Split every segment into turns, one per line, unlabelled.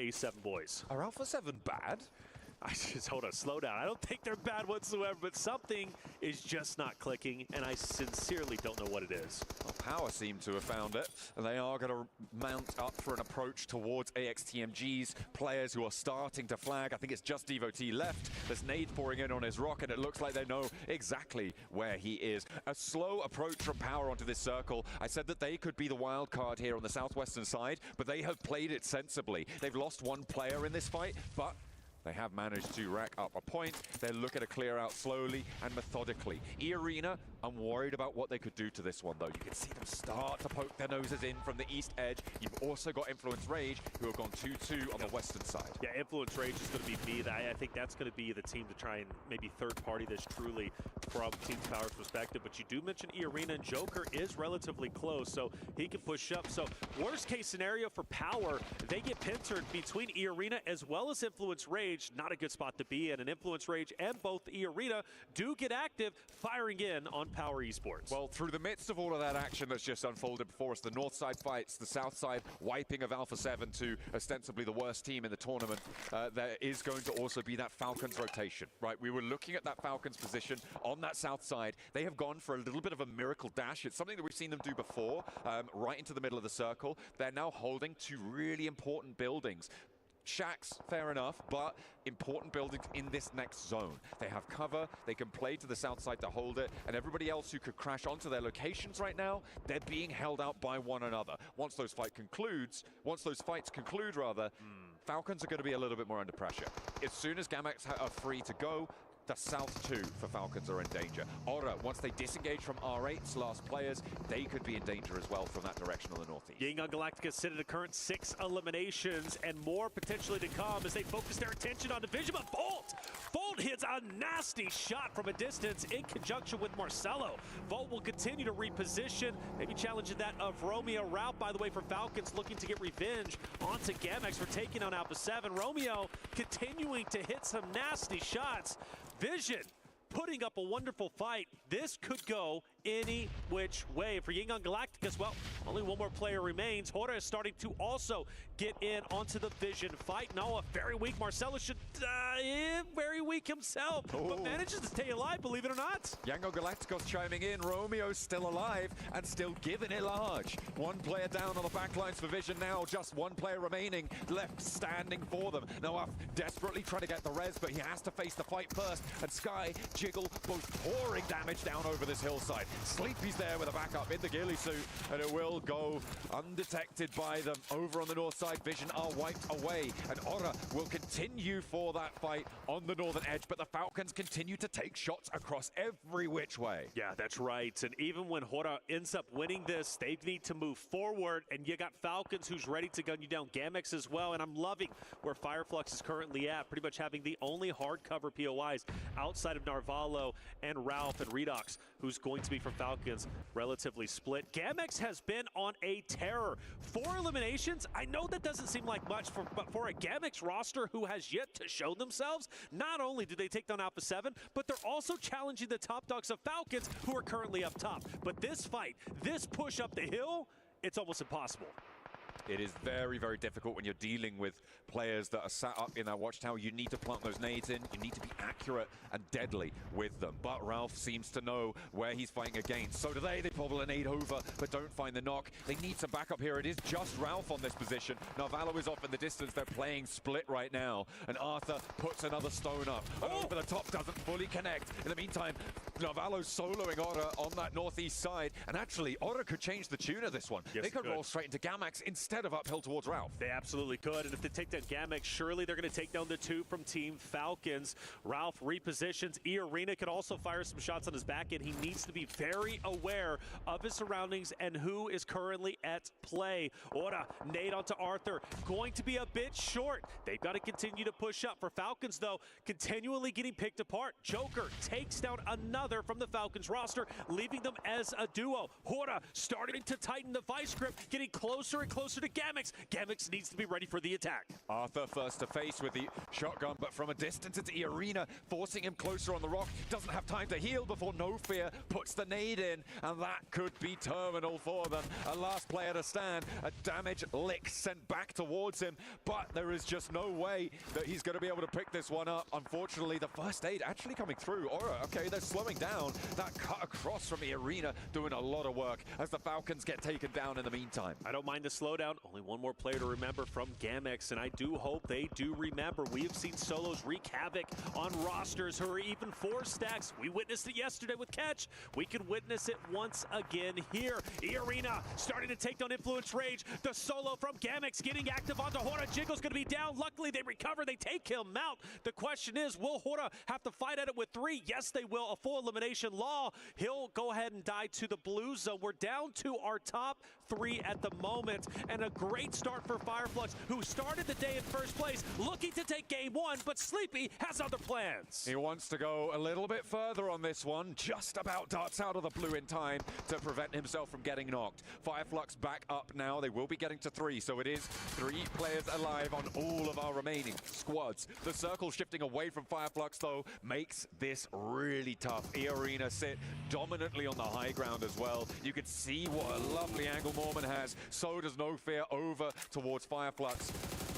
A7 boys.
Are Alpha 7 bad?
Hold on, slow down. I don't think they're bad whatsoever, but something is just not clicking, and I sincerely don't know what it is.
Well, Power seem to have found it, and they are going to mount up for an approach towards AXTMG's players who are starting to flag. I think it's just Devotee left. There's nade pouring in on his rock, and it looks like they know exactly where he is. A slow approach from Power onto this circle. I said that they could be the wild card here on the southwestern side, but they have played it sensibly. They've lost one player in this fight, but they have managed to rack up a point. They're looking to clear out slowly and methodically. E-Arena, I'm worried about what they could do to this one, though. You can see them start to poke their noses in from the east edge. You've also got Influence Rage, who have gone 2-2 on the western side.
Yeah, Influence Rage is going to be me. I think that's going to be the team to try and maybe third party this truly from Team Power's perspective. But you do mention E-Arena, and Joker is relatively close, so he can push up. So worst case scenario for Power, they get pintered between E-Arena as well as Influence Rage. Not a good spot to be in. An Influence Rage and both E-Arena do get active, firing in on Power Esports.
Well, through the midst of all of that action that's just unfolded before us, the north side fights, the south side wiping of Alpha 7 to ostensibly the worst team in the tournament, there is going to also be that Falcons rotation, right? We were looking at that Falcons position on that south side. They have gone for a little bit of a miracle dash. It's something that we've seen them do before, right into the middle of the circle. They're now holding two really important buildings. Shacks, fair enough, but important buildings in this next zone. They have cover, they can play to the south side to hold it, and everybody else who could crash onto their locations right now, they're being held out by one another. Once those fights conclude, Falcons are going to be a little bit more under pressure. As soon as Gamex are free to go, the south two for Falcons are in danger. Aura, once they disengage from R8's last players, they could be in danger as well from that direction on the northeast.
Ying Yang Galactica sit at a current 6 eliminations and more potentially to come as they focus their attention on Division. But Volt hits a nasty shot from a distance in conjunction with Marcelo. Volt will continue to reposition, maybe challenging that of Romeo. Route, by the way, for Falcons looking to get revenge onto Gamex for taking on Alpha 7. Romeo continuing to hit some nasty shots. Vision putting up a wonderful fight. This could go any which way for Ying Yang Galacticus. Well, only one more player remains. Hora is starting to also get in onto the Vision fight. Noah, very weak. Marcelo should very weak himself, but manages to stay alive, believe it or not.
Yango Galacticos chiming in. Romeo's still alive and still giving it large. One player down on the backlines for Vision now. Just one player remaining left standing for them. Noah desperately trying to get the res, but he has to face the fight first. And Sky, Jiggle, both pouring damage down over this hillside. Sleepy's there with a backup in the ghillie suit, and it will go undetected by them. Over on the north side, Vision are wiped away, and Aura will continue for that fight on the northern edge, but the Falcons continue to take shots across every which way.
Yeah, that's right, and even when Hora ends up winning this, they need to move forward, and you got Falcons who's ready to gun you down, Gamex as well, and I'm loving where Fireflux is currently at, pretty much having the only hard cover POIs outside of Narvalo and Ralph and Redox, who's going to be for Falcons, relatively split. Gamex has been on a terror. 4 eliminations, I know that doesn't seem like much, but for a Gamex roster who has yet to show themselves, not only do they take down Alpha 7, but they're also challenging the top dogs of Falcons, who are currently up top. But this fight, this push up the hill, it's almost impossible.
It is very, very difficult when you're dealing with players that are sat up in that watchtower. You need to plant those nades in. You need to be accurate and deadly with them. But Ralph seems to know where he's fighting against. So do they. They probably nade over, but don't find the knock. They need some backup here. It is just Ralph on this position. Narvalo is off in the distance. They're playing split right now. And Arthur puts another stone up. Over the top, doesn't fully connect. In the meantime, Narvalo's soloing Aura on that northeast side. And actually, Aura could change the tune of this one.
Yes,
they could roll straight into Gamex instead of uphill towards Ralph.
They absolutely could, and if they take down Gamex, surely they're going to take down the 2 from Team Falcons. Ralph repositions. E-Arena could also fire some shots on his back end. He needs to be very aware of his surroundings and who is currently at play. Ora, nade onto Arthur. Going to be a bit short. They've got to continue to push up. For Falcons, though, continually getting picked apart. Joker takes down another from the Falcons roster, leaving them as a duo. Hora starting to tighten the vice grip, getting closer and closer closer to Gamix. Gamix needs to be ready for the attack.
Arthur first to face with the shotgun, but from a distance it's E-Arena, forcing him closer on the rock. Doesn't have time to heal before No Fear puts the nade in, and that could be terminal for them. A last player to stand, a damage lick sent back towards him, but there is just no way that he's going to be able to pick this one up. Unfortunately, the first aid actually coming through. Aura, okay, they're slowing down. That cut across from E-Arena doing a lot of work as the Falcons get taken down in the meantime.
I don't mind the slowdown. Only one more player to remember from Gamix, and I do hope they do remember. We have seen solos wreak havoc on rosters who are even 4 stacks. We witnessed it yesterday with Catch. We can witness it once again here. E-Arena starting to take down Influence Rage. The solo from Gamix getting active onto Hora. Jiggle's going to be down. Luckily, they recover. They take him out. The question is, will Hora have to fight at it with 3? Yes, they will. A full elimination law. He'll go ahead and die to the blue zone. We're down to our top 3 at the moment, and a great start for Fireflux, who started the day in first place, looking to take game 1, but Sleepy has other plans.
He wants to go a little bit further on this one, just about darts out of the blue in time to prevent himself from getting knocked. Fireflux back up now. They will be getting to 3, so it is 3 players alive on all of our remaining squads. The circle shifting away from Fireflux, though, makes this really tough. E-Arena sit dominantly on the high ground as well. You can see what a lovely angle Mormon has. So does No Fear over towards Fireflux,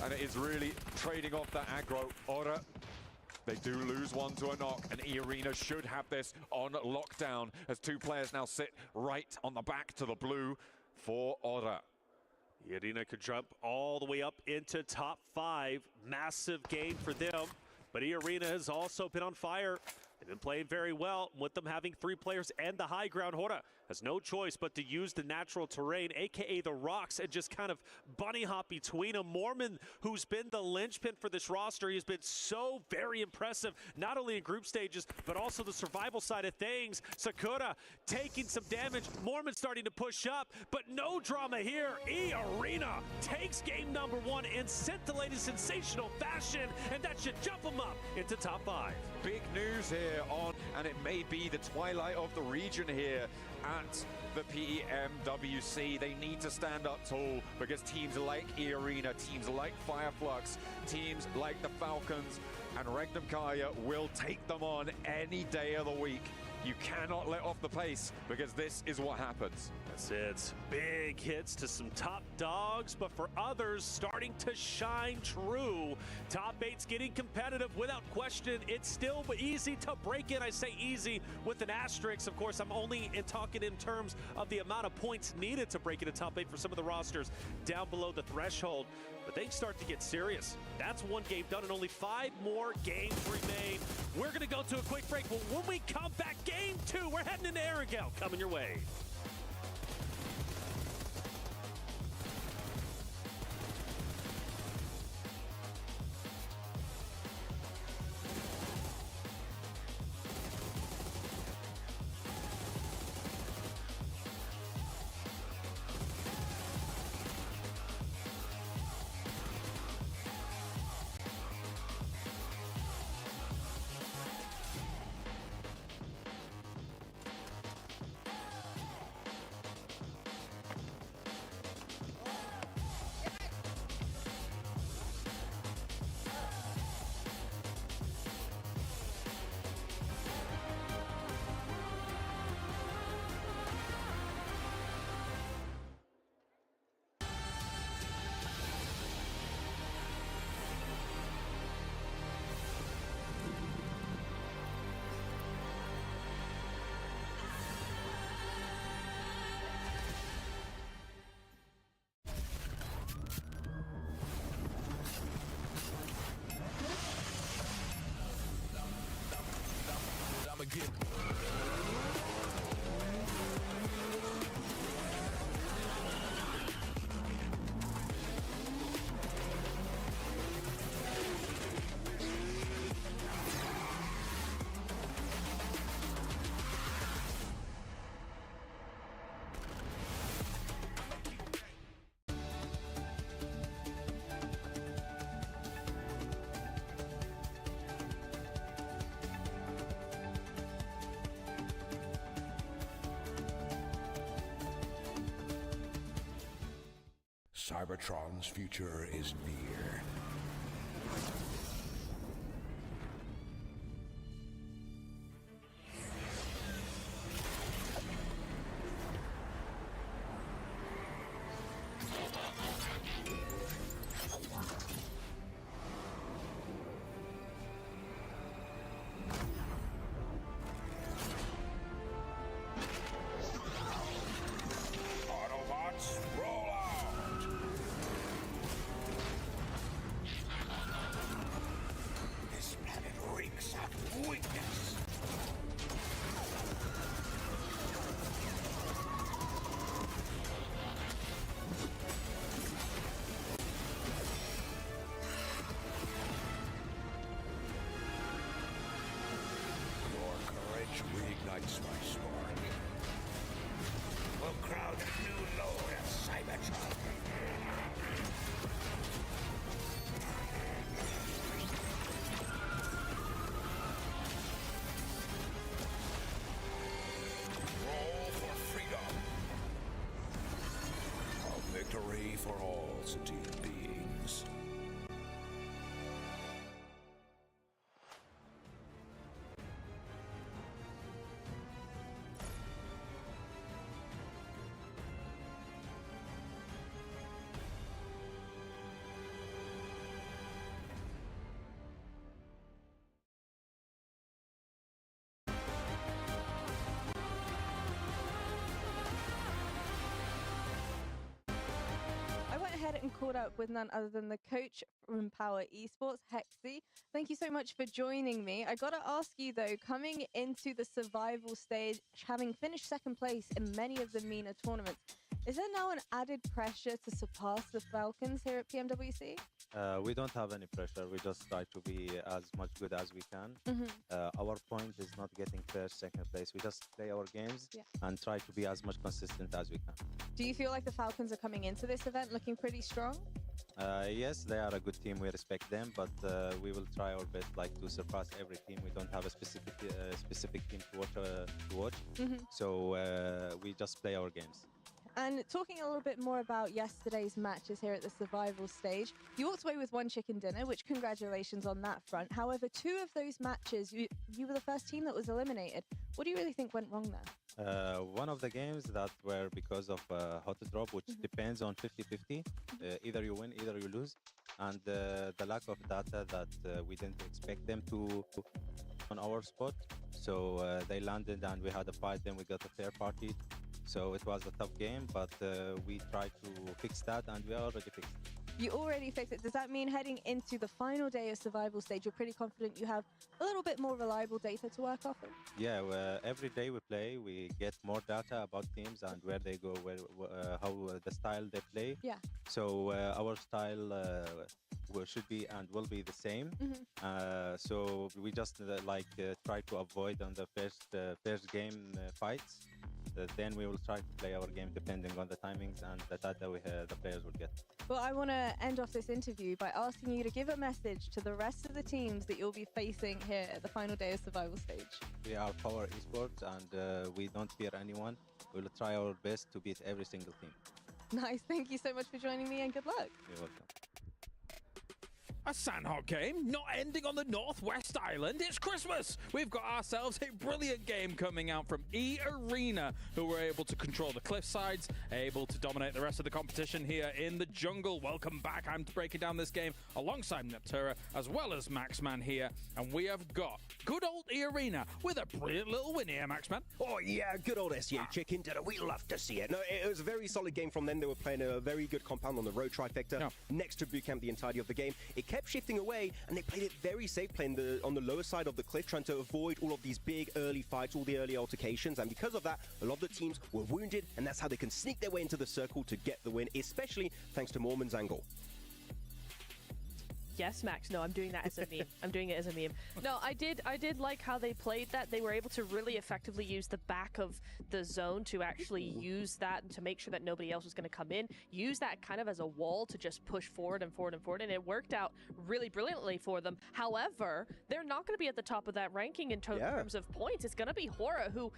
and it is really trading off that aggro. Aura, they do lose one to a knock, and E-Arena should have this on lockdown as 2 players now sit right on the back to the blue for Aura.
E-Arena could jump all the way up into top 5. Massive game for them, but E-Arena has also been on fire. They've been playing very well. With them having 3 players and the high ground, Hora has no choice but to use the natural terrain, aka the rocks, and just kind of bunny hop between them. Mormon, who's been the linchpin for this roster, he has been so very impressive, not only in group stages, but also the survival side of things. Sakura taking some damage. Mormon starting to push up, but no drama here. E-Arena takes game number 1 in scintillating, sensational fashion, and that should jump them up into top 5.
Big news here on, and it may be the twilight of the region here at the PMWC. They need to stand up tall because teams like E-Arena, teams like Fireflux, teams like the Falcons and Regnum Kaya will take them on any day of the week. You cannot let off the pace because this is what happens.
That's it. Big hits to some top dogs, but for others starting to shine true. Top 8's getting competitive without question. It's still easy to break it. I say easy with an asterisk. Of course, I'm only talking in terms of the amount of points needed to break into top 8 for some of the rosters down below the threshold. But they start to get serious. That's 1 game done and only 5 more games remain. We're going to go to a quick break. But when we come back, game 2, we're heading into Arrogale. Coming your way.
Get Cybertron's future is near. Autobots, roll out! This planet reeks of weakness. Your courage reignites my spark. We'll crowd a new load of Cybertron. Roll for freedom. A victory for all sentient beings.
I went ahead and caught up with none other than the coach from Power Esports, Hexy. Thank you so much for joining me. I gotta ask you though, coming into the survival stage, having finished second place in many of the MENA tournaments, is there now an added pressure to surpass the Falcons here at PMWC?
We don't have any pressure. We just try to be as much good as we can. Our point is not getting first, second place. We just play our games and try to be as much consistent as we can.
Do you feel like the Falcons are coming into this event looking pretty strong?
Yes, they are a good team. We respect them, but we will try our best, like, to surpass every team. We don't have a specific team to watch. So we just play our games.
And talking a little bit more about yesterday's matches here at the survival stage, you walked away with one chicken dinner, which congratulations on that front. However, two of those matches, you were the first team that was eliminated. What do you really think went wrong there?
One of the games that were because of hot drop, which depends on 50-50. Either you win, either you lose. And the lack of data that we didn't expect them to on our spot. So they landed and we had a fight, then we got a fair party. So it was a tough game, but we tried to fix that and we already fixed it.
You already fixed it. Does that mean heading into the final day of survival stage, you're pretty confident you have a little bit more reliable data to work off of?
Yeah, every day we play, we get more data about teams and where they go, how the style they play.
Yeah.
So our style should be and will be the same. So we just try to avoid on the first game fights. Then we will try to play our game depending on the timings and the data the players will get.
Well, I want to end off this interview by asking you to give a message to the rest of the teams that you'll be facing here at the final day of survival stage.
We are Power Esports and we don't fear anyone. We'll try our best to beat every single team.
Nice. Thank you so much for joining me and good luck.
You're welcome.
A Sandhog game, not ending on the Northwest Island. It's Christmas! We've got ourselves a brilliant game coming out from E-Arena, who were able to control the cliff sides, able to dominate the rest of the competition here in the jungle. Welcome back. I'm breaking down this game alongside Neptura, as well as Maxman here. And we have got good old E-Arena with a brilliant little win here, Maxman.
Oh, yeah, good old SEA chicken dinner. We love to see it. No, it was a very solid game from them. They were playing a very good compound on the road trifecta next to boot camp the entirety of the game. It kept shifting away, and they played it very safe, playing on the lower side of the cliff, trying to avoid all of these big early fights, all the early altercations, and because of that, a lot of the teams were wounded, and that's how they can sneak their way into the circle to get the win, especially thanks to Mormon's angle.
Yes, Max. No, I'm doing that as a meme. I'm doing it as a meme. No, I did like how they played that. They were able to really effectively use the back of the zone to actually use that and to make sure that nobody else was going to come in. Use that kind of as a wall to just push forward and forward and forward, and it worked out really brilliantly for them. However, they're not going to be at the top of that ranking in terms of points. It's going to be Hora, who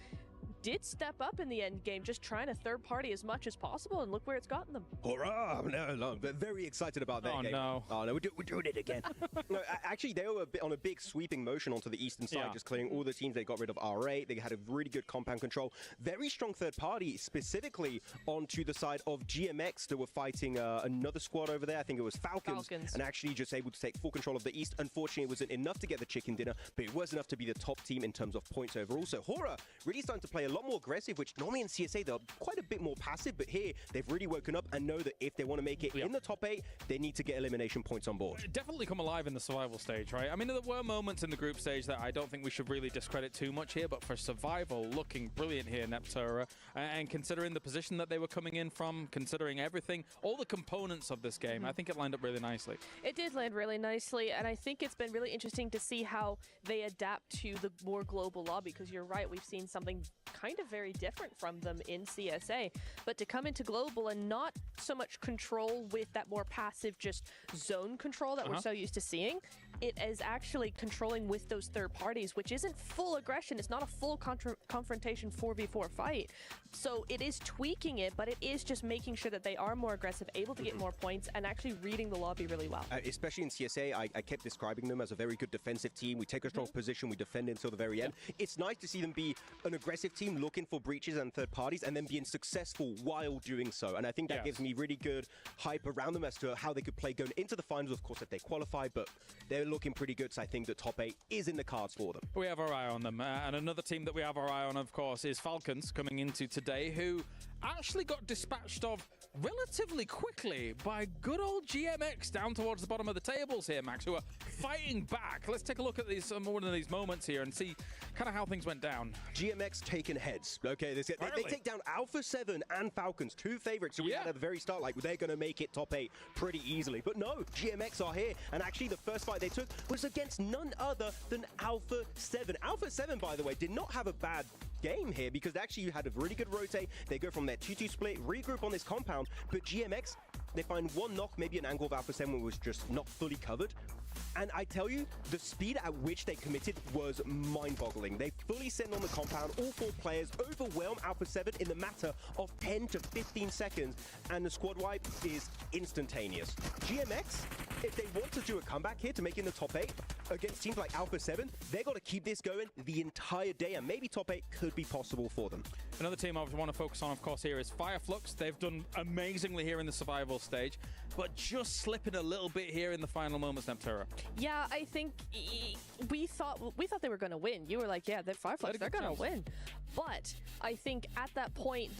did step up in the end game, just trying to third party as much as possible, and look where it's gotten them.
Hurrah! No, but very excited about that game.
No.
Oh no, we're doing it again. No, actually, they were on a big sweeping motion onto the eastern side, just clearing all the teams. They got rid of R8. They had a really good compound control. Very strong third party, specifically onto the side of GMX that were fighting another squad over there. I think it was Falcons. And actually just able to take full control of the east. Unfortunately, it wasn't enough to get the chicken dinner, but it was enough to be the top team in terms of points overall. So Hora really starting to play a lot more aggressive, which normally in CSA they're quite a bit more passive, but here they've really woken up and know that if they want to make it in the top 8, they need to get elimination points on board.
Definitely come alive in the survival stage, right? I mean, there were moments in the group stage that I don't think we should really discredit too much here, but for survival, looking brilliant here, Neptura, and considering the position that they were coming in from, considering everything, all the components of this game, I think it lined up really nicely.
It did land really nicely, and I think it's been really interesting to see how they adapt to the more global lobby, because you're right, we've seen something kind of very different from them in CSA, but to come into global and not so much control with that more passive just zone control that we're so used to seeing, it is actually controlling with those third parties, which isn't full aggression. It's not a full confrontation 4v4 fight. So it is tweaking it, but it is just making sure that they are more aggressive, able to get more points, and actually reading the lobby really well.
Especially in CSA, I kept describing them as a very good defensive team. We take a strong position, we defend until the very end. It's nice to see them be an aggressive team looking for breaches and third parties and then being successful while doing so. And I think that gives me really good hype around them as to how they could play going into the finals, of course, if they qualify, but they're looking pretty good, so I think the top 8 is in the cards for them.
We have our eye on them, and another team that we have our eye on, of course, is Falcons coming into today, who actually got dispatched of relatively quickly by good old GMX down towards the bottom of the tables here, Max, who are fighting back. Let's take a look at these one of these moments here and see kind of how things went down.
GMX taking heads. Okay, they take down Alpha 7 and Falcons, 2 favorites. So we had at the very start, like, they're going to make it top 8 pretty easily. But no, GMX are here. And actually, the first fight they took was against none other than Alpha 7. Alpha 7, by the way, did not have a bad game here because they actually had a really good rotate. They go from their 2-2 split, regroup on this compound, but GMX, they find one knock, maybe an angle of Alpha 7 was just not fully covered. And I tell you, the speed at which they committed was mind-boggling. They fully send on the compound, all 4 players overwhelm Alpha 7 in the matter of 10 to 15 seconds, and the squad wipe is instantaneous. GMX, if they want to do a comeback here to make it in the top 8 against teams like Alpha 7, they've got to keep this going the entire day, and maybe top 8 could be possible for them.
Another team I want to focus on, of course, here is Fireflux. They've done amazingly here in the survival stage, but just slipping a little bit here in the final moments, Neptura.
Yeah, I think we thought they were going to win. You were like, yeah, they're Fireflux, they're going to win. But I think at that point,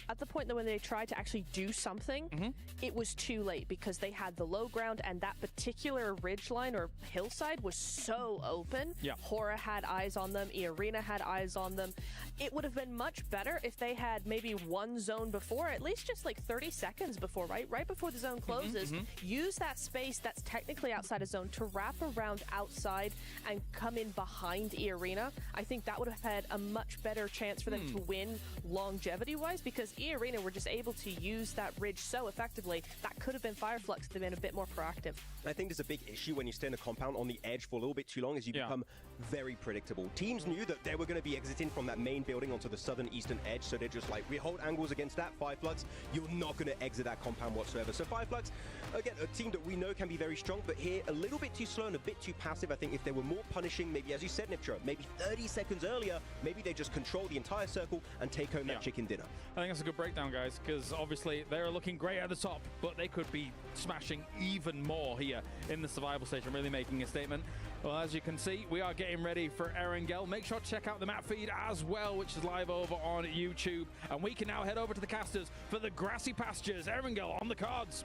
at the point that when they tried to actually do something, it was too late because they had the low ground and that particular ridgeline or hillside was so open. Hora had eyes on them, E-Arena had eyes on them. It would have been much better if they had maybe one zone before, at least just like 30 seconds before, right before the zone closes. Use that space that's technically outside a zone to wrap around outside and come in behind E-Arena. I think that would have had a much better chance for them to win longevity-wise because E-Arena were just able to use that ridge so effectively. That could have been Fireflux if they'd been a bit more proactive.
I think there's a big issue when you stay in a compound on the edge for a little bit too long as you become very predictable. Teams knew that they were going to be exiting from that main building onto the southern eastern edge, so they're just like, we hold angles against that, Fireflux, you're not going to exit that compound whatsoever. So Fireflux, again, a team that we know can be very strong, but here a little bit too slow and a bit too passive. I think if they were more punishing, maybe as you said, Niptra, maybe 30 seconds earlier, maybe they just control the entire circle and take home that chicken dinner.
I think that's a good breakdown, guys, because obviously they're looking great at the top, but they could be smashing even more here in the survival stage and really making a statement. Well, as you can see, we are getting ready for Erangel. Make sure to check out the map feed as well, which is live over on YouTube. And we can now head over to the casters for the grassy pastures. Erangel on the cards.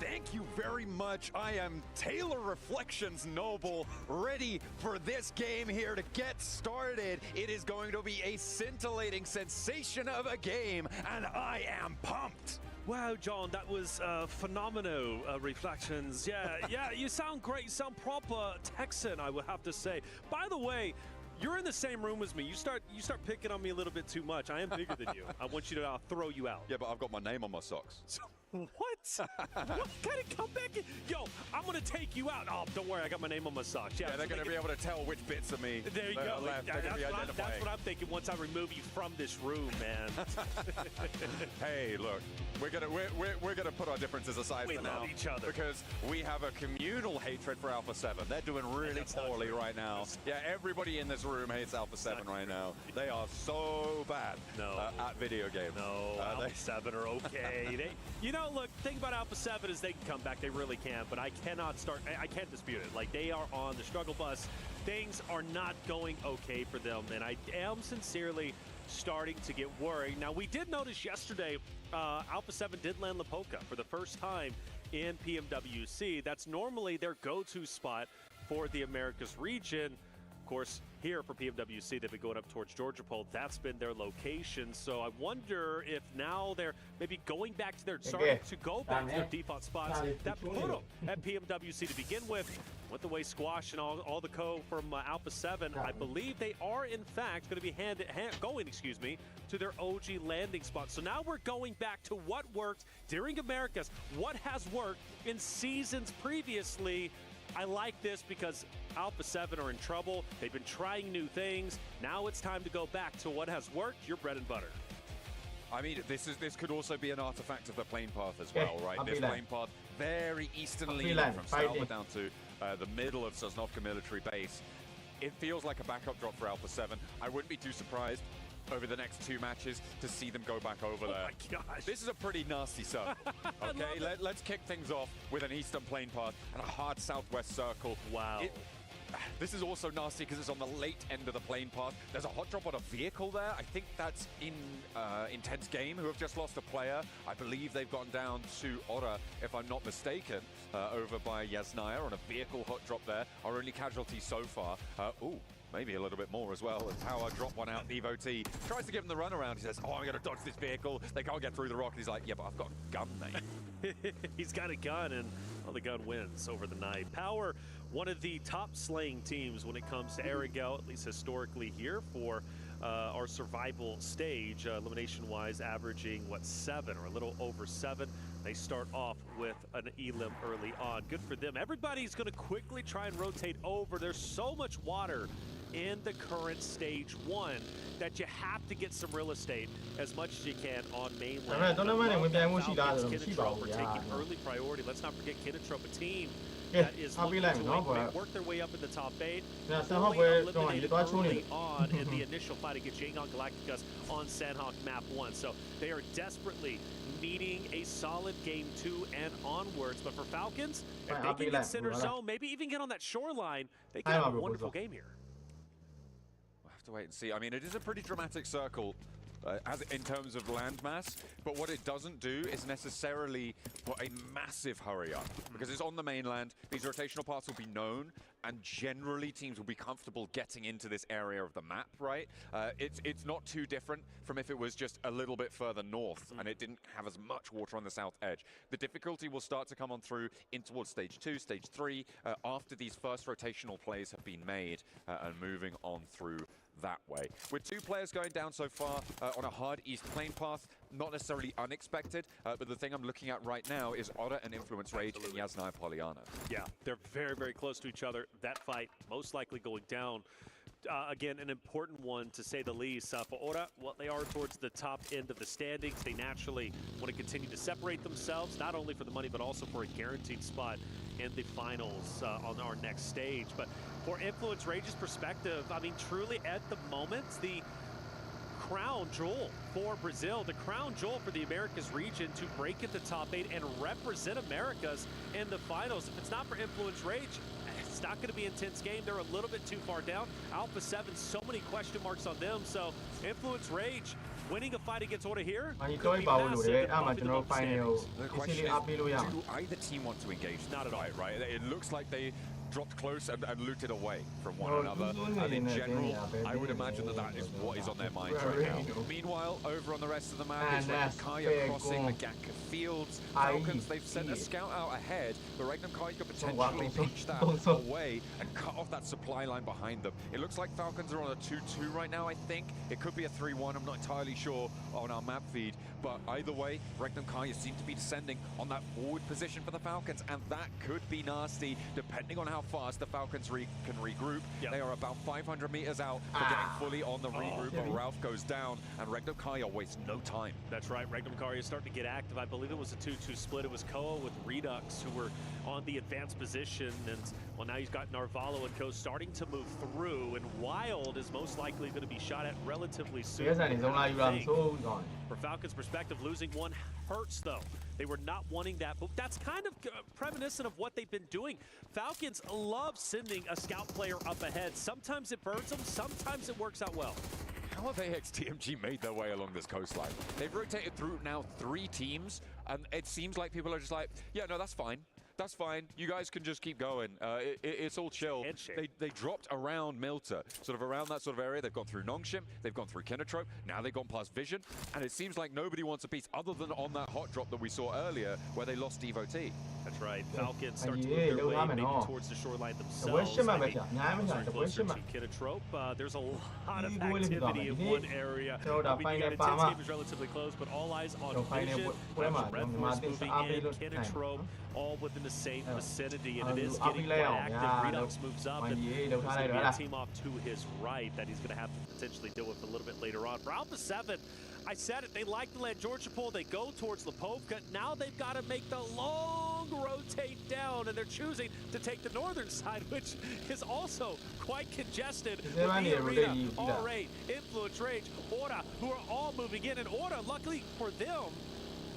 Thank you very much. I am Taylor Reflections Noble, ready for this game here to get started. It is going to be a scintillating sensation of a game, and I am pumped.
Wow, John, that was phenomenal Reflections. Yeah, you sound great. You sound proper Texan, I would have to say. By the way, you're in the same room as me. You start picking on me a little bit too much. I am bigger than you. I want you to throw you out.
Yeah, but I've got my name on my socks.
What? What kind of comeback? Yo, I'm going to take you out. Oh, don't worry. I got my name on my socks.
Yeah, they're going to be able to tell which bits of me
there you go.
left.
That's what I'm thinking once I remove you from this room, man.
Hey, look, we're gonna put our differences aside
We
for
love
now
each other.
because we have a communal hatred for Alpha 7. They're doing really poorly right now. Yeah, everybody in this room hates Alpha 7 right now. They are so bad at video games.
No, Alpha 7 are okay. You know, look, the thing about Alpha 7 is they can come back. They really can. But I can't dispute it. Like, they are on the struggle bus. Things are not going okay for them. And I am sincerely starting to get worried. Now, we did notice yesterday Alpha 7 did land Lapoca for the first time in PMWC. That's normally their go-to spot for the Americas region. Of course, here for PMWC, they've been going up towards Georgia Pole. That's been their location. So I wonder if now they're maybe going back to their starting to go back to their default spots that put them at PMWC to begin with. With the way Squash and all the co from Alpha 7, I believe they are in fact going to be going to their OG landing spot. So now we're going back to what worked during Americas, what has worked in seasons previously. I like this because Alpha 7 are in trouble. They've been trying new things. Now it's time to go back to what has worked, your bread and butter.
I mean, this could also be an artifact of the plane path as well, right? This plane path, very easternly from Stalma down to the middle of Sosnovka military base. It feels like a backup drop for Alpha 7. I wouldn't be too surprised over the next 2 matches to see them go back over there.
Oh my gosh.
This is a pretty nasty circle. Okay, let's kick things off with an eastern plane path and a hard southwest circle.
Wow.
This is also nasty because it's on the late end of the plane path. There's a hot drop on a vehicle there. I think that's in Intense Game, who have just lost a player. I believe they've gone down to Ora, if I'm not mistaken, over by Yasnaya on a vehicle hot drop there. Our only casualty so far. Ooh. Maybe a little bit more as well. As Power drop one out, EWC tries to give him the runaround. He says, oh, I'm going to dodge this vehicle. They can't get through the rock. And he's like, yeah, but I've got a gun, mate.
He's got a gun, and well, the gun wins over the night. Power, one of the top slaying teams when it comes to Aragel, at least historically here for our survival stage, elimination-wise, averaging, 7 or a little over 7. They start off with an elim early on. Good for them. Everybody's going to quickly try and rotate over. There's so much water in the current stage 1 that you have to get some real estate as much as you can on mainland. We're taking early priority. Let's not forget Kinatrope, a team that is looking to work their way up in the top 8. Eliminated early on in the initial fight against Yangon Galacticus on Sandhawk Map 1. So they are desperately needing a solid game 2 and onwards. But for Falcons, if they can get center zone, maybe even get on that shoreline, they can have a wonderful game here.
We'll have to wait and see. I mean, it is a pretty dramatic circle as in terms of landmass, but what it doesn't do is necessarily put a massive hurry up, because it's on the mainland. These rotational paths will be known, and generally teams will be comfortable getting into this area of the map, right? It's not too different from if it was just a little bit further north and it didn't have as much water on the south edge. The difficulty will start to come on through in towards stage 2, stage 3, after these first rotational plays have been made and moving on through that way. With 2 players going down so far on a hard east plane path, not necessarily unexpected, but the thing I'm looking at right now is Otta and Influence Rage and Yasnaya Poliana.
Yeah, they're very, very close to each other. That fight most likely going down. Again, an important one to say the least. For Ora, well, they are towards the top end of the standings. They naturally want to continue to separate themselves, not only for the money, but also for a guaranteed spot in the finals on our next stage. But for Influence Rage's perspective, I mean, truly at the moment, the crown jewel for Brazil, the crown jewel for the Americas region to break at the top 8 and represent Americas in the finals. If it's not for Influence Rage, it's not going to be an intense game. They're a little bit too far down. Alpha 7, so many question marks on them. So Influence Rage winning a fight against Ora here could be massive. The question is, do either team want to engage? Not at all, right? It looks like they
dropped close and looted away from one another. And in general, I would imagine that that is what is on their minds right now. Meanwhile, over on the rest of the map is Regnum Kaya crossing the Gaka Fields. Falcons, they've sent a scout out ahead, but Regnum Kaya could potentially pinch that away and cut off that supply line behind them. It looks like Falcons are on a 2-2 right now, I think. It could be a 3-1, I'm not entirely sure on our map feed, but either way, Regnum Kaya seem to be descending on that forward position for the Falcons, and that could be nasty, depending on how fast the Falcons can regroup. They are about 500 meters out for getting fully on the regroup, but Ralph goes down, and Regnum Kaya wastes no time.
That's right, Regnum Kaya is starting to get active. I believe it was a 2-2 split. It was Koa with Redux who were on the advanced position, and well, now he's got Narvalo and Co starting to move through, and Wild is most likely going to be shot at relatively soon. For Falcons' perspective, losing one hurts though. They were not wanting that, but that's kind of reminiscent of what they've been doing. Falcons love sending a scout player up ahead. Sometimes it burns them, sometimes it works out well.
How have AXTMG made their way along this coastline? They've rotated through now 3 teams, and it seems like people are just like, yeah, no, that's fine. That's fine. You guys can just keep going. It's all chill. They dropped around Milta, sort of around that sort of area. They've gone through Nongshim. They've gone through Kinotrope. Now they've gone past Vision. And it seems like nobody wants a piece other than on that hot drop that we saw earlier where they lost DevoT.
That's right. Falcons start to move their way maybe towards the shoreline themselves. Kinotrope. There's a lot of activity in one area. I mean, you got intense game is relatively close, but all eyes on Vision. Red Force moving in. Kinotrope all within the same vicinity, and it is getting quite active. Redux moves up, and there's going to be a team off to his right that he's going to have to potentially deal with a little bit later on. For Alpha 7, I said it, they like the land Georgia Pole, they go towards Lipovka. Now they've got to make the long rotate down, and they're choosing to take the northern side, which is also quite congested. With the arena, R8, Influence Rage, Aura, who are all moving in, and Aura, luckily for them,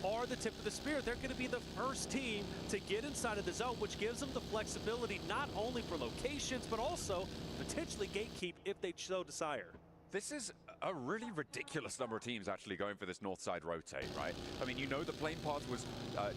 are the tip of the spear. They're going to be the first team to get inside of the zone, which gives them the flexibility not only for locations, but also potentially gatekeep if they so desire.
This is a really ridiculous number of teams actually going for this north side rotate, right? I mean, you know the plane path was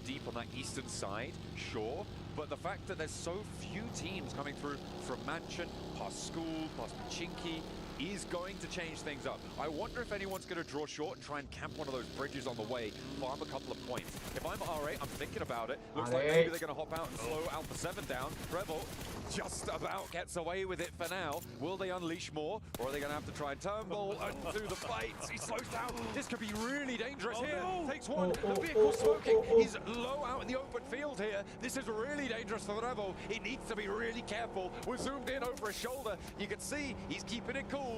deep on that eastern side, sure, but the fact that there's so few teams coming through from Mansion, past School, past Pachinki, is going to change things up. I wonder if anyone's going to draw short and try and camp one of those bridges on the way, farm a couple of points. If I'm R8, I'm thinking about it. Looks like maybe they're going to hop out and slow Alpha 7 down. Rebel just about gets away with it for now. Will they unleash more, or are they going to have to try and turnbull and do the fights? He slows down. This could be really dangerous here. Takes one. The vehicle's smoking. He's low out in the open field here. This is really dangerous for the Rebel. He needs to be really careful. We're zoomed in over his shoulder. You can see he's keeping it cool.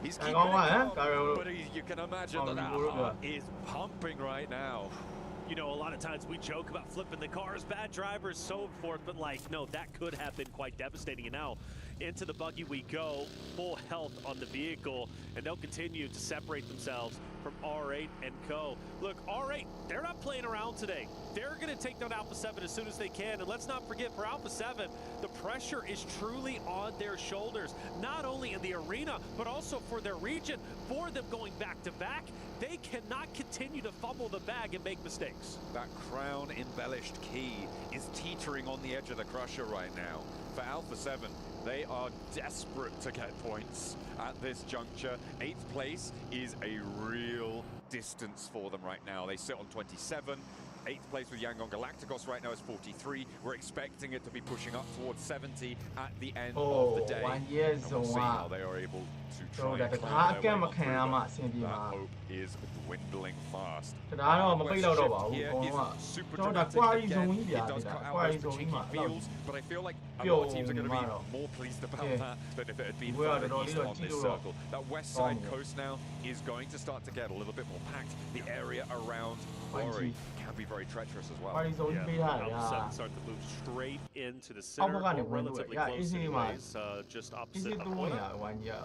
He's keeping it calm, but you can imagine that heart is pumping right now.
You know, a lot of times we joke about flipping the cars, bad drivers, so forth, but like, no, that could have been quite devastating. And now into the buggy we go, full health on the vehicle, and they'll continue to separate themselves from R8 and Co. Look, R8, they're not playing around today. They're going to take down Alpha 7 as soon as they can. And let's not forget, for Alpha 7, the pressure is truly on their shoulders, not only in the arena, but also for their region. For them going back-to-back, they cannot continue to fumble the bag and make mistakes.
That crown-embellished key is teetering on the edge of the crusher right now. For Alpha 7, they are desperate to get points at this juncture. 8th place is a real distance for them right now. They sit on 27. 8th place with Yangon Galacticos right now is 43. We're expecting it to be pushing up towards 70 at the end of the day. And we'll see how they are able to try and climb their way up through that. That hope is dwindling fast. Here is super dramatic again. It does cut out those Pachinki fields, but I feel like a lot of teams are going to be more pleased about that than if it had been further east on this circle. That west side coast now is going to start to get a little bit more packed. The area around Ori can be very treacherous as well.
Alpha 7 start to move straight into the center, or relatively close anyways, just opposite of Aura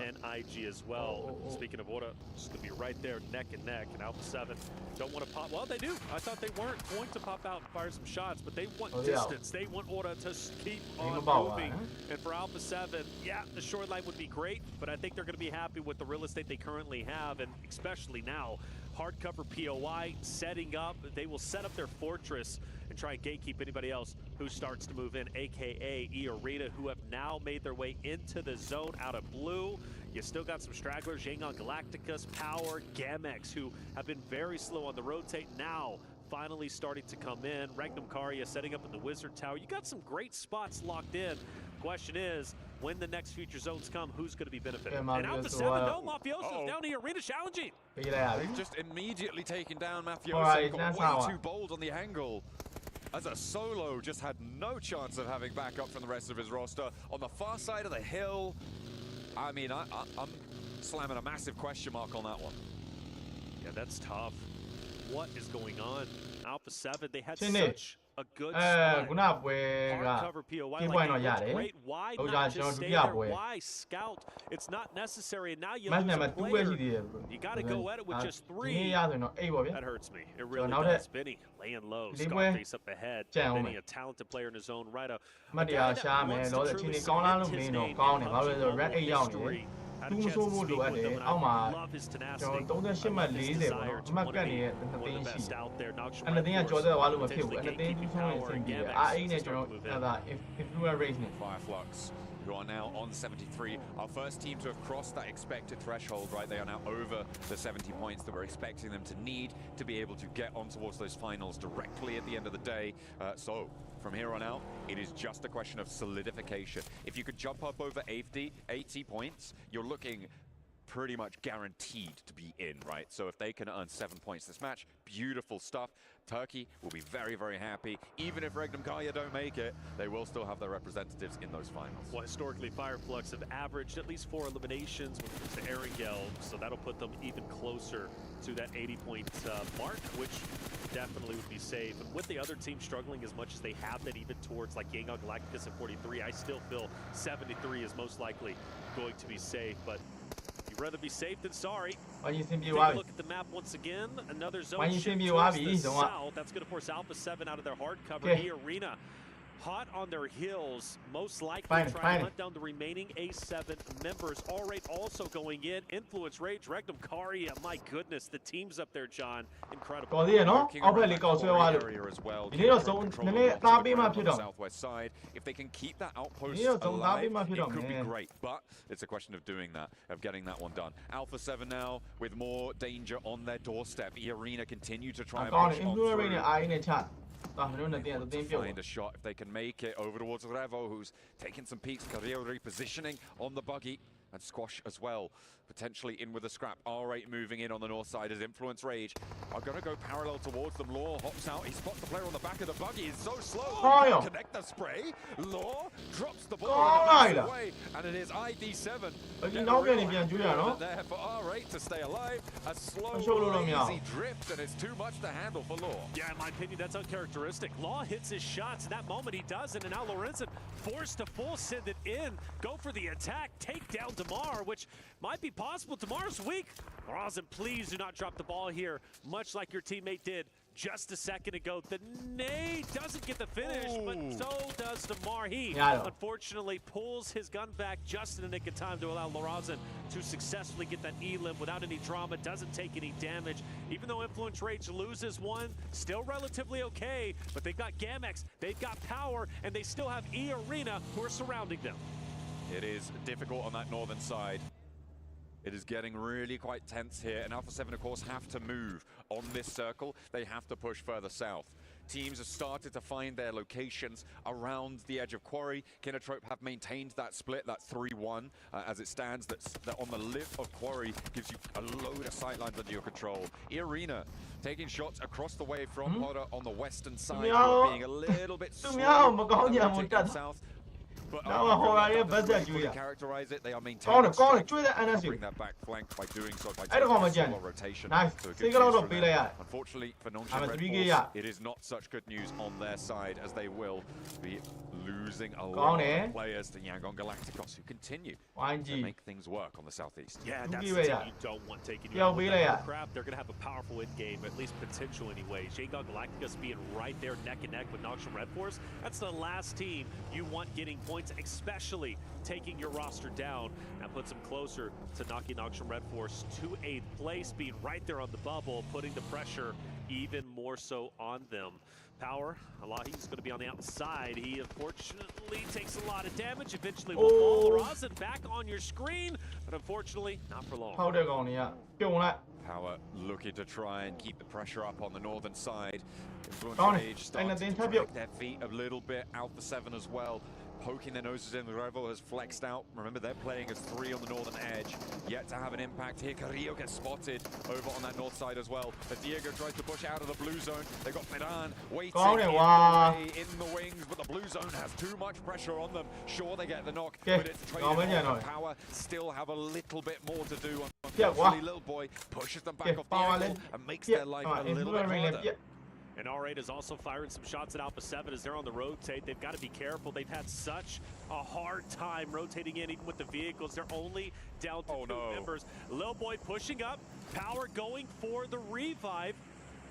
and IG as well. Speaking of Aura, it's going to be right there neck and neck, and Alpha 7 don't want to pop. Well, they do. I thought they weren't going to pop out and fire some shots, but they want distance. They want Aura to keep on moving. And for Alpha 7, yeah, the shoreline would be great, but I think they're going to be happy with the real estate they currently have, and especially now Hardcover POI setting up. They will set up their fortress and try and gatekeep anybody else who starts to move in, aka E-Arena, who have now made their way into the zone out of blue. You still got some stragglers, Yangon Galacticus, Power, Gamex, who have been very slow on the rotate, now finally starting to come in. Regnum Karya setting up in the Wizard Tower. You got some great spots locked in. Question is, when the next future zones come, who's going to be benefited? And Alpha 7, no, Mafioso's down here, Arena challenging.
They've just immediately taken down Mafioso, got way too bold on the angle. As a solo, just had no chance of having backup from the rest of his roster. On the far side of the hill, I mean, I'm slamming a massive question mark on that one.
Yeah, that's tough. What is going on? Alpha 7, they had such a good start. Hardcover POI, like great. Why not just stay there? Why scout? It's not necessary, and now you lose a player. You got to go at it with just 3. That hurts me. It really does. Benny laying low. Scarface up ahead. Benny, a talented player in his own right. A guy that wants to truly cement his name in history. Had a chance to speak with him, and I love his tenacity. I love his desire to want to be one of the best out there. Not sure potentially gatekeeping power and Gamex start to move in.
Fireflux, who are now on 73. Our first team to have crossed that expected threshold, right? They are now over the 70 points that we're expecting them to need to be able to get on towards those finals directly at the end of the day. So from here on out, it is just a question of solidification. If you could jump up over 80 points, you're looking pretty much guaranteed to be in, right? So if they can earn 7 points this match, beautiful stuff. Turkey will be very, very happy. Even if Regnum Karya don't make it, they will still have their representatives in those finals.
Well, historically, Fireflux have averaged at least 4 eliminations when it comes to Erangel, so that'll put them even closer to that 80-point mark, which definitely would be safe. And with the other team struggling as much as they have been, even towards like Yangon Galacticus at 43, I still feel 73 is most likely going to be safe, but you'd rather be safe than sorry. Take a look at the map once again. Another zone shift towards the south. That's going to force Alpha 7 out of their hardcover. E-Arena hot on their heels, most likely trying to hunt down the remaining A7 members. All-Right also going in. Influence Rage, Regnum Karya. My goodness, the team's up there, John. Incredible.
Southwest side. If they can keep that outpost alive, it could be great. But it's a question of doing that, of getting that one done. Alpha 7 now with more danger on their doorstep. E-Arena continue to try and push on through. Find a shot if they can make it over towards Revo, who's taking some peeks. Carrillo repositioning on the buggy, and Squash as well. Potentially in with a scrap. All-Right moving in on the north side as Influence Rage are going to go parallel towards them. Law hops out. He spots the player on the back of the buggy. He's so slow. He can't connect the spray. Law drops the ball away, and it is ID7. There for All-Right to stay alive. A slow, easy drift, and it's too much to handle for Law.
Yeah, in my opinion, that's uncharacteristic. Law hits his shots. In that moment, he doesn't, and now Lorenzen forced to full send it in. Go for the attack. Take down Damar, which might be possible. Damar's weak. Rosin, please do not drop the ball here, much like your teammate did just a second ago. The nade doesn't get the finish, but so does Damar. He unfortunately pulls his gun back just in the nick of time to allow Lorazin to successfully get that E-limb without any drama, doesn't take any damage. Even though Influence Rage loses one, still relatively okay, but they've got Gamex, they've got Power, and they still have E-Arena who are surrounding them.
It is difficult on that northern side. It is getting really quite tense here, and Alpha 7, of course, have to move on this circle. They have to push further south. Teams have started to find their locations around the edge of Quarry. Kinotrope have maintained that split, that 3-1 as it stands. That on the lip of Quarry gives you a load of sightlines under your control. E-Arena taking shots across the way from Potter on the western side, being a little bit slow south. But characterize it, they are maintaining bring that back flank by doing so by taking rotation. Unfortunately for non-Red Force, it is not such good news on their side, as they will be losing losing a
ကောင်း
lot
တယ်
of players to Yangon Galacticos, who continue
YG
to make things work on the southeast.
Yeah,
Who
that's
give
the
it
team
up?
you don't want taking you
Yo,
out with
be
that
like that.
crap. They're going to have a powerful end game, at least potential anyway. Yangon Galacticos being right there neck and neck with Noxian Red Force. That's the last team you want getting points, especially taking your roster down. That puts them closer to knocking Noxian Red Force to 8th place, being right there on the bubble, putting the pressure even more so on them. Power, he's going to be on the outside. He unfortunately takes a lot of damage. Eventually will fall.
Oh.
Rosin back on your screen, but unfortunately not for long.
ထောက်တဲ့ကောင်တွေကပြုံလိုက်
Power looking to try and keep the pressure up on the northern side. Influence
Got it.
Age
And
starting
then
to
tap
drag
you.
their feet a little bit. Alpha 7 as well, poking their noses in. The Revel has flexed out. Remember, they're playing as 3 on the northern edge. Yet to have an impact here. Carrillo gets spotted over on that north side as well. As Diego tries to push out of the blue zone. They've got Medan waiting
Got it.
in
Wow.
the way, in the wings, but the blue zone has too much pressure on them. Sure, they get the knock,
Okay.
but it's
Got it,
trading
yeah,
off.
no.
Power still have a little bit more to do.
Yeah,
Unfortunately,
wow.
Little Boy pushes them back
Yeah,
off the
power
angle
left.
and makes
Yeah,
their life a
and
little
blue
bit
ring left,
harder.
yeah.
And R8 is also firing some shots at Alpha 7 as they're on the rotate. They've got to be careful. They've had such a hard time rotating in, even with the vehicles. They're only down to 2 members. Lil Boy pushing up, Power going for the revive.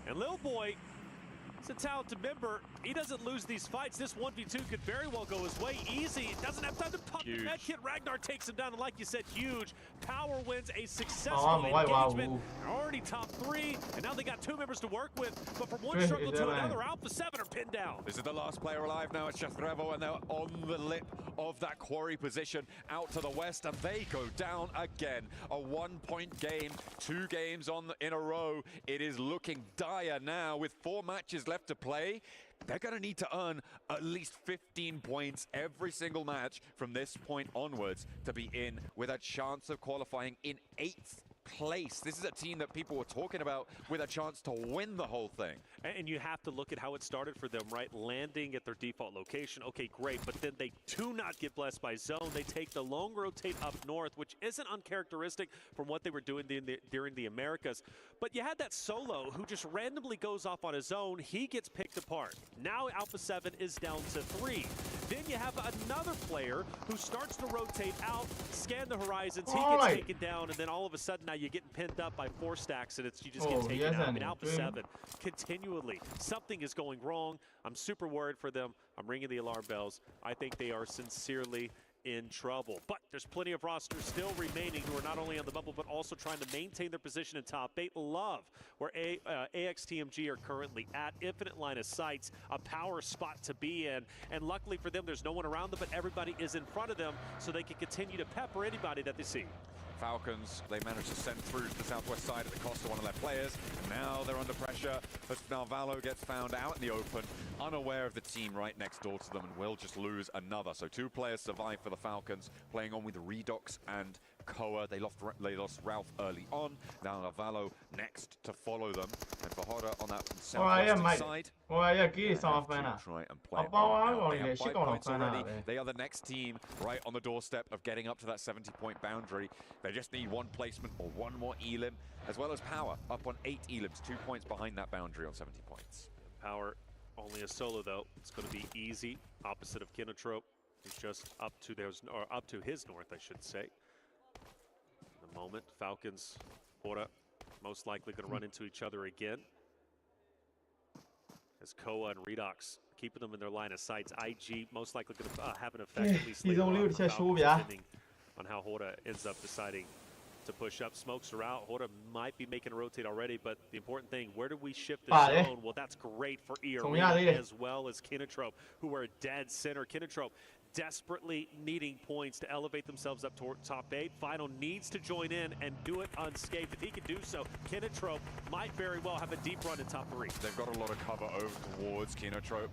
And Lil Boy is a talented member. He doesn't lose these fights. This 1v2 could very well go his way. Easy. Doesn't have time to pop the med kit. Ragnar takes him down, and like you said, huge. Power wins a successful engagement. They're already top 3, and now they got 2 members to work with. But from one struggle to another, Alpha 7 are pinned down.
This is the last player alive now. It's just Revo, and they're on the lip of that quarry position out to the west, and they go down again. A 1-point game, 2 games in a row. It is looking dire now with 4 matches left to play. They're going to need to earn at least 15 points every single match from this point onwards to be in with a chance of qualifying in 8th place. This is a team that people were talking about with a chance to win the whole thing.
And you have to look at how it started for them, right? Landing at their default location, okay, great, but then they do not get blessed by zone. They take the long rotate up north, which isn't uncharacteristic from what they were doing during the Americas. But you had that solo who just randomly goes off on his own. He gets picked apart. Now Alpha 7 is down to 3. Then you have another player who starts to rotate out, scan the horizons, he gets taken down, and then all of a sudden now you're getting pinned up by 4 stacks, and you just get taken out. I mean, Alpha 7 continually, something is going wrong. I'm super worried for them. I'm ringing the alarm bells. I think they are sincerely in trouble. But there's plenty of rosters still remaining who are not only on the bubble, but also trying to maintain their position in top 8. Love, where AXTMG are currently at. Infinite line of sights, a power spot to be in. And luckily for them, there's no one around them, but everybody is in front of them, so they can continue to pepper anybody that they see.
Falcons, they managed to send through to the southwest side at the cost of one of their players. Now they're under pressure as Nalvalo gets found out in the open, unaware of the team right next door to them, and will just lose another. So 2 players survive for the Falcons, playing on with Redox and Koa. They lost Ralph early on. Now Nalvalo next to follow them. And for Hoda on that southwestern side, try and play it out. They have 5 points already. They are the next team right on the doorstep of getting up to that 70-point boundary. They just need 1 placement or 1 more elim, as well as Power up on 8 elims, 2 points behind that boundary on 70 points.
Power only a solo though. It's going to be easy. Opposite of Kinotrope, he's just up to his north, I should say. In the moment, Falcons, Hora, most likely going to run into each other again. As Koa and Redox keeping them in their line of sights. IG most likely going to have an effect at least later on for Falcons, depending on how Hora ends up deciding to push up. Smokes are out. Hora might be making a rotate already, but the important thing, where do we shift the zone? Well, that's great for ERENA as well as Kinotrope, who are dead center. Kinotrope desperately needing points to elevate themselves up toward top 8. Final needs to join in and do it unscathed. If he can do so, Kinotrope might very well have a deep run in top 3.
They've got a lot of cover over towards Kinotrope's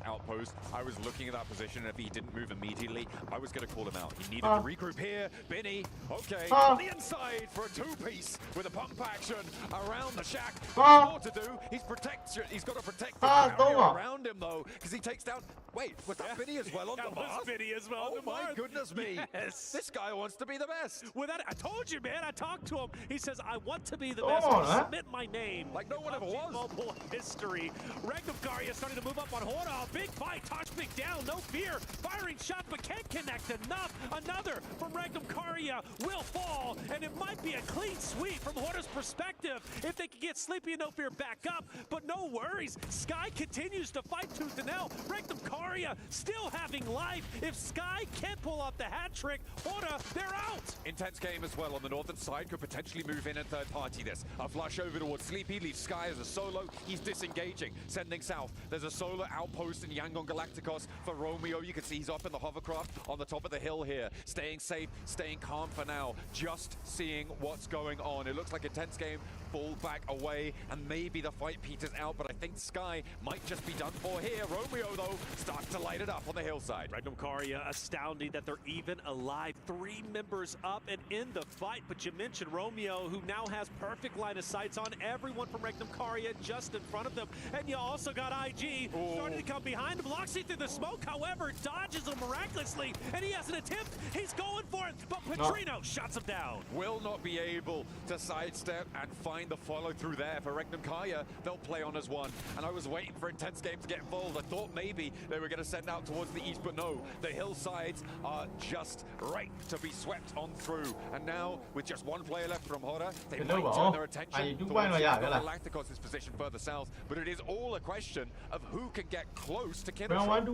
outpost. I was looking at that position, and if he didn't move immediately, I was going to call him out. He needed to regroup here. Binny, okay, on the inside for a 2-piece with a pump action around the shack. More to do. He's got to protect the barrier around him, though, because he takes down... Wait, was that Binny as well? Smile on
That
the
was
Marth.
Vinny as well.
Oh
the
my
Marth.
goodness me.
Yes.
This guy wants to be the best.
Without, I told you, man. I talked to him. He says, I want to be the
Come
best.
on,
I
huh?
submit my name.
Like no one ever
PUBG
was.
Mobile history. Regnum Garia starting to move up on Horda. Big fight. Toshbig down. No fear. Firing shots, but can't connect enough. Another from Regnum Garia will fall, and it might be a clean sweep from Horda's perspective if they can get Sleepy and No Fear back up. But no worries. Sky continues to fight tooth and nail. Regnum Garia still having life. If Sky can't pull off the hat trick, Horda, they're out.
Intense game as well on the northern side, could potentially move in and third party this. A flush over towards Sleepy, leaves Sky as a solo. He's disengaging, sending south. There's a solar outpost in Yangon Galacticos for Romeo. You can see he's up in the hovercraft on the top of the hill here. Staying safe, staying calm for now. Just seeing what's going on. It looks like Intense game, fall back away, and maybe the fight peters out, but I think Sky might just be done for here. Romeo, though, starts to light it up on the hillside.
Regnum Garia astounding that they're even alive. 3 members up and in the fight, but you mentioned Romeo, who now has perfect line of sights on everyone from Regnum Garia just in front of them. And you also got IG starting to come behind him. Loxy through the smoke, however, dodges him miraculously, and he has an attempt. He's going for it, but Petrino shuts him down.
Will not be able to sidestep and find the follow through there for Regnum Garia. They'll play on as one, and I was waiting for Intense game to get involved. I thought maybe they were going to send out towards the east, but no, the hillsides are just right to be swept on through. And now, with just one player left from Horda, they might turn their attention towards Galacticos' position further south, but it is all a question of who can get close to Kindertron.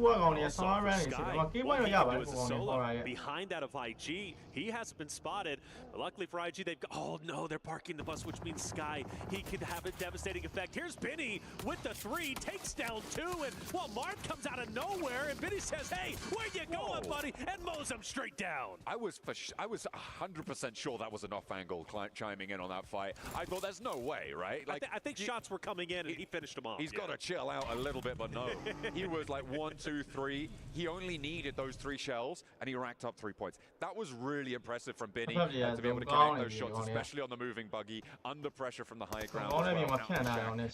Behind that of IG, he hasn't been spotted. But luckily for IG, they've got, oh no, they're parking the bus, which means Sky, he could have a devastating effect. Here's Benny with the 3, takes down 2, and well, Mark comes out of nowhere, and Benny says, hey, where you going, buddy? And mows him straight down.
I was 100% sure that was an off angle chiming in on that fight. I thought there's no way, right?
Like, I think shots were coming in, and he finished them off.
He's got to chill out a little bit, but no. He was like 1, 2, 3. He only needed those 3 shells, and he racked up 3 points. That was really impressive from Benny to be able to connect those shots, especially on the moving buggy, under pressure from the high ground.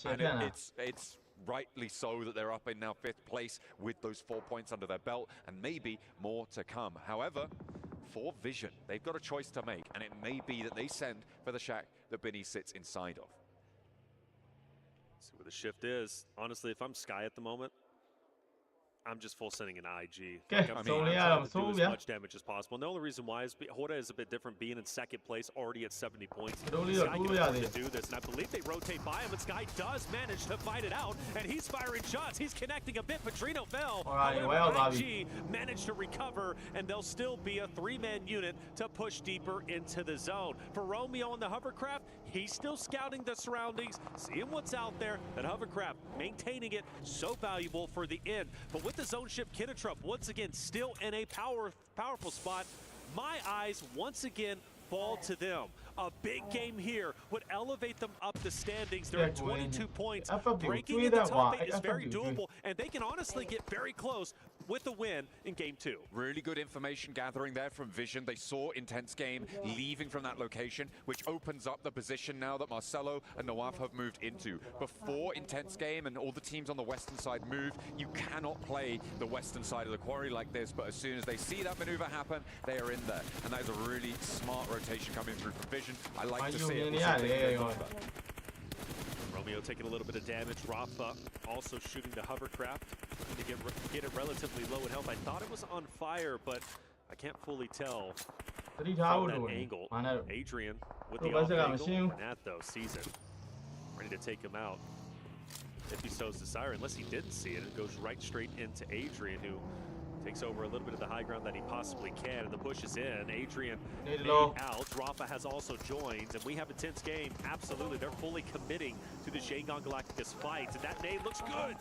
And it's rightly so that they're up in now 5th place with those 4 points under their belt, and maybe more to come. However, for Vision, they've got a choice to make, and it may be that they send for the shack that Benny sits inside of.
See where the shift is. Honestly, if I'm Sky at the moment, I'm just full sending an IG. Like, I'm trying to do as much damage as possible. And the only reason why is Horda is a bit different, being in 2nd place, already at 70 points. Sky can afford to do this, and I believe they rotate by him, and Sky does manage to fight it out, and he's firing shots. He's connecting a bit. Petrino fell. However, IG managed to recover, and they'll still be a 3-man unit to push deeper into the zone. For Romeo on the hovercraft, he's still scouting the surroundings, seeing what's out there. That hovercraft, maintaining it, so valuable for the end. But with the zone ship Kinetrup once again still in a powerful spot, my eyes once again fall to them. A big game here would elevate them up the standings. They're at 22 points. Breaking in the top 8 is very doable, and they can honestly get very close with a win in Game 2.
Really good information gathering there from Vision. They saw Intense game leaving from that location, which opens up the position now that Marcelo and Nawaf have moved into. Before Intense game and all the teams on the western side move, you cannot play the western side of the quarry like this, but as soon as they see that maneuver happen, they are in there. And that is a really smart rotation coming through from Vision. I like to see it.
Romeo taking a little bit of damage. Rafa also shooting the hovercraft to get it relatively low in health. I thought it was on fire, but I can't fully tell from that angle. Adrian with the off angle. Nat, though, sees it. Ready to take him out. If he sows desire, unless he didn't see it, it goes right straight into Adrian, who takes over a little bit of the high ground that he possibly can, and the push is in. Adrian out. Rafa has also joined, and we have a tense game. Absolutely, they're fully committing to the Yangon Galacticos fight, and that nade looks good.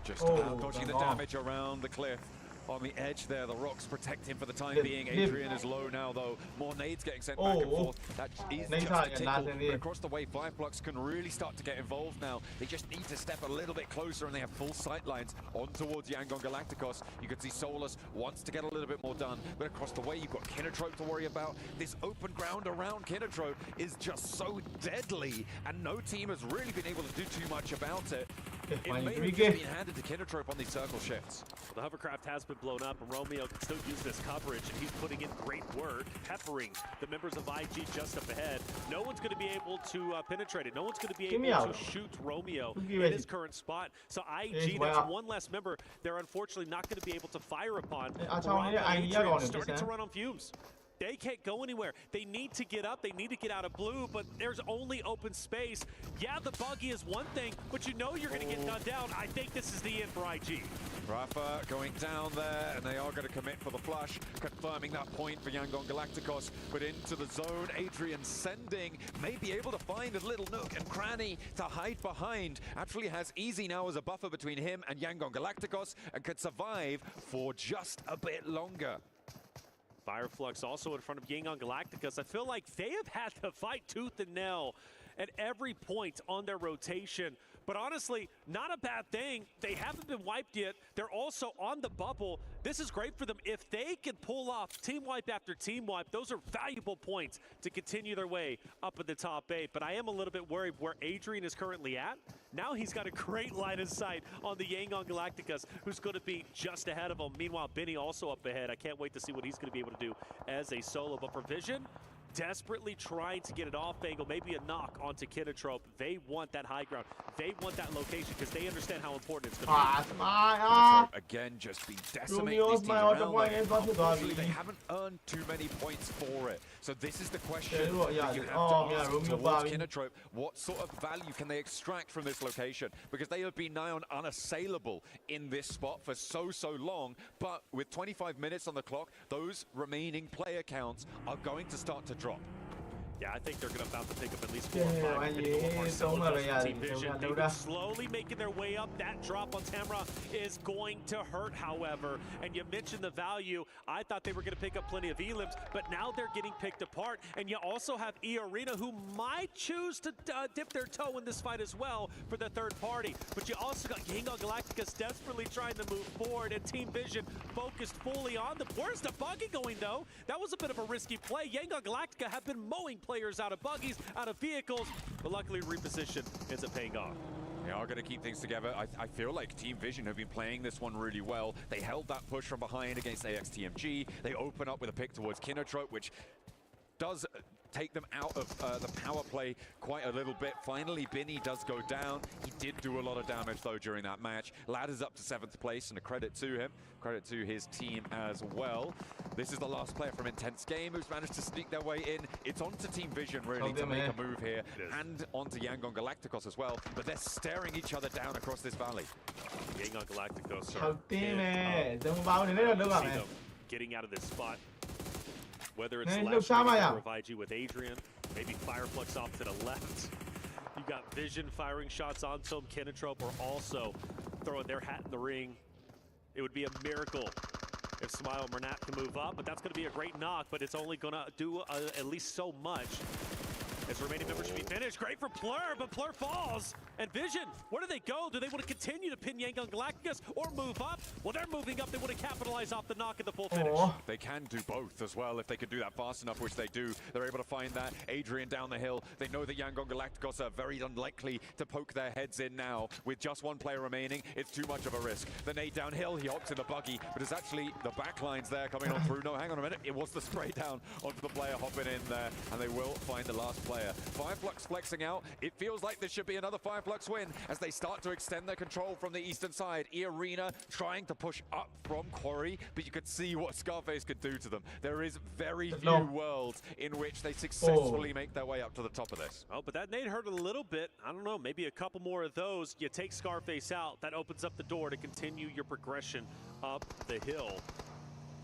Just about dodging the damage around the cliff. On the edge there, the rocks protect him for the time being. Adrian is low now, though. More nades getting sent back and forth. That is just a tickle. But across the way, Fireflux can really start to get involved now. They just need to step a little bit closer, and they have full sight lines on towards Yangon Galacticos. You can see Solus wants to get a little bit more done, but across the way, you've got Kinetrup to worry about. This open ground around Kinetrup is just so deadly, and no team has really been able to do too much about it. It may have just been handed to Kinotrope on these circle shifts.
The hovercraft has been blown up, and Romeo can still use this coverage, and he's putting in great work, peppering the members of IG just up ahead. No one's going to be able to penetrate it. No one's going to be able to shoot Romeo in his current spot. So IG, that's one less member they're unfortunately not going to be able to fire upon. Adrian starting to run on fumes. They can't go anywhere. They need to get up. They need to get out of blue, but there's only open space. Yeah, the buggy is one thing, but you know you're going to get gunned down. I think this is the end for IG.
Rafa going down there, and they are going to commit for the flush, confirming that point for Yangon Galacticos. But into the zone, Adrian sending, may be able to find a little nook and cranny to hide behind. Actually has Easy now as a buffer between him and Yangon Galacticos, and could survive for just a bit longer.
Fireflux also in front of Yangon Galacticos. I feel like they have had to fight tooth and nail at every point on their rotation. But honestly, not a bad thing. They haven't been wiped yet. They're also on the bubble. This is great for them. If they can pull off team wipe after team wipe, those are valuable points to continue their way up in the top 8. But I am a little bit worried where Adrian is currently at. Now he's got a great line of sight on the Yangon Galacticos, who's going to be just ahead of him. Meanwhile, Benny also up ahead. I can't wait to see what he's going to be able to do as a solo. But for Vision, desperately trying to get it off angle, maybe a knock onto Kinotrope. They want that high ground. They want that location because they understand how important it's going to be.
Kinotrope again just being decimated these teams around them. Unfortunately, they haven't earned too many points for it. So this is the question that you have to ask towards Kinotrope. What sort of value can they extract from this location? Because they have been nigh on unassailable in this spot for so long. But with 25 minutes on the clock, those remaining player counts are going to start to drop.
Yeah, I think they're going to about to pick up at least 4 or 5. Team Vision, they've been slowly making their way up. That drop on Tamra is going to hurt, however. And you mentioned the value. I thought they were going to pick up plenty of elims, but now they're getting picked apart. And you also have E-Arena, who might choose to dip their toe in this fight as well for the third party. But you also got Yangon Galacticos desperately trying to move forward, and Team Vision focused fully on them. Where's the buggy going, though? That was a bit of a risky play. Yangon Galactica have been mowing players out of buggies, out of vehicles, but luckily reposition ends up paying off.
They are going to keep things together. I feel like Team Vision have been playing this one really well. They held that push from behind against AXTMG. They open up with a pick towards Kinotrope, which does take them out of the power play quite a little bit. Finally, Binny does go down. He did do a lot of damage, though, during that match. Ladders up to 7th place, and a credit to him. Credit to his team as well. This is the last player from Intense Game who's managed to sneak their way in. It's on to Team Vision, really, to make a move here. And onto Yangon Galacticos as well. But they're staring each other down across this valley.
Yangon Galacticos are getting out of this spot. Whether it's last of IG with Adrian, maybe Fireflux off to the left. You got Vision firing shots onto him. Kinotrope are also throwing their hat in the ring. It would be a miracle if Smile Mernat can move up, but that's going to be a great knock, but it's only going to do at least so much. As remaining members should be finished. Great for Plur, but Plur falls. And Vision, where do they go? Do they want to continue to pin Yangon Galacticos or move up? Well, they're moving up. They want to capitalize off the knock at the full finish.
They can do both as well if they could do that fast enough, which they do. They're able to find that. Adrian down the hill. They know that Yangon Galacticos are very unlikely to poke their heads in now. With just one player remaining, it's too much of a risk. The nade downhill, he hops in the buggy, but it's actually the back lines there coming on through. No, hang on a minute. It was the spray down onto the player hopping in there, and they will find the last player. Fireflux flexing out. It feels like this should be another Fireflux win as they start to extend their control from the eastern side. E-Arena trying to push up from Quarry, but you could see what Scarface could do to them. There is very few worlds in which they successfully make their way up to the top of this.
Oh, but that nade hurt a little bit. I don't know, maybe a couple more of those. You take Scarface out, that opens up the door to continue your progression up the hill.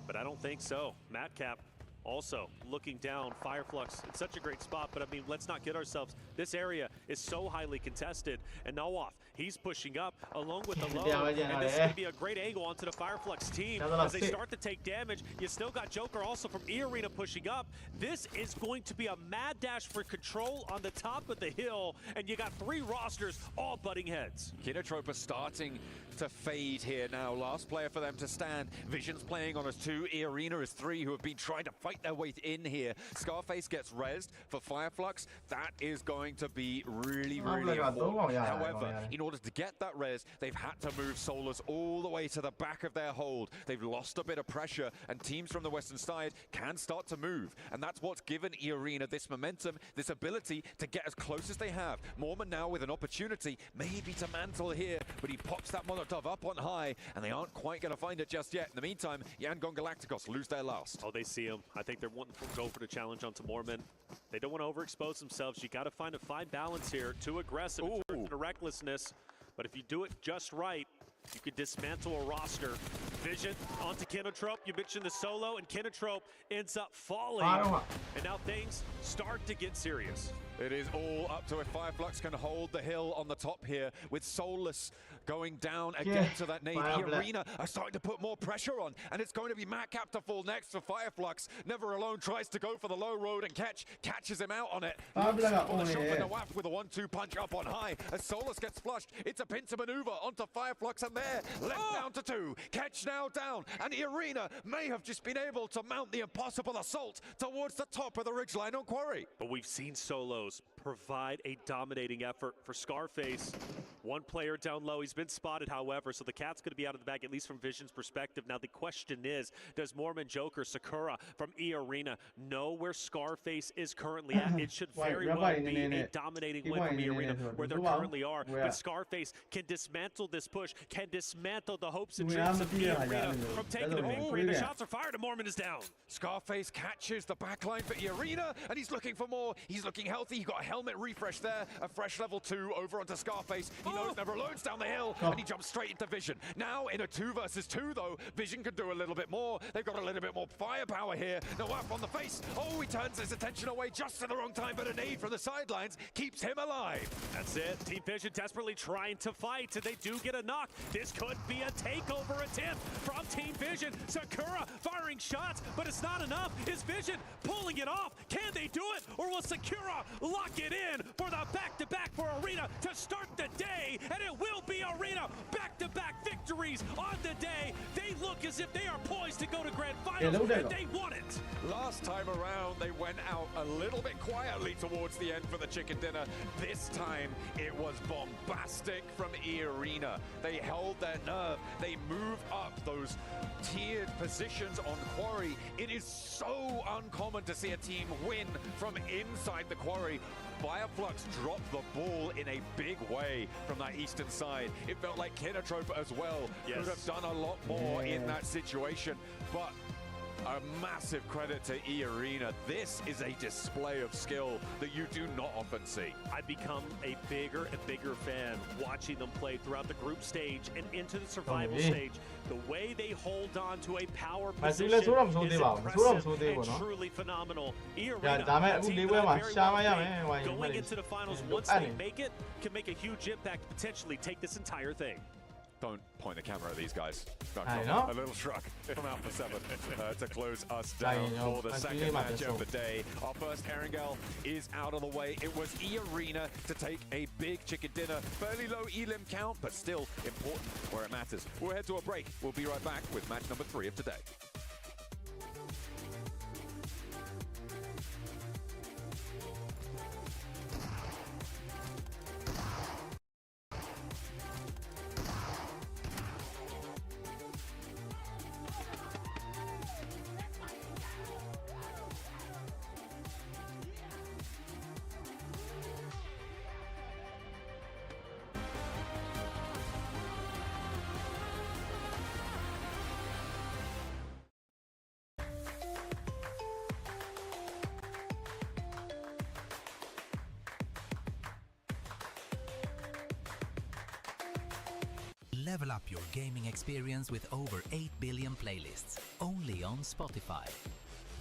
But I don't think so. Madcap also looking down. Fireflux in such a great spot, but I mean, let's not kid ourselves. This area is so highly contested, and Nawaf, he's pushing up along with the low, and this is going to be a great angle onto the Fireflux team as they start to take damage. You still got Joker also from E-Arena pushing up. This is going to be a mad dash for control on the top of the hill, and you got 3 rosters all butting heads.
Kinotrope are starting to fade here now. Last player for them to stand. Vision's playing on as 2, E-Arena is 3, who have been trying to fight fight their way in here. Scarface gets rezzed for Fireflux. That is going to be really, really important. However, in order to get that res, they've had to move Solus all the way to the back of their hold. They've lost a bit of pressure, and teams from the western side can start to move. And that's what's given E-Arena this momentum, this ability to get as close as they have. Mormon now with an opportunity, maybe to mantle here, but he pops that Molotov up on high, and they aren't quite going to find it just yet. In the meantime, Yangon Galacticos lose their last.
Oh, they see him. I think they're wanting to go for the challenge onto Mormon. They don't want to overexpose themselves. You got to find a fine balance here. Too aggressive, it turns into recklessness. But if you do it just right, you could dismantle a roster. Vision onto Kinotrope. You mentioned the solo, and Kinotrope ends up falling. And now things start to get serious.
It is all up to if Fireflux can hold the hill on the top here, with Solus going down again to that nade. E-Arena are starting to put more pressure on, and it's going to be Madcap to fall next for Fireflux. Never Alone tries to go for the low road and catches him out on it. On the shot for Nawaf with a 1-2 punch up on high. As Solus gets flushed, it's a pincer maneuver onto Fireflux, and there, left down to 2. Catch now down, and E-Arena may have just been able to mount the impossible assault towards the top of the ridgeline on Quarry.
But we've seen solos provide a dominating effort for Scarface. One player down low, he's been spotted, however, so the cat's going to be out of the bag, at least from Vision's perspective. Now the question is, does Mormon Joker Sakura from E-Arena know where Scarface is currently at? It should very well be a dominating win from E-Arena where they currently are, but Scarface can dismantle this push, can dismantle the hopes and dreams of E-Arena from taking a victory. The shots are fired and Mormon is down.
Scarface catches the backline for E-Arena, and he's looking for more. He's looking healthy. He got a helmet refresh there, a fresh level 2 over onto Scarface. He knows Never Alone's down the hill, and he jumps straight into Vision. Now in a 2 versus 2 though, Vision can do a little bit more. They've got a little bit more firepower here. Nawaf on the face. Oh, he turns his attention away just at the wrong time, but a nade from the sidelines keeps him alive.
That's it. Team Vision desperately trying to fight, and they do get a knock. This could be a takeover attempt from Team Vision. Sakura firing shots, but it's not enough. Is Vision pulling it off? Can they do it? Or will Sakura lock it in for the back-to-back for Arena to start the day? And it will be Arena back-to-back victories on the day. They look as if they are poised to go to grand finals, and they won it.
Last time around, they went out a little bit quietly towards the end for the chicken dinner. This time, it was bombastic from E-Arena. They held their nerve. They moved up those tiered positions on Quarry. It is so uncommon to see a team win from inside the Quarry. Fireflux dropped the ball in a big way from that eastern side. It felt like Kinotrope as well could have done a lot more in that situation, but a massive credit to E-Arena. This is a display of skill that you do not often see.
I've become a bigger and bigger fan watching them play throughout the group stage and into the survival stage. The way they hold on to a power position is impressive and truly phenomenal. E-Arena, going into the finals, once they make it, can make a huge impact, potentially take this entire thing.
Don't point the camera at these guys.
I know.
A little shrug from Alpha 7 to close us down for the second match of the day. Our first Erangel is out of the way. It was E-Arena to take a big chicken dinner. Fairly low elim count, but still important where it matters. We'll head to a break. We'll be right back with match number 3 of today.
Level up your gaming experience with over 8 billion playlists, only on Spotify,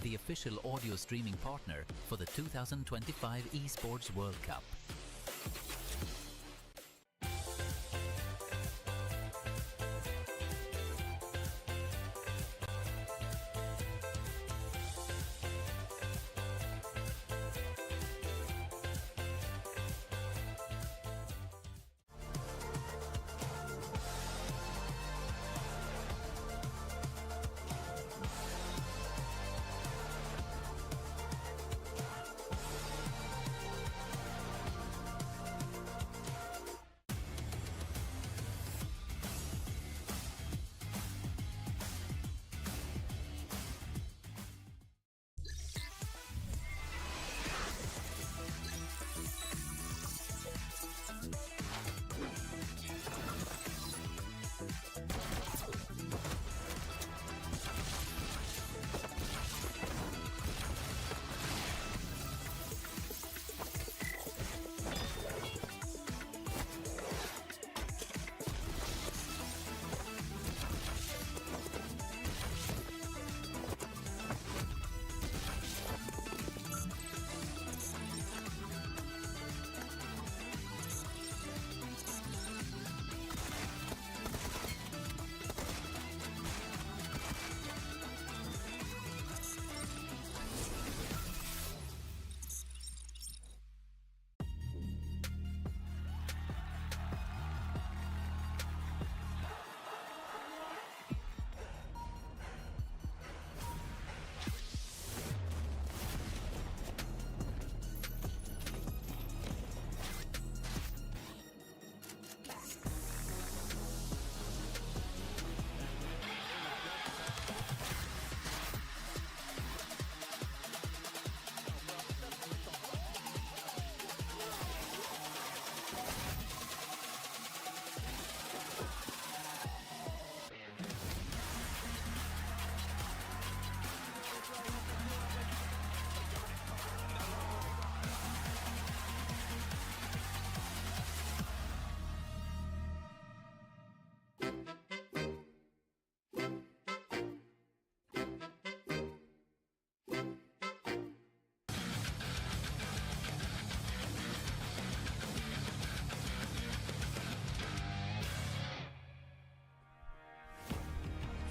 the official audio streaming partner for the 2025 Esports World Cup.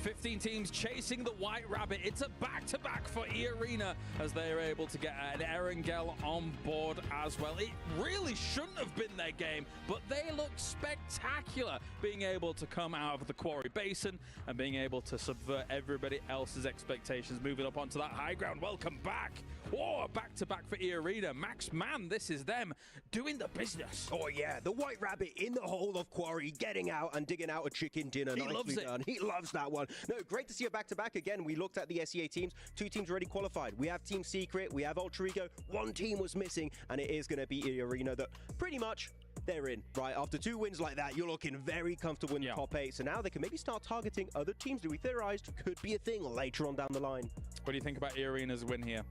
15 teams chasing the White Rabbit. It's a back-to-back for E-Arena as they are able to get an Erangel on board as well. It really shouldn't have been their game, but they looked spectacular, being able to come out of the Quarry Basin and being able to subvert everybody else's expectations, moving up onto that high ground. Welcome back. Oh, back-to-back for E-Arena. Max, man, this is them doing the business.
Oh, yeah, the White Rabbit in the hole of Quarry, getting out and digging out a chicken dinner.
He
Nicely
loves it.
done. He loves that one. No, great to see a back-to-back again. We looked at the SEA teams. 2 teams already qualified. We have Team Secret, we have Ultra Ego. 1 team was missing, and it is going to be E-Arena that pretty much they're in, right? After 2 wins like that, you're looking very comfortable in the top 8. So now they can maybe start targeting other teams that we theorized could be a thing later on down the line.
What do you think about E-Arena's win here?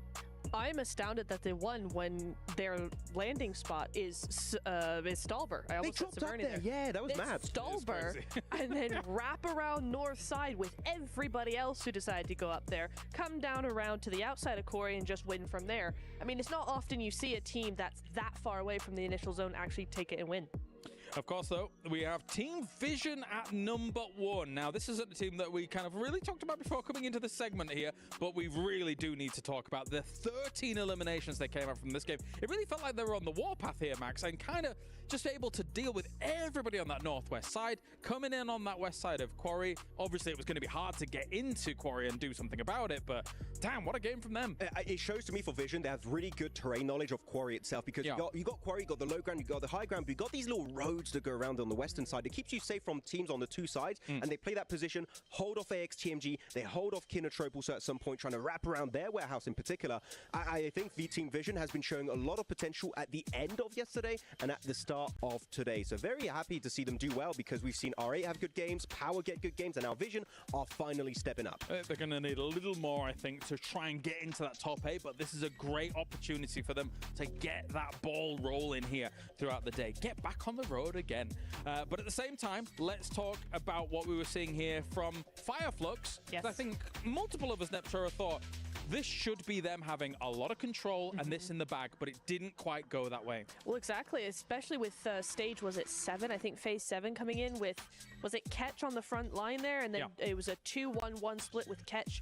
I'm astounded that they won when their landing spot is Stalber. I almost said
dropped up
Severny
there. Yeah, that was
It's
mad.
Stalber, and then wrap around north side with everybody else who decided to go up there, come down around to the outside of Quarry and just win from there. I mean, it's not often you see a team that's that far away from the initial zone actually take it and win.
Of course, though, we have Team Vision at number 1. Now, this isn't a team that we kind of really talked about before coming into this segment here, but we really do need to talk about the 13 eliminations they came out from this game. It really felt like they were on the warpath here, Max, and kind of just able to deal with everybody on that northwest side, coming in on that west side of Quarry. Obviously, it was going to be hard to get into Quarry and do something about it, but damn, what a game from them.
It shows to me for Vision, they have really good terrain knowledge of Quarry itself, because you got Quarry, you got the low ground, you got the high ground, but you got these little roads that go around on the western side. It keeps you safe from teams on the 2 sides, and they play that position, hold off AXTMG, they hold off Kinotrope also at some point, trying to wrap around their warehouse in particular. I think Team Vision has been showing a lot of potential at the end of yesterday and at the start of today. So very happy to see them do well, because we've seen R8 have good games, Power get good games, and now Vision are finally stepping up.
They're going to need a little more, I think, to try and get into that top 8, but this is a great opportunity for them to get that ball rolling here throughout the day. Get back on the road again. But at the same time, let's talk about what we were seeing here from Fireflux.
Yes.
I think multiple of us, Neptura, thought this should be them having a lot of control and this in the bag, but it didn't quite go that way.
Well, exactly, especially with stage, was it 7? I think phase 7 coming in with, was it Ketch on the front line there? And then it was a 2-1-1 split with Ketch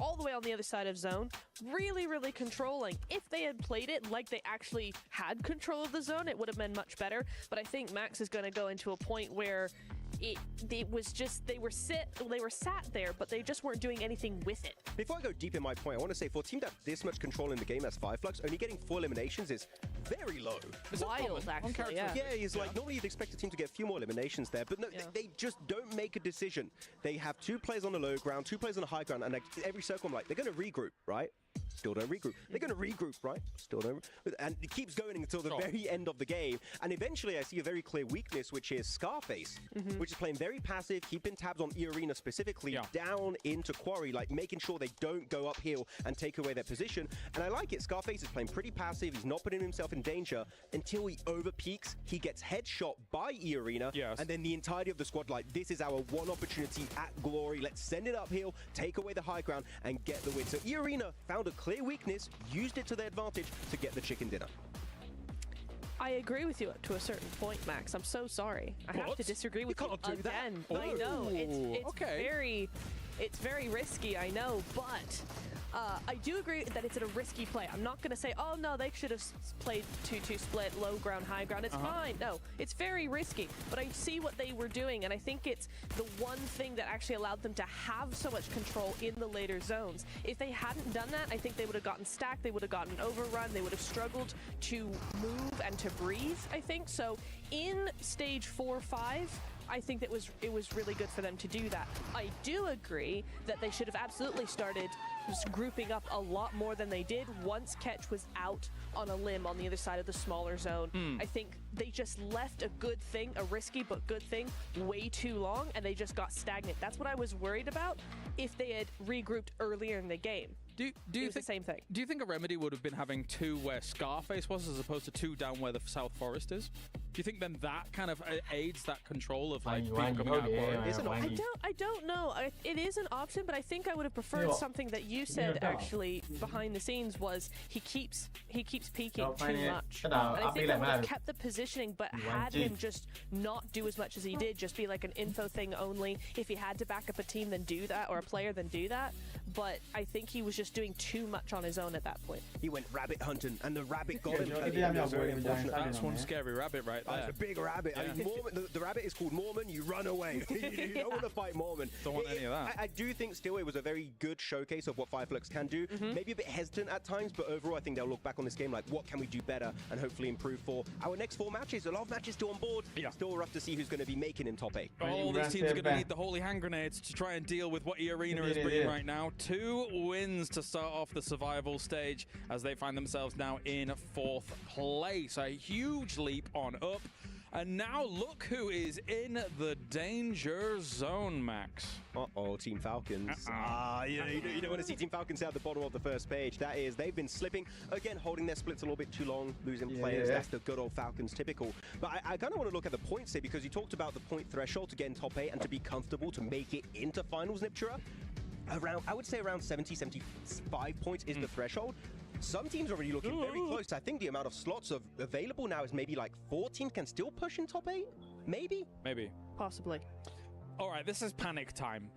all the way on the other side of zone. Really, really controlling. If they had played it like they actually had control of the zone, it would have been much better. But I think Max is going to go into a point where it was just, they were sat there, but they just weren't doing anything with it.
Before I go deep in my point, I want to say for a team that this much control in the game as Fireflux, only getting 4 eliminations is very low.
It's wild, actually, yeah.
Yeah, it's like normally you'd expect a team to get a few more eliminations there, but no, they just don't make a decision. They have 2 players on the low ground, 2 players on the high ground, and every circle I'm like, they're going to regroup, right? Still don't regroup. They're going to regroup, right? Still don't. And it keeps going until the very end of the game. And eventually I see a very clear weakness, which is Scarface, which is playing very passive, keeping tabs on E-Arena specifically down into Quarry, like making sure they don't go uphill and take away their position. And I like it. Scarface is playing pretty passive. He's not putting himself in danger until he overpeaks. He gets headshot by E-Arena. And then the entirety of the squad, like, this is our one opportunity at Glory. Let's send it uphill, take away the high ground, and get the win. So E-Arena found a clear weakness, used it to their advantage to get the chicken dinner.
I agree with you to a certain point, Max. I'm so sorry. I have to disagree with you again. I know. It's very risky, I know, but I do agree that it's a risky play. I'm not going to say, oh no, they should have played 2-2 split, low ground, high ground. It's fine. No, it's very risky, but I see what they were doing, and I think it's the one thing that actually allowed them to have so much control in the later zones. If they hadn't done that, I think they would have gotten stacked, they would have gotten overrun, they would have struggled to move and to breathe, I think. So in stage 4-5, I think that it was really good for them to do that. I do agree that they should have absolutely started grouping up a lot more than they did once Ketch was out on a limb on the other side of the smaller zone. I think they just left a good thing, a risky but good thing, way too long, and they just got stagnant. That's what I was worried about if they had regrouped earlier in the game.
Do
it
you
was the
think
same thing.
Do you think a remedy would have been having 2 where Scarface was as opposed to 2 down where the South Forest is? Do you think then that kind of aids that control of like people coming out of quarantine?
I don't know. It is an option, but I think I would have preferred something that you said actually behind the scenes was he keeps peeking too much. And I think I would have kept the positioning, but had him just not do as much as he did, just be like an info thing only. If he had to back up a team, then do that, or a player, then do that. But I think he was just doing too much on his own at that point.
He went rabbit hunting, and the rabbit got him.
That's one scary rabbit right there.
That's a big rabbit.
Yeah.
I mean, Mormon, the rabbit is called Mormon. You run away. You don't want to fight Mormon.
Don't want any of that.
I do think still it was a very good showcase of what Fireflux can do. Maybe a bit hesitant at times, but overall I think they'll look back on this game like, what can we do better and hopefully improve for our next 4 matches. A lot of matches still on board.
Yeah.
Still rough to see who's going to be making in top 8.
All these teams are going to need the holy hand grenades to try and deal with what E-Arena is bringing right now. 2 wins to start off the survival stage as they find themselves now in 4th place. A huge leap on up. And now look who is in the danger zone, Max.
Uh-oh, Team Falcons. You don't want to see Team Falcons at the bottom of the first page. That is, they've been slipping. Again, holding their splits a little bit too long, losing players. That's the good old Falcons typical. But I kind of want to look at the points here because you talked about the point threshold to get in top 8 and to be comfortable to make it into finals, Niptura. I would say around 70, 75 points is the threshold. Some teams are already looking very close. I think the amount of slots available now is maybe like 14 can still push in top 8? Maybe?
Maybe.
Possibly.
All right, this is panic time.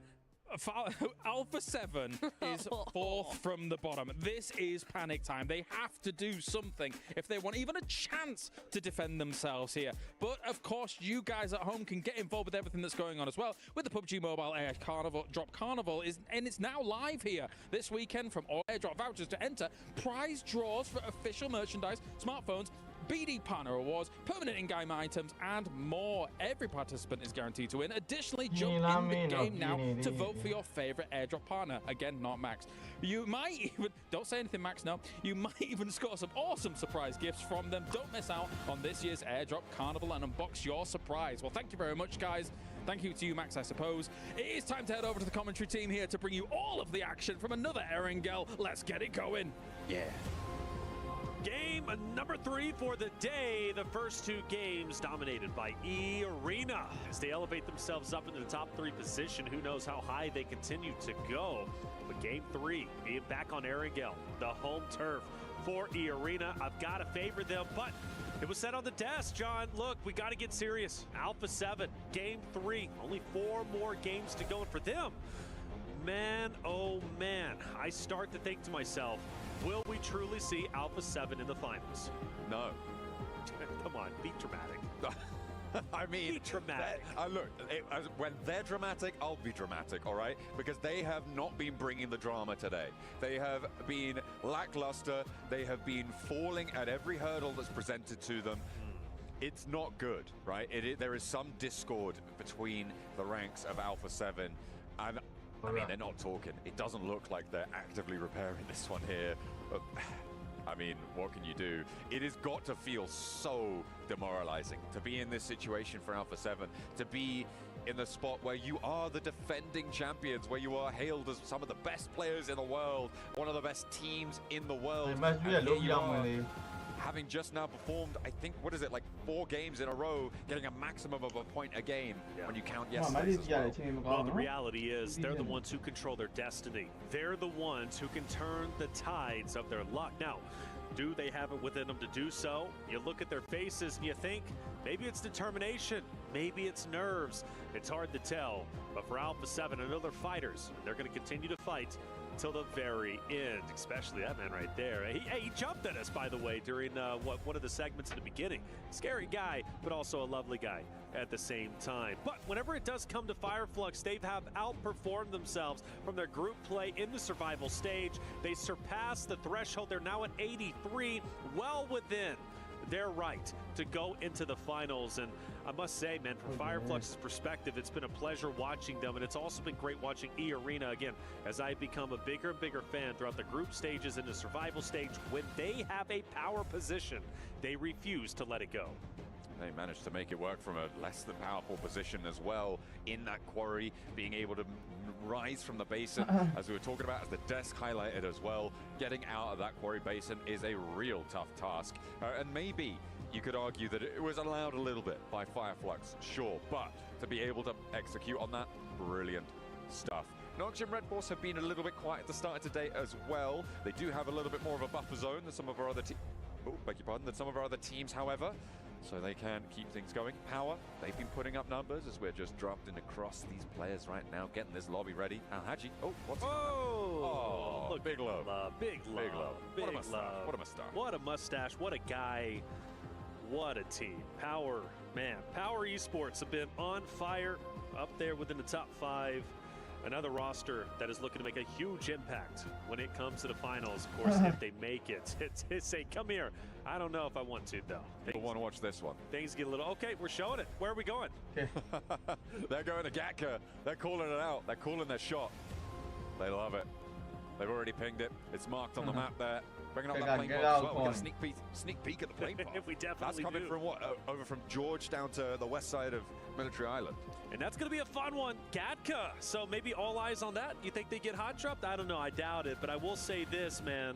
Alpha 7 is 4th from the bottom. This is panic time. They have to do something if they want even a chance to defend themselves here. But of course, you guys at home can get involved with everything that's going on as well. With the PUBG Mobile Airdrop Carnival and it's now live here this weekend from all airdrop vouchers to enter, prize draws for official merchandise, smartphones, BD Partner Awards, permanent in-game items, and more. Every participant is guaranteed to win. Additionally, jump in the game now to vote for your favorite airdrop partner. Again, not Max. You might even, don't say anything, Max, no. You might even score some awesome surprise gifts from them. Don't miss out on this year's Airdrop Carnival and unbox your surprise. Well, thank you very much, guys. Thank you to you, Max, I suppose. It is time to head over to the commentary team here to bring you all of the action from another Erangel. Let's get it going.
Yeah.
Game number 3 for the day. The first 2 games dominated by E-Arena as they elevate themselves up into the top 3 position. Who knows how high they continue to go. But game 3 being back on Erangel, the home turf for E-Arena. I've got to favor them, but it was said on the desk, John, look, we got to get serious. Alpha 7, game 3, only 4 more games to go. And for them, man, oh man, I start to think to myself, will we truly see Alpha 7 in the finals?
No.
Come on, be dramatic.
I mean,
be dramatic.
Look, when they're dramatic, I'll be dramatic, all right? Because they have not been bringing the drama today. They have been lackluster. They have been falling at every hurdle that's presented to them. It's not good, right? There is some discord between the ranks of Alpha 7, and I mean, they're not talking. It doesn't look like they're actively repairing this one here. I mean, what can you do? It has got to feel so demoralizing to be in this situation for Alpha 7, to be in the spot where you are the defending champions, where you are hailed as some of the best players in the world, one of the best teams in the world. And here you are, having just now performed, I think, what is it, like 4 games in a row, getting a maximum of a point a game when you count yesterday's as well.
Well, the reality is they're the ones who control their destiny. They're the ones who can turn the tides of their luck. Now, do they have it within them to do so? You look at their faces and you think, maybe it's determination, maybe it's nerves. It's hard to tell. But for Alpha 7 and other fighters, they're going to continue to fight till the very end, especially that man right there. He jumped at us, by the way, during one of the segments in the beginning. Scary guy, but also a lovely guy at the same time. But whenever it does come to Fireflux, they have outperformed themselves from their group play in the survival stage. They surpassed the threshold. They're now at 83, well within their right to go into the finals. And I must say, man, from Fireflux's perspective, it's been a pleasure watching them, and it's also been great watching E-Arena again as I've become a bigger and bigger fan throughout the group stages and the survival stage. When they have a power position, they refuse to let it go.
They managed to make it work from a less than powerful position as well in that quarry, being able to rise from the basin, as we were talking about, as the desk highlighted as well. Getting out of that quarry basin is a real tough task. And maybe you could argue that it was allowed a little bit by Fireflux, sure, but to be able to execute on that, brilliant stuff. Nox and Red Force have been a little bit quiet at the start of today as well. They do have a little bit more of a buffer zone than some of our other than some of our other teams, however, so they can keep things going. Power, they've been putting up numbers as we're just drafting across these players right now, getting this lobby ready. Al-Haji, what's he got? Oh,
look,
big love.
Big love.
Big love.
Big
What a mustache.
love.
What a mustache.
What a mustache. What a guy. What a team. Power, man. Power Esports have been on fire, up there within the top 5. Another roster that is looking to make a huge impact when it comes to the finals. Of course, if they make it, it's say, come here. I don't know if I want to, though.
People want to watch this one.
Things get a little, okay, we're showing it. Where are we going?
They're going to Gatka. They're calling it out. They're calling their shot. They love it. They've already pinged it. It's marked on the map there. Bringing up that plane path as well. We got a sneak peek at the plane path.
We definitely
That's coming from what? Over from George down to the west side of Military Island.
And that's going to be a fun one. Gatka. So maybe all eyes on that. You think they get hot dropped? I don't know. I doubt it. But I will say this, man.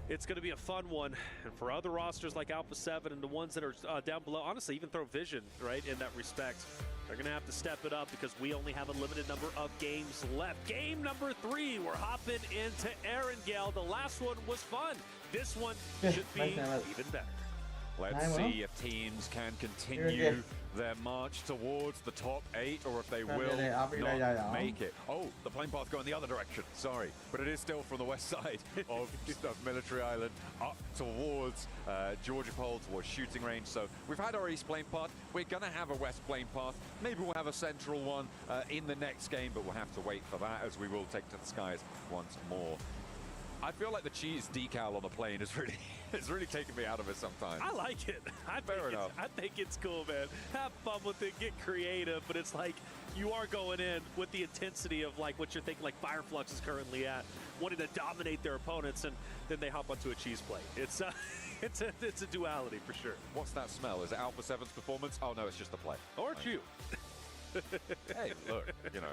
It's going to be a fun one. And for other rosters like Alpha 7 and the ones that are down below, honestly, even throw Vision, right, in that respect, they're going to have to step it up because we only have a limited number of games left. Game number 3, we're hopping into Erangel. The last one was fun. This one should be even better.
Let's see if teams can continue their march towards the top 8 or if they will not make it. Oh, the plane path going the other direction. Sorry, but it is still from the west side of Military Island up towards Georgia Pole, towards shooting range. So we've had our east plane path. We're going to have a west plane path. Maybe we'll have a central one in the next game, but we'll have to wait for that as we will take to the skies once more. I feel like the cheese decal on the plane is really taking me out of it sometimes.
I like it.
Fair enough.
I think it's cool, man. Have fun with it, get creative, but it's like you are going in with the intensity of like what you're thinking like Fireflux is currently at, wanting to dominate their opponents, and then they hop onto a cheese plate. It's a duality for sure.
What's that smell? Is it Alpha 7's performance? Oh no, it's just the play.
Or it's you.
Hey, look, you know,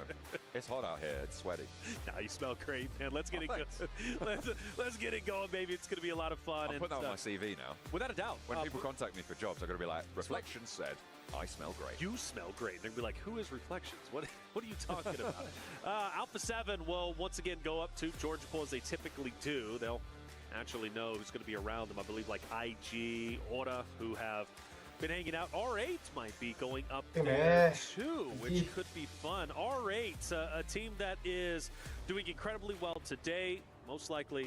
it's hot out here. It's sweaty.
Now you smell great, man. Let's get it going. Let's get it going, baby. It's going to be a lot of fun.
I'll put that on my CV now.
Without a doubt.
When people contact me for jobs, I'm going to be like, Reflections said, I smell great.
You smell great. They're going to be like, who is Reflections? What are you talking about? Alpha 7 will once again go up to Georgia Pole as they typically do. They'll actually know who's going to be around them. I believe like IG, Aura, who have been hanging out. R8 might be going up there too, which could be fun. R8, a team that is doing incredibly well today. Most likely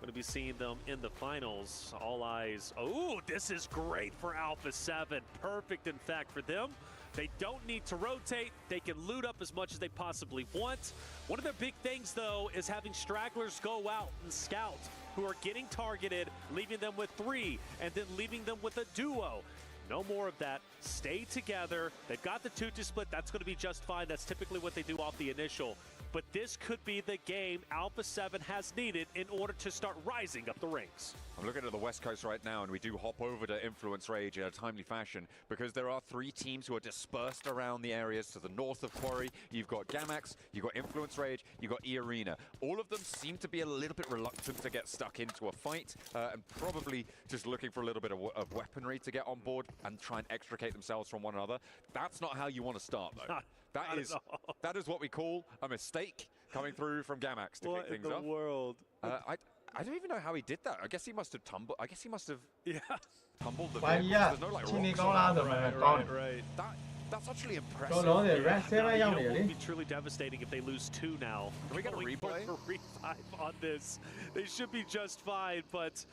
going to be seeing them in the finals. All eyes. Oh, this is great for Alpha 7. Perfect, in fact, for them. They don't need to rotate. They can loot up as much as they possibly want. One of their big things, though, is having stragglers go out and scout who are getting targeted, leaving them with 3, and then leaving them with a duo. No more of that. Stay together. They've got the 2-2 split. That's going to be just fine. That's typically what they do off the initial. But this could be the game Alpha 7 has needed in order to start rising up the ranks.
I'm looking at the West Coast right now, and we do hop over to Influence Rage in a timely fashion because there are 3 teams who are dispersed around the areas to the north of Quarry. You've got Gamax, you've got Influence Rage, you've got E-Arena. All of them seem to be a little bit reluctant to get stuck into a fight and probably just looking for a little bit of weaponry to get on board and try and extricate themselves from one another. That's not how you want to start, though. That is what we call a mistake coming through from Gamax to kick things off.
What in the world?
I don't even know how he did that. I guess he must have tumbled. I guess he must have tumbled the
玩
vehicle.
一下
There's no like
清理
rocks
高
on
拉
it.
怎么高？
Right.
That's actually
高樓
impressive.
哋 red 車咩
Now,
音
you know
嚟
what
嘅
would be truly devastating if they lose 2 now.
Can we get a
Going
replay?
for revive on this. They should be just fine, but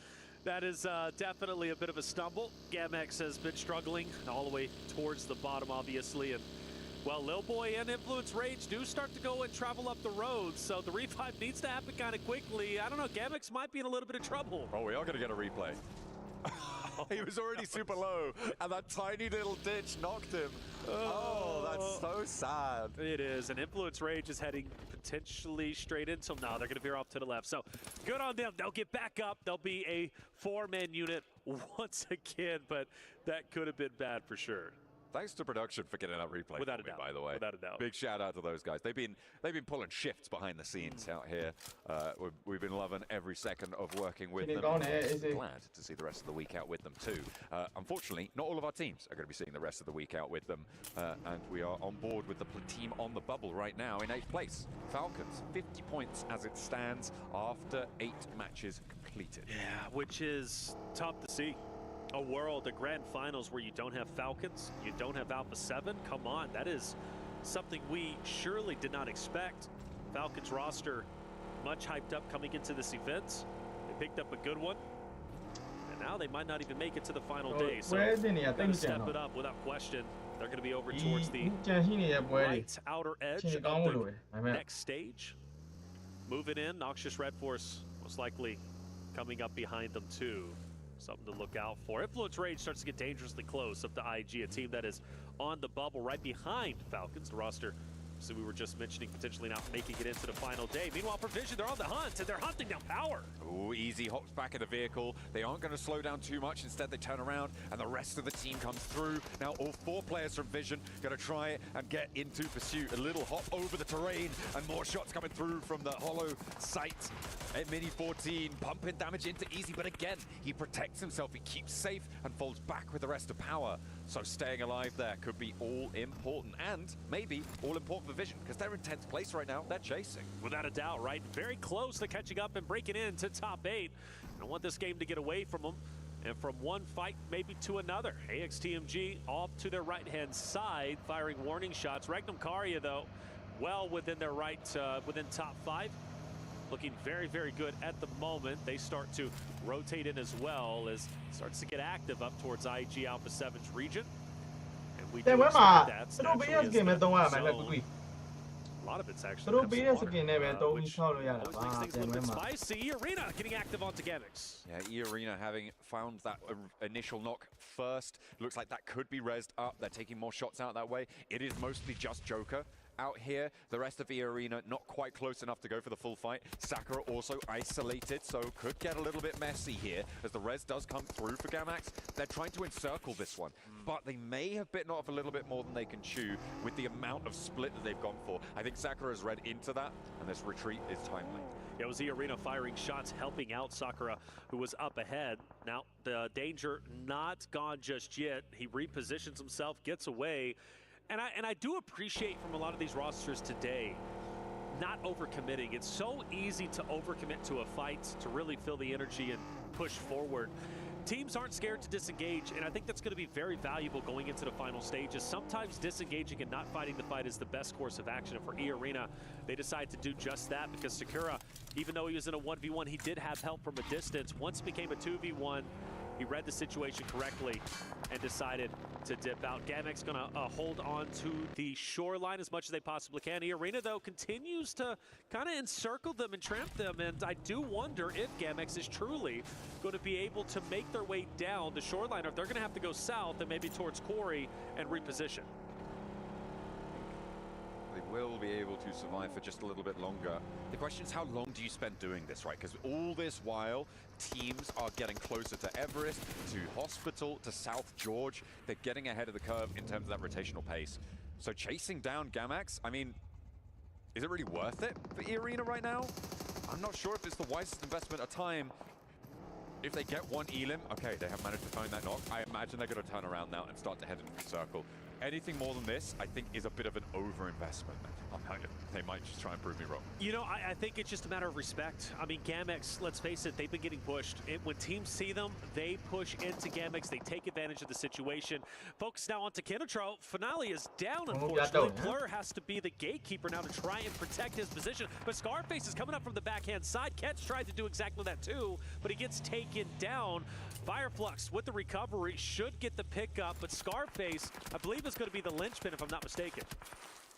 that is definitely a bit of a stumble. Gamex has been struggling all the way towards the bottom, obviously, and well, Lil Boy and Influence Rage do start to go and travel up the road, so the revive needs to happen kind of quickly. I don't know, Gamex might be in a little bit of trouble.
Oh, we are going to get a replay. He was already super low, and that tiny little ditch knocked him. Oh, that's so sad.
It is. And Influence Rage is heading potentially straight into them now. They're going to veer off to the left. So good on them. They'll get back up. They'll be a 4-man unit once again, but that could have been bad for sure.
Thanks to production for getting that replay.
Without a
for me,
doubt.
by the way.
Without a doubt.
Big shout out to those guys. They've been pulling shifts behind the scenes out here. We've been loving every second of working with them. Glad to see the rest of the week out with them too. Unfortunately, not all of our teams are going to be seeing the rest of the week out with them, and we are on board with the team on the bubble right now in 8th place. Falcons, 50 points as it stands after 8 matches completed.
Yeah, which is tough to see. A world, a grand finals where you don't have Falcons, you don't have Alpha 7. Come on, that is something we surely did not expect. Falcons roster much hyped up coming into this event. They picked up a good one, and now they might not even make it to the final day. So gotta step it up without question. They're going to be over towards the right outer edge of the next stage. Moving in, Noxious Red Force most likely coming up behind them too. Something to look out for. Influence Rage starts to get dangerously close up to IG, a team that is on the bubble right behind Falcons. The roster, so we were just mentioning, potentially not making it into the final day. Meanwhile, Provision, they're on the hunt, and they're hunting down Power.
Ooh, easy hops back in the vehicle. They aren't going to slow down too much. Instead, they turn around, and the rest of the team comes through. Now, all 4 players from Vision going to try it and get into pursuit. A little hop over the terrain, and more shots coming through from the hollow sight. At Mini 14, pumping damage into Easy, but again, he protects himself. He keeps safe and falls back with the rest of Power. So staying alive there could be all important, and maybe all important for Vision, because they're in 10th place right now. They're chasing.
Without a doubt, right? Very close to catching up and breaking into top 8. I want this game to get away from them, and from one fight maybe to another. AXTMG off to their right-hand side, firing warning shots. Regnum Karya, though, well within their right, within top 5. Looking very, very good at the moment. They start to rotate in as well as starts to get active up towards IG Alpha 7's region. And we do expect that. A lot of it's actually which always makes things a little bit spicy. Arena getting active onto Gamix.
Yeah, Arena having found that initial knock first. Looks like that could be rezzed up. They're taking more shots out that way. It is mostly just Joker out here. The rest of the Arena not quite close enough to go for the full fight. Sakura also isolated, so could get a little bit messy here as the res does come through for Gamax. They're trying to encircle this one, but they may have bitten off a little bit more than they can chew with the amount of split that they've gone for. I think Sakura's read into that, and this retreat is timely.
It was the Arena firing shots, helping out Sakura, who was up ahead. Now, the danger not gone just yet. He repositions himself, gets away. And I do appreciate from a lot of these rosters today not overcommitting. It's so easy to overcommit to a fight, to really feel the energy and push forward. Teams aren't scared to disengage, and I think that's going to be very valuable going into the final stages. Sometimes disengaging and not fighting the fight is the best course of action. And for E-Arena, they decide to do just that because Sakura, even though he was in a 1v1, he did have help from a distance. Once it became a 2v1, he read the situation correctly and decided to dip out. Gamek's going to hold on to the shoreline as much as they possibly can. E-Arena, though, continues to kind of encircle them and tramp them, and I do wonder if Gamex is truly going to be able to make their way down the shoreline, or if they're going to have to go south and maybe towards Quarry and reposition.
They will be able to survive for just a little bit longer. The question is, how long do you spend doing this, right? Because all this while, teams are getting closer to Everest, to Hospital, to South George. They're getting ahead of the curve in terms of that rotational pace. So chasing down Gamax, I mean, is it really worth it for E-Arena right now? I'm not sure if it's the wisest investment of time. If they get one Elim, okay, they have managed to find that knock. I imagine they're going to turn around now and start to head into the circle. Anything more than this, I think, is a bit of an over-investment. They might just try and prove me wrong.
You know, I think it's just a matter of respect. I mean, Gamex, let's face it, they've been getting pushed. When teams see them, they push into Gamex. They take advantage of the situation. Focus now onto Kinotro. Finale is down, unfortunately. Blur has to be the gatekeeper now to try and protect his position. But Scarface is coming up from the backhand side. Ketch tried to do exactly that too, but he gets taken down. Fireflux with the recovery should get the pickup, but Scarface, I believe, is going to be the linchpin, if I'm not mistaken.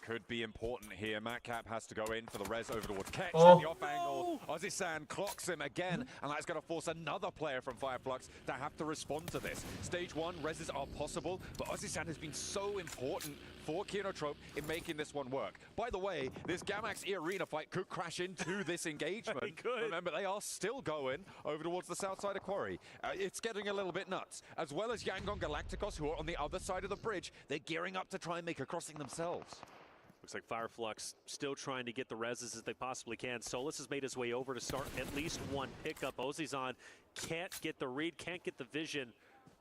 Could be important here. Matcap has to go in for the res over towards Ketch. The off angle Ozzy-san clocks him again, and that's going to force another player from Fireflux to have to respond to this. Stage 1, reses are possible, but Ozzy-san has been so important for Kinotrope in making this one work. By the way, this Gamax E-Arena fight could crash into this engagement.
It could.
Remember, they are still going over towards the south side of Quarry. It's getting a little bit nuts. As well as Yangon Galacticos, who are on the other side of the bridge, they're gearing up to try and make a crossing themselves.
Looks like Fireflux still trying to get the reses as they possibly can. Solus has made his way over to start at least one pickup. Ozzy-san can't get the read, can't get the vision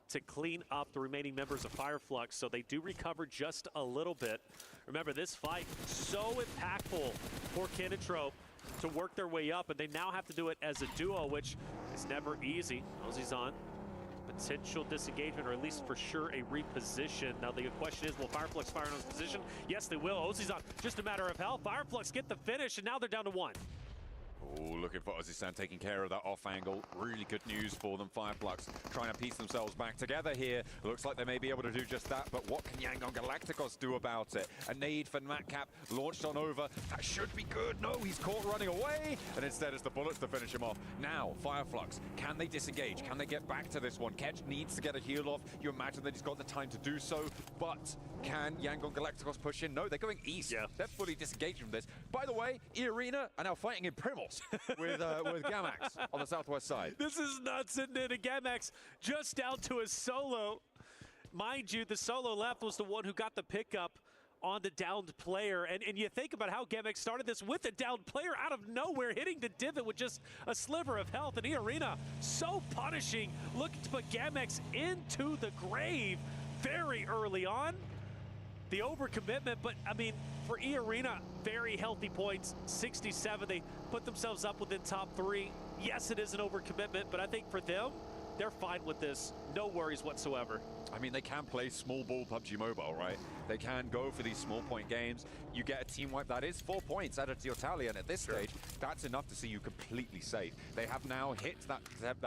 to clean up the remaining members of Fireflux, so they do recover just a little bit. Remember, this fight so impactful for Kinotrope to work their way up, and they now have to do it as a duo, which is never easy. Ozzy-san, potential disengagement, or at least for sure a reposition. Now the question is, will Fireflux fire on his position? Yes, they will. Ozzy-san, just a matter of health. Fireflux get the finish, and now they're down to 1.
Oh, looking for Ozzy-san taking care of that off angle. Really good news for them. Fireflux trying to piece themselves back together here. Looks like they may be able to do just that, but what can Yangon Galacticos do about it? A nade for Matcap launched on over. That should be good. No, he's caught running away, and instead it's the bullets to finish him off. Now, Fireflux, can they disengage? Can they get back to this one? Ketch needs to get a heal off. You imagine that he's got the time to do so, but can Yangon Galacticos push in? No, they're going east.
Yeah.
They're fully disengaged from this. By the way, E-Arena are now fighting in Primos with Gamax on the southwest side.
This is nuts, isn't it? A Gamax just down to a solo. Mind you, the solo left was the one who got the pickup on the downed player. And you think about how Gamax started this with a downed player out of nowhere, hitting the divot with just a sliver of health. And E-Arena, so punishing, looking to put Gamax into the grave very early on. The overcommitment, but I mean, for E-Arena, very healthy points, 67. They put themselves up within top 3. Yes, it is an overcommitment, but I think for them, they're fine with this. No worries whatsoever.
I mean, they can play small ball PUBG Mobile, right? They can go for these small point games. You get a team wipe, that is 4 points added to your tally, and at this stage, that's enough to see you completely safe. They have now hit that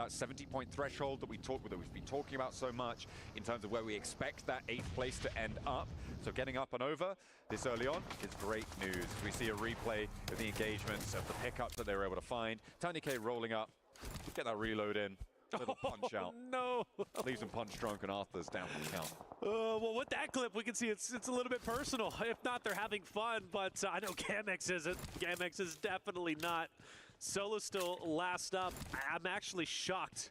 70-point threshold that we've been talking about so much in terms of where we expect that 8th place to end up. So getting up and over this early on is great news. We see a replay of the engagements, of the pickups that they were able to find. Tiny K rolling up, get that reload in. Little punch out.
No.
Leaves him punch drunk, and Arthur's down for the count.
Well, with that clip, we can see it's a little bit personal. If not, they're having fun, but I know Gamax isn't. Gamax is definitely not. Solo's still last up. I'm actually shocked.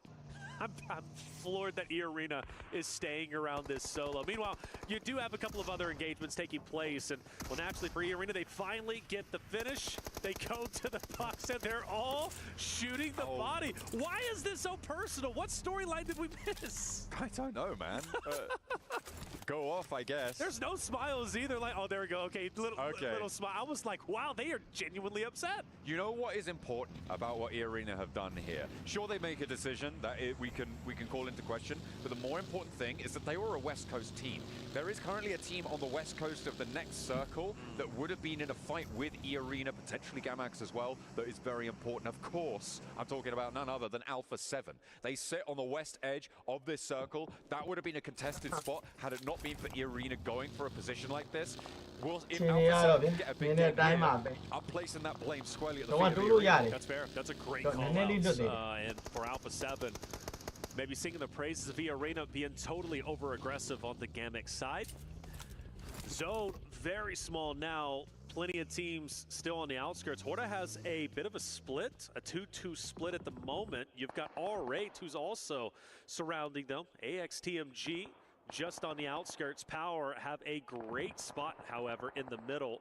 I'm floored that E-Arena is staying around this solo. Meanwhile, you do have a couple of other engagements taking place, and well, naturally for E-Arena, they finally get the finish. They go to the box, and they're all shooting the body. Why is this so personal? What storyline did we miss?
I don't know, man. Go off, I guess.
There's no smiles either. Like, oh, there we go. Okay, little smile. I was like, wow, they are genuinely upset.
You know what is important about what E-Arena have done here? Sure, they make a decision that we can call into question, but the more important thing is that they were a West Coast team. There is currently a team on the West Coast of the next circle that would have been in a fight with E-Arena, potentially Gamax as well, that is very important. Of course, I'm talking about none other than Alpha 7. They sit on the west edge of this circle. That would have been a contested spot had it not been for E-Arena going for a position like this. If Alpha 7 get a big game here, I'm placing that blame squarely at the feet of E-Arena.
That's fair. That's a great call out. And for Alpha 7, maybe singing the praises of E-Arena being totally over-aggressive on the Gamax side. Zone, very small now. Plenty of teams still on the outskirts. Horda has a bit of a split, a 2-2 split at the moment. You've got R8, who's also surrounding them. AXTMG just on the outskirts. Power have a great spot, however, in the middle.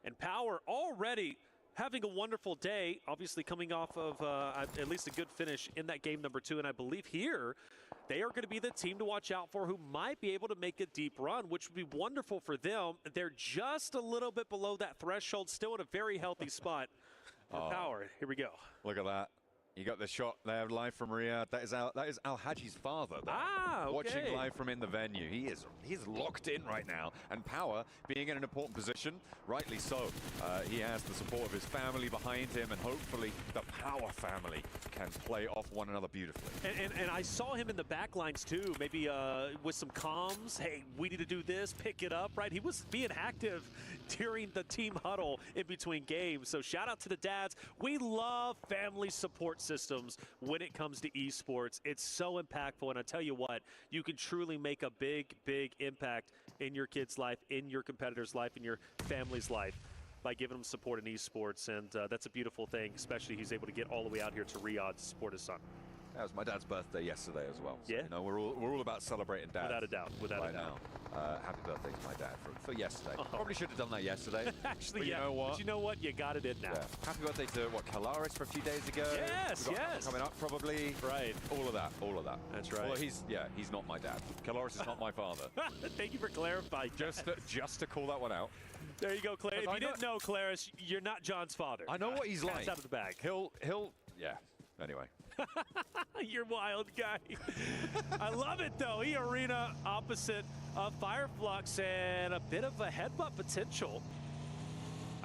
And Power already having a wonderful day, obviously coming off of at least a good finish in that game number 2. And I believe here, they are going to be the team to watch out for who might be able to make a deep run, which would be wonderful for them. They're just a little bit below that threshold, still in a very healthy spot. Power, here we go.
Look at that. You got the shot there live from Riyadh. That is Al Haji's father there,
okay.
watching live from in the venue. He's locked in right now, and Power being in an important position, rightly so. He has the support of his family behind him, and hopefully the Power family can play off one another beautifully.
And I saw him in the back lines too, maybe with some comms. Hey, we need to do this, pick it up, right? He was being active during the team huddle in between games. So shout out to the dads. We love family support systems when it comes to esports. It's so impactful, and I tell you what, you can truly make a big impact in your kid's life, in your competitor's life, in your family's life by giving them support in esports, and that's a beautiful thing, especially he's able to get all the way out here to Riyadh to support his son.
That was my dad's birthday yesterday as well. So,
yeah,
you know, we're all about celebrating dad.
Without a doubt, without a doubt.
Now. Happy birthday to my dad for yesterday. Probably should have done that yesterday.
Actually,
but
yeah.
You know what?
But you know what? You got it in now.
Yeah. Happy birthday to Kalaris for a few days ago.
Yes, yes.
Coming up probably.
Right.
All of that.
That's right.
Well, he's not my dad. Kalaris is not my father.
Thank you for clarifying.
Just to call that one out.
There you go, Claire. If you didn't know, Claris, you're not John's father.
I know what he's like.
Out of the bag.
He'll. Yeah. Anyway.
You're wild guy. I love it though. E-Arena opposite of Fireflux and a bit of a headbutt potential.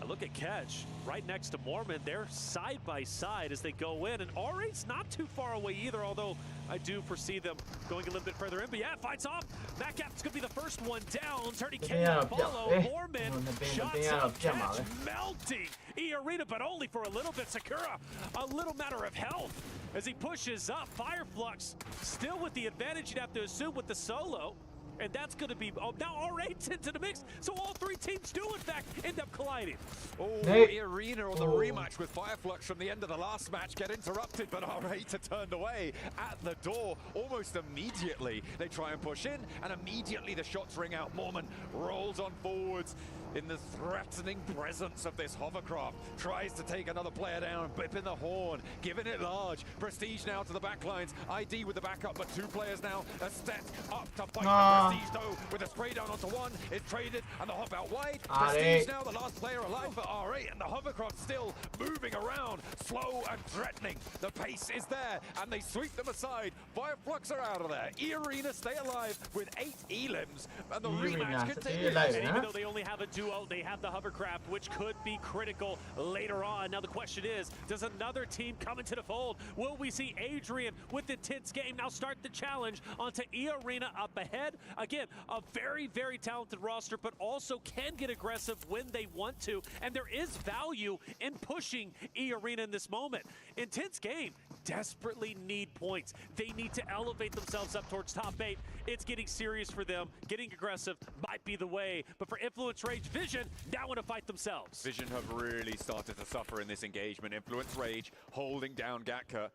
I look at Catch right next to Mormon. They're side by side as they go in, and R8's not too far away either, although I do foresee them going a little bit further in. But yeah, fights off. Macap's gonna be the first one down. 30K follow. Mormon shots up. Catch melting E-Arena, but only for a little bit. Sakura, a little matter of health as he pushes up. Fireflux still with the advantage, you'd have to assume, with the solo. And that's going to be, now R8's into the mix, so all three teams do, in fact, end up colliding.
Oh, E-Arena on the rematch with Fireflux from the end of the last match get interrupted, but R8 are turned away at the door almost immediately. They try and push in, and immediately the shots ring out. Mormon rolls on forwards in the threatening presence of this hovercraft. Tries to take another player down, blipping the horn, giving it large. Prestige now to the backlines. ID with the backup, but two players now. A step up to fight the Prestige, though, with a spray down onto one. It's traded, and the hop out wide. Prestige now the last player alive for R8, and the hovercraft still moving around, slow and threatening. The pace is there, and they sweep them aside. Fireflux are out of there. E-Arena stay alive with 8 elims, and the rematch continues.
And even though they only have a duo, they have the hovercraft, which could be critical later on. Now the question is, does another team come into the fold? Will we see Adrian with Intense Game now start the challenge onto E-Arena up ahead? Again, a very talented roster, but also can get aggressive when they want to, and there is value in pushing E-Arena in this moment. Intense Game desperately need points. They need to elevate themselves up towards top 8. It's getting serious for them. Getting aggressive might be the way, but for Influence Rage, Vision now want to fight themselves.
Vision have really started to suffer in this engagement. Influence Rage holding down Gatka,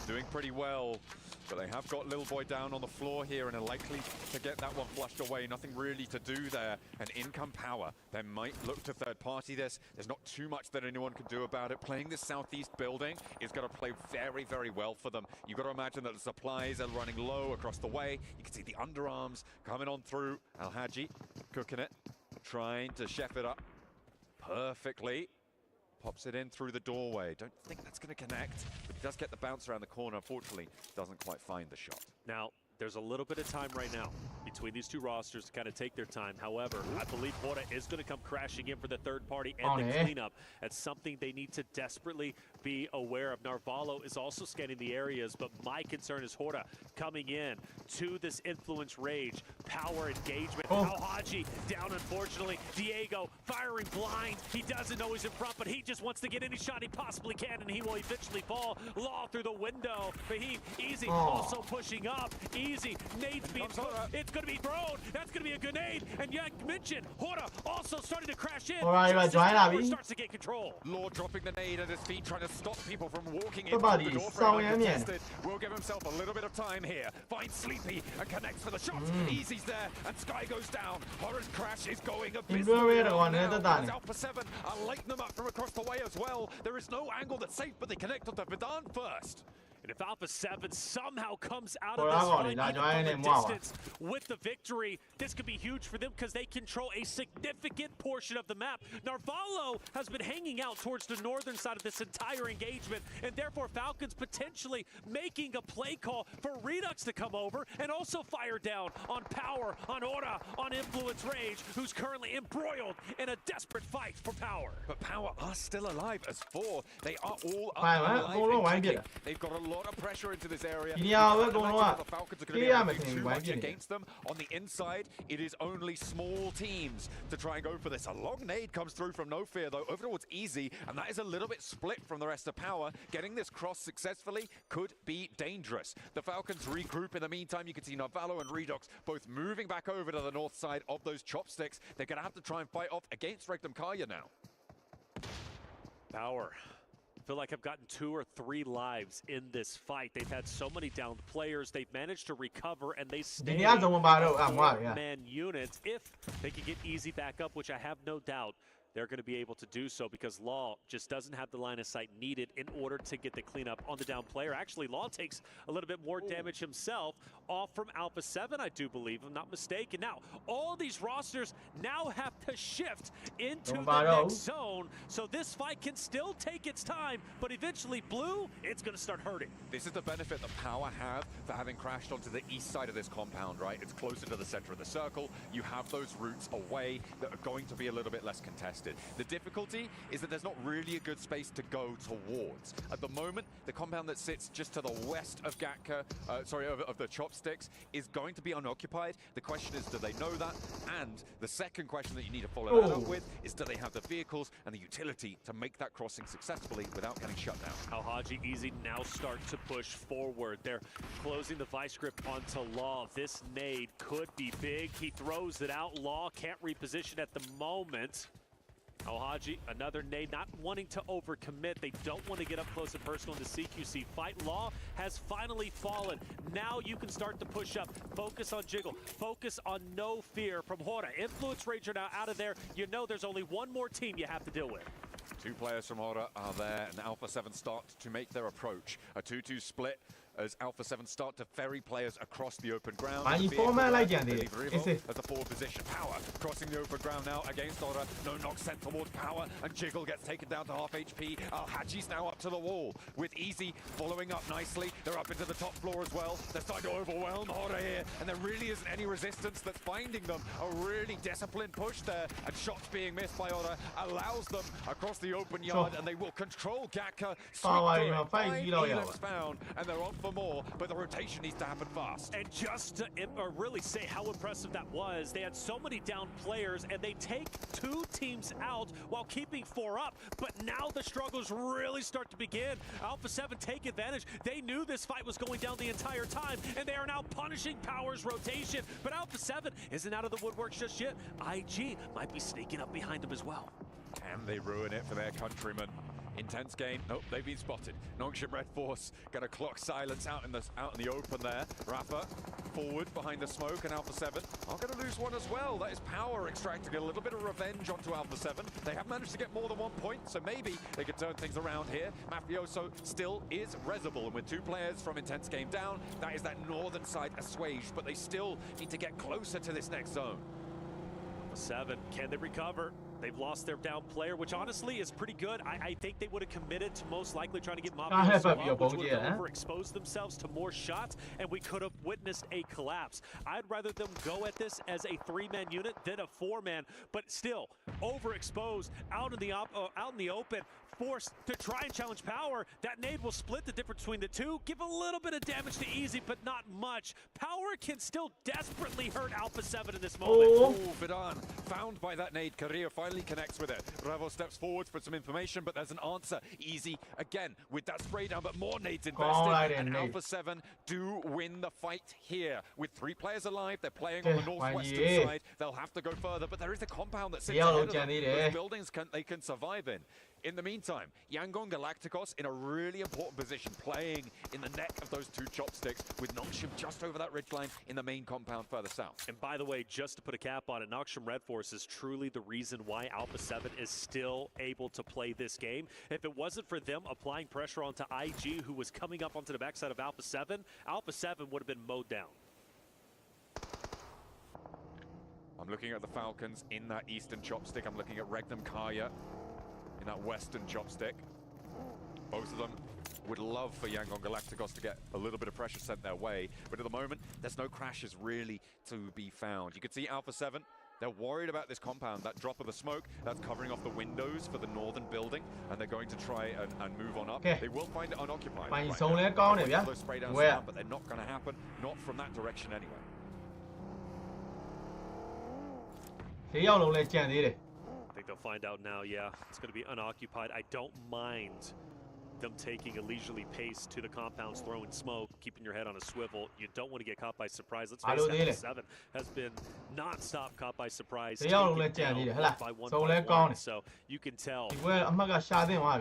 doing pretty well, but they have got Little Boy down on the floor here and are likely to get that one flushed away. Nothing really to do there, and in come Power. They might look to third party this. There's not too much that anyone can do about it. Playing this southeast building is going to play very well for them. You've got to imagine that the supplies are running low across the way. You can see the underarms coming on through. Al Haji cooking it, trying to chef it up perfectly. Pops it in through the doorway. Don't think that's going to connect, but he does get the bounce around the corner. Unfortunately, doesn't quite find the shot.
Now, there's a little bit of time right now between these two rosters to kind of take their time. However, I believe Hora is going to come crashing in for the third party and the cleanup. That's something they need to desperately be aware of. Narvalo is also scanning the areas, but my concern is Hora coming in to this Influence Rage. Power engagement. Al Haji down, unfortunately. Diego firing blind. He doesn't know he's in front, but he just wants to get any shot he possibly can, and he will eventually fall. Law through the window. Fahim, easy, also pushing up. Easy, nade's being thrown. It's going to be thrown. That's going to be a grenade. And yet, mentioned, Hora also starting to crash in. Starts to get control.
Law dropping the nade at his feet, trying to stop people from walking in through the door frame uncontested. Will give himself a little bit of time here. Finds Sleepy and connects for the shot. Easy's there, and Sky goes down. Hora's crash is going abysmally now. Alpha 7 are lighting them up from across the way as well. There is no angle that's safe, but they connect onto Vidan first.
And if Alpha 7 somehow comes out
Por
of this
algo,
fight,
la
even
join
from a
en Moaba.
distance with the victory, this could be huge for them because they control a significant portion of the map. Narvalo has been hanging out towards the northern side of this entire engagement, and therefore Falcons potentially making a play call for Redux to come over and also fire down on Power, on Aura, on Influence Rage, who's currently embroiled in a desperate fight for Power.
But Power are still alive as 4. They are all up
Vale,
and
vale,
alive
¿cómo lo
and
va a
kicking.
enviar?
They've got a lot of pressure into this area.
Quería ver
You can't
cómo
imagine
va.
how the Falcons are going to be
Quería
able to
meter
do
en
too
igual,
much
¿quién?
against them. On the inside, it is only small teams to try and go for this. A long nade comes through from No Fear, though, over towards Easy, and that is a little bit split from the rest of Power. Getting this cross successfully could be dangerous. The Falcons regroup in the meantime. You can see Narvalo and Redux both moving back over to the north side of those chopsticks. They're going to have to try and fight off against Rectum Kaya now.
Power. I feel like I've gotten 2 or 3 lives in this fight. They've had so many downed players. They've managed to recover, and they stay
Tenía algo malo,
a
Moaba, ya.
4-man unit. If they can get Easy back up, which I have no doubt they're going to be able to do so because Law just doesn't have the line of sight needed in order to get the cleanup on the down player. Actually, Law takes a little bit more damage himself off from Alpha 7, I do believe, if I'm not mistaken. Now, all these rosters now have to shift into the next zone, so this fight can still take its time, but eventually, Blue, it's going to start hurting.
This is the benefit that Power have for having crashed onto the east side of this compound, right? It's closer to the center of the circle. You have those routes away that are going to be a little bit less contested. The difficulty is that there's not really a good space to go towards. At the moment, the compound that sits just to the west of Gatka, of the Chopsticks, is going to be unoccupied. The question is, do they know that? And the second question that you need to follow that up with is, do they have the vehicles and the utility to make that crossing successfully without getting shut down?
Al-Haji Easy now start to push forward. They're closing the vice grip onto Law. This nade could be big. He throws it out. Law can't reposition at the moment. Al-Haji, another nade, not wanting to overcommit. They don't want to get up close and personal in the CQC fight. Law has finally fallen. Now you can start to push up. Focus on Jiggle. Focus on No Fear from Hora. Influence Ranger now out of there. You know there's only one more team you have to deal with.
2 players from Hora are there, and Alpha 7 start to make their approach. A 2-2 split as Alpha 7 start to ferry players across the open ground.
Ahí forma la llave. Ese.
As a forward position. Power crossing the open ground now against Hora. No knock sent towards Power, and Jiggle gets taken down to half HP. Al-Haji's now up to the wall with Easy following up nicely. They're up into the top floor as well. They're starting to overwhelm Hora here, and there really isn't any resistance that's finding them. A really disciplined push there, and shots being missed by Hora allows them across the open yard, and they will control Gatka.
Power,
Sweep through it.
5
5
kilo ya.
elims found, and they're on for more, but the rotation needs to happen fast.
And just to really say how impressive that was, they had so many down players, and they take 2 teams out while keeping 4 up. But now the struggles really start to begin. Alpha 7 take advantage. They knew this fight was going down the entire time, and they are now punishing Power's rotation. But Alpha 7 isn't out of the woodworks just yet. IG might be sneaking up behind them as well.
Can they ruin it for their countrymen? Intense game. Nope, they've been spotted. Nongshim Red Force gonna clock silence out in the open there. Rafa forward behind the smoke, and Alpha 7 are gonna lose one as well. That is Power extracting a little bit of revenge onto Alpha 7. They have managed to get more than 1 point, so maybe they could turn things around here. Mafioso still is resible, and with 2 players from Intense Game down, that is that northern side assuaged, but they still need to get closer to this next zone.
Alpha 7, can they recover? They've lost their down player, which honestly is pretty good. I think they would have committed to most likely trying to get Mafioso up, which would have overexposed themselves to more shots, and we could have witnessed a collapse. I'd rather them go at this as a 3-man unit than a 4-man, but still overexposed out in the open, forced to try and challenge Power. That nade will split the difference between the two, give a little bit of damage to Easy, but not much. Power can still desperately hurt Alpha 7 in this moment.
Oh, Vidan found by that nade. Career finally connects with it. Ravo steps forward for some information, but there's an answer. Easy again with that spray down, but more nades invested, and Alpha 7 do win the fight here. With 3 players alive, they're playing on the northwestern side. They'll have to go further, but there is a compound that sits ahead of them. Those buildings they can survive in. In the meantime, Yangon Galacticos in a really important position, playing in the neck of those two chopsticks with Noxium just over that ridgeline in the main compound further south.
And by the way, just to put a cap on it, Noxium Red Force is truly the reason why Alpha 7 is still able to play this game. If it wasn't for them applying pressure onto IG, who was coming up onto the backside of Alpha 7 would have been mowed down.
I'm looking at the Falcons in that eastern chopstick. I'm looking at Regnum Kaya in that western chopstick. Both of them would love for Yangon Galacticos to get a little bit of pressure sent their way, but at the moment, there's no crashes really to be found. You can see Alpha 7, they're worried about this compound, that drop of the smoke, that's covering off the windows for the northern building, and they're going to try and move on up. They will find it unoccupied. Right now. Those spray downs down, but they're not going to happen, not from that direction anyway.
I think they'll find out now, yeah. It's going to be unoccupied. I don't mind them taking a leisurely pace to the compounds, throwing smoke, keeping your head on a swivel. You don't want to get caught by surprise. Let's face it, Alpha 7 has been non-stop caught by surprise. Down by one. So you can tell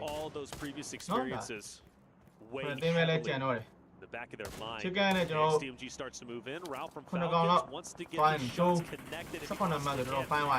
all those previous experiences weigh heavily the back of their mind. XTMG starts to move in. Route from Falcons wants to get the shots connected.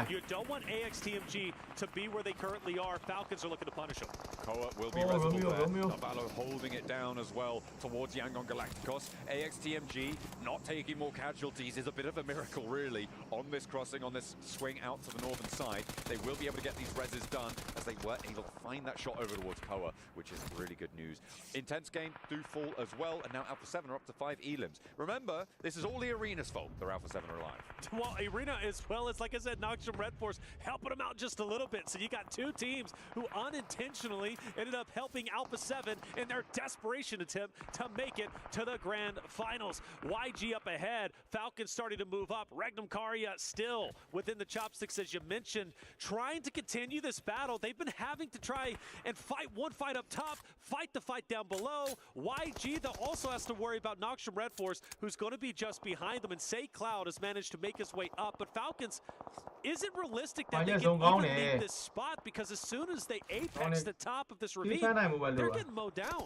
You don't want AXTMG to be where they currently are. Falcons are looking to punish them.
Koa will be resible there. Navallo holding it down as well towards Yangon Galacticos. AXTMG not taking more casualties is a bit of a miracle, really, on this crossing, on this swing out to the northern side. They will be able to get these reses done as they were able to find that shot over towards Koa, which is really good news. Intense game do fall as well, and now Alpha 7 are up to 5 elims. Remember, this is all the Arena's fault. Their Alpha 7 are alive.
Well, Arena as well as, like I said, Noxium Red Force helping them out just a little bit. So you got two teams who unintentionally ended up helping Alpha 7 in their desperation attempt to make it to the grand finals. YG up ahead. Falcons starting to move up. Regnum Karya still within the chopsticks, as you mentioned, trying to continue this battle. They've been having to try and fight one fight up top, fight the fight down below. YG, though, also has to worry about Noxium Red Force, who's going to be just behind them. And Say Cloud has managed to make his way up, but Falcons, is it realistic that they can even leave this spot? Because as soon as they apex the top of this ravine, they're getting mowed down.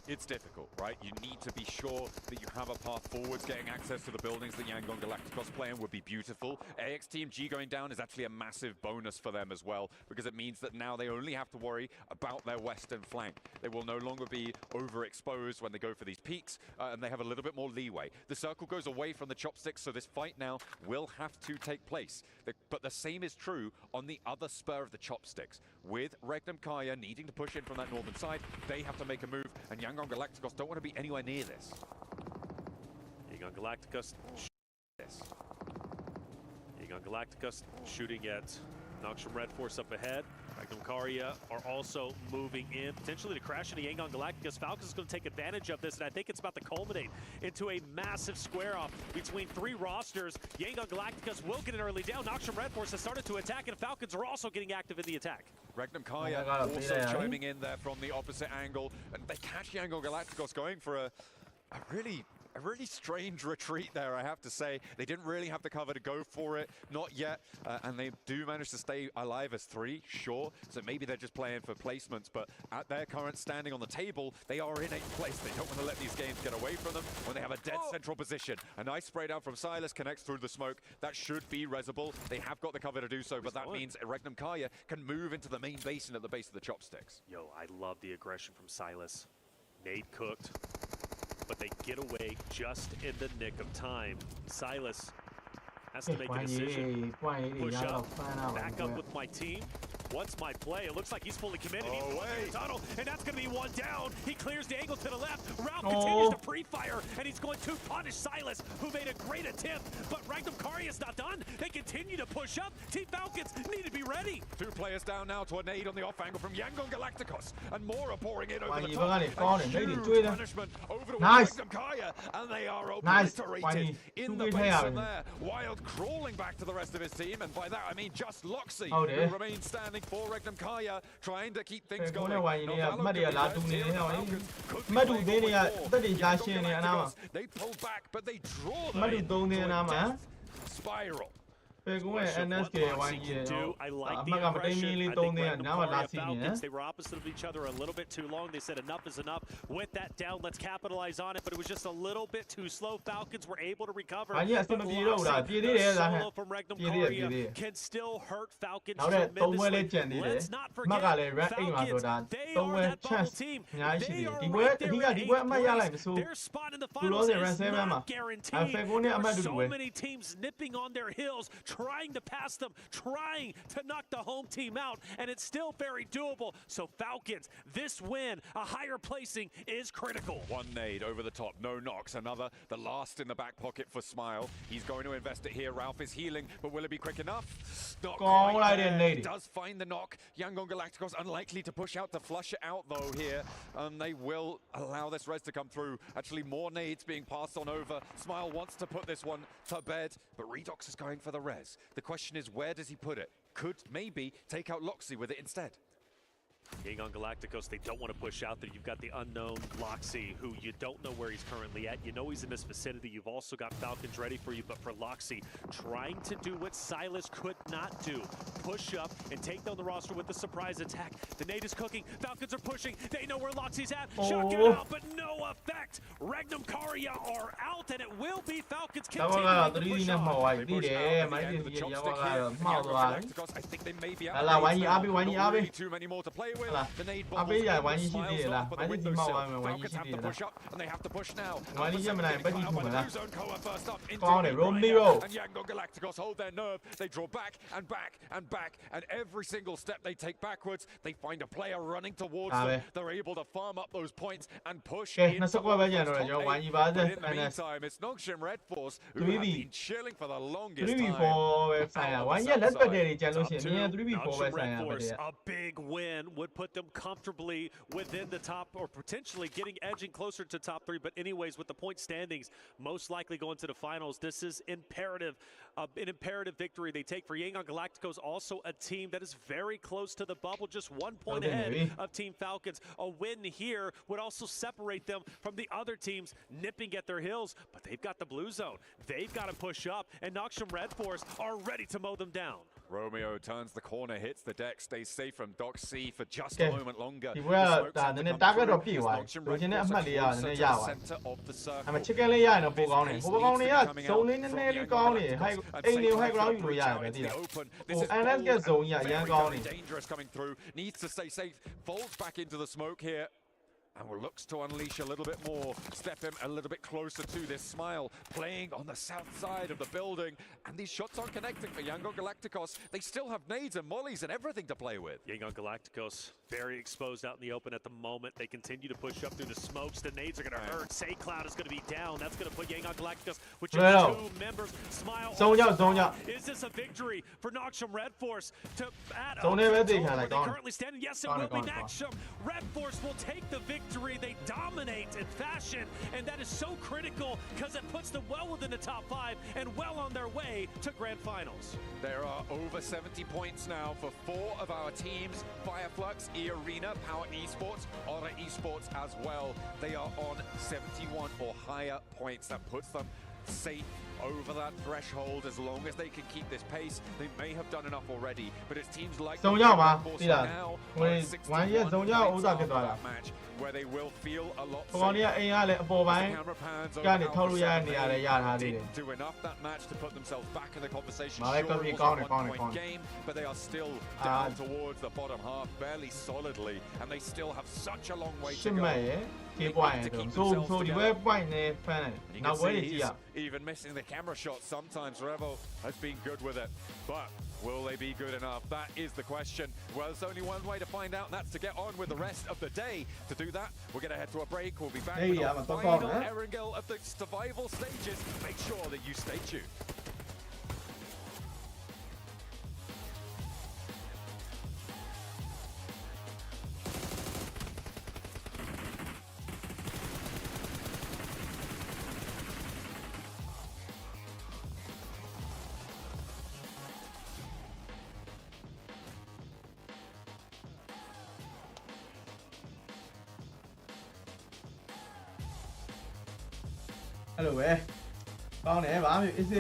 It's difficult, right? You need to be sure that you have a path forwards. Getting access to the buildings that Yangon Galacticos play in would be beautiful. AXTMG going down is actually a massive bonus for them as well, because it means that now they only have to worry about their western flank. They will no longer be overexposed when they go for these peaks, and they have a little bit more leeway. The circle goes away from the chopsticks, so this fight now will have to take place. But the same is true on the other spur of the chopsticks. With Regnum Kaya needing to push in from that northern side, they have to make a move, and Yangon Galacticos don't want to be anywhere near this.
Yangon Galacticos shooting at Noxium Red Force up ahead. Regnum Karya are also moving in, potentially to crash into Yangon Galacticos. Falcons is going to take advantage of this, and I think it's about to culminate into a massive square-off between three rosters. Yangon Galacticos will get an early down. Noxium Red Force has started to attack, and Falcons are also getting active in the attack.
Regnum Kaya also chiming in there from the opposite angle, and they catch Yangon Galacticos going for a really strange retreat there, I have to say. They didn't really have the cover to go for it, not yet, and they do manage to stay alive as 3, sure, so maybe they're just playing for placements, but at their current standing on the table, they are in 8th place. They don't want to let these games get away from them when they have a dead central position. A nice spray down from Silas connects through the smoke. That should be resible. They have got the cover to do so, but that means Regnum Kaya can move into the main basin at the base of the chopsticks.
Yo, I love the aggression from Silas. Nade cooked, but they get away just in the nick of time. Silas has to make a decision. Push up, back up with my team. What's my play? It looks like he's fully committed. He's going to the tunnel, and that's going to be one down. He clears the angle to the left. Ralph continues to pre-fire, and he's going to punish Silas, who made a great attempt. But Regnum Karya's not done. They continue to push up. Team Falcons need to be ready.
2 players down now to a nade on the off angle from Yangon Galacticos, and more are pouring in over the top. A huge punishment over to Regnum Kaya, and they are obliterated in the basin there. Wild crawling back to the rest of his team, and by that I mean just Loxy, who remains standing for Regnum Kaya, trying to keep things going. They pull back, but they draw them in to a death spiral.
ဖေကုန်းရဲ့
Question of what
NSK
Loxi
YG
can
ရဲ့
do. I like
အ
the
မှတ်ကမတိမ်
impression.
မီလေး
I
3
think
သိန်းက
Random
နားမှာလာ
Karia
စီးနေတယ်
Falcons, they were opposite of each other a little bit too long. They said enough is enough. With that down, let's capitalize on it. But it was just a little bit too slow. Falcons were able to recover.
YG အဆင်မ
But
ပြေတော့ဘူးလား
Loxi,
ပြေးသေးတယ်
the
လားဟဲ့
solo from Random
ပြေးသေးတယ်ပြေး
Karia
သေးတယ်
can still hurt Falcons
နောက်တဲ့3ပွဲလေး
tremendously.
ကျန်သေးတယ်
Let's not
အမှတ်က
forget
လည်း red 8မှာဆိုတာ
Falcons. They
3
are
ပွဲ
that bubble
chance
team.
အများကြီးရှိ
They
တယ်
are
ဒီပွဲ
right
အ
there
ဓိက
in
ဒီပွဲ
eighth
အမှတ်ရလိုက်မ
place.
စိုး
Their spot in the
သူလော
finals
ဆယ်
is
Red 7မှာ
not guaranteed.
ဖေကုန်းနဲ့အမှတ်
There
တူ
are
တူပဲ
so many teams nipping on their heels, trying to pass them, trying to knock the home team out, and it's still very doable. So Falcons, this win, a higher placing is critical.
One nade over the top, no knocks. Another, the last in the back pocket for Smile. He's going to invest it here. Ralph is healing, but will it be quick enough? Not
Gone
quite
like
there.
a nade.
Does find the knock. Yangon Galacticos unlikely to push out to flush it out though here. They will allow this res to come through. Actually, more nades being passed on over. Smile wants to put this one to bed, but Redox is going for the res. The question is, where does he put it? Could maybe take out Loxi with it instead.
Being on Galacticos, they don't want to push out there. You've got the unknown Loxi, who you don't know where he's currently at. You know he's in this vicinity. You've also got Falcons ready for you, but for Loxi, trying to do what Silas could not do. Push up and take down the roster with the surprise attack. The nade is cooking. Falcons are pushing. They know where Loxi's at. Shock it out, but no effect. Regnum Karia are out, and it will be Falcons
တော့က
continuing
3
to
ဒီ
push
နဲ့
on.
မှော်သွား
They
ပြီ
push
တည်
out
တယ်
at the
မိုင်း
end
ဒီ
of the
ကြီးရောက်
chopstick
သွား
here.
မှောက်သွား
Galacticos, I think they may be out.
Ala,
of
Wani
nades
Abi,
now.
Wani
Not
Abi.
really too many more to play with.
Ala,
The nade
Abi
bubbles
ya,
in,
Wani
Smiles
Shidi
off,
la,
but the
Wani
window's
Shidi
still.
ma, Wani
Falcons have
Shidi
to
la.
push up, and they have to push now.
Wani
Alpha
Shidi ma,
Seven getting
Wani
cut out by the
Shidi la.
blue zone. Koa first up into
Come on,
the
roll
right
me
now.
roll.
And Yangon Galacticos hold their nerve. They draw back and back and back, and every single step they take backwards, they find a player running towards
Ah,
them.
be.
They're able to farm up those points and push
Okay,
into
nasa ko ba yan,
top
Joe?
eight.
Wani ba
But
dyan?
in the
Finance.
meantime, it's Nongshim Red Force who
3v.
have been chilling for the longest
3v4
time.
ပဲဆိုင်ရ
Out on
ဝို
the
င်းရ
south
လက်ပတ်
side.
တယ်တွေကြံလို့ရှိရင်
Top
မြင်
two,
3v4 ပဲ
Nongshim
ဆိုင်ရ
Red
ပဲတ
Force,
ည်း
a big win would put them comfortably within the top, or potentially edging closer to top 3. But anyways, with the point standings, most likely going to the finals, this is imperative, an imperative victory they take for Yangon Galacticos. Also a team that is very close to the bubble, just 1 point
Okay,
ahead
maybe.
of Team Falcons. A win here would also separate them from the other teams nipping at their heels. But they've got the blue zone. They've got to push up, and Nongshim Red Force are ready to mow them down.
Romeo turns the corner, hits the deck, stays safe from Doc C for just
Okay.
a moment longer.
ဒီပွဲကဒါနည်းနည်း target တော့ပြည့်သွားပြီလိုချင်တဲ့အမှတ်လေးရနည်းနည်းရသွားပြီအဲ့မှာ chicken လေးရရင်တော့ပိုကောင်းတယ်ဟိုဘကောင်တွေကဇုံလေးနည်းနည်းလေးကောင်းနေဟိုက်အိမ်လေး high ground ယူလို့ရတယ်ပဲသိလားဟို NS ကဇုံကြီးအရန်ကောင်းနေ
dangerous coming through, needs to stay safe, folds back into the smoke here. And looks to unleash a little bit more, step him a little bit closer to this Smile, playing on the south side of the building. And these shots aren't connecting for Yangon Galacticos. They still have nades and mollies and everything to play with.
Yangon Galacticos very exposed out in the open at the moment. They continue to push up through the smokes. The nades are going to hurt. Say Cloud is going to be down. That's going to put Yangon Galacticos with just 2 members. Smile.
ဇုံရောက်ဇုံရောက်
Is this a victory for Nongshim Red Force to add up
ဇုံနဲ့ပဲ
to
သိ
the
ခံ
total
လိုက်
where they
ကောင်း
currently stand? Yes, it
ကောင်းတယ်
will be
ကောင်းတယ်
Nongshim. Red Force will take the victory. They dominate in fashion, and that is so critical because it puts them well within the top 5 and well on their way to grand finals.
There are over 70 points now for 4 of our teams. Fireflux, E-Arena, Power Esports, Aura Esports as well. They are on 71 or higher points. That puts them safe over that threshold as long as they can keep this pace. They may have done enough already, but it's teams like
ဇုံရောက်ပါ
Force
သိလား
now
ဝိုင်း
on
ဝိုင်းရ
61
ဇုံရောက်ဥ
points
စားဖြစ်
after
သွားတာ
that match, where they will feel a lot
ဟိုကောင်တွေက
safer.
အိမ်ကလည်းအပေါ်ပိုင်း
Camera pans over
ကနေ
Alpha
ထုတ်လို့ရတဲ့
7.
နေရာလည်းရထားသေးတယ်
Didn't do enough that match to put themselves back in the conversation.
Mà lại
Sure,
có
it
gì
was
con
a
này, con này,
one-point
con.
game, but they are still down towards the bottom half, barely solidly, and they still have such a long way
ရှ
to
စ်
go.
မှတ်ရယ် K point ရယ်ဆိုဒီဘက် point နဲ့ဖမ်းတယ်
You
နောက်
can
ပွဲတွေ
see
ကြည့်ရ
he's even missing the camera shots sometimes. Revo has been good with it, but will they be good enough? That is the question. Well, there's only one way to find out, and that's to get on with the rest of the day. To do that, we're going to head to a break. We'll be back
Hey,
with
yeah,
the
mà tốt
final
con hả?
Erangel of the survival stages. Make sure that you stay tuned.
Hello ပဲကောင်းတယ်ဗာမျိုး easy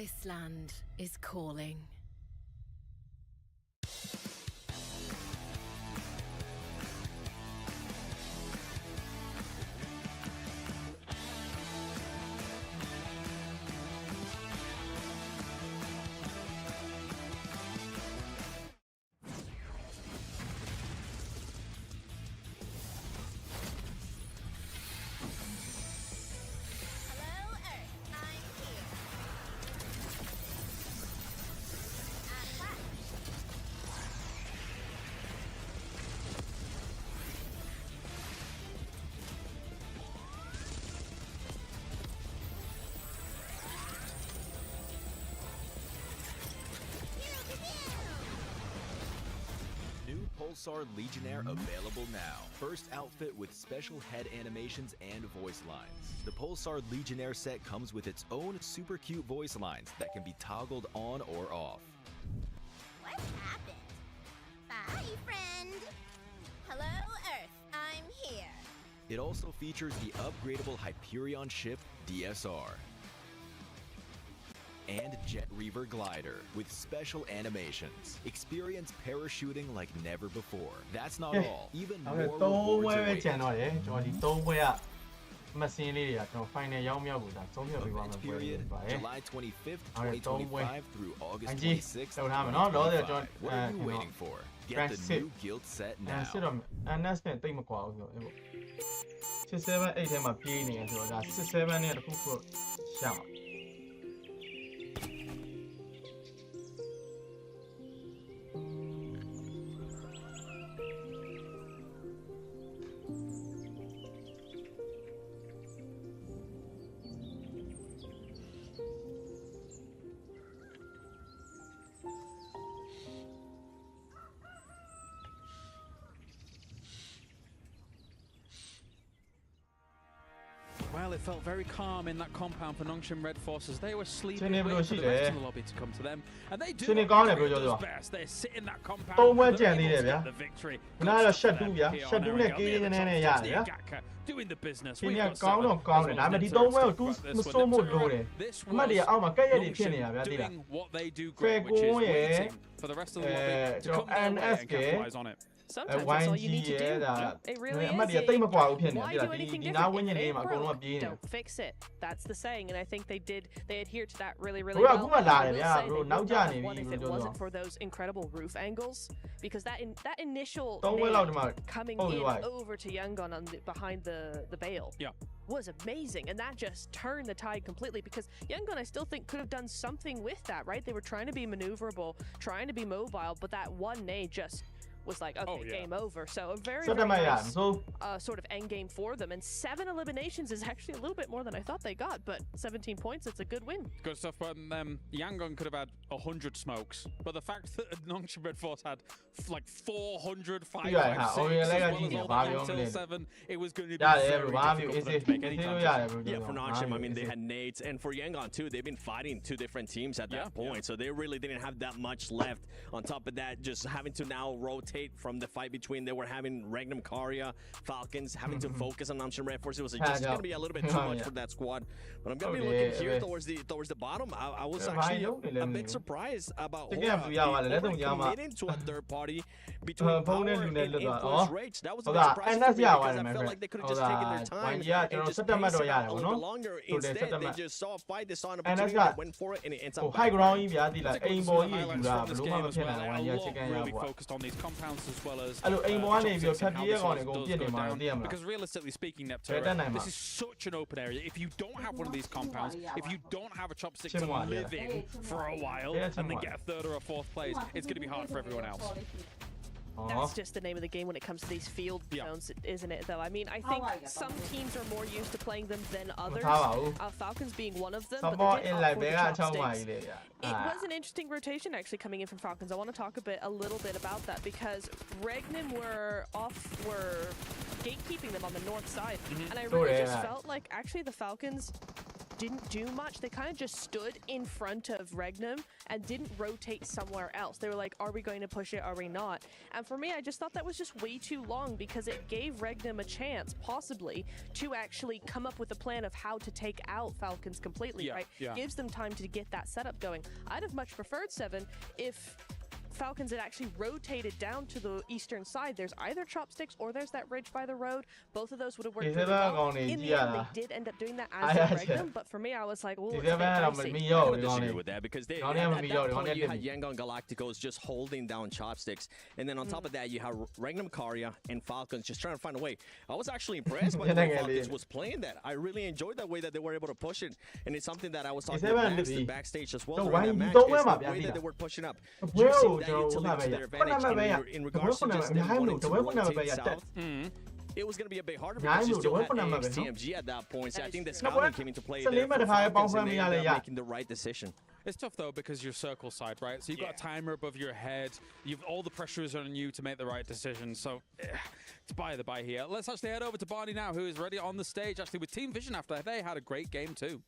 wasteland is calling.
Pulsar Legionnaire available now. First outfit with special head animations and voice lines. The Pulsar Legionnaire set comes with its own super cute voice lines that can be toggled on or off.
What happened? Bye, friend. Hello, Earth. I'm here.
It also features the upgradable Hyperion ship DSR. And Jet Reaver glider with special animations. Experience parachuting like never before. That's not all. Even more rewards await.
ကျွန်တော်ဒီ3ပွဲကမစင်းလေးတွေကကျွန်တော် final ရောက်မြောက်ကိုဒါ3မြောက်ပြီးသွားမှာပွဲတွေပါပဲ
July 25th, 2025 through August
အကြီး
26th.
လောက်ထားမယ်နော်တော့ကျွန်တော်
What are you waiting for? Get the new guild set now.
စစ်တော့ NS နဲ့တိတ်မကွာဘူးဆိုတော့67 8ထဲမှာပြေးနေရဆိုတော့ဒါ67နဲ့တစ်ခုခုရှာပါ
Well, it felt very calm in that compound for Nongshim Red Forces. They were sleeping, waiting for the rest of the lobby to come to them. And they do what does best. They sit in that compound, get the victory. Doing the business. We've got doing what they do great, which is waiting for the rest of the lobby to come their way and capitalize on it.
Sometimes that's all you need to do. It really is. Why do anything different? Don't fix it. That's the saying, and I think they adhered to that really, really well. I will say they would have won if it wasn't for those incredible roof angles, because that initial coming in over to Yangon on behind the Bale was amazing, and that just turned the tide completely, because Yangon I still think could have done something with that, right? They were trying to be maneuverable, trying to be mobile, but that one nade just was like, okay, game over. So a very, very nice sort of end game for them. And 7 eliminations is actually a little bit more than I thought they got, but 17 points, it's a good win.
Good stuff. But Yangon could have had 100 smokes, but the fact that Nongshim Red Force had like 400, 556, until 7, it was going to be very difficult for them to make any time.
Yeah, for Nongshim, I mean, they had nades, and for Yangon too, they've been fighting 2 different teams at that point, so they really didn't have that much left. On top of that, just having to now rotate from the fight between, they were having Regnum Karya, Falcons, having to focus on Nongshim Red Force. It was just going to be a little bit too much for that squad. But I'm going to be looking here towards the bottom. I was actually a bit surprised about committing to a third party between Power and Force Rage. That was a bit surprising for me, because I felt like they could have just taken their time and just paced it out a little bit longer. Instead, they just saw a fight, they saw an opportunity, went for it, and it ends up
high ground. Highlights from this game as well. A lot really focused on these compounds as well as because realistically speaking, Neptune, this is such an open area. If you don't have one of these compounds, if you don't have a chopstick to live in for a while and then get a 3rd or a 4th place, it's going to be hard for everyone else.
That's just the name of the game when it comes to these field zones, isn't it, though? I mean, I think some teams are more used to playing them than others, Falcons being one of them, but they did opt for the chopsticks. It was an interesting rotation, actually, coming in from Falcons. I want to talk a little bit about that, because Regnum were gatekeeping them on the north side, and I really just felt like, actually, the Falcons didn't do much. They kind of just stood in front of Regnum and didn't rotate somewhere else. They were like, are we going to push it? Are we not? And for me, I just thought that was just way too long because it gave Regnum a chance, possibly, to actually come up with a plan of how to take out Falcons completely, right? Gives them time to get that setup going. I'd have much preferred, Seven, if Falcons had actually rotated down to the eastern side. There's either chopsticks or there's that ridge by the road. Both of those would have worked really well. In the end, they did end up doing that as a Regnum, but for me, I was like, oh, it's a bit dicey.
I would disagree with that because at that point you had Yangon Galacticos just holding down chopsticks, and then on top of that you have Regnum Karya and Falcons just trying to find a way. I was actually impressed by the way Falcons was playing that. I really enjoyed that way that they were able to push it, and it's something that I was talking about backstage as well during that match. Is the way that they were pushing up. Using that utility to their advantage in regards to just them wanting to rotate south. It was going to be a bit harder because you still had TMG at that point, so I think the scouting came into play there for Falcons and they ended up making the right decision.
It's tough though because you're circle side, right? So you've got a timer above your head. All the pressure is on you to make the right decision. So it's by the by here. Let's actually head over to Barney now, who is ready on the stage actually with Team Vision after they had a great game too.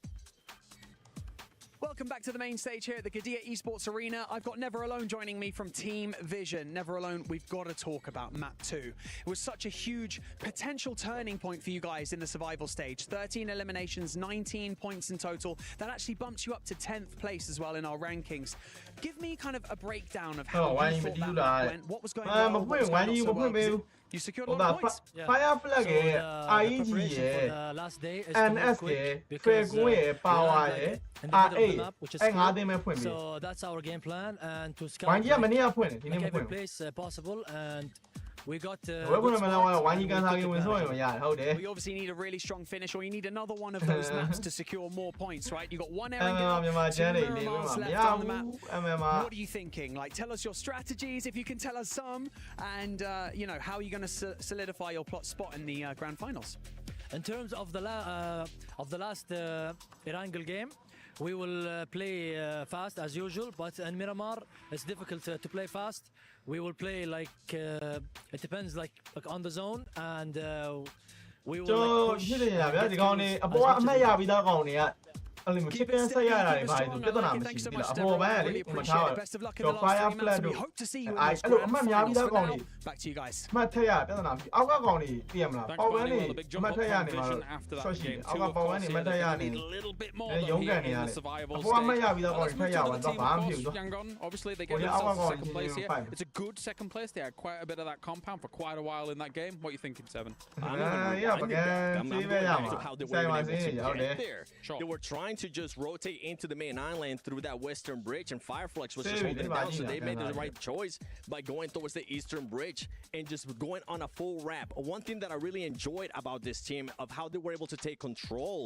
Welcome back to the main stage here at the Qiddiya Esports Arena. I've got Never Alone joining me from Team Vision. Never Alone, we've got to talk about Map 2. It was such a huge potential turning point for you guys in the survival stage. 13 eliminations, 19 points in total. That actually bumps you up to 10th place as well in our rankings. Give me kind of a breakdown of how you thought that map went, what was going on, what was going on so well. You secured a lot of points.
Fire flag IEG NS Fair Power RA
So that's our game plan, and to scout every place possible, and we got
we obviously need a really strong finish, or you need another one of those maps to secure more points, right? You got one Erangel, 2 Miramars left on the map. What are you thinking? Like, tell us your strategies, if you can tell us some, and you know, how are you going to solidify your spot in the grand finals?
In terms of the last Erangel game, we will play fast as usual, but in Miramar it's difficult to play fast. We will play like it depends, like on the zone, and we will like, push.
အဲ့လိုမျိုး chicken ဆက်ရတာတွေဘာလို့ပြဿနာမရှိဘူးလားအပေါ်ပိုင်းကလေဥပမာထားတော့ fire flat တို့အဲ့လိုအမှတ်များပြီးသားကောင်တွေ
back to you guys
အမှတ်ထက်ရပြဿနာမရှိအောက်ကကောင်တွေသိရမလားပေါဝန်းနေအမှတ်ထက်ရနေမှာဆော့ရှိအောက်ကပေါဝန်းနေအမှတ်ထက်ရနေရုံးကန်နေရတယ်အပေါ်အမှတ်ရပြီးသားကောင်တွေထက်ရပါတော့ဘာမှမဖြစ်ဘူး
Obviously they get themselves second place here. It's a good second place. They had quite a bit of that compound for quite a while in that game. What are you thinking, Seven?
I'm how they were able to get there. They were trying to just rotate into the main island through that western bridge, and Fireflex was just holding down, so they made the right choice by going towards the eastern bridge and just going on a full wrap. One thing that I really enjoyed about this team of how they were able to take control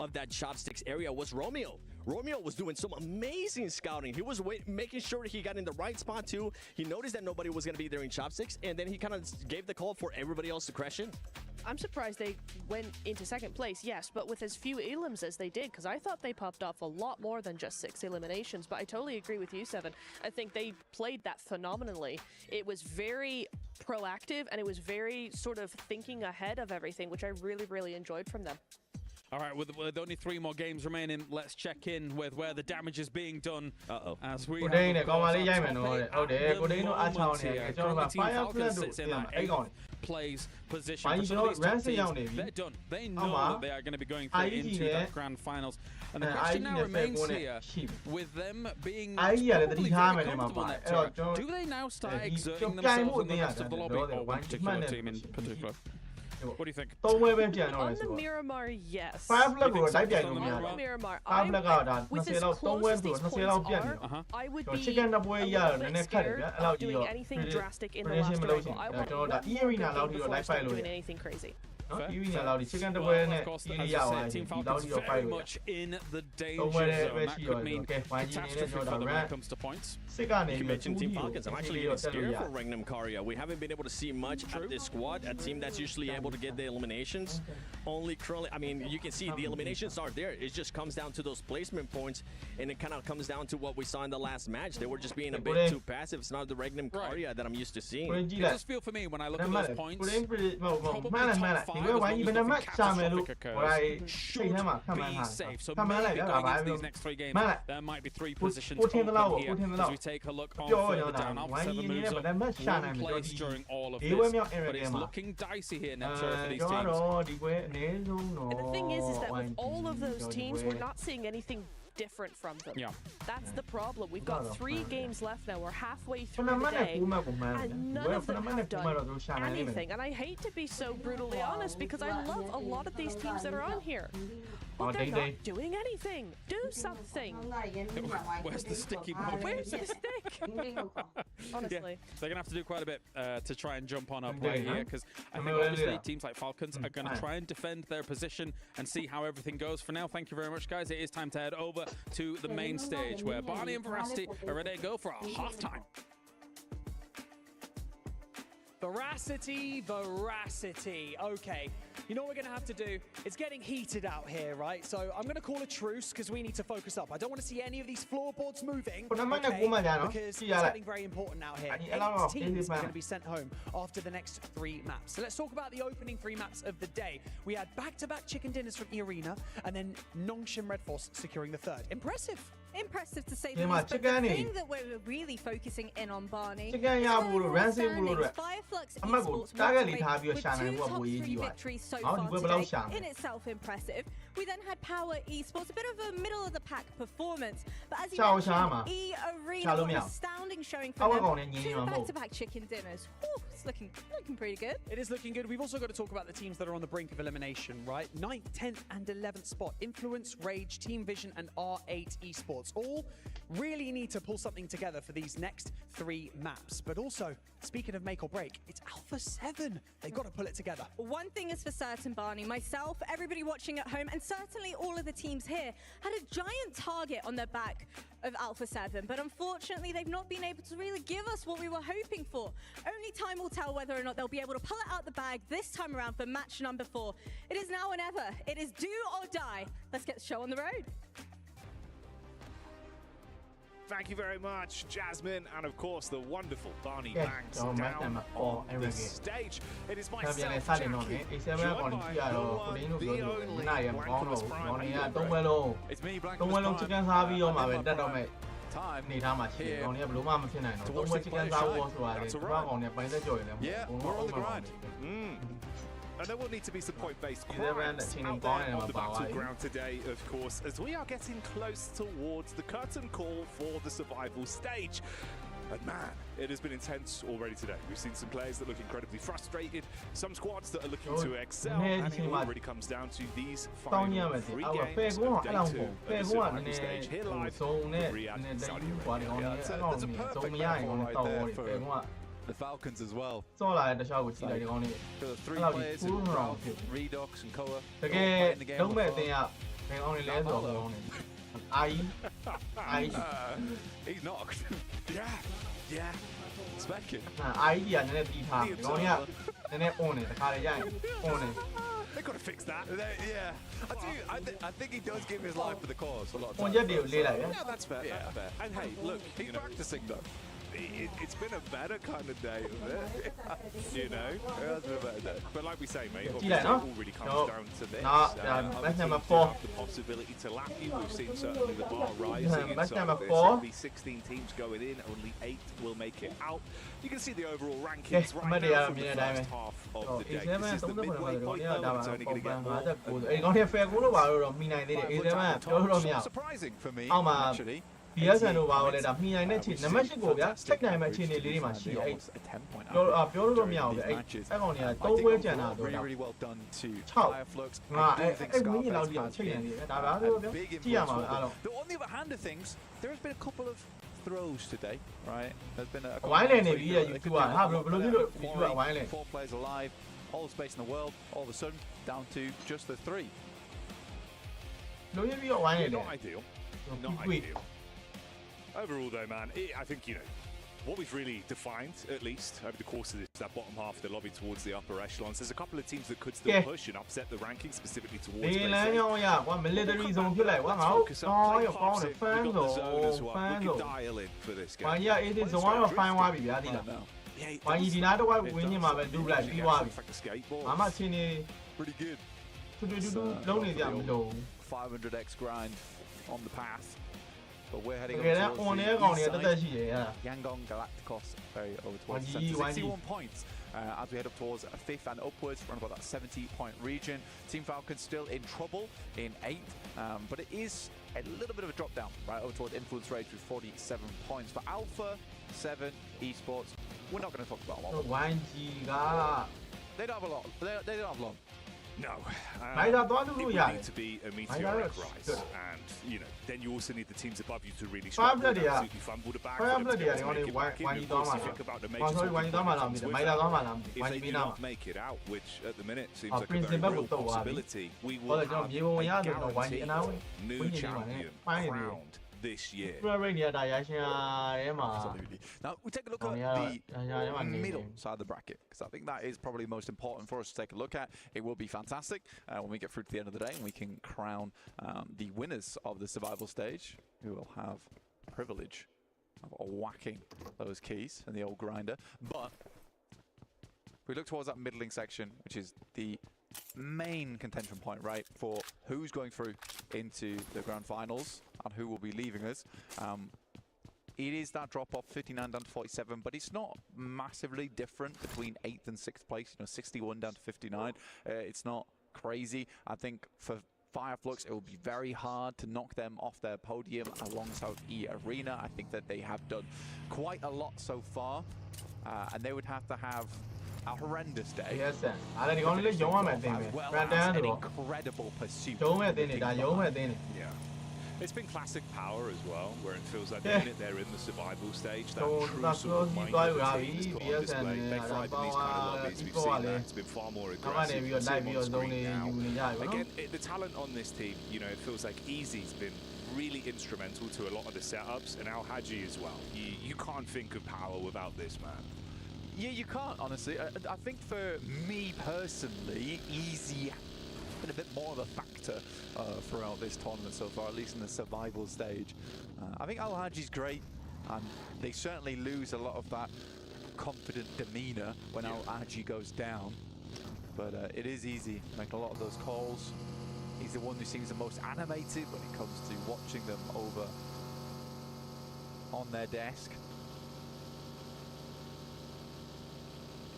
of that chopsticks area was Romeo. Romeo was doing some amazing scouting. He was making sure he got in the right spot too. He noticed that nobody was going to be there in chopsticks, and then he kind of gave the call for everybody else to crash in.
I'm surprised they went into second place, yes, but with as few elims as they did, because I thought they popped off a lot more than just 6 eliminations, but I totally agree with you, Seven. I think they played that phenomenally. It was very proactive, and it was very sort of thinking ahead of everything, which I really, really enjoyed from them.
All right, with only 3 more games remaining, let's check in with where the damage is being done. As we have plays position. They're done. They know that they are going to be going through into the grand finals. And the question now remains here, with them being probably very comfortable in that turret, do they now start exerting themselves in the rest of the lobby, or one particular team in particular? What do you think?
On the Miramar, yes.
Fire flag
on the Miramar, with as close as these points are, I would be a little bit scared of doing anything drastic in the last triangle. I want one more game before I start doing anything crazy.
Well, of course, as you said, Team Falcons very much in the danger zone. That could mean catastrophe for them when it comes to points.
You mentioned Team Falcons. I'm actually even scared for Regnum Karya. We haven't been able to see much at this squad, a team that's usually able to get the eliminations. Only currently, I mean, you can see the eliminations are there. It just comes down to those placement points, and it kind of comes down to what we saw in the last match. They were just being a bit too passive. It's not the Regnum Karya that I'm used to seeing.
It does feel for me when I look at those points, probably top 5,
ဒီ
as
ဘက်
long
ဝိုင်း
as
ကြီးဘယ်နှမ
nothing
ရှာမယ်လို့
catastrophic
ဟိုတိုင်း
occurs,
စိတ်ထဲမှာခံမှန်း
be
ထား
safe. So
ခံမှန်းလိုက်
maybe
တာ
going
ဘာ
into
ပဲ
these next 3 games,
မှန်လိုက်
there might be 3
ကို
positions
ကိုထင်သလောက်
open
ကို
here
ထင်သ
as
လောက်
we take a look on
ပြောရ
further
တာ
down.
ဝို
Alpha
င်းကြီး
7
နေ
moves
ဘယ်
up
နှမရှာနိုင်
one
မလဲ
place during all of
ဒီ
this,
ဝဲမြောက်
but
area
it's
မှာ
looking dicey here, Neptune, for these
ကျွန်
teams.
တော်တော့ဒီပွဲအနည်းဆုံးတော့
And the thing is that with
ဝိုင်း
all of those
ဒီ
teams,
ပွဲ
we're not seeing anything different from them.
Yeah.
That's the problem. We've got 3 games left now. We're halfway
ဖ
through
နမ
the
နဲ့
day,
ကူးမဲ့ပုံမှန်တယ်
and
ဒီ
none
ပွဲ
of
ဖန
them
မနဲ့
have
ကူးမဲ့တော့
done
သူရှာနိုင်လိမ့်မယ်
anything. And I hate to be so brutally honest because I love a lot of these teams that are on here. But they're not doing anything. Do something.
Where's the sticky ball?
Where's the stick? Honestly.
Yeah, they're going to have to do quite a bit to try and jump on up right here, because I think obviously teams like Falcons are going to try and defend their position and see how everything goes. For now, thank you very much, guys. It is time to head over to the main stage where Barney and Veracity are ready to go for a halftime.
Veracity. Okay. You know what we're going to have to do? It's getting heated out here, right? So I'm going to call a truce because we need to focus up. I don't want to see any of these floorboards moving, okay? Because it's getting very important out here. 8 teams are going to be sent home after the next 3 maps. So let's talk about the opening 3 maps of the day. We had back-to-back chicken dinners from E-Arena and then Nongshim Red Force securing the 3rd. Impressive.
Impressive to say the least, but the thing that we're really focusing in on, Barney, is Fireflux Esports with 2 top 3 victories so far today. In itself impressive. We then had Power Esports, a bit of a middle-of-the-pack performance. But as you mentioned, E-Arena, an astounding showing for them. 2 back-to-back chicken dinners. Whew, it's looking pretty good.
It is looking good. We've also got to talk about the teams that are on the brink of elimination, right? 9th, 10th, and 11th spot. Influence, Rage, Team Vision, and R8 Esports. All really need to pull something together for these next 3 maps. But also, speaking of make or break, it's Alpha 7. They've got to pull it together.
One thing is for certain, Barney, myself, everybody watching at home, and certainly all of the teams here had a giant target on their back of Alpha 7, but unfortunately they've not been able to really give us what we were hoping for. Only time will tell whether or not they'll be able to pull it out the bag this time around for match number 4. It is now or never. It is do or die. Let's get the show on the road.
Thank you very much, Jasmine, and of course the wonderful Barney Banks down on the stage. It is myself, Jackie, joined by the one, the only Blanco's Prime.
It's me, Blanco's Prime.
Time here towards the play shot.
That's right.
Yeah, we're on the grind.
And there will need to be some point-based crimes out there on the battleground today, of course, as we are getting close towards the curtain call for the survival stage. And man, it has been intense already today. We've seen some players that look incredibly frustrated, some squads that are looking to excel, and it all really comes down to these final 3 games of day 2 of the survival stage. Here live from Riyadh, Saudi Arabia.
There's a perfect metaphor right there for the Falcons as well.
စောလာတဲ့တခြားကိုကြည့်လိုက်ဒီကောင်းလေး
For the 3 players in Redox and Koa.
တကယ်လုံးမဲ့အတင်းကဘယ်ကောင်းလေးလဲဆိုတော့ကောင်းလေးအာကြီး
He's knocked. Yeah. Specking.
အာကြီးကနည်းနည်းတီးထားဒီကောင်းလေးကနည်းနည်း on နေတခါလေရရင် on နေ
They've got to fix that.
Yeah. I think he does give his life for the cause a lot of
on
times.
ရက်တွေကိုလေးလိုက်ရ
Yeah, that's fair.
Yeah.
That's fair.
And hey, look,
He's practicing though.
It's been a better kind of day, isn't it? You know?
It has been a better day.
But like we say, mate,
See
obviously
that,
it
no?
all really comes
No.
down to this.
Match
Other
number
teams
4.
have the possibility to lap you. We've seen certainly the bar rising
Match
inside
number
this.
4.
Only 16 teams going in, only 8 will make it out. You can see the overall rankings right now from the first half of the day. This is the midway point though, and it's only going to get more.
အဲ့ကောင်းလေးဖယ်ကူလို့ပါတော့မိနိုင်သေးတယ် A7 ပြောလို့မရ
Surprising for me,
အောက်မှာ
actually.
BSN တို့ပါတော့လေဒါမိနိုင်တဲ့ချိန်နံပါတ် 8 ကိုဗျာချက်နိုင်မဲ့အခြေအနေလေးတွေမှာရှိတယ်ပြောလို့မရဘူးဗျအဲ့ကောင်တွေက3ပွဲကျန်တာတော့
Really well done to
6
Fireflux.
ငါအဲ့ဝင်းကြီးလောက်ဒီအောင်ချိန်နိုင်တယ်ဒါပါလို့ပြောကြည့်ရမှာအားလုံး
On the other hand of things, there has been a couple of throws today, right? There's been a
ဝိုင်းလည်နေပြီရဲ့ YouTube ကဟာဘယ်လိုဖြစ်လို့ YouTube ကဝိုင်းလည်
4 players alive, all the space in the world, all of a sudden down to just the 3.
လို့ရပြီးတော့ဝိုင်းလည်တယ်
Not ideal. Not ideal. Overall, though, man, I think, you know, what we've really defined, at least, over the course of that bottom half of the lobby towards the upper echelons, there's a couple of teams that could still push and upset the rankings, specifically towards
ဒီလမ်းကြောင်းရကွာ military zone ဖြစ်လိုက်ကွာငါတို့ရောကောင်းတယ် fan ဆို fan ဆို
dial in for this game.
ဘာကြီးက AD zone ကတော့ fan သွားပြီဗျာဒီလား ဝိုင်းကြီးဒီနားတော့ဝင်းညင်မှာပဲလူလိုက်ပြီးသွားပြီဘာမှချင်းနေ
Pretty good.
တူတူတူလုံးနေကြမလို့
500x grind on the path. But we're heading
Okay, that
towards
one
the
there,
east
going there,
side.
that's it, yeah.
Yangon Galacticos very over towards
Why
the center.
why
61 points as we head up towards a 5th and upwards, around about that 70-point region. Team Falcon still in trouble in 8th, but it is a little bit of a drop down right over towards Influence Rage with 47 points. For Alpha 7 Esports, we're not going to talk about a lot. They don't have a lot. They don't have long.
No.
It
would need to be a meteoric rise, and then you also need the teams above you to really struggle. Absolutely fumble the bag. If they do not make it out, which at the minute seems like a very real possibility, we will have a guaranteed new champion crowned this year.
Absolutely. Now we take a look at the middle side of the bracket, because I think that is probably most important for us to take a look at. It will be fantastic when we get through to the end of the day and we can crown the winners of the survival stage, who will have the privilege of whacking those keys and the old grinder. But if we look towards that middling section, which is the main contention point, right, for who's going through into the grand finals and who will be leaving us. It is that drop off 59 down to 47, but it's not massively different between 8th and 6th place. 61 down to 59. It's not crazy. I think for Fireflux, it will be very hard to knock them off their podium alongside E-Arena. I think that they have done quite a lot so far, and they would have to have a horrendous day.
Yes, sir. As well as an
incredible pursuit.
Yeah. It's been classic power as well, where it feels like the minute they're in the survival stage, that true sort of mind of the team is put on display. They thrive in these kind of lobbies. We've seen that. It's been far more aggressive. You see them on screen now. Again, the talent on this team, it feels like Easy's been really instrumental to a lot of the setups, and Al Haji as well. You can't think of power without this man.
Yeah, you can't, honestly. I think for me personally, Easy been a bit more of a factor throughout this tournament so far, at least in the survival stage. I think Al Haji's great, and they certainly lose a lot of that confident demeanor when Al Haji goes down. But it is Easy making a lot of those calls. He's the one who seems the most animated when it comes to watching them over on their desk,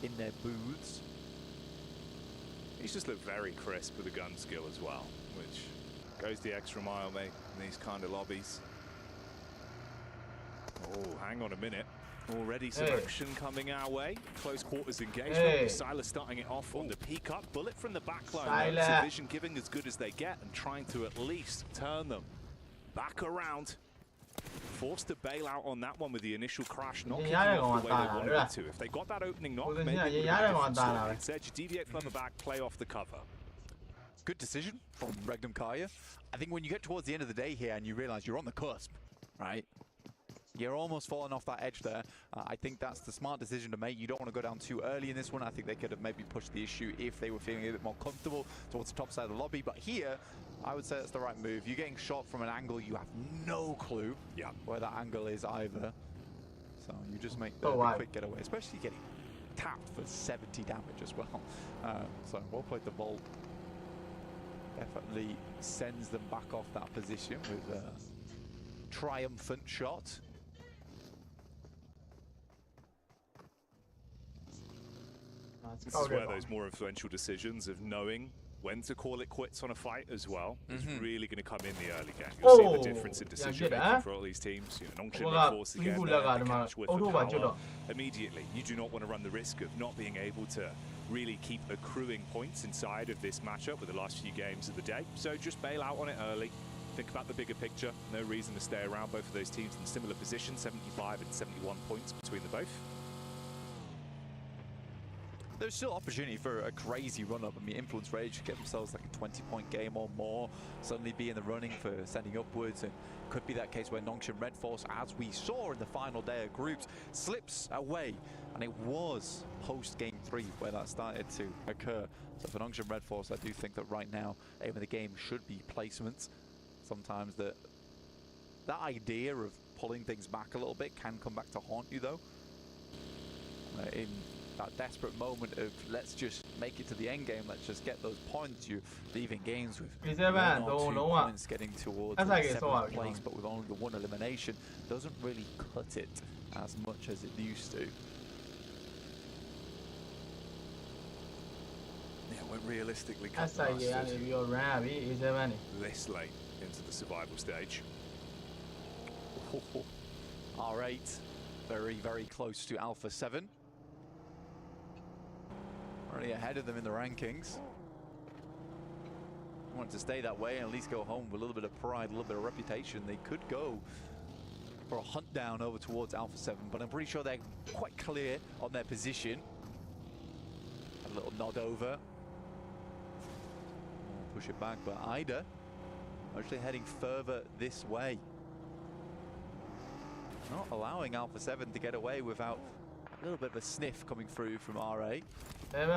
in their booths.
He's just looked very crisp with the gun skill as well, which goes the extra mile, mate, in these kind of lobbies. Oh, hang on a minute. Already some action coming our way. Close quarters engagement. Silas starting it off on the peak up. Bullet from the back line. Vision giving as good as they get and trying to at least turn them back around. Forced to bail out on that one with the initial crash, not kicking off the way they wanted to. If they got that opening knock, maybe it would have been a different story. Instead, you deviate further back, play off the cover.
Good decision from Regnum Kaya. I think when you get towards the end of the day here and you realize you're on the cusp, right? You're almost falling off that edge there. I think that's the smart decision to make. You don't want to go down too early in this one. I think they could have maybe pushed the issue if they were feeling a bit more comfortable towards the top side of the lobby. But here, I would say that's the right move. You're getting shot from an angle you have no clue where that angle is either. So you just make the quick getaway, especially getting tapped for 70 damage as well. So well played, the Vault. Definitely sends them back off that position with a triumphant shot.
This is where those more influential decisions of knowing when to call it quits on a fight as well is really going to come in the early game. You'll see the difference in decision making for all these teams. Nongshim Red Force again, the catch with the power immediately. You do not want to run the risk of not being able to really keep accruing points inside of this matchup with the last few games of the day. So just bail out on it early. Think about the bigger picture. No reason to stay around. Both of those teams in similar positions, 75 and 71 points between the both.
There's still opportunity for a crazy run-up. I mean, Influence Rage get themselves like a 20-point game or more, suddenly be in the running for sending upwards, and could be that case where Nongshim Red Force, as we saw in the final day of groups, slips away, and it was post-game 3 where that started to occur. So for Nongshim Red Force, I do think that right now, aim of the game should be placements. Sometimes that idea of pulling things back a little bit can come back to haunt you, though. in that desperate moment of let's just make it to the end game, let's just get those points. You're leaving games with 1 or 2 points getting towards 7th place, but with only the 1 elimination, doesn't really cut it as much as it used to.
Yeah, when realistically cut
That's like you're around
this late into the survival stage.
R8 very, very close to Alpha 7. Already ahead of them in the rankings. Want to stay that way and at least go home with a little bit of pride, a little bit of reputation. They could go for a hunt down over towards Alpha 7, but I'm pretty sure they're quite clear on their position. A little nod over. Push it back, but Ida actually heading further this way. Not allowing Alpha 7 to get away without a little bit of a sniff coming through from R8.
There's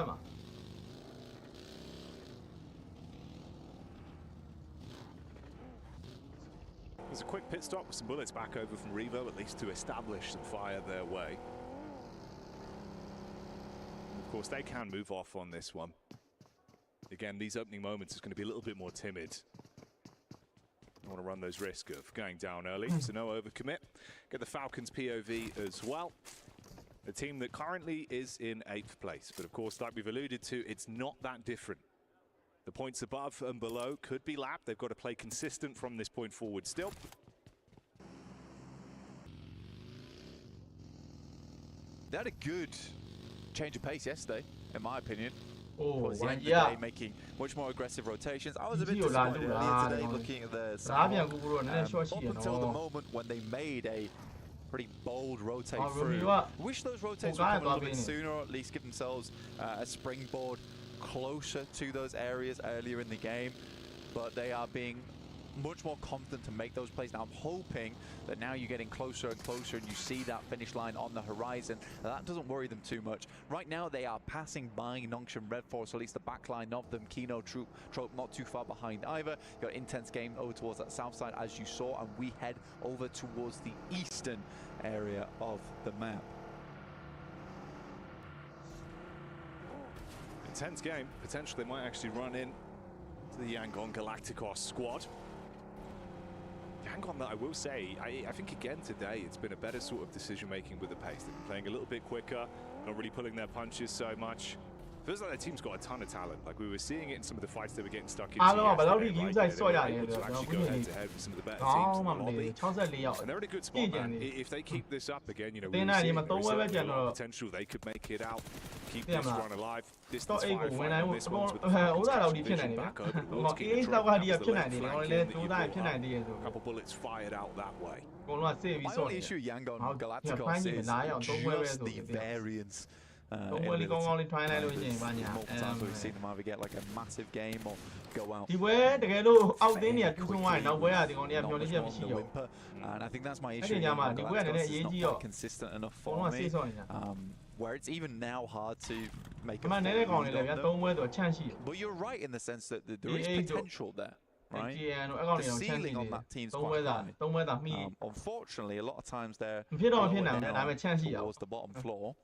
a quick pit stop with some bullets back over from Revo, at least to establish some fire their way. And of course, they can move off on this one. Again, these opening moments is going to be a little bit more timid. I want to run those risks of going down early, so no overcommit. Get the Falcons POV as well. A team that currently is in 8th place, but of course, like we've alluded to, it's not that different. The points above and below could be lapped. They've got to play consistent from this point forward still.
They had a good change of pace yesterday, in my opinion.
Towards
the end of the day, making much more aggressive rotations. I was a bit disappointed earlier today looking at the up until the moment when they made a pretty bold rotate through. Wish those rotates would come a little bit sooner, or at least give themselves a springboard closer to those areas earlier in the game. But they are being much more confident to make those plays. Now I'm hoping that now you're getting closer and closer and you see that finish line on the horizon. That doesn't worry them too much. Right now they are passing by Nongshim Red Force, or at least the back line of them. Kino Troop not too far behind either. Got intense game over towards that south side as you saw, and we head over towards the eastern area of the map.
Intense game. Potentially they might actually run in to the Yangon Galacticos squad. Yangon, that I will say, I think again today it's been a better sort of decision making with the pace. They've been playing a little bit quicker, not really pulling their punches so much. Feels like their team's got a ton of talent. Like we were seeing it in some of the fights they were getting stuck into. They were able to actually go head to head with some of the better teams in the lobby. And they're in a good spot, man. If they keep this up again, you know, we're seeing a lot of potential. They could make it out, keep this run alive. Distance firefight on this one with the Falcons vision back over the wall to keep the drop. That was the left flank in that you brought up. A couple bullets fired out that way.
My only issue with Yangon Galacticos is just the variance. Multiple times we've seen them either get like a massive game or go out. And I think that's my issue. It's not quite consistent enough for me. Where it's even now hard to make a full read on them. But you're right in the sense that there is potential there. Right? The ceiling on that team's quite high. Unfortunately, a lot of times they're lower down towards the bottom floor.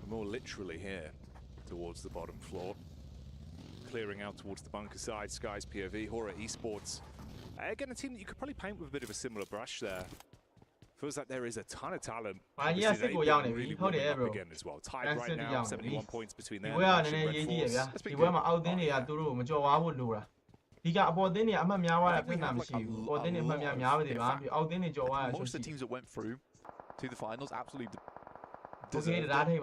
More literally here, towards the bottom floor. Clearing out towards the bunker side, Sky's POV, Horror Esports. Again, a team that you could probably paint with a bit of a similar brush there. Feels like there is a ton of talent. Really up again as well. Tied right now, 71 points between them. That's been good.
Most of the teams that went through to the finals absolutely deserved it. I do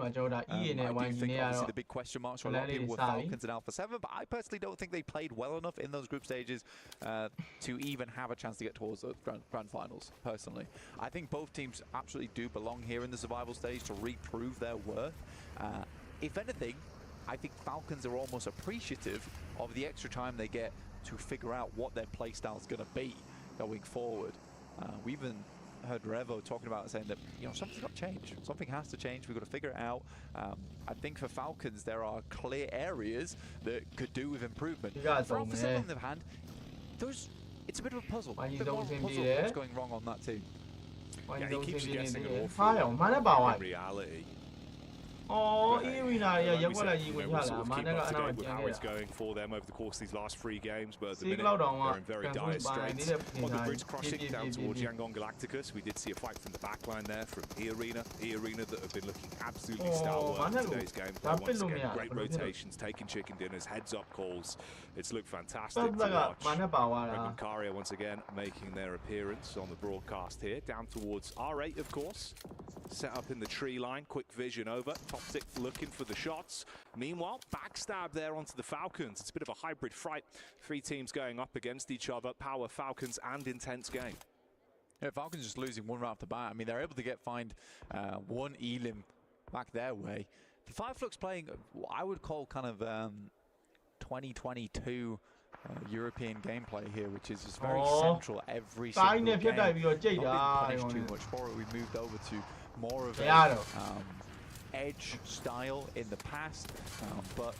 think obviously the big question marks for a lot of people were Falcons and Alpha 7, but I personally don't think they played well enough in those group stages to even have a chance to get towards the grand finals, personally. I think both teams absolutely do belong here in the survival stage to reprove their worth. If anything, I think Falcons are almost appreciative of the extra time they get to figure out what their playstyle is going to be going forward. We even heard Revo talking about it, saying that, you know, something's got to change. Something has to change. We've got to figure it out. I think for Falcons, there are clear areas that could do with improvement. For Alpha 7, on the other hand, it's a bit of a puzzle. A bit more of a puzzle of what's going wrong on that team.
Yeah, he keeps guessing an awful
ဟာရောမနဲ့ပါသွား
in reality.
အော် Arena ရရက်ွက်လိုက်ကြီးဝင်ချလာ
We'll
မ
keep
နဲ့
up
ကအ
to
နောက်
date
ကျ
with
န်
how
ခဲ့
it's
တာ
going for them over the course of these last 3 games, but at the
စီက
minute
လောက်တော့မှ
they're in very
ကန်
dire
ဆုံးပါနေ
straits.
တဲ့ပြင်
On the
ထား
bridge crushing
ပြေး
down
ပြေး
towards
ပြေး
Yangon Galacticus, we did see a fight from the backline there from E-Arena that have been looking absolutely
Oh,
stalwart in
Manalo.
today's game.
That
Once
pillow
again,
me
great
out.
rotations, taking chicken dinners, heads up calls. It's looked fantastic to
But
watch.
မနဲ့ပါသွားတာ
Regan Karia once again making their appearance on the broadcast here, down towards R8 of course. Set up in the tree line, quick vision over, Toxic looking for the shots. Meanwhile, backstab there onto the Falcons. It's a bit of a hybrid fight. 3 teams going up against each other, Power, Falcons and intense game.
Yeah, Falcons just losing one right off the bat. I mean, they're able to find one elim back their way. The Fireflux playing what I would call kind of 2022 European gameplay here, which is just very central every single game. Not been punished too much for it. We've moved over to more of a edge style in the past, but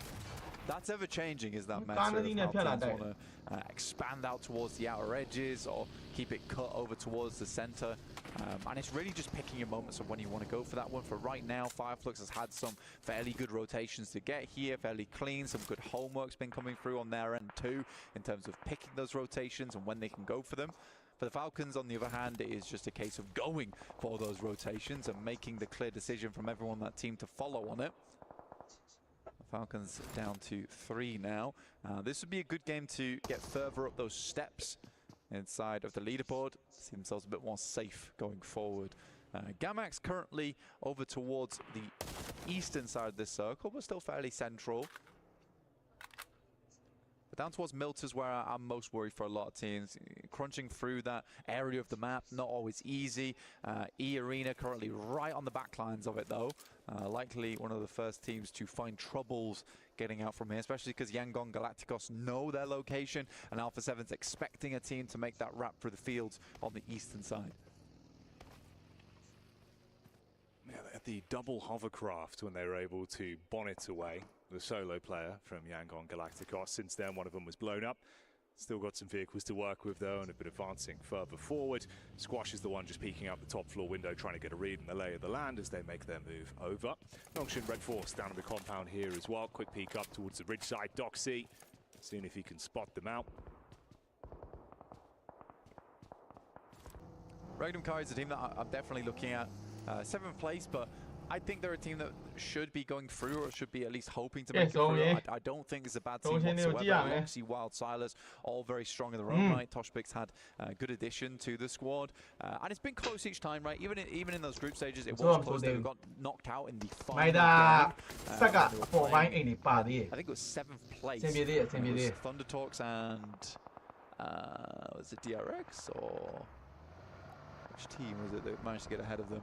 that's ever changing, is that matter? How teams want to expand out towards the outer edges or keep it cut over towards the center. And it's really just picking your moments of when you want to go for that one. For right now, Fireflux has had some fairly good rotations to get here, fairly clean. Some good homework's been coming through on their end too, in terms of picking those rotations and when they can go for them. For the Falcons, on the other hand, it is just a case of going for those rotations and making the clear decision from everyone on that team to follow on it. Falcons down to 3 now. This would be a good game to get further up those steps inside of the leaderboard. See themselves a bit more safe going forward. Gamax currently over towards the eastern side of this circle, but still fairly central. But down towards Milt is where I'm most worried for a lot of teams. Crunching through that area of the map, not always easy. E-Arena currently right on the back lines of it though. Likely one of the first teams to find troubles getting out from here, especially because Yangon Galacticos know their location and Alpha 7's expecting a team to make that wrap through the fields on the eastern side.
Yeah, they had the double hovercraft when they were able to bonnet away the solo player from Yangon Galacticos. Since then, one of them was blown up. Still got some vehicles to work with though, and have been advancing further forward. Squash is the one just peeking out the top floor window, trying to get a read in the lay of the land as they make their move over. Nongshin Red Force down in the compound here as well. Quick peek up towards the ridge side. Doxy, seeing if he can spot them out.
Regnum Kai is a team that I'm definitely looking at. 7th place, but I think they're a team that should be going through, or should be at least hoping to make it through. I don't think it's a bad team whatsoever. Loxy, Wild, Silas, all very strong in their own right. Toshbix had a good addition to the squad. And it's been close each time, right? Even in those group stages, it was close. They got knocked out in the final game. I think it was 7th place. Thunder Talks and was it DRX or which team was it that managed to get ahead of them?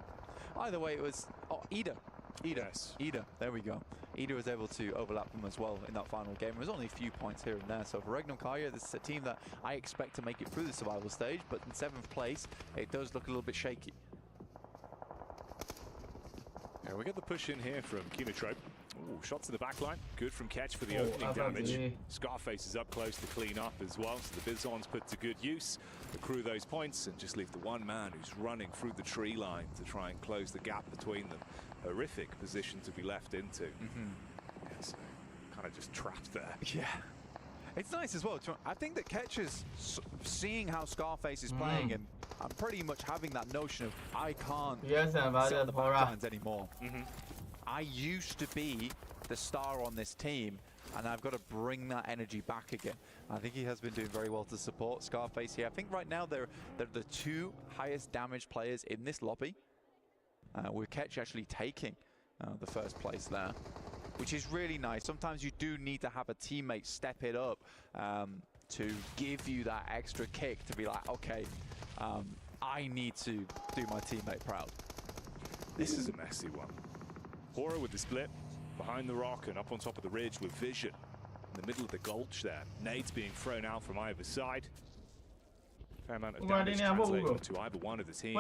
Either way, it was Ida.
Yes.
Ida, there we go. Ida was able to overlap them as well in that final game. It was only a few points here and there. So for Regnum Kaya, this is a team that I expect to make it through the survival stage, but in 7th place, it does look a little bit shaky.
Yeah, we get the push in here from Kinotrope. Ooh, shots in the back line. Good from Ketch for the opening damage. Scarface is up close to clean up as well, so the Bizons put to good use. Accrue those points and just leave the one man who's running through the tree line to try and close the gap between them. Horrific position to be left into. Yeah, so kind of just trapped there.
Yeah. It's nice as well. I think that Ketch is seeing how Scarface is playing, and I'm pretty much having that notion of I can't sit on the back lines anymore. I used to be the star on this team, and I've got to bring that energy back again. I think he has been doing very well to support Scarface here. I think right now they're the 2 highest damage players in this lobby, with Ketch actually taking the 1st place there, which is really nice. Sometimes you do need to have a teammate step it up to give you that extra kick to be like, okay, I need to do my teammate proud.
This is a messy one. Hora with the split behind the rock and up on top of the ridge with vision in the middle of the gulch there. Nades being thrown out from either side. Fair amount of damage translating onto either one of the teams.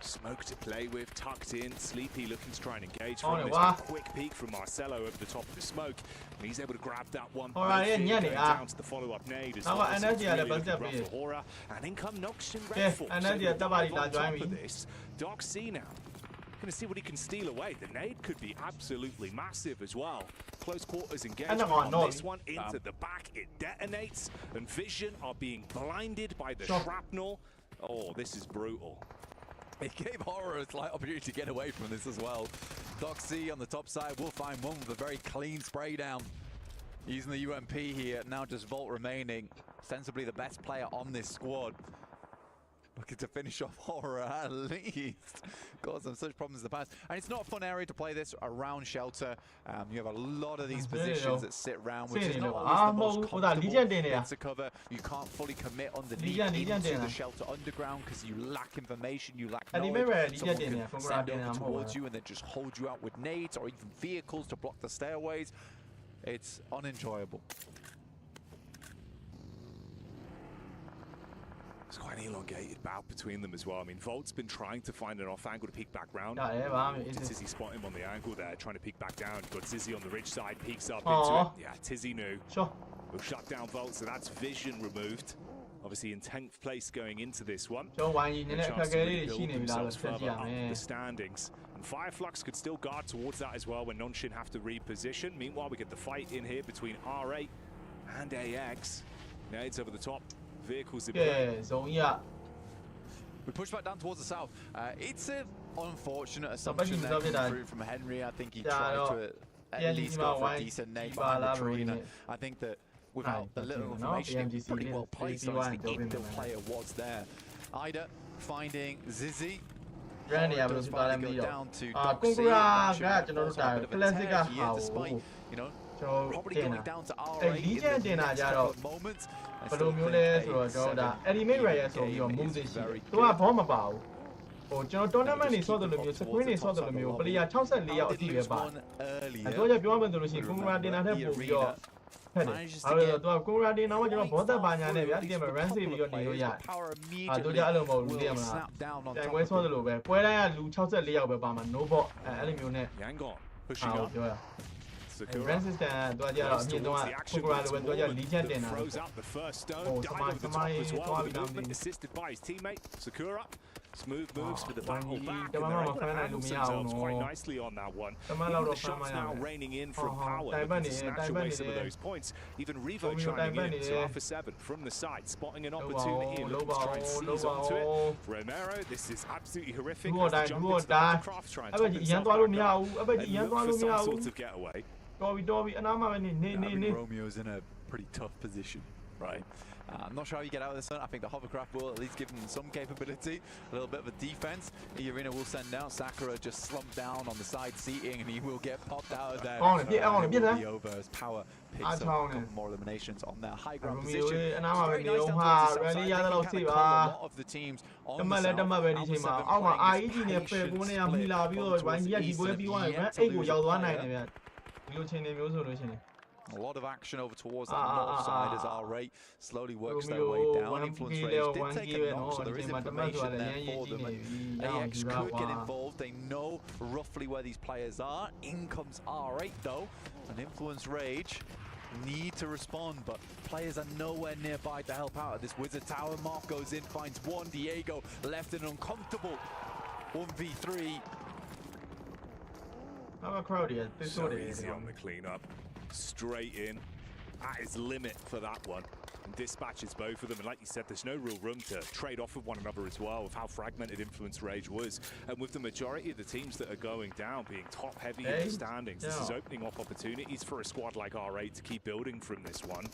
Smoke to play with, tucked in. Sleepy looking to try and engage from this. Quick peek from Marcelo over the top of the smoke. And he's able to grab that one. Going down to the follow-up nade as well. So it's really looking rough for Hora. And in come Noxian Redfall. So on top of this, Doc C now. Going to see what he can steal away. The nade could be absolutely massive as well. Close quarters engagement on this one into the back. It detonates, and Vision are being blinded by the shrapnel. Oh, this is brutal.
It gave Horror a slight opportunity to get away from this as well. Doc C on the top side will find one with a very clean spray down. Using the UMP here, now just Volt remaining. Sensibly the best player on this squad. Looking to finish off Horror at least. Caused them such problems in the past. And it's not a fun area to play this around Shelter. You have a lot of these positions that sit around, which is not always the most comfortable bit to cover. You can't fully commit underneath into the Shelter underground because you lack information, you lack knowledge. Someone can send over towards you and then just hold you out with nades or even vehicles to block the stairways. It's unenjoyable.
It's quite an elongated bout between them as well. I mean, Volt's been trying to find an off angle to peek back round. Did Tizzy spot him on the angle there, trying to peek back down. Got Tizzy on the ridge side, peeks up into it. Yeah, Tizzy knew. We'll shut down Volt, so that's Vision removed. Obviously in 10th place going into this one. A chance to really build themselves further up the standings. And Fireflux could still guard towards that as well when Nonshin have to reposition. Meanwhile, we get the fight in here between R8 and AX. Nades over the top. Vehicles in play.
We push back down towards the south. It's an unfortunate assumption there coming through from Henry. I think he tried to at least go for a decent nade behind the tree. I think that without the little information, it pretty well placed, honestly, if the player was there. Ida finding Zizzy. Does finally go down to Doc C. Despite, you know, probably going down to R8 in the next couple of moments.
ဘယ်လိုမျိုးလဲဆိုတော့ကျွန်တော်ဒါ Element Rare ဆိုပြီးတော့ move ရှိတယ်။သူကဘောမပါဘူး။ဟိုကျွန်တော် tournament တွေဆော့တယ်လို့မျိုး screen တွေဆော့တယ်လို့မျိုး player 64ယောက်အထိပဲပါတယ်။အဲတော့ကြပြောမှဆိုလို့ရှိရင် Kungura တင်တာထက်ပိုပြီးတော့ဖက်တယ်။အဲတော့သူက Kungura တင်တော့ကျွန်တော်ဘောသက်ပါညာနဲ့ဗျာဒီကမှာ run save ပြီးတော့နေလို့ရတယ်။အဲတို့ကြအဲ့လိုမဟုတ်ဘူးသိရမလား။တိုင်ပွဲဆော့တယ်လို့ပဲပွဲတိုင်းကလူ64ယောက်ပဲပါမှာ no bot အဲ့လိုမျိုးနဲ့
Yangon pushing up
ပြောရ Resistance တော့ကြတော့အမြင့်တော့ Kungura လိုပဲတော့ကြ Legion တင်တာ
throws up the first stone, dive over the top as well. The movement assisted by his teammate Sakura. Smooth moves for the battle back, and they're able to handle themselves quite nicely on that one. Even the shots now raining in from Power, looking to snatch away some of those points. Even Revo chiming in to Alpha 7 from the side, spotting an opportunity, looking to try and seize onto it. Romero, this is absolutely horrific. Has to jump into the craft, try and top himself back up, and look for some sort of getaway.
Romeo's in a pretty tough position, right? I'm not sure how you get out of this one. I think the hovercraft will at least give them some capability, a little bit of a defense. Irina will send out. Sakura just slumped down on the side seating, and he will get popped out of there. Will be over as Power picks up a couple more eliminations on their high ground position. It's very nice down towards the south. I think we can control a lot of the teams on the south. Alpha 7 playing patient split between the A lot of action over towards that north side as R8 slowly works their way down. Influence Rage did take a knock, so there is information there for them. And AX could get involved. They know roughly where these players are. In comes R8 though, and Influence Rage need to respond, but players are nowhere nearby to help out at this Wizard Tower. Mark goes in, finds one. Diego left in an uncomfortable 1v3.
How about Crowdy?
So easy on the cleanup. Straight in. At his limit for that one. And dispatches both of them. And like you said, there's no real room to trade off with one another as well, with how fragmented Influence Rage was. And with the majority of the teams that are going down being top heavy in the standings, this is opening up opportunities for a squad like R8 to keep building from this one.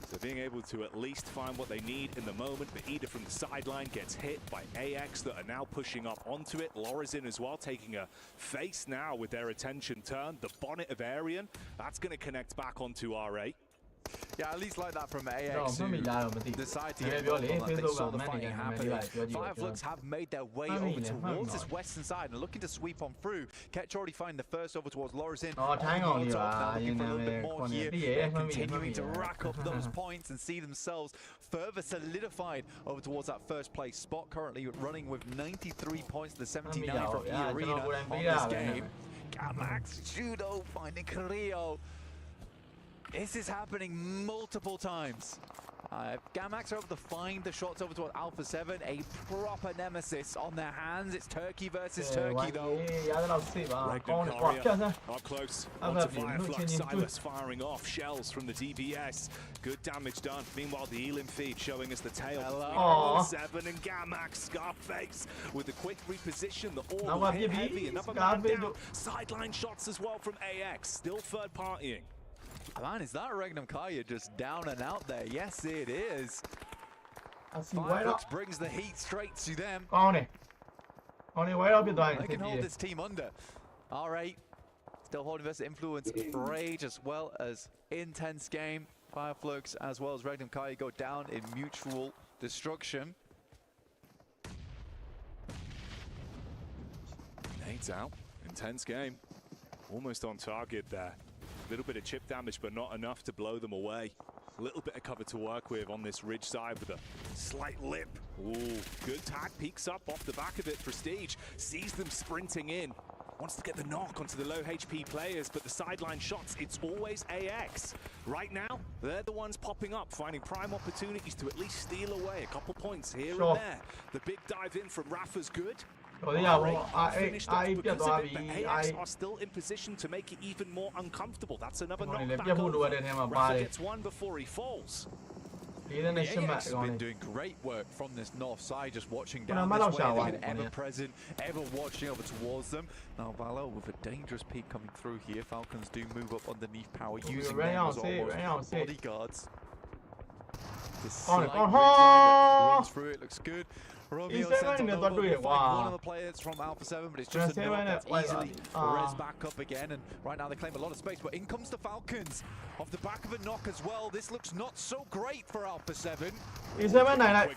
So being able to at least find what they need in the moment, but Ida from the sideline gets hit by AX that are now pushing up onto it. Laura's in as well, taking a face now with their attention turned. The bonnet of Arian, that's going to connect back onto R8.
Yeah, at least like that from AX, who decided to get
ပြော
involved
လေ
on that. They
Facebook က
saw the
မန်နေ
fighting
က
happening.
ပြောကြည့်
Fireflux have made their way over towards this western side and looking to sweep on through. Ketch already finding the first over towards Lorizin.
Tang on you
looking for a little bit more here. They're continuing to rack up those points and see themselves further solidified over towards that first place spot. Currently running with 93 points to the 79 from E-Arena on this game. Gamax, Judo finding Carrillo. This is happening multiple times. Gamax are able to find the shots over toward Alpha 7, a proper nemesis on their hands. It's Turkey versus Turkey though.
Up close, onto Fireflux, Silas firing off shells from the DBS. Good damage done. Meanwhile, the Elim feed showing us the tail between Alpha 7 and Gamax. Scarface with a quick reposition, the all hit heavy, another man down. Sideline shots as well from AX, still third partying.
Man, is that Regnum Kaya just down and out there? Yes, it is. Fireflux brings the heat straight to them. They can hold this team under. R8 still holding versus influence Rage as well as intense game. Fireflux as well as Regnum Kaya go down in mutual destruction.
Nade's out. Intense game. Almost on target there. A little bit of chip damage, but not enough to blow them away. A little bit of cover to work with on this ridge side with a slight lip. Ooh, good tag, peeks up off the back of it. Prestige sees them sprinting in. Wants to get the knock onto the low HP players, but the sideline shots, it's always AX. Right now, they're the ones popping up, finding prime opportunities to at least steal away a couple points here and there. The big dive in from Rafa's good. AX are still in position to make it even more uncomfortable. That's another knockback over. Rafa gets one before he falls.
The AX has been doing great work from this north side, just watching down this way. They've been ever present, ever watching over towards them. Now Valo with a dangerous peek coming through here. Falcons do move up underneath power, using them as almost bodyguards. This slight ridge line that runs through it looks good. Romeo sent on over one of the players from Alpha 7, but it's just a knock that's easily res back up again, and right now they claim a lot of space, but in comes the Falcons off the back of a knock as well. This looks not so great for Alpha 7.
He's able to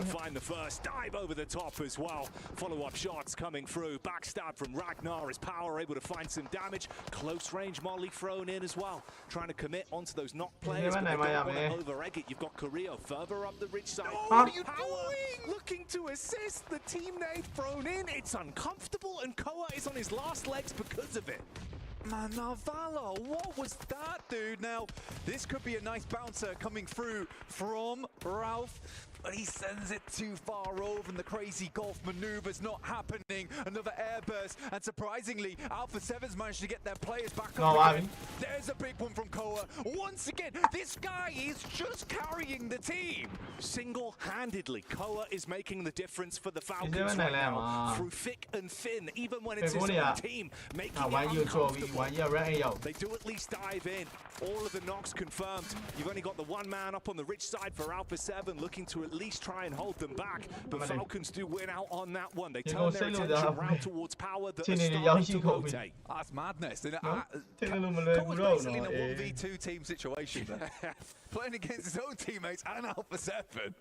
find the first dive over the top as well. Follow-up shots coming through. Backstab from Ragnar. Is Power able to find some damage? Close range molly thrown in as well. Trying to commit onto those knock players, but they don't want to over-egg it. You've got Carrillo further up the ridge side.
What are you doing?
Looking to assist. The team nade thrown in. It's uncomfortable, and Koa is on his last legs because of it.
Man, Navala, what was that, dude? Now, this could be a nice bouncer coming through from Ralph, but he sends it too far over, and the crazy golf maneuver's not happening. Another air burst, and surprisingly, Alpha 7's managed to get their players back up again. There's a big one from Koa. Once again, this guy is just carrying the team.
Single-handedly, Koa is making the difference for the Falcons right now. Through thick and thin, even when it's his own team, making it uncomfortable. They do at least dive in. All of the knocks confirmed. You've only got the one man up on the rich side for Alpha 7, looking to at least try and hold them back. But Falcons do win out on that one. They turn their attention round towards Power that are starting to rotate.
That's madness. Basically in a 1v2 team situation. Playing against his own teammates and Alpha 7.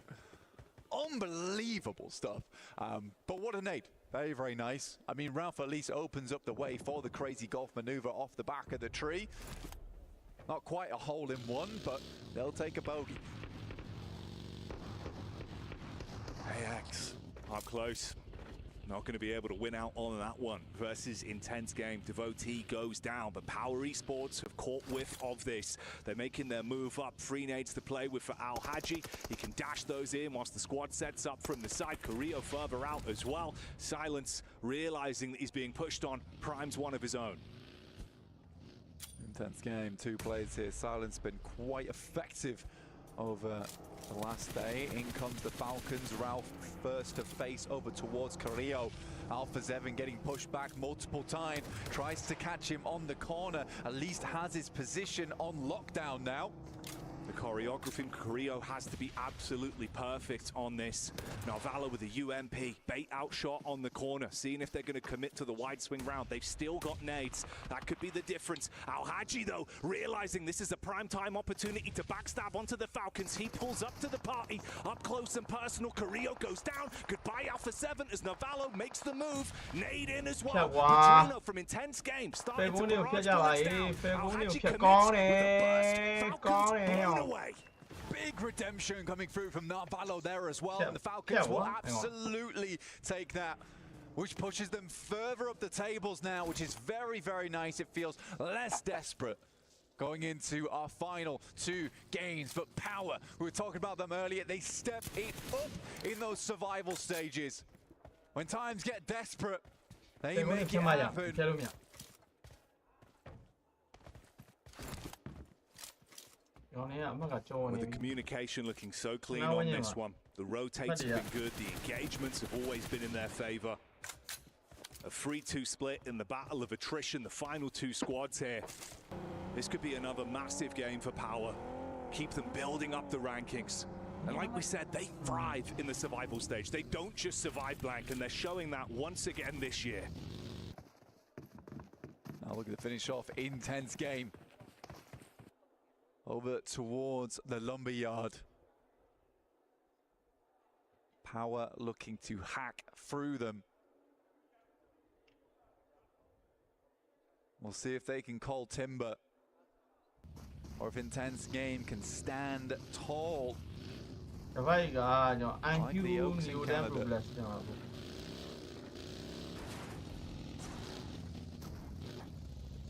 Unbelievable stuff. But what a nade. Very, very nice. I mean, Ralph at least opens up the way for the crazy golf maneuver off the back of the tree. Not quite a hole in one, but they'll take a bogey.
AX up close. Not going to be able to win out on that one. Versus intense game. Devotee goes down, but Power Esports have caught whiff of this. They're making their move up. 3 nades to play with for Al Haji. He can dash those in whilst the squad sets up from the side. Carrillo further out as well. Silence, realizing that he's being pushed on, primes one of his own.
Intense game, 2 plays here. Silence been quite effective over the last day. In comes the Falcons. Ralph first to face over towards Carrillo. Alpha 7 getting pushed back multiple times. Tries to catch him on the corner. At least has his position on lockdown now.
The choreography in Carrillo has to be absolutely perfect on this. Narvala with a UMP, bait out shot on the corner, seeing if they're going to commit to the wide swing round. They've still got nades. That could be the difference. Al-Haji, though, realizing this is a prime time opportunity to backstab onto the Falcons. He pulls up to the party, up close and personal. Carrillo goes down. Goodbye, Alpha 7, as Navallo makes the move. Nade in as well. Petrino from Intense Game starting to barrage bullets down. Al-Haji commits with a burst. Falcons blown away.
Big redemption coming through from Navallo there as well, and the Falcons will absolutely take that, which pushes them further up the tables now, which is very, very nice. It feels less desperate going into our final 2 games. But Power, we were talking about them earlier, they step it up in those survival stages. When times get desperate, they make it happen.
With the communication looking so clean on this one. The rotates have been good, the engagements have always been in their favor. A 3-2 split in the battle of attrition, the final 2 squads here. This could be another massive game for Power. Keep them building up the rankings. And like we said, they thrive in the survival stage. They don't just survive blank, and they're showing that once again this year.
Now look at the finish off, Intense Game. Over towards the lumberyard. Power looking to hack through them. We'll see if they can call timber, or if Intense Game can stand tall. Like the Oaks in Canada.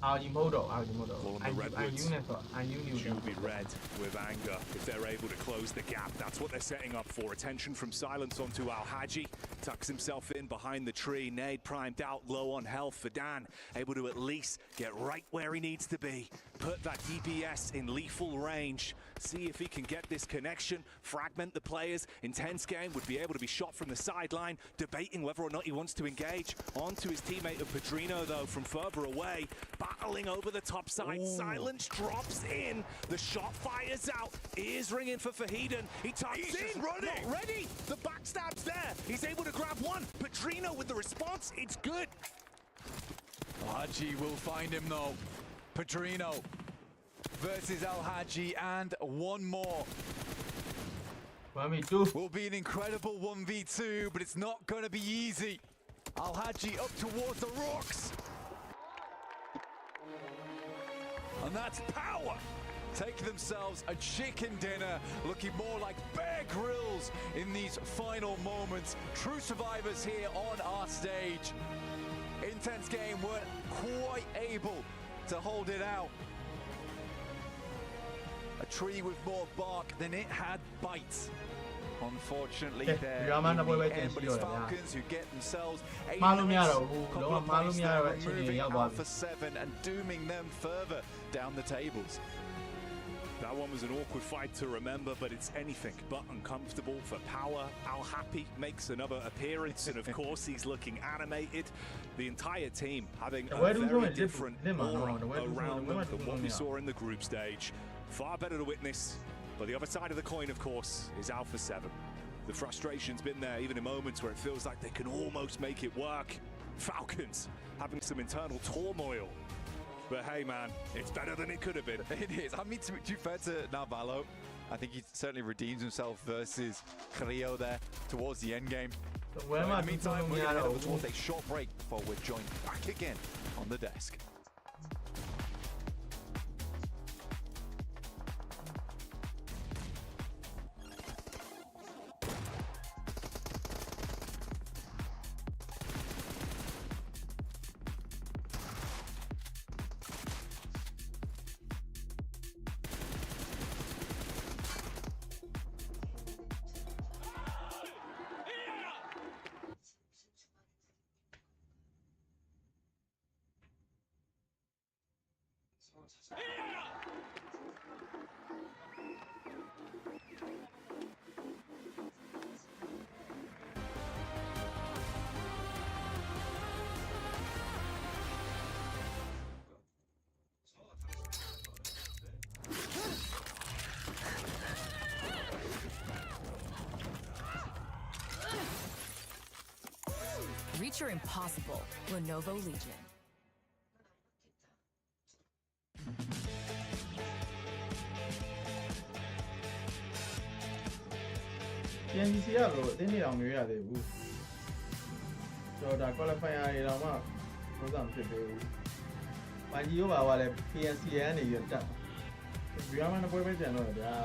All on the Redwoods. Juby red with anger if they're able to close the gap. That's what they're setting up for. Attention from Silence onto Al-Haji. Tucks himself in behind the tree. Nade primed out, low on health for Dan. Able to at least get right where he needs to be. Put that DPS in lethal range. See if he can get this connection. Fragment the players. Intense Game would be able to be shot from the sideline. Debating whether or not he wants to engage. Onto his teammate of Pedrino, though, from further away. Battling over the top side. Ooh. Silence drops in. The shot fires out. Ears ringing for Fahiden. He tucks in. Running. Not ready. The backstab's there. He's able to grab one. Pedrino with the response. It's good.
Al-Haji will find him, though. Pedrino versus Al-Haji, and one more.
1v2.
Will be an incredible 1v2, but it's not going to be easy. Al-Haji up towards the rocks. And that's Power. Take themselves a chicken dinner, looking more like Bear Grylls in these final moments. True survivors here on our stage. Intense Game weren't quite able to hold it out. A tree with more bark than it had bites. Unfortunately, they're in the end, but it's Falcons who get themselves a couple of points there, removing Alpha 7 and dooming them further down the tables.
That one was an awkward fight to remember, but it's anything but uncomfortable for Power. Al-Happy makes another appearance, and of course he's looking animated. The entire team having a very different aura around them than what we saw in the group stage. Far better to witness, but the other side of the coin, of course, is Alpha 7. The frustration's been there, even in moments where it feels like they can almost make it work. Falcons having some internal turmoil. But hey, man, it's better than it could have been.
It is. I mean, to be fair to Navallo, I think he certainly redeems himself versus Carrillo there towards the end game. So in the meantime, we're going to head over towards a short break before we're joined back again on the desk.
Picture impossible. Lenovo Legion.
PMWC ကတော့အတင်းနေအောင်မရွေးရသေးဘူးဆိုတော့ဒါ qualifier တွေတော့မှသုံးဆောင်ဖြစ်သေးဘူး။ YG ရောပါပါလဲ PNCN နေရတက်။ Beyond နဲ့ပွဲပဲကျန်တော့ဗျာ။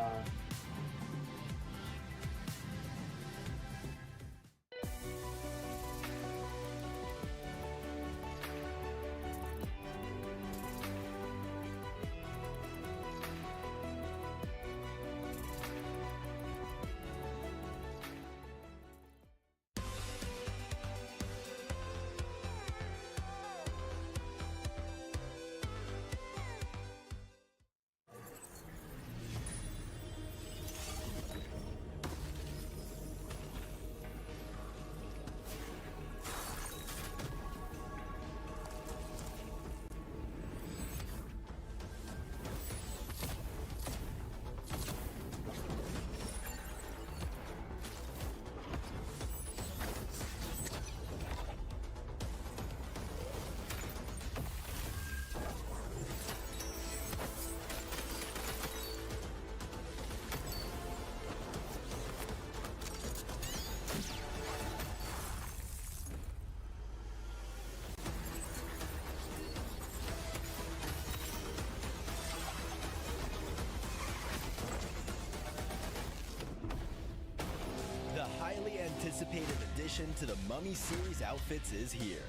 Highly anticipated addition to the Mummy series outfits is here.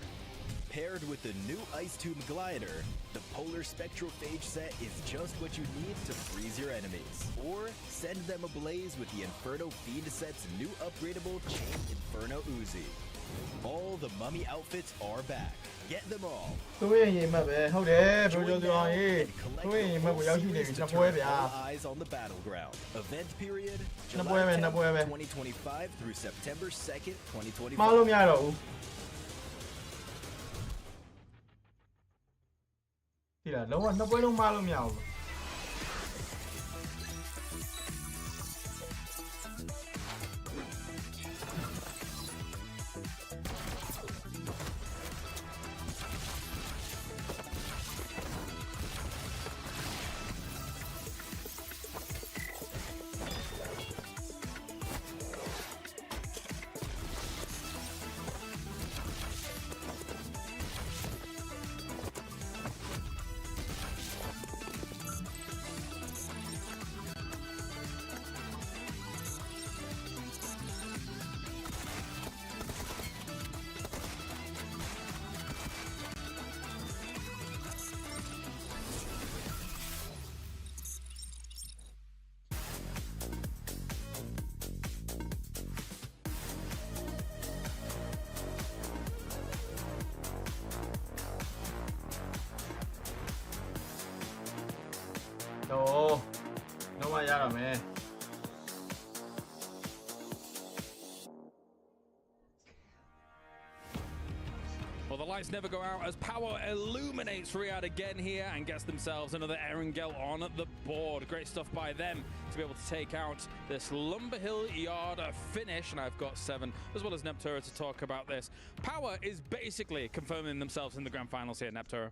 Paired with the new Ice Tube Glider, the Polar Spectrophage set is just what you need to freeze your enemies. Or send them ablaze with the Inferno Feed set's new upgradable Chain Inferno Uzi. All the Mummy outfits are back. Get them all.
ကိုယ့်ရဲ့ရင်မှတ်ပဲဟုတ်တယ်ဘယ်လိုပြောရင်ကိုယ့်ရဲ့ရင်မှတ်ကိုရောက်ရှိနေပြီနှစ်ပွဲဗျာ
Eyes on the battleground. Event period
နှစ်ပွဲပဲ
2025 through September 2nd, 2025.
မှားလို့မရတော့ဘူးဒီလားလုံးဝနှစ်ပွဲလုံးမှားလို့မရဘူး No, no vaya me.
Well, the lights never go out as Power illuminates Riyadh again here and gets themselves another Erangel on the board. Great stuff by them to be able to take out this Lumberhill Yard finish. And I've got 7, as well as Neptura, to talk about this. Power is basically confirming themselves in the grand finals here, Neptura.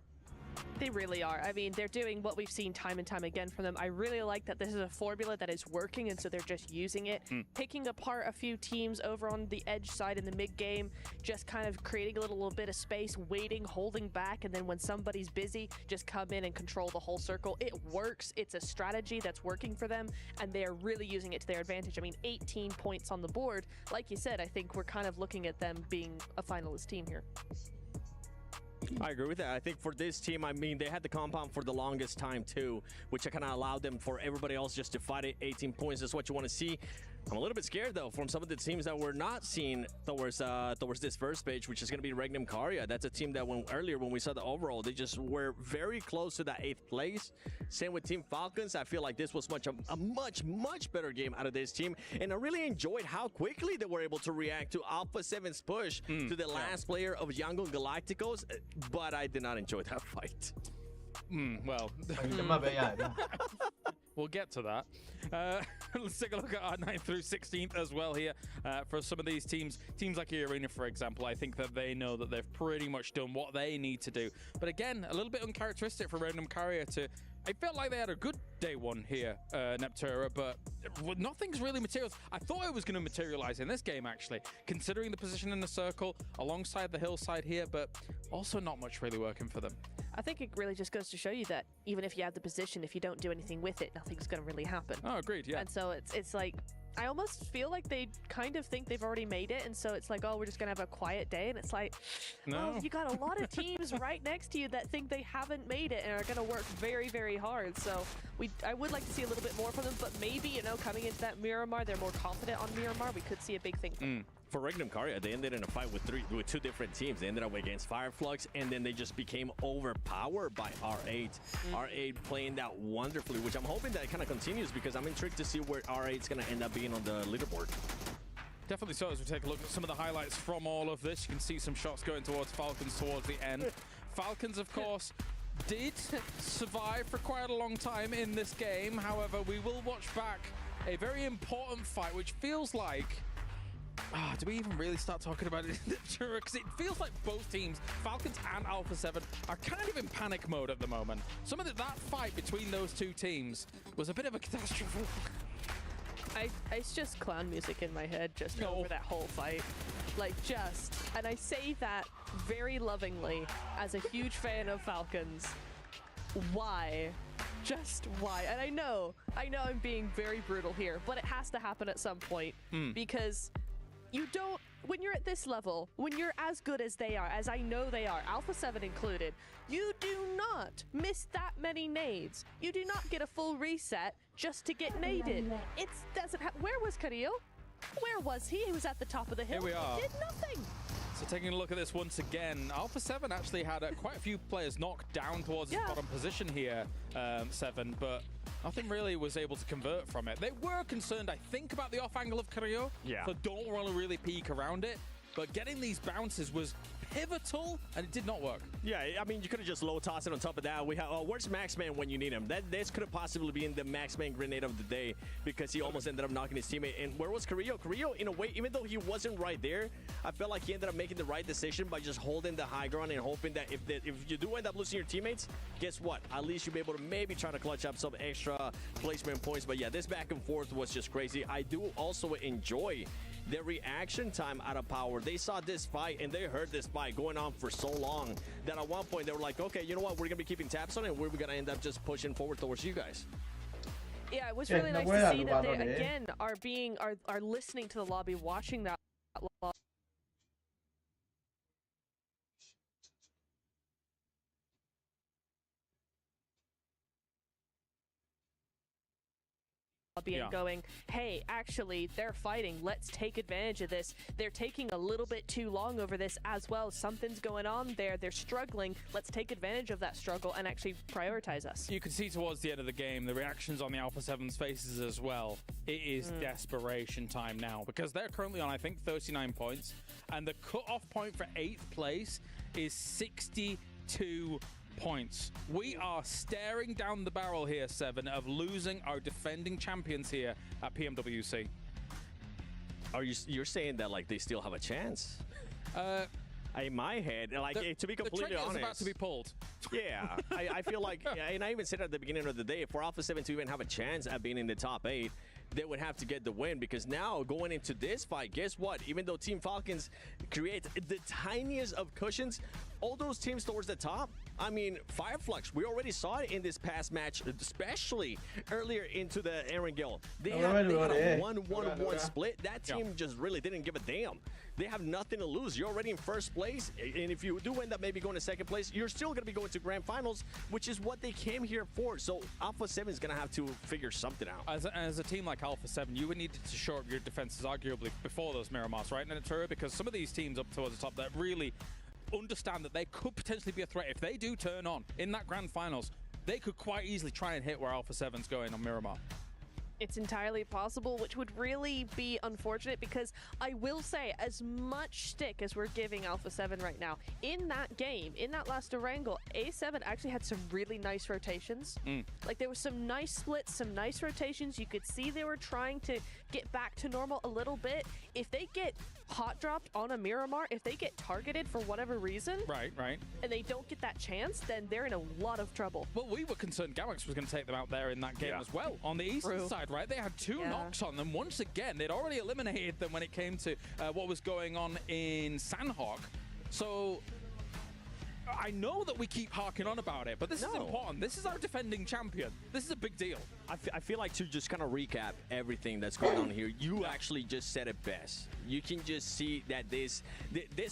They really are. I mean, they're doing what we've seen time and time again from them. I really like that this is a formula that is working, and so they're just using it. Picking apart a few teams over on the edge side in the mid-game, just kind of creating a little bit of space, waiting, holding back, and then when somebody's busy, just come in and control the whole circle. It works. It's a strategy that's working for them, and they're really using it to their advantage. I mean, 18 points on the board. Like you said, I think we're kind of looking at them being a finalist team here.
I agree with that. I think for this team, I mean, they had the compound for the longest time too, which kind of allowed them for everybody else just to fight it. 18 points is what you want to see. I'm a little bit scared though from some of the teams that we're not seeing towards this first page, which is going to be Regnum Karya. That's a team that earlier when we saw the overall, they just were very close to that 8th place. Same with Team Falcons. I feel like this was a much better game out of this team, and I really enjoyed how quickly they were able to react to Alpha 7's push to the last player of Yangon Galacticos, but I did not enjoy that fight.
Well, We'll get to that. Let's take a look at our 9th through 16th as well here. For some of these teams like Arena, for example, I think that they know that they've pretty much done what they need to do. But again, a little bit uncharacteristic for Random Carrier to... I felt like they had a good day one here, Neptura, but nothing's really materialized. I thought it was going to materialize in this game, actually, considering the position in the circle alongside the hillside here, but also not much really working for them.
I think it really just goes to show you that even if you have the position, if you don't do anything with it, nothing's going to really happen.
Oh, agreed, yeah.
And so it's like, I almost feel like they kind of think they've already made it, and so it's like, oh, we're just going to have a quiet day, and it's like,
no.
Oh, you got a lot of teams right next to you that think they haven't made it and are going to work very, very hard. So I would like to see a little bit more from them, but maybe, you know, coming into that Miramar, they're more confident on Miramar. We could see a big thing from them.
For Regnum Carrier, they ended in a fight with two different teams. They ended up against Fireflux, and then they just became overpowered by R8. R8 playing that wonderfully, which I'm hoping that it kind of continues because I'm intrigued to see where R8 is going to end up being on the leaderboard.
Definitely so. As we take a look at some of the highlights from all of this, you can see some shots going towards Falcons towards the end. Falcons, of course, did survive for quite a long time in this game. However, we will watch back a very important fight, which feels like... do we even really start talking about it? Because it feels like both teams, Falcons and Alpha 7, are kind of in panic mode at the moment. Some of that fight between those two teams was a bit of a catastrophe.
It's just clown music in my head just over that whole fight. Like, just. And I say that very lovingly as a huge fan of Falcons. Why? Just why? And I know I'm being very brutal here, but it has to happen at some point because you don't, when you're at this level, when you're as good as they are, as I know they are, Alpha 7 included, you do not miss that many nades. You do not get a full reset just to get naded. It doesn't where was Carrillo? Where was he? He was at the top of the hill.
Here we are.
He did nothing.
So taking a look at this once again, Alpha 7 actually had quite a few players knocked down towards his bottom position here, 7, but nothing really was able to convert from it. They were concerned, I think, about the off angle of Carrillo, so don't want to really peek around it, but getting these bounces was pivotal, and it did not work.
Yeah, I mean, you could have just low tossed it on top of that. We have, where's Maxman when you need him? This could have possibly been the Maxman grenade of the day because he almost ended up knocking his teammate. And where was Carrillo? Carrillo, in a way, even though he wasn't right there, I felt like he ended up making the right decision by just holding the high ground and hoping that if you do end up losing your teammates, guess what? At least you'll be able to maybe try to clutch up some extra placement points. But yeah, this back and forth was just crazy. I do also enjoy the reaction time out of Power. They saw this fight and they heard this fight going on for so long that at one point they were like, okay, you know what, we're gonna be keeping tabs on it and we're gonna end up just pushing forward towards you guys.
Yeah, it was really nice to see that they again are listening to the lobby, watching that lobby. And going, hey, actually, they're fighting. Let's take advantage of this. They're taking a little bit too long over this as well. Something's going on there. They're struggling. Let's take advantage of that struggle and actually prioritize us.
You can see towards the end of the game, the reactions on the Alpha 7's faces as well. It is desperation time now because they're currently on, I think, 39 points. And the cut-off point for 8th place is 62 points. We are staring down the barrel here, 7, of losing our defending champions here at PMWC.
You're saying that like they still have a chance? In my head, like to be completely honest,
the about to be pulled.
Yeah, I feel like, and I even said at the beginning of the day, for Alpha 7 to even have a chance at being in the top 8, they would have to get the win because now going into this fight, guess what? Even though Team Falcons create the tiniest of cushions, all those teams towards the top, I mean, Fireflux, we already saw it in this past match, especially earlier into the Erangel. They had a 1-1-1 split. That team just really didn't give a damn. They have nothing to lose. You're already in first place, and if you do end up maybe going to second place, you're still going to be going to grand finals, which is what they came here for. So Alpha 7 is going to have to figure something out.
As a team like Alpha 7, you would need to shore up your defenses arguably before those Miramars, right, Natura? Because some of these teams up towards the top that really understand that they could potentially be a threat. If they do turn on in that grand finals, they could quite easily try and hit where Alpha 7's going on Miramar.
It's entirely possible, which would really be unfortunate because I will say, as much stick as we're giving Alpha 7 right now, in that game, in that last Erangel, A7 actually had some really nice rotations. Like there was some nice splits, some nice rotations. You could see they were trying to get back to normal a little bit. If they get hot dropped on a Miramar, if they get targeted for whatever reason,
right,
and they don't get that chance, then they're in a lot of trouble.
Well, we were concerned Galax was going to take them out there in that game as well. On the eastern side, right? They had 2 knocks on them. Once again, they'd already eliminated them when it came to what was going on in Sandhawk. So I know that we keep harking on about it, but this is important. This is our defending champion. This is a big deal.
I feel like to just kind of recap everything that's going on here, you actually just said it best. You can just see that these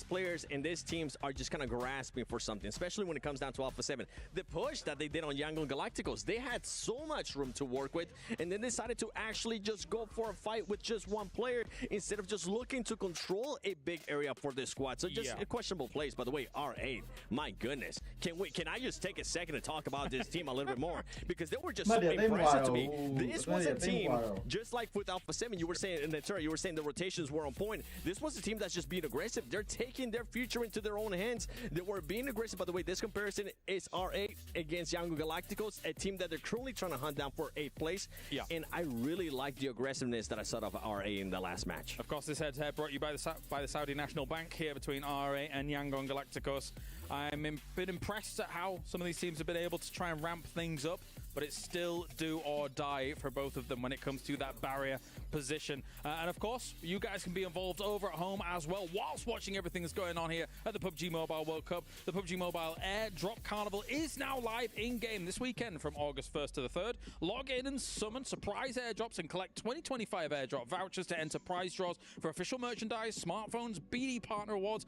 players and these teams are just kind of grasping for something, especially when it comes down to Alpha 7. The push that they did on Yangon Galacticos, they had so much room to work with, and then decided to actually just go for a fight with just one player instead of just looking to control a big area for this squad. So just a questionable plays, by the way, R8. My goodness. Can I just take a second to talk about this team a little bit more? Because they were just so impressive to me. This was a team, just like with Alpha 7, you were saying, and sorry, you were saying the rotations were on point. This was a team that's just being aggressive. They're taking their future into their own hands. They were being aggressive. By the way, this comparison is R8 against Yangon Galacticos, a team that they're currently trying to hunt down for 8th place. And I really like the aggressiveness that I saw of RA in the last match.
Of course, this head-to-head brought you by the Saudi National Bank here between RA and Yangon Galacticos. I'm been impressed at how some of these teams have been able to try and ramp things up, but it's still do or die for both of them when it comes to that barrier position. And of course, you guys can be involved over at home as well whilst watching everything that's going on here at the PUBG Mobile World Cup. The PUBG Mobile Airdrop Carnival is now live in-game this weekend from August 1st to the 3rd. Log in and summon surprise airdrops and collect 2025 airdrop vouchers to enter prize draws for official merchandise, smartphones, BD partner awards,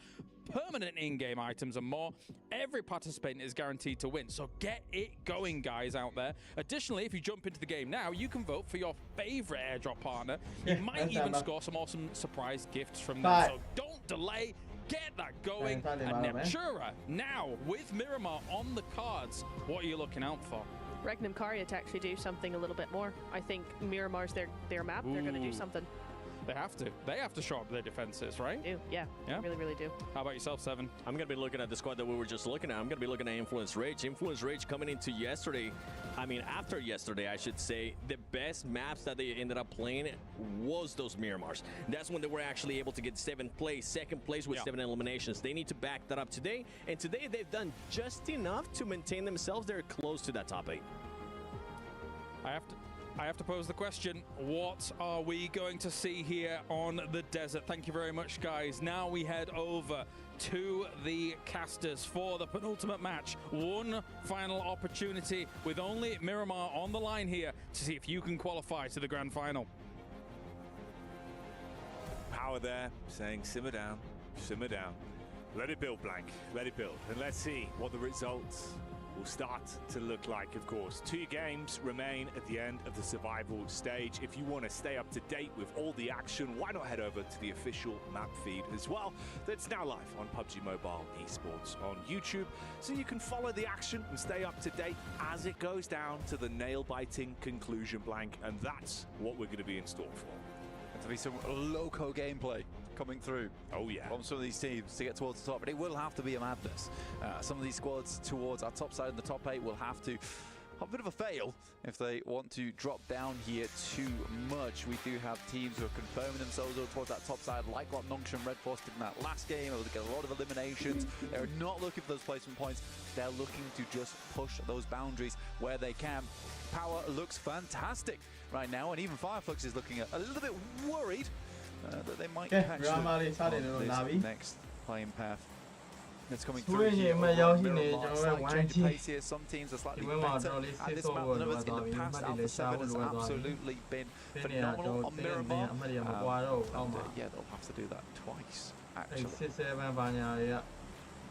permanent in-game items and more. Every participant is guaranteed to win, so get it going, guys, out there. Additionally, if you jump into the game now, you can vote for your favorite airdrop partner. You might even score some awesome surprise gifts from them, so don't delay. Get that going. And Neptura now with Miramar on the cards. What are you looking out for?
Regnum Karya to actually do something a little bit more. I think Miramar's their map. They're going to do something.
They have to. They have to show up their defenses, right?
They do, yeah. Really, really do.
How about yourself, Seven?
I'm going to be looking at the squad that we were just looking at. I'm going to be looking at Influence Rage. Influence Rage coming into yesterday. I mean, after yesterday, I should say, the best maps that they ended up playing was those Miramars. That's when they were actually able to get 7th place, 2nd place with 7 eliminations. They need to back that up today. And today, they've done just enough to maintain themselves. They're close to that top 8.
I have to pose the question, what are we going to see here on the desert? Thank you very much, guys. Now we head over to the casters for the penultimate match. One final opportunity with only Miramar on the line here to see if you can qualify to the grand final.
Power there saying simmer down, simmer down. Let it build, Blank, let it build. And let's see what the results will start to look like, of course. 2 games remain at the end of the survival stage. If you want to stay up to date with all the action, why not head over to the official map feed as well? That's now live on PUBG Mobile Esports on YouTube, so you can follow the action and stay up to date as it goes down to the nail-biting conclusion, Blank, and that's what we're going to be in store for.
Going to be some loco gameplay coming through from some of these teams to get towards the top, but it will have to be a madness. Some of these squads towards our top side in the top 8 will have to have a bit of a fail if they want to drop down here too much. We do have teams who are confirming themselves over towards that top side, like what Nongshim Red Force did in that last game, able to get a lot of eliminations. They're not looking for those placement points. They're looking to just push those boundaries where they can. Power looks fantastic right now, and even Fireflux is looking a little bit worried that they might catch them on this next playing path. It's coming through here. Change of pace here. Some teams are slightly better at this map than others. In the past, Alpha 7 has absolutely been phenomenal on Miramar. Yeah, they'll have to do that twice, actually.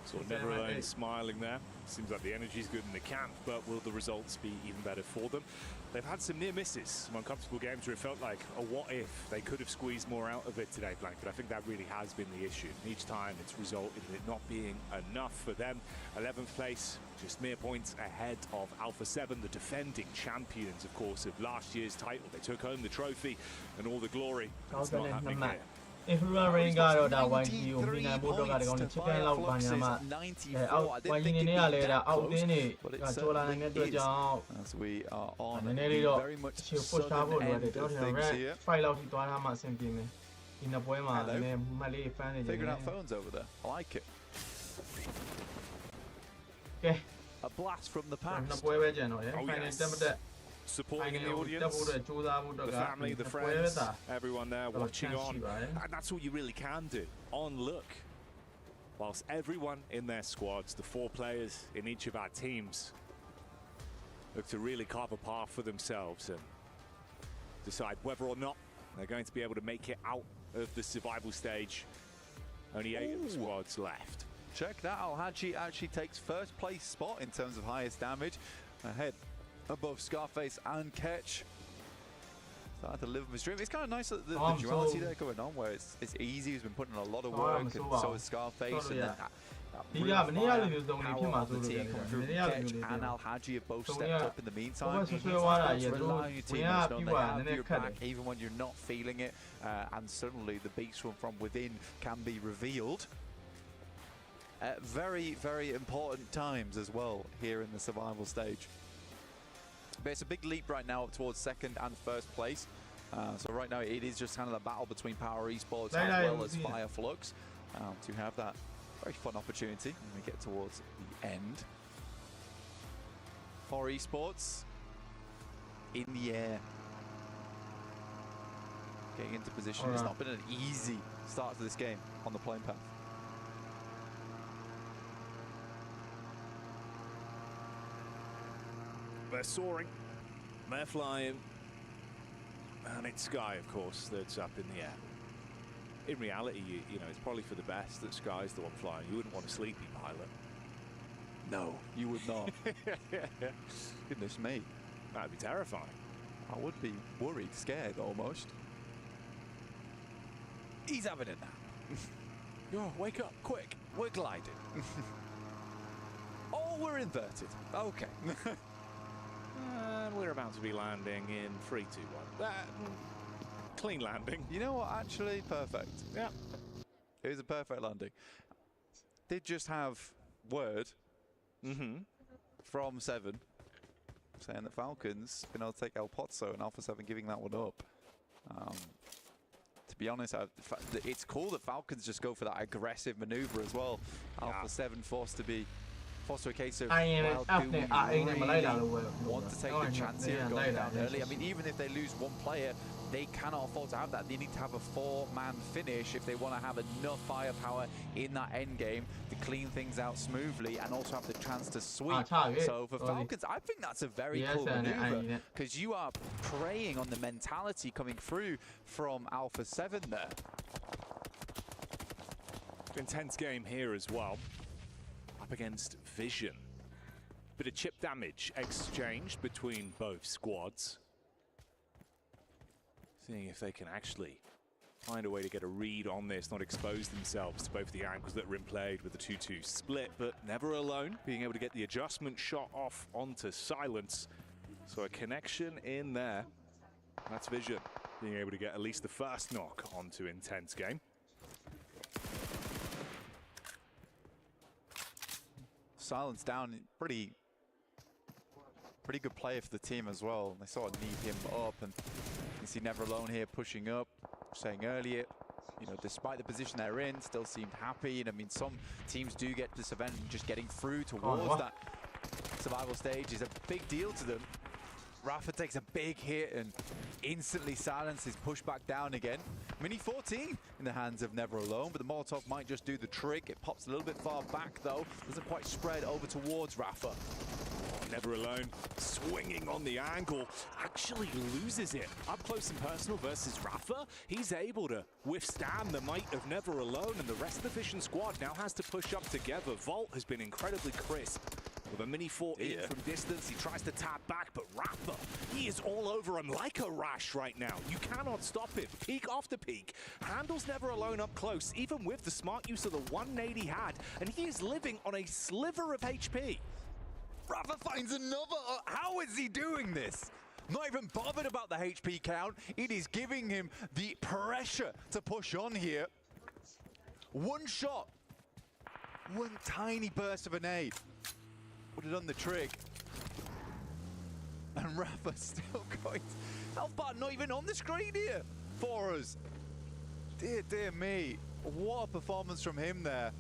So Never Alone smiling there. Seems like the energy's good in the camp, but will the results be even better for them? They've had some near misses, some uncomfortable games where it felt like a what if. They could have squeezed more out of it today, Blank, but I think that really has been the issue. Each time it's resulted in it not being enough for them. 11th place, just mere points ahead of Alpha 7, the defending champions, of course, of last year's title. They took home the trophy and all the glory. It's not happening here.
Influence rain ကတော့ဒါ YG ကိုမိနိုင်ဖို့တော့ကဒီကောင် chicken လောက်ပါညာမှာအောက် YG နေနေရလေဒါအောက်တင်းနေကျော်လာနေတဲ့အတွက်ကြောင့်
as we are on
နည်းနည်းလေးတော့ push ထားဖို့လိုတယ်ကျွန်တော်တို့ fight လောက်ထိသွားထားမှအဆင်ပြေမယ်ဒီနှစ်ပွဲမှာနည်းနည်းမှတ်လေး fan နေကြတယ်
figuring out phones over there. I like it.
Okay.
A blast from the past.
နှစ်ပွဲပဲကြံတော့ရ final တက်မတက်
supporting in the audience, the family, the friends, everyone there watching on. And that's all you really can do, on look. Whilst everyone in their squads, the 4 players in each of our teams, look to really carve a path for themselves and decide whether or not they're going to be able to make it out of the survival stage. Only 8 of the squads left.
Check that, Al-Haji actually takes first place spot in terms of highest damage, ahead above Scarface and Ketch. Started to live with his dream. It's kind of nice that the duality there going on, where it's easy. He's been putting in a lot of work, and so is Scarface. And that power of the team coming through. Ketch and Al-Haji have both stepped up in the meantime. Rely on your teammates, know they have your back, even when you're not feeling it. And suddenly the beast from within can be revealed. At very, very important times as well here in the survival stage. But it's a big leap right now towards second and first place. So right now it is just kind of the battle between Power Esports as well as Fire Flux to have that very fun opportunity when we get towards the end. For Esports in the air, getting into position. It's not been an easy start to this game on the playing path.
They're soaring, they're flying, and it's Sky, of course, that's up in the air. In reality, you know, it's probably for the best that Sky's the one flying. You wouldn't want a sleepy pilot.
No, you would not. Goodness me.
That'd be terrifying.
I would be worried, scared almost. He's having it now.
Oh, wake up, quick.
We're gliding. Oh, we're inverted. Okay.
And we're about to be landing in 3, 2, 1. Clean landing.
You know what? Actually, perfect.
Yeah.
It was a perfect landing. Did just have word from 7 saying that Falcons been able to take El Pozzo and Alpha 7 giving that one up. To be honest, it's cool that Falcons just go for that aggressive maneuver as well. Alpha 7 forced to a case of, well, do we really want to take the chance here and go down early? I mean, even if they lose one player, they cannot afford to have that. They need to have a 4-man finish if they want to have enough firepower in that end game to clean things out smoothly and also have the chance to sweep. So for Falcons, I think that's a very cool maneuver, because you are preying on the mentality coming through from Alpha 7 there.
Intense game here as well. Up against Vision. Bit of chip damage exchanged between both squads. Seeing if they can actually find a way to get a read on this, not expose themselves to both the angles that were in play with the 2-2 split, but never alone, being able to get the adjustment shot off onto Silence. So a connection in there. That's Vision being able to get at least the first knock onto Intense game.
Silence down, pretty good player for the team as well. They sort of need him up, and you see Never Alone here pushing up, saying earlier, you know, despite the position they're in, still seemed happy. And I mean, some teams do get to this event, and just getting through towards that survival stage is a big deal to them. Rafa takes a big hit and instantly Silence is pushed back down again. Mini 14 in the hands of Never Alone, but the Molotov might just do the trick. It pops a little bit far back though, doesn't quite spread over towards Rafa.
Never Alone swinging on the angle, actually loses it. Up close and personal versus Rafa, he's able to withstand the might of Never Alone, and the rest of the Vision squad now has to push up together. Vault has been incredibly crisp With a mini 4 in from distance, he tries to tap back, but Rafa, he is all over him like a rash right now. You cannot stop him. Peak after peak. Handle's never alone up close, even with the smart use of the 180 he had, and he is living on a sliver of HP.
Rafa finds another. How is he doing this? Not even bothered about the HP count. It is giving him the pressure to push on here. One shot. One tiny burst of a nade would have done the trick. And Rafa still going. Health bar not even on the screen here for us. Dear, dear me. What a performance from him there.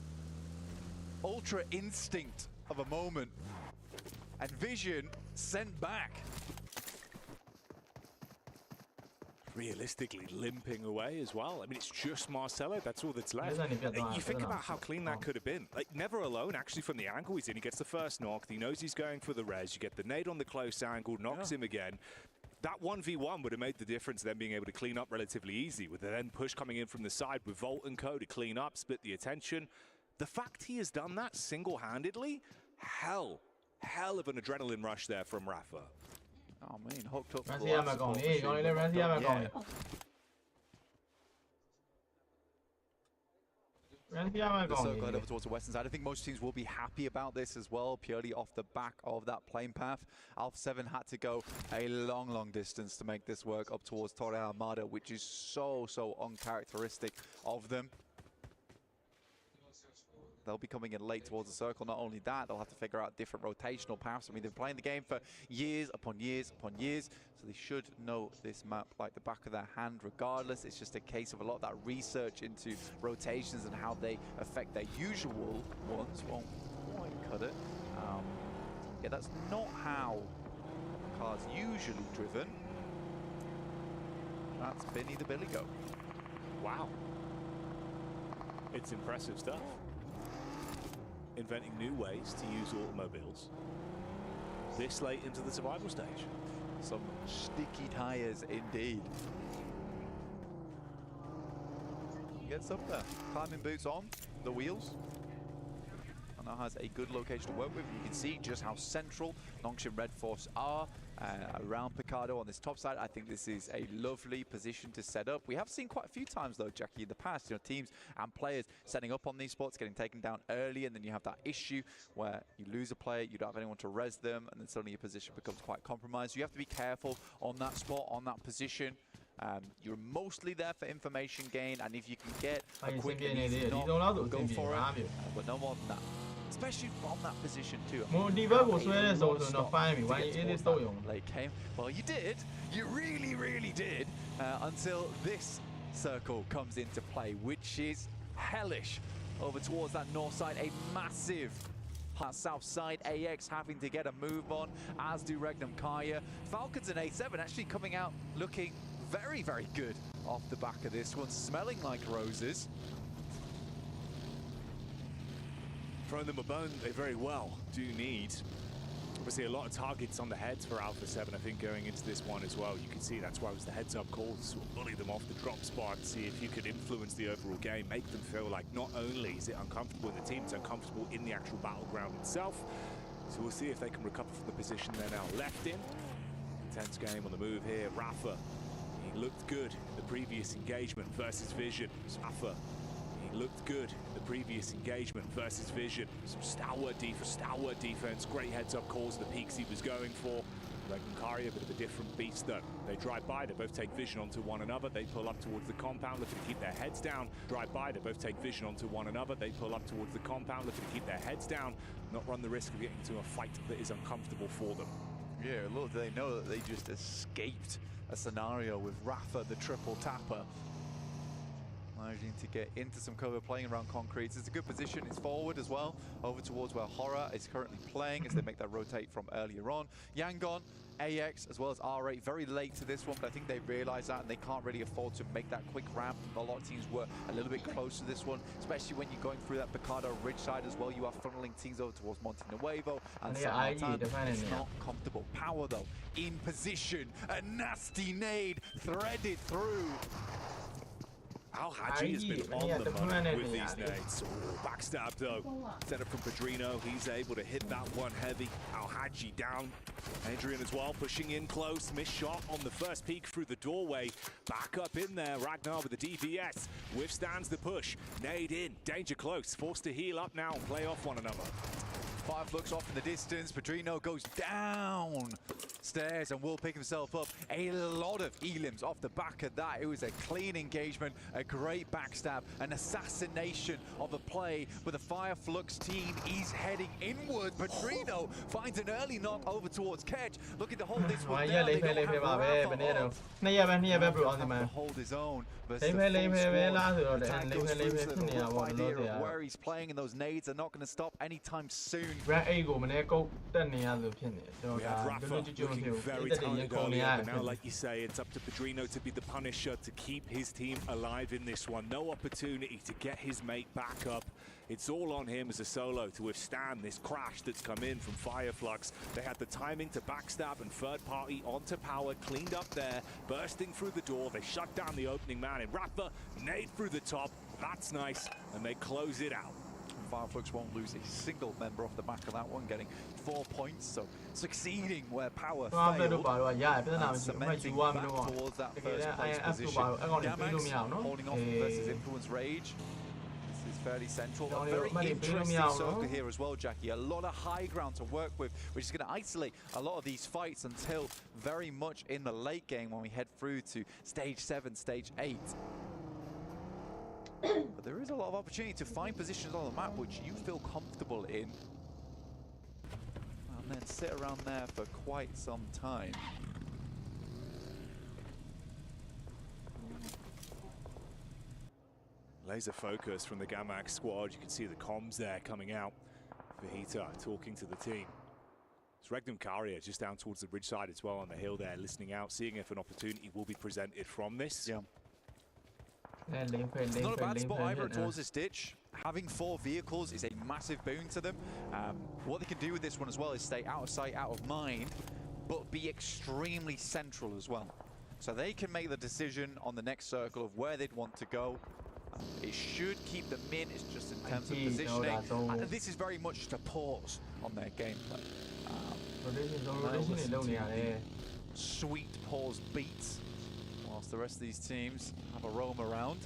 Ultra instinct of a moment. And Vision sent back.
Realistically limping away as well. I mean, it's just Marcelo. That's all that's left. You think about how clean that could have been. Like, never alone, actually, from the angle he's in. He gets the first knock. He knows he's going for the res. You get the nade on the close angle, knocks him again. That 1v1 would have made the difference, them being able to clean up relatively easy, with the then push coming in from the side with Volt and Co to clean up, split the attention. The fact he has done that single-handedly, hell of an adrenaline rush there from Rafa.
Oh man, hooked up.
Run CM mà còn đi, còn lên run CM mà còn đi.
The circle over towards the western side. I think most teams will be happy about this as well, purely off the back of that plane path. Alpha 7 had to go a long distance to make this work up towards Torre Armada, which is so uncharacteristic of them. They'll be coming in late towards the circle. Not only that, they'll have to figure out different rotational paths. I mean, they've been playing the game for years upon years upon years, so they should know this map like the back of their hand regardless. It's just a case of a lot of that research into rotations and how they affect their usual ones. Won't quite cut it. Yeah, that's not how the car's usually driven. That's Benny the Billy Goat.
Wow. It's impressive stuff. Inventing new ways to use automobiles this late into the survival stage.
Some sticky tires indeed. Gets up there. Climbing boots on, the wheels. And now has a good location to work with. You can see just how central Nongshim Red Force are around Picardo on this top side. I think this is a lovely position to set up. We have seen quite a few times though, Jackie, in the past, teams and players setting up on these spots, getting taken down early, and then you have that issue where you lose a player, you don't have anyone to res them, and then suddenly your position becomes quite compromised. You have to be careful on that spot, on that position. You're mostly there for information gain, and if you can get a quick and easy knock, go for it, but no more than that. Especially from that position too. Late game. Well, you did. You really did. Until this circle comes into play, which is hellish. Over towards that north side, a massive south side. AX having to get a move on, as do Regnum Kaya. Falcons and A7 actually coming out looking very good off the back of this one, smelling like roses.
Throwing them a bone, they very well do need. Obviously, a lot of targets on the heads for Alpha 7, I think, going into this one as well. You can see that's why it was the heads-up call to sort of bully them off the drop spot, see if you could influence the overall game, make them feel like not only is it uncomfortable in the team, it's uncomfortable in the actual battleground itself. So we'll see if they can recover from the position they're now left in. Intense game on the move here. Rafa, he looked good in the previous engagement versus Vision. Rafa, he looked good in the previous engagement versus Vision. Some stalwart defense, great heads-up calls, the peaks he was going for. Kari, a bit of a different beast though. They drive by, they both take vision onto one another, they pull up towards the compound, looking to keep their heads down. Drive by, they both take vision onto one another, they pull up towards the compound, looking to keep their heads down, not run the risk of getting into a fight that is uncomfortable for them.
Yeah, little do they know that they just escaped a scenario with Rafa, the triple tapper. Managing to get into some cover, playing around concrete. It's a good position, it's forward as well, over towards where Horror is currently playing as they make that rotate from earlier on. Yangon, AX, as well as R8, very late to this one, but I think they realize that and they can't really afford to make that quick ramp. A lot of teams were a little bit close to this one, especially when you're going through that Picardo ridge side as well. You are funneling teams over towards Monte Nuevo, and it's not comfortable. Power though, in position, a nasty nade threaded through.
Al-Haji has been on the money with these nades. Ooh, backstab though. Set up from Pedrino. He's able to hit that one heavy. Al-Haji down. Adrian as well, pushing in close. Missed shot on the first peek through the doorway. Back up in there. Ragnar with the DVS. Withstands the push. Nade in. Danger close. Forced to heal up now and play off one another.
Five looks off in the distance. Pedrino goes down stairs and will pick himself up. A lot of elims off the back of that. It was a clean engagement, a great backstab, an assassination of a play. But the Fireflux team is heading inward. Pedrino finds an early knock over towards Ketch, looking to hold this one down. They don't have to hold his own. But where he's playing and those nades are not going to stop anytime soon.
We had Rafa looking very talented earlier, but now, like you say, it's up to Pedrino to be the punisher, to keep his team alive in this one. No opportunity to get his mate back up. It's all on him as a solo to withstand this crash that's come in from Fireflux. They had the timing to backstab and third party onto power, cleaned up there, bursting through the door. They shut down the opening man in Rafa, nade through the top. That's nice, and they close it out.
Fireflux won't lose a single member off the back of that one, getting 4 points, so succeeding where power failed, and cementing back towards that first place position. Damax holding off versus Influence Rage. This is fairly central. A very interesting circle here as well, Jackie. A lot of high ground to work with, which is going to isolate a lot of these fights until very much in the late game when we head through to stage 7, stage 8. But there is a lot of opportunity to find positions on the map which you feel comfortable in, and then sit around there for quite some time.
Laser focus from the Gamax squad. You can see the comms there coming out. Vahita talking to the team. It's Regnum Karia just down towards the bridge side as well on the hill there, listening out, seeing if an opportunity will be presented from this.
Yeah. It's not a bad spot either towards this ditch. Having 4 vehicles is a massive boon to them. What they can do with this one as well is stay out of sight, out of mind, but be extremely central as well. So they can make the decision on the next circle of where they'd want to go. It should keep them in, it's just in terms of positioning. And this is very much just a pause on their gameplay. Sweet pause beats, whilst the rest of these teams have a roam around.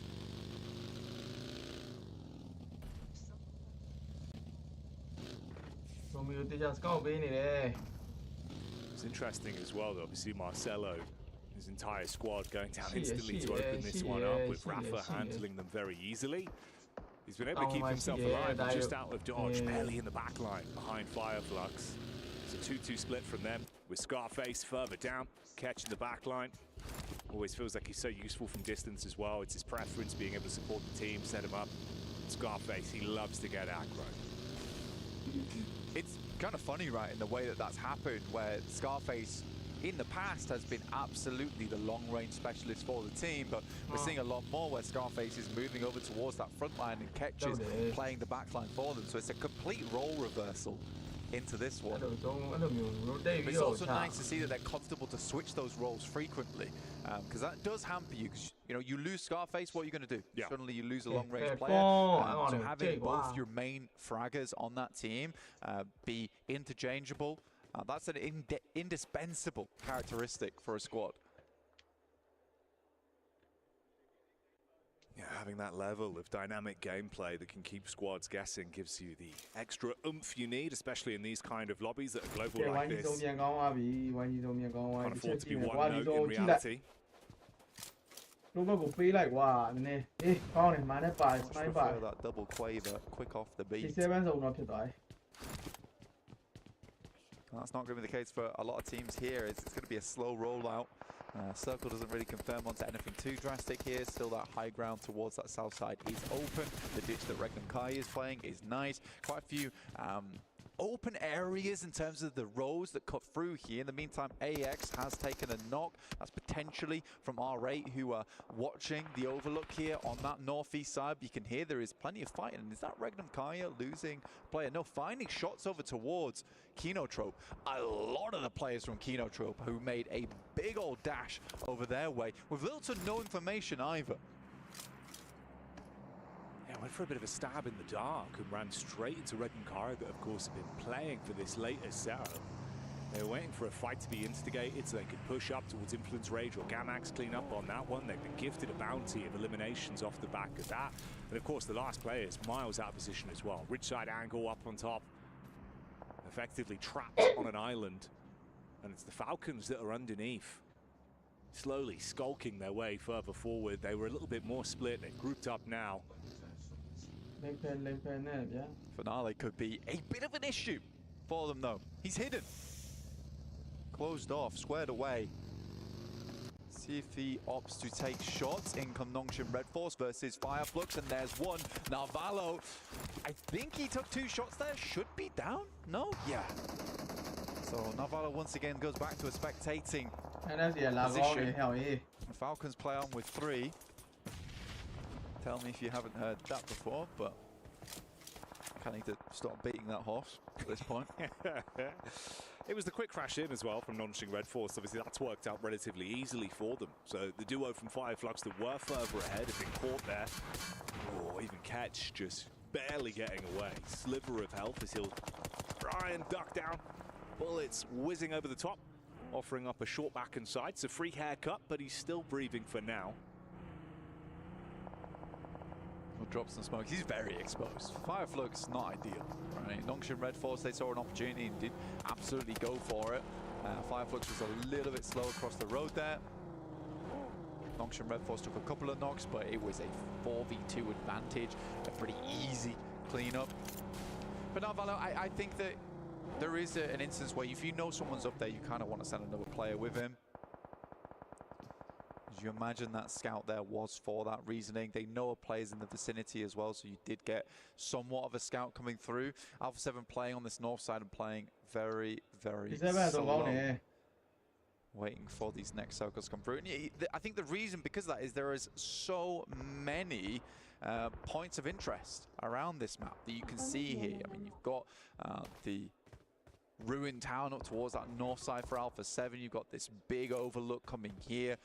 It's interesting as well, though. Obviously, Marcelo, his entire squad going down instantly to open this one up, with Rafa handling them very easily. He's been able to keep himself alive, but just out of dodge, barely in the back line behind Fireflux. It's a 2-2 split from them, with Scarface further down, catching the back line. Always feels like he's so useful from distance as well. It's his preference, being able to support the team, set him up. Scarface, he loves to get aggro.
It's kind of funny, right, in the way that that's happened, where Scarface in the past has been absolutely the long-range specialist for the team, but we're seeing a lot more where Scarface is moving over towards that front line and catches playing the back line for them. So it's a complete role reversal into this one. But it's also nice to see that they're comfortable to switch those roles frequently, because that does hamper you. Because you lose Scarface, what are you going to do?
Yeah.
Suddenly you lose a long-range player. So having both your main fraggers on that team be interchangeable, that's an indispensable characteristic for a squad.
Yeah, having that level of dynamic gameplay that can keep squads guessing gives you the extra oomph you need, especially in these kind of lobbies that are global like this. Can't afford to be one note in reality.
I prefer that double quaver, quick off the beat. That's not going to be the case for a lot of teams here. It's going to be a slow rollout. Circle doesn't really confirm onto anything too drastic here. Still that high ground towards that south side is open. The ditch that Regnum Kai is playing is nice. Quite a few open areas in terms of the rows that cut through here. In the meantime, AX has taken a knock. That's potentially from R8, who are watching the overlook here on that northeast side. You can hear there is plenty of fighting. Is that Regnum Kaya losing player? No, finding shots over towards Kinotrope. A lot of the players from Kinotrope who made a big old dash over their way with little to no information either.
went for a bit of a stab in the dark and ran straight into Red and Kara, that of course have been playing for this latest setup. They were waiting for a fight to be instigated so they could push up towards Influence Rage or Gamax, clean up on that one. They've been gifted a bounty of eliminations off the back of that. And of course the last player is miles out of position as well. Ridgeside angle up on top, effectively trapped on an island. And it's the Falcons that are underneath, slowly skulking their way further forward. They were a little bit more split. They've grouped up now.
Finale could be a bit of an issue for them though. He's hidden. Closed off, squared away. See if he opts to take shots. In come Nongshim Red Force versus Fireflux, and there's one. Narvalo, I think he took 2 shots there. Should be down? No? Yeah. So Narvalo once again goes back to a spectating position. The Falcons play on with 3. Tell me if you haven't heard that before, but I need to stop beating that horse at this point.
It was the quick crash in as well from Nongshim Red Force. Obviously that's worked out relatively easily for them. So the duo from Fireflux that were further ahead have been caught there. Oh, even Catch just barely getting away. Sliver of health as he'll try and duck down. Bullets whizzing over the top, offering up a short back and side. It's a free haircut, but he's still breathing for now.
We'll drop some smoke. He's very exposed. Fireflux, not ideal. Right? Nongshim Red Force, they saw an opportunity and did absolutely go for it. Fireflux was a little bit slow across the road there. Nongshim Red Force took a couple of knocks, but it was a 4v2 advantage. A pretty easy cleanup. But now, Valo, I think that there is an instance where if you know someone's up there, you kind of want to send another player with him. As you imagine that scout there was for that reasoning. They know a player's in the vicinity as well, so you did get somewhat of a scout coming through. Alpha 7 playing on this north side and playing very, very slow. Waiting for these next circles to come through. And I think the reason because of that is there is so many points of interest around this map that you can see here. I mean, you've got the ruined town up towards that north side for Alpha 7. You've got this big overlook coming here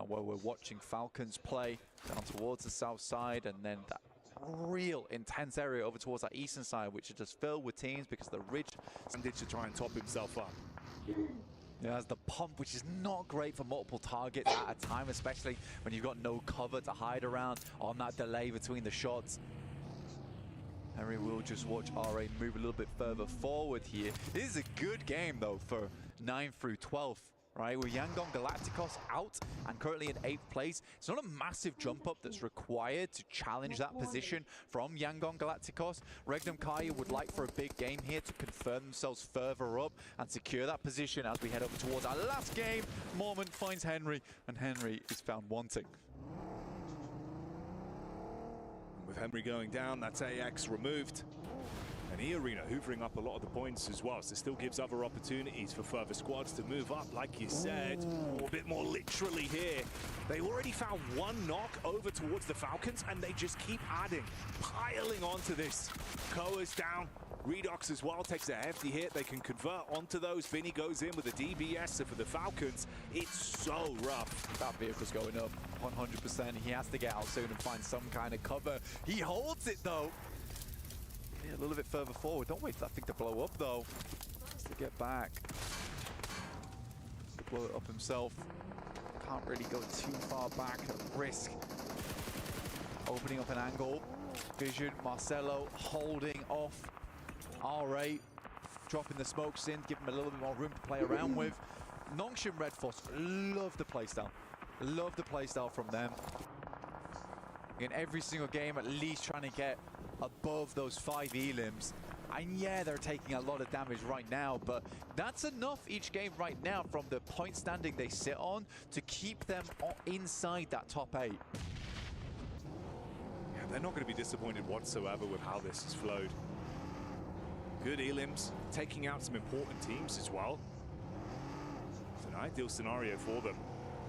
where we're watching Falcons play down towards the south side, and then that real intense area over towards that eastern side, which is just filled with teams because the ridge
did to try and top himself up.
Yeah, has the pump, which is not great for multiple targets at a time, especially when you've got no cover to hide around on that delay between the shots. Henry will just watch RA move a little bit further forward here. This is a good game, though, for 9 through 12, right? With Yangon Galacticos out and currently in 8th place. It's not a massive jump up that's required to challenge that position from Yangon Galacticos. Regnum Kaya would like for a big game here to confirm themselves further up and secure that position as we head up towards our last game. Mormon finds Henry, and Henry is found wanting.
With Henry going down, that's AX removed. And E-Arena hoovering up a lot of the points as well, so still gives other opportunities for further squads to move up, like you said. A bit more literally here. They already found 1 knock over towards the Falcons, and they just keep adding, piling onto this. Koa's down. Redox as well takes a hefty hit. They can convert onto those. Vinny goes in with a DBS, so for the Falcons, it's so rough.
That vehicle's going up 100%. He has to get out soon and find some kind of cover. He holds it, though. Yeah, a little bit further forward. Don't wait for that thing to blow up, though. Just to get back. To blow it up himself. Can't really go too far back at risk. Opening up an angle. Vision, Marcelo holding off RA. Dropping the smokes in, giving him a little bit more room to play around with. Nongshim Red Force, love the playstyle. Love the playstyle from them. In every single game, at least trying to get above those 5 elims. And yeah, they're taking a lot of damage right now, but that's enough each game right now from the point standing they sit on to keep them inside that top 8.
Yeah, they're not going to be disappointed whatsoever with how this has flowed. Good elims, taking out some important teams as well. It's an ideal scenario for them.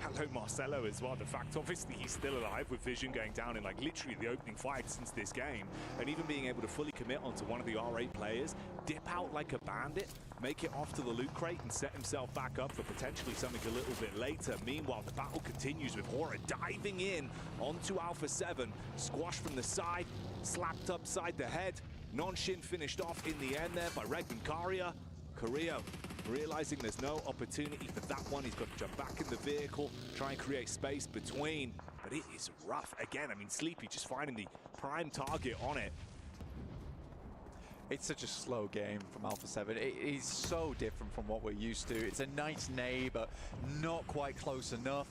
Hello Marcelo as well. The fact obviously he's still alive with Vision going down in like literally the opening fight since this game, and even being able to fully commit onto one of the RA players dip out like a bandit, make it off to the loot crate and set himself back up for potentially something a little bit later. Meanwhile, the battle continues with Hora diving in onto Alpha 7, squashed from the side, slapped upside the head. Non-Shin finished off in the end there by Regnum Karia. Carrillo realizing there's no opportunity for that one. He's got to jump back in the vehicle, try and create space between. But it is rough again. I mean, Sleepy just finding the prime target on it.
It's such a slow game from Alpha 7. It is so different from what we're used to. It's a nice nade, but not quite close enough.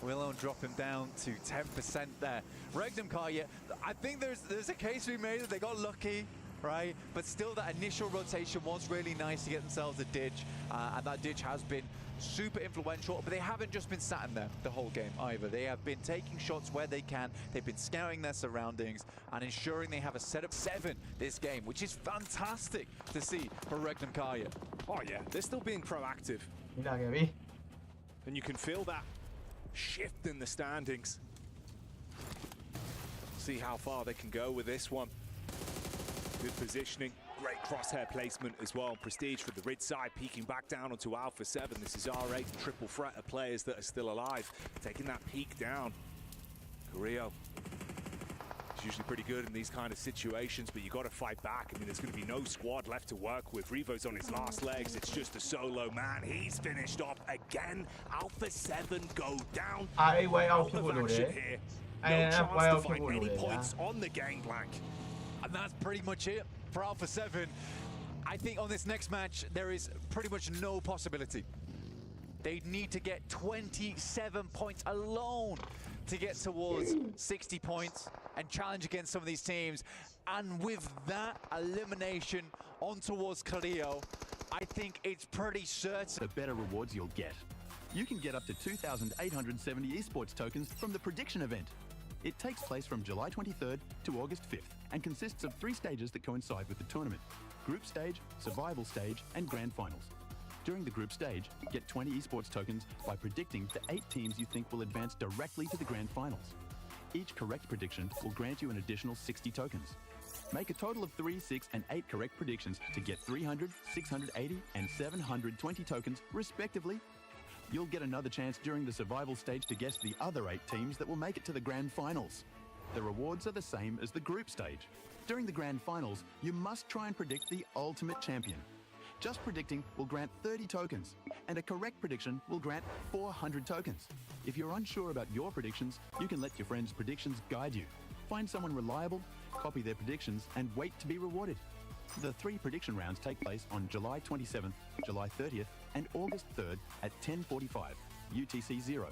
Willow drop him down to 10% there. Regnum Karya, I think there's a case to be made that they got lucky, right? But still, that initial rotation was really nice to get themselves a ditch, and that ditch has been super influential, but they haven't just been sat in there the whole game either. They have been taking shots where they can. They've been scouting their surroundings and ensuring they have a set of 7 this game, which is fantastic to see for Regnum Karya.
Oh yeah, they're still being proactive. And you can feel that shift in the standings. See how far they can go with this one. Good positioning, great crosshair placement as well. Prestige for the Rid side, peeking back down onto Alpha 7. This is R8 and triple threat of players that are still alive. Taking that peek down. Carrillo is usually pretty good in these kind of situations, but you got to fight back. I mean, there's going to be no squad left to work with. Revo's on his last legs. It's just a solo man. He's finished off again. Alpha 7 go down. Out of action here. No chance to find any points on the gangplank.
And that's pretty much it for Alpha 7. I think on this next match, there is pretty much no possibility. They need to get 27 points alone to get towards 60 points and challenge against some of these teams. And with that elimination on towards Carrillo, I think it's pretty certain.
The better rewards you'll get. You can get up to 2,870 esports tokens from the prediction event. It takes place from July 23rd to August 5th and consists of 3 stages that coincide with the tournament: Group Stage, Survival Stage, and Grand Finals. During the Group Stage, get 20 esports tokens by predicting the 8 teams you think will advance directly to the Grand Finals. Each correct prediction will grant you an additional 60 tokens. Make a total of 3, 6, and 8 correct predictions to get 300, 680, and 720 tokens, respectively. You'll get another chance during the Survival Stage to guess the other 8 teams that will make it to the Grand Finals. The rewards are the same as the Group Stage. During the Grand Finals, you must try and predict the ultimate champion. Just predicting will grant 30 tokens, and a correct prediction will grant 400 tokens. If you're unsure about your predictions, you can let your friends' predictions guide you. Find someone reliable, copy their predictions, and wait to be rewarded. The 3 prediction rounds take place on July 27th, July 30th, and August 3rd at 10:45 UTC 0.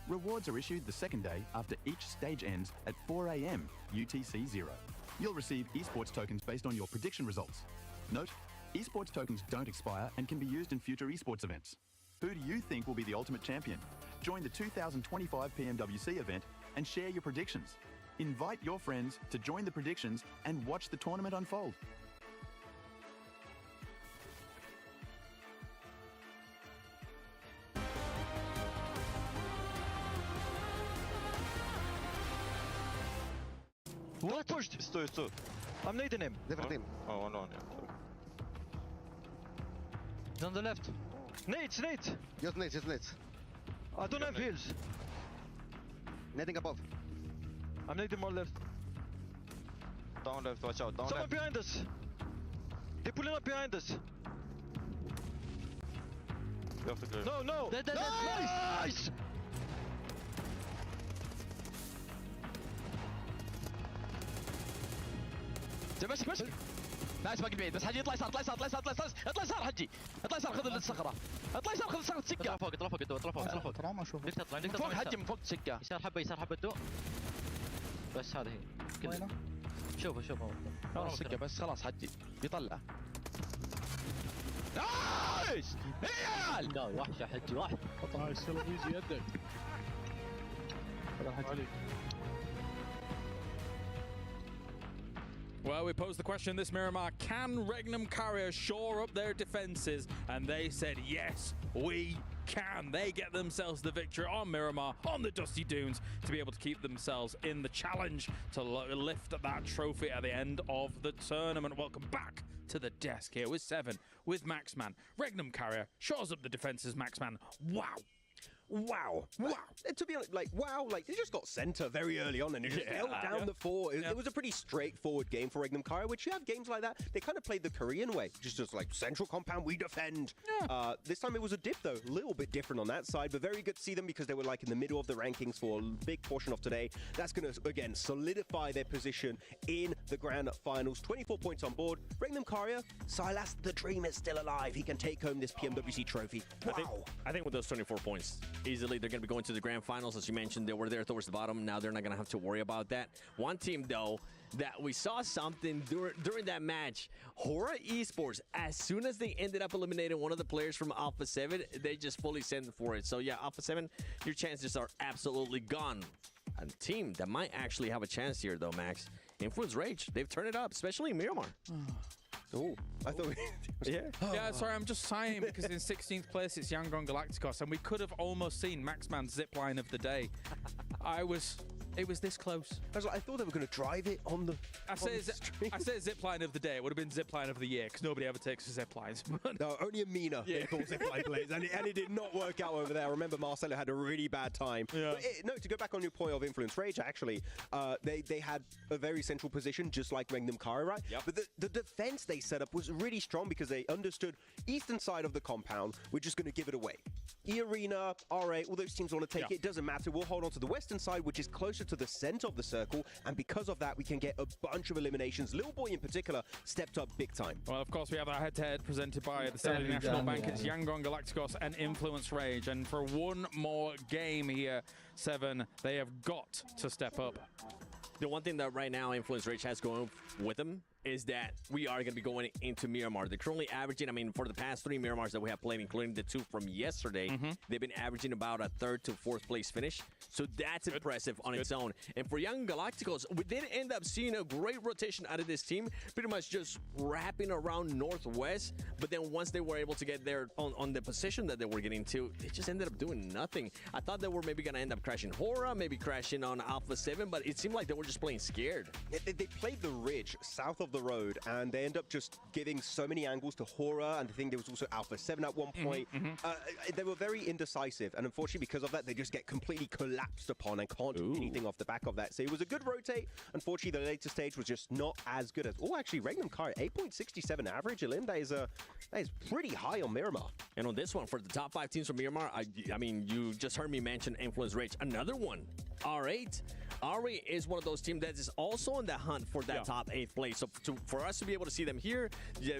Rewards are issued the second day after each stage ends at 4 AM UTC 0. You'll receive esports tokens based on your prediction results. Note, esports tokens don't expire and can be used in future esports events. Who do you think will be the ultimate champion? Join the 2025 PMWC event and share your predictions. Invite your friends to join the predictions and watch the tournament unfold.
What pushed? Stój. I'm nading him.
Different team.
Oh, one. He's on the left. Nades.
Just nades.
I don't have heals.
Nading above.
I'm nading more left.
Down left, watch out. Down
Someone
left.
behind us. They're pulling up behind us.
You have to clear.
No. Nice!
ماسك نايس باقي بعيد بس حجي اطلع يسار اطلع يسار حجي اطلع يسار خذ الصخره اطلع يسار خذ الصخره تسكه اطلع فوق ترى ما اشوف ليش تطلع فوق حجي من فوق تسكه يسار حبه الدو بس هذه هي شوفه سكه بس خلاص حجي بيطلع نايس عيال لا وحش يا حجي واحد نايس يلا ايزي يدك حجي.
Well, we posed the question this Miramar, can Regnum Carrier shore up their defenses? And they said, yes, we can they get themselves the victory on Miramar, on the Dusty Dunes, to be able to keep themselves in the challenge to lift that trophy at the end of the tournament? Welcome back to the desk here with 7, with Maxman. Regnum Carrier shores up the defenses. Maxman, wow.
Wow. To be honest, they just got center very early on and it just held down the 4. It was a pretty straightforward game for Regnum Kara, which you have games like that. They kind of played the Korean way, just like central compound, we defend. This time it was a dip though, a little bit different on that side, but very good to see them because they were like in the middle of the rankings for a big portion of today. That's going to, again, solidify their position in the grand finals. 24 points on board. Regnum Kara, Silas, the dream is still alive. He can take home this PMWC trophy. Wow.
I think with those 24 points, easily they're going to be going to the grand finals. As you mentioned, they were there towards the bottom. Now they're not going to have to worry about that. One team, though, that we saw something during that match, Hora Esports, as soon as they ended up eliminating one of the players from Alpha 7, they just fully sent for it. So yeah, Alpha 7, your chances are absolutely gone. A team that might actually have a chance here, though, Max, Influence Rage. They've turned it up, especially in Miramar.
Oh, I thought
yeah, sorry, I'm just sighing because in 16th place it's Yangon Galacticos, and we could have almost seen Maxman's zipline of the day. It was this close.
I thought they were going to drive it on the
I say zipline of the day. It would have been zipline of the year because nobody ever takes the ziplines.
No, only Amina they call zipline plays, and it did not work out over there. I remember Marcelo had a really bad time. Yeah. But to go back on your point of Influence Rage, actually, they had a very central position, just like Regnum Kara, right?
Yep.
But the defense they set up was really strong because they understood eastern side of the compound, we're just going to give it away. E-Arena, RA, all those teams want to take it. It doesn't matter. We'll hold on to the western side, which is closer to the center of the circle, and because of that we can get a bunch of eliminations. Little Boy in particular stepped up big time.
Well, of course we have our head-to-head presented by the Saudi National Bank. It's Yangon Galacticos and Influence Rage, and for one more game here, 7, they have got to step up.
The one thing that right now Influence Rage has going with them is that we are going to be going into Miramar. They're currently averaging, for the past 3 Miramars that we have played, including the 2 from yesterday, they've been averaging about a 3rd to 4th place finish. So that's impressive on its own. And for Young Galacticos, we did end up seeing a great rotation out of this team, pretty much just wrapping around Northwest. But then once they were able to get there on the position that they were getting to, they just ended up doing nothing. I thought they were maybe going to end up crashing Hora, maybe crashing on Alpha 7, but it seemed like they were just playing scared.
They played the ridge south of the road, and they end up just giving so many angles to Hora, and I think there was also Alpha 7 at one point. They were very indecisive, and unfortunately because of that they just get completely collapsed upon and can't do anything off the back of that. So it was a good rotate. Unfortunately the later stage was just not as good as actually Regnum Kara 8.67 average. Elim, that is pretty high on Miramar.
And on this one, for the top 5 teams from Miramar, I mean you just heard me mention Influence Rage. Another one, R8 is one of those teams that is also in the hunt for that top 8th place. So for us to be able to see them here,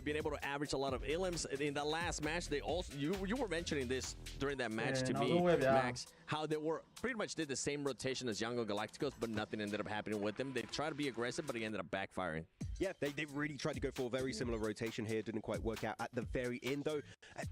being able to average a lot of elims in that last match, they also you were mentioning this during that match to me, Max, how they were pretty much did the same rotation as Yangon Galacticos, but nothing ended up happening with them. They tried to be aggressive, but it ended up backfiring.
Yeah, they really tried to go for a very similar rotation here. Didn't quite work out at the very end, though.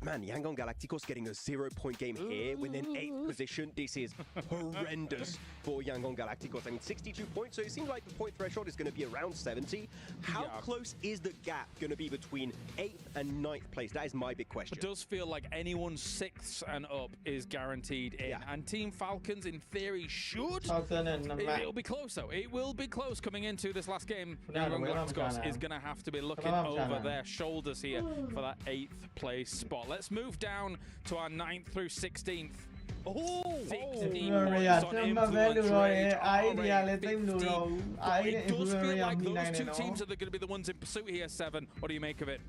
Man, Yangon Galacticos getting a 0-point game here within 8th position. This is horrendous for Yangon Galacticos. 62 points, so it seems like the point threshold is going to be around 70. How close is the gap going to be between 8th and 9th place? That is my big question.
It does feel like anyone 6th and up is guaranteed in. And Team Falcons, in theory, should. It'll be close, though. It will be close coming into this last game. Yangon Galacticos is going to have to be looking over their shoulders here for that 8th place spot. Let's move down to our 9th through 16th. 16 points on Influence Rage. It does feel like those 2 teams are going to be the ones in pursuit here, 7. What do you make of it?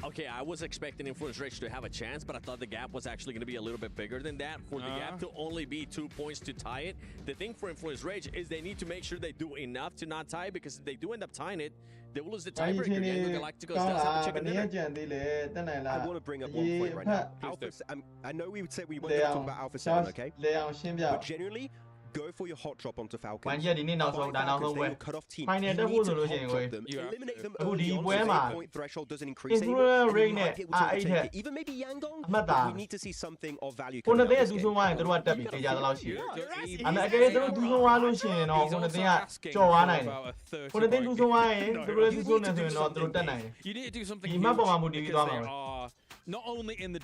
Okay, I was expecting Influence Rage to have a chance, but I thought the gap was actually going to be a little bit bigger than that. For the gap to only be 2 points to tie it, the thing for Influence Rage is they need to make sure they do enough to not tie, because if they do end up tying it, they will lose the tiebreaker. Yangon Galacticos does have a chicken dinner.
I want to bring up one point right now. I know we would say we weren't going to talk about Alpha 7, okay? But generally, go for your hot drop onto Falcons. Cut off team. Eliminate them early on, so their point threshold doesn't increase anymore. You might be able to overtake it. Even maybe Yangon, we need to see something of value coming out of this game.
You need to do something huge because they are not only in the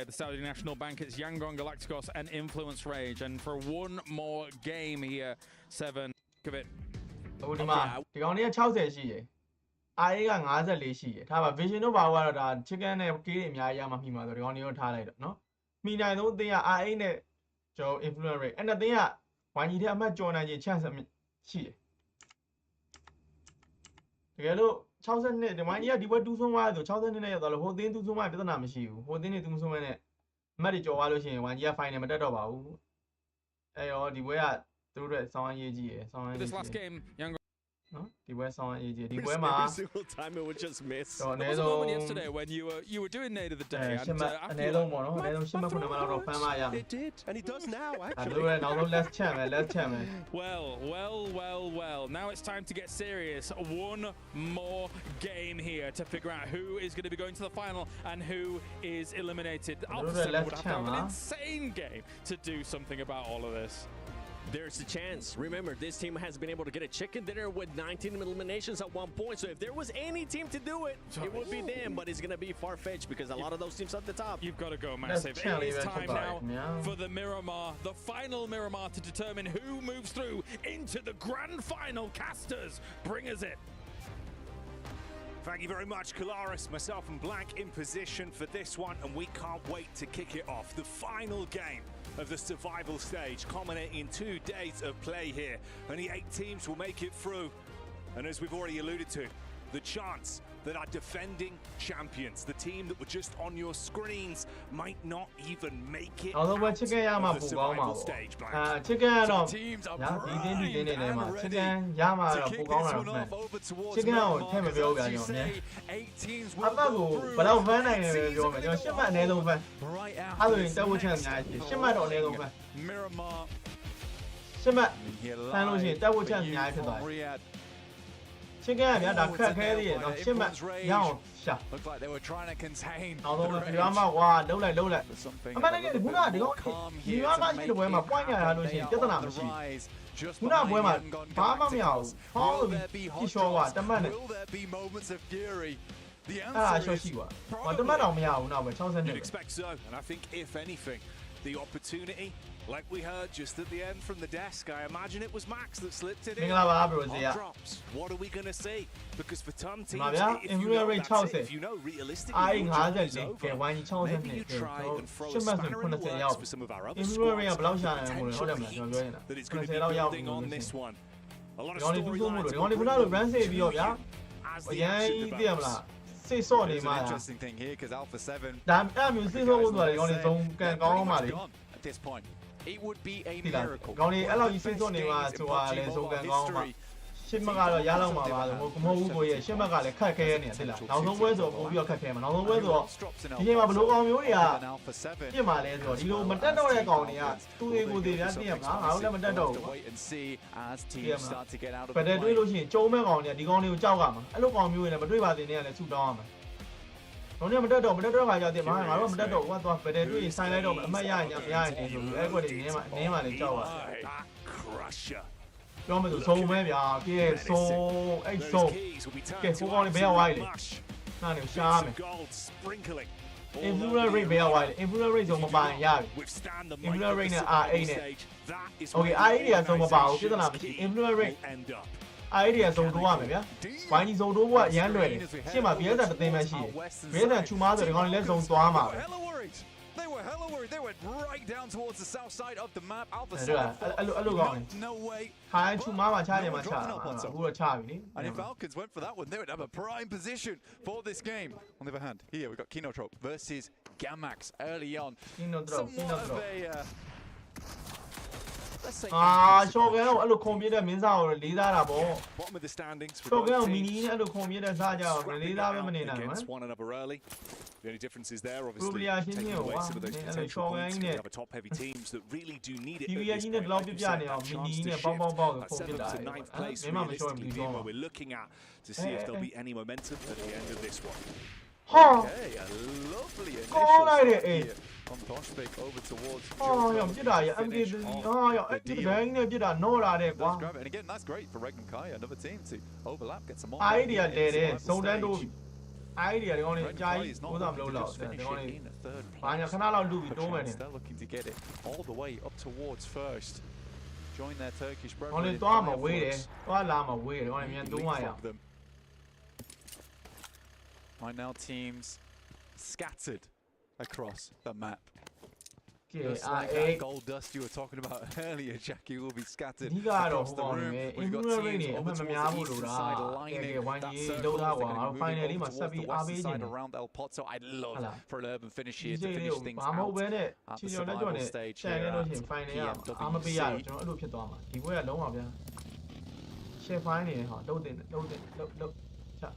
At the Saudi National Bank, it's Yangon Galacticos and Influence Rage. And for one more game here, 7 of it.
ဒီမှာဒီကောင်လေးက60ရှိရယ် IA က54ရှိရယ်ထားပါ Vision တို့ဘာလို့ကတော့ဒါ Chicken နဲ့ K တွေအများကြီးရမှမှီမှာဆိုဒီကောင်လေးကိုထားလိုက်တော့เนาะမှီနိုင်ဆုံးအသင်းက IA နဲ့ကျွန်တော် Influence Rate အဲ့နှစ်သင်းက YG ထဲအမှတ်ကျော်နိုင်ခြင်း chance ရှိရယ်တကယ်လို့62ဒီ YG ကဒီဘက်2ဆုံးသွားဆို62နဲ့ရောက်သွားလို့ဟိုအသင်း2ဆုံးသွားပြဿနာမရှိဘူးဟိုအသင်းတွေ2ဆုံးနဲ့အမှတ်တွေကျော်သွားလို့ရှိရင် YG က final မတက်တော့ပါဘူးအဲ့ရောဒီဘွဲကသူတို့ရဲ့ဆောင်းရေးကြီးရယ်ဆောင်းရေးကြီး
This last game, Yangon.
No, the West on AJ. The West
Every single time it would just miss.
There was a moment yesterday when you were doing Nade of the Day.
It did, and he does now.
Let's chat, man.
Well. Now it's time to get serious. One more game here to figure out who is going to be going to the final and who is eliminated. Alpha 7 would have to have an insane game to do something about all of this.
There's a chance. Remember, this team has been able to get a chicken dinner with 19 eliminations at one point. So if there was any team to do it, it would be them. But it's going to be far-fetched because a lot of those teams at the top.
You've got to go massive. It is time now for the Miramar, the final Miramar, to determine who moves through into the grand final. Casters, bring us it.
Thank you very much, Kalaris, myself and Blank in position for this one, and we can't wait to kick it off. The final game of the survival stage, culminating in 2 days of play here. Only 8 teams will make it through. And as we've already alluded to, the chance that our defending champions, the team that were just on your screens, might not even make it out of the survival stage.
Chicken
Some teams are primed and ready to kick this one off over towards Miramar, because as you say, 8 teams will go through. It's easy to go right after this next round. Miramar.
10မှတ်ဆန်းလို့ရှိရင်တက်ဖို့ချက်အများကြီးဖြစ်သွားတယ်ချင်းကဗျာဒါခက်ခဲသေးရဲ့နော်10မှတ်ရအောင်ရှာ
Looked like they were trying to contain.
နောက်ဆုံးဒီရွာမှာဝါလှုပ်လိုက်အမှန်တကယ်ခုနကဒီကောင်ဒီရွာမှာရှိတဲ့ဘွဲမှာ point ရလို့ရှိရင်ပြဿနာမရှိခုနကဘွဲမှာဘာမှမရဘူးဟောလို့ပြီးရှော့ကတမတ်နဲ့
Will there be moments of fury? The
အဲ့ဒါ
answer
ရှော့
is
ရှိပါဟောတမတ်တော့မရဘူးနောက်ပဲ60နဲ့
You'd expect so, and I think if anything, the opportunity, like we heard just at the end from the desk, I imagine it was Max that slipped it in. On drops. What are we going to see? Because for some teams, if you know that's it, if you know realistically your job is over, maybe you try and throw a spanner in the works for some of our other squads with the potential heat that is going to be building on this one. A lot of storylines as the action develops.
စိတ်ဆော့နေ
There's
မှာ
an interesting thing here because Alpha 7
ဒါအဲ့မျိုးစိတ်ဆော့ဖို့ဆိုတာဒီကောင်လေးသုံးကန်ကောင်းမှလေ
at this point. It would be a miracle.
ကောင်လေးအဲ့လောက်ကြီးစိတ်ဆော့နေမှာဆိုတာလေသုံးကန်ကောင်းမှရှင်းမကတော့ရလောက်မှာပါလို့မဟုတ်ဘူးကိုရဲ့ရှင်းမကလည်းခက်ခဲနေတယ်တိလားနောက်ဆုံးပွဲဆိုပို့ပြီးတော့ခက်ခဲမှာနောက်ဆုံးပွဲဆိုတော့ဒီချိန်မှာဘလို့ကောင်မျိုးတွေကပြစ်မှာလဲဆိုတော့ဒီလိုမတက်တော့တဲ့ကောင်တွေကသူ့လေးကိုသေးတယ်သိရမလားငါတို့လည်းမတက်တော့ဘူးပဒဲတွေးလို့ရှိရင်ကျုံးမဲ့ကောင်တွေကဒီကောင်လေးကိုကြောက်ကမှာအဲ့လိုကောင်မျိုးတွေလည်းမတွေးပါသေးနဲ့လည်းဆူတောင်းရမှာတော့လည်းမတက်တော့ခါကြတဲ့မှာငါတို့မတက်တော့ဘူးသွားပဒဲတွေးဆိုင်လိုက်တော့အမှတ်ရရင်မရရင်ဆိုပြီးအဲ့ကွက်တွေနင်းမှလည်းကြောက်ပါပြောမလို့ဆုံးမဲဗျာကဲဆုံးအဲ့ဆုံးကဲဟိုကောင်လေးဘယ်ရောက်သွားလဲနားနေရှားမယ် Influence rate ဘယ်ရောက်သွားလဲ Influence rate ဆိုမပါရင်ရပြီ Influence rate နဲ့ R8 နဲ့ Okay R8 တွေကဆုံးမပါဘူးပြဿနာမရှိ Influence rate R8 တွေကဆုံးတိုးရမယ်ဗျာ YG ဆုံးတိုးဖို့ကအရန်လွယ်တယ်ရှင်းမှာ BS တစ်သိမ်းမှရှိတယ် BS ချူမားဆိုဒီကောင်လေးလည်းဆုံးသွားမှာပဲ
They were hella worried. They went right down towards the south side of the map. Alpha 7. No way.
And
if Falcons went for that one, they would have a prime position for this game. On the other hand, here we've got Kinotrope versus Gamax early on. Somewhat of a... let's say...
Bottom of the standings. Against one another early. The only difference is there, obviously, taking away some of those potential points. We have a top-heavy teams that really do need it at this point. Like you said, have a chance to shift that 7th to 9th place realistically being where we're looking at to see if there'll be any momentum at the end of this one.
Okay, a lovely initial start here from Boschbeck over towards and again, that's great for Reg and Kai, another team to overlap, get some more.
idea ဒီကောင်တွေအကြာကြီး
He's
ကိုး
not
စားမ
looking
လို့
to
တော့
just
ဒီ
finish
ကောင်တွေ
it in a third
ဘာညာ
place.
ခဏလောက်လူပြီးတိုးမယ်
Perchance
နေ
they're looking to get it all the way up towards first. Join their Turkish
ဒီကောင်တွေ
brethren in
သွားမှာဝေးတယ်
Firefox.
သွားလာမှာဝေးတယ်ဒီကောင်တွေမြန်တိုးမှရ
Of them. Right now, teams scattered across the map. Just like that gold dust you were talking about earlier, Jackie, will be scattered
ဒီကတော့
across
ဟို
the
ကောင်တွေ
room.
ပဲ
We've got
influence rate
teams
နေအ
over
မှန်မ
towards
များ
the
ဘူးလို့
eastern
လား
side
ကဲ
lining
ကဲဝိုင်း
that
ကြီး
circle.
လုံးထားကွာ
They're
ငါ
going to
ဖိုင်
be
နယ်လေး
moving
မှာ
over
ဆက်ပြီး
towards the
အားပေး
western
ခြင်း
side
တယ်
around El Pozzo. I'd love
Hala.
for an urban finish
ဒီ
here
စိ
to
တ်လေး
finish
ကို
things
ဘာမဟုတ်
out
ဘဲနဲ့
at
ချီ
the
ချော်လက်ကြော်
survival
နဲ့
stage
ချန်
here
နေလို့ရှိ
at
ရင်ဖိုင်နယ်ကအားမပေးရဘူး
PMWC.
ကျွန်တော်အဲ့လိုဖြစ်သွားမှာဒီဘွဲကလုံးပါဗျာ share file နေဟာလုံးတင်လုံးချ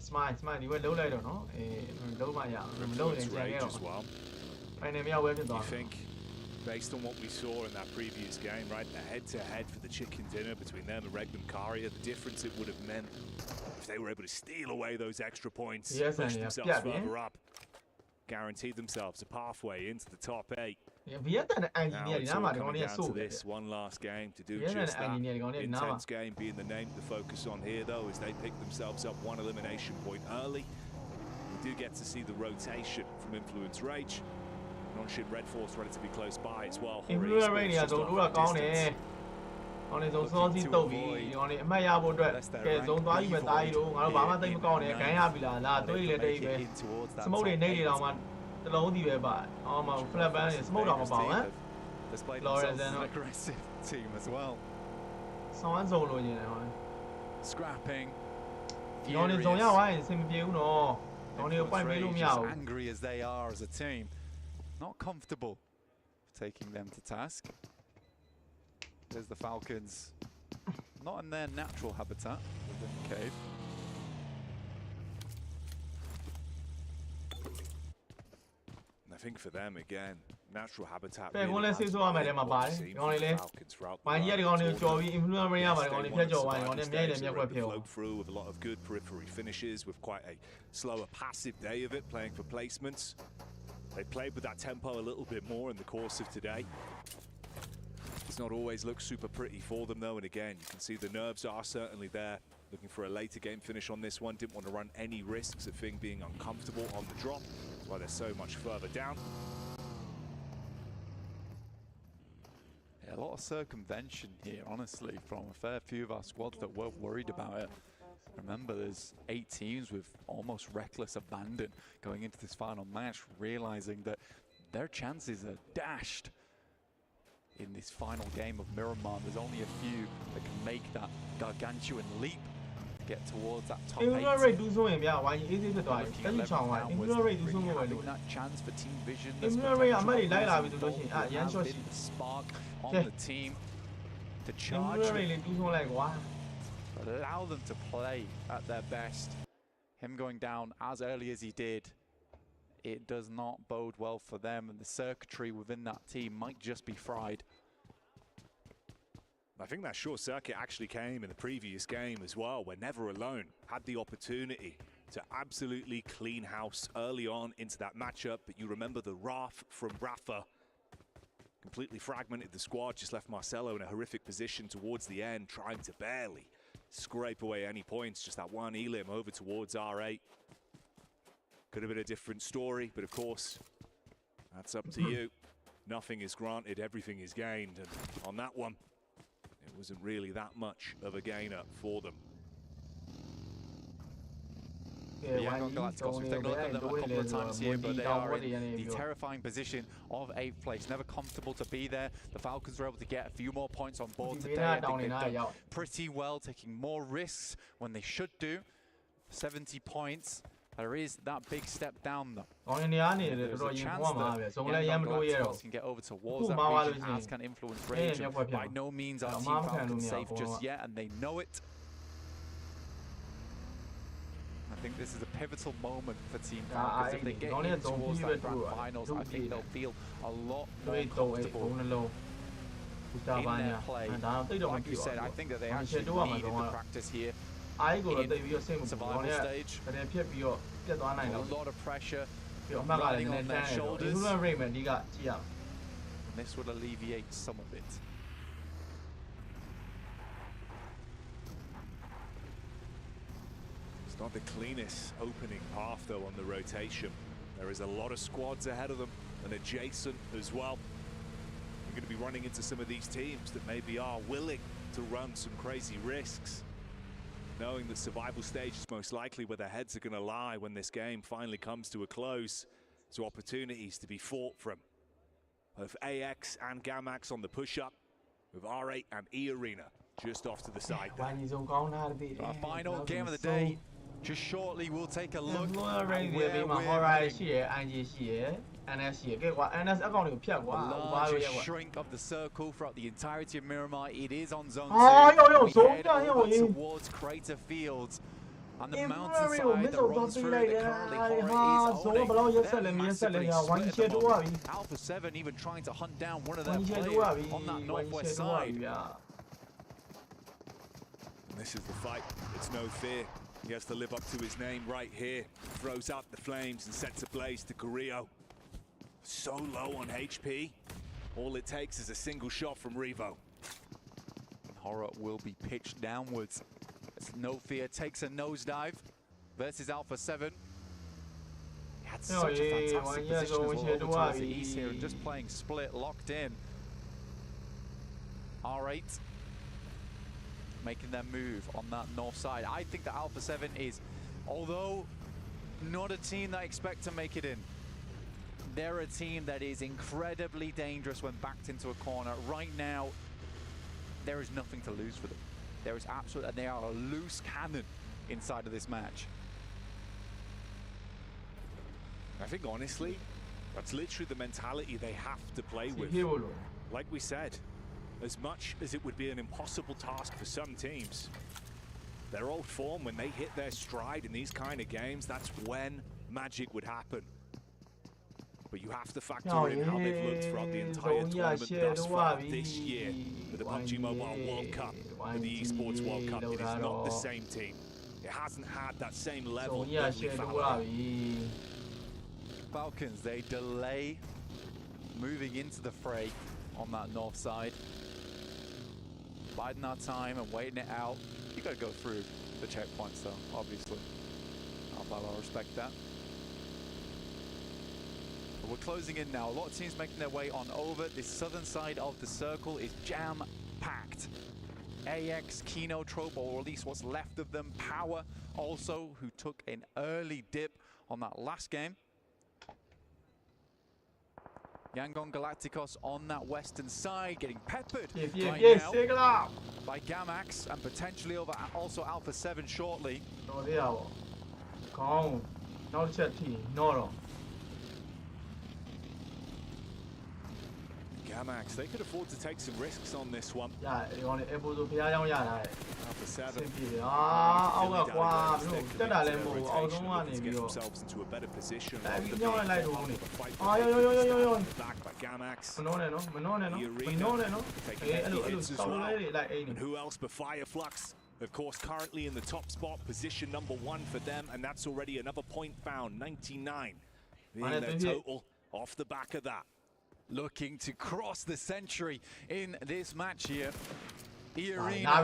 smile ဒီဘွဲလုံးလိုက်တော့နော်လုံးမရဘူးမလုံးရင်ချန်ခဲ့တော့ဖိုင်နယ်မြောက်ဝဲဖြစ်သွား
You think, based on what we saw in that previous game, right, the head-to-head for the chicken dinner between them and Regnum Karia, the difference it would have meant if they were able to steal away those extra points, push themselves further up, guaranteed themselves a pathway into the top 8.
ဗီယက်နမ်နဲ့အန်ဂျီနီယာ
Now
ဒီ
it's
နား
all
မှာဒီကောင်
coming
တွေက
down
စိုး
to
တယ်
this one last game to do
Vietnam
just
and
that.
Engineer ဒီကောင်တွေနားမှာ
Intense game being the name to focus on here, though, as they pick themselves up one elimination point early. We do get to see the rotation from Influence Rage. Non-ship Red Force relatively close by as well.
influence rate တွေကဇုံတို့ကကောင်းတယ်ကောင်းနေဇုံစောစီးတုတ်ပြီးဒီကောင်တွေအမှတ်ရဖို့အတွက်ကဲဇုံသွားပြီးပဲတားကြီးတို့ငါတို့ဘာမှသိမကောင်းနဲ့ဂိုင်းရပြီလားလာတွေးလေတိတ်ပဲစမုတ်တွေနေနေတော့မှတလုံးစီပဲပါအော်မ flat band တွေစမုတ်တော့မပါဘူးဟမ်
Displayed
Lawrence
themselves as an
and-
aggressive team as well.
ဆောင်းဇုံလို့ရင်လည်းဟော
Scrapping.
ဒီကောင်တွေဇုံရဝိုင်းအဆင်မပြေဘူးနော်ဒီကောင်တွေကိုပိုက်ပေးလို့မရ
As
ဘူး
angry as they are as a team, not comfortable taking them to task. There's the Falcons, not in their natural habitat within the cave.
And I think for them, again, natural habitat
ဖဲ
really
ကွန်လက်ဆေး
has
ဆိုရမယ်
been
ထဲမှာ
what
ပါတ
we've
ယ်
seen
ဒီကောင်
from
တွေ
the
လည်း
Falcons throughout the
မိုင်းကြီးက
run
ဒီ
of
ကောင်
the
တွေကိုကြော်ပြီး
tournament.
influence ရမှာဒီ
Yes,
ကောင်
they
တွေဖျက်
won
ကြော်
the
ဝိုင်းဒီကောင်တွေ
survival
မြိုက်တယ်
stage,
မြက်
they
ခွက်
were
ဖြစ်
able
အောင်
to float through with a lot of good periphery finishes, with quite a slower passive day of it, playing for placements. They played with that tempo a little bit more in the course of today. It's not always looked super pretty for them, though, and again, you can see the nerves are certainly there. Looking for a later game finish on this one. Didn't want to run any risks of Fing being uncomfortable on the drop. That's why they're so much further down.
Yeah, a lot of circumvention here, honestly, from a fair few of our squads that were worried about it. Remember, there's 8 teams with almost reckless abandon going into this final match, realizing that their chances are dashed in this final game of Miramar. There's only a few that can make that gargantuan leap to get towards that top 8.
influence rate 2ဆုံးရင်ဗျာဝိုင်းကြီးအေးဆေးဖြစ်သွားတယ်
Looking
တက်
at
ကြီးချောင်းဝိုင်း
level
influence
downwards,
rate 2ဆုံး
really
ဖို့ပဲလို့
having that chance for Team Vision.
influence rate အမှတ်တွေလိုက်လာပြီဆိုလို့ရှိရင်ရမ်းချော့ရှိ
The spark on
Okay.
the team to charge
influence rate လေး2ဆုံးလိုက်ကွာ
allow them to play at their best. Him going down as early as he did, it does not bode well for them, and the circuitry within that team might just be fried.
I think that short circuit actually came in the previous game as well, where Never Alone had the opportunity to absolutely clean house early on into that matchup. But you remember the Wrath from Rafa completely fragmented the squad, just left Marcelo in a horrific position towards the end, trying to barely scrape away any points. Just that one elim over towards R8. Could have been a different story, but of course, that's up to you. Nothing is granted, everything is gained. And on that one, it wasn't really that much of a gainer for them.
The Yangon Galacticos, we've taken a look at them a couple of times here, but they are in the terrifying position of 8th place. Never comfortable to be there. The Falcons were able to get a few more points on board today. I think they've done pretty well, taking more risks when they should do. 70 points. There is that big step down though. There's a chance that Yangon Galacticos can get over towards that region, as can Influence Rage. And by no means are Team Falcons safe just yet, and they know it. I think this is a pivotal moment for Team Falcons. If they get in towards that grand finals, I think they'll feel a lot more comfortable in their play. Like you said, I think that they actually needed the practice here. In survival stage. A lot of pressure riding on their shoulders. And this would alleviate some of it.
Not the cleanest opening path, though, on the rotation. There is a lot of squads ahead of them and adjacent as well. You're going to be running into some of these teams that maybe are willing to run some crazy risks, knowing that survival stage is most likely where their heads are going to lie when this game finally comes to a close. So opportunities to be fought from both AX and Gamax on the push-up, with R8 and E Arena just off to the side.
Our final game of the day. Just shortly, we'll take a look at where we're heading. The largest shrink of the circle throughout the entirety of Miramar. It is on zone 2. We head over towards Crater Fields. On the mountainside that runs through the currently Horror is owning. Massively split at the moment. Alpha 7 even trying to hunt down one of their players on that northwest side.
And this is the fight. It's no fear. He has to live up to his name right here. Throws out the flames and sets ablaze to Carrillo. So low on HP. All it takes is a single shot from Revo.
Horror will be pitched downwards. As No Fear takes a nosedive versus Alpha 7. He had such a fantastic position as well over towards the east here and just playing split, locked in. R8 making their move on that north side. I think that Alpha 7 is, although not a team that I expect to make it in, they're a team that is incredibly dangerous when backed into a corner. Right now, there is nothing to lose for them. There is absolutely, and they are a loose cannon inside of this match.
I think honestly, that's literally the mentality they have to play with. Like we said, as much as it would be an impossible task for some teams, their old form, when they hit their stride in these kind of games, that's when magic would happen. But you have to factor in how they've looked throughout the entire tournament thus far this year with the PUBG Mobile World Cup and the Esports World Cup. It is not the same team. It hasn't had that same level of lethality.
Falcons, they delay moving into the fray on that north side. Biding our time and waiting it out. You got to go through the checkpoints though, obviously. I'll respect that. But we're closing in now. A lot of teams making their way on over. This southern side of the circle is jam-packed. AX, Kino, Trope, or at least what's left of them. Power also, who took an early dip on that last game. Yangon Galacticos on that western side, getting peppered right now by Gamax and potentially over also Alpha 7 shortly.
Gamax, they could afford to take some risks on this one. Alpha 7. To get themselves into a better position. Back by Gamax. Taking hits as well. And who else but Fireflux? Of course, currently in the top spot, position #1 for them, and that's already another point found, 99 being their total off the back of that.
Looking to cross the century in this match here. E Arena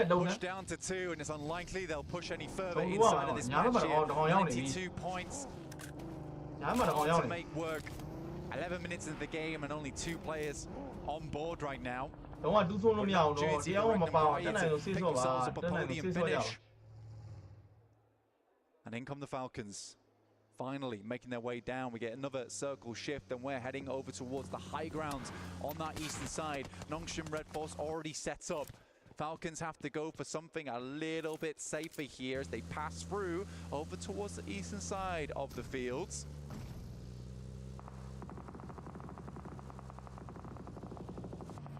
push down to 2, and it's unlikely they'll push any further inside of this match here. 92 points to make work. 11 minutes into the game and only 2 players on board right now. Opportunity for to pick themselves up a podium finish. And in come the Falcons. Finally making their way down. We get another circle shift and we're heading over towards the high grounds on that eastern side. Nongshim Red Force already sets up. Falcons have to go for something a little bit safer here as they pass through over towards the eastern side of the fields.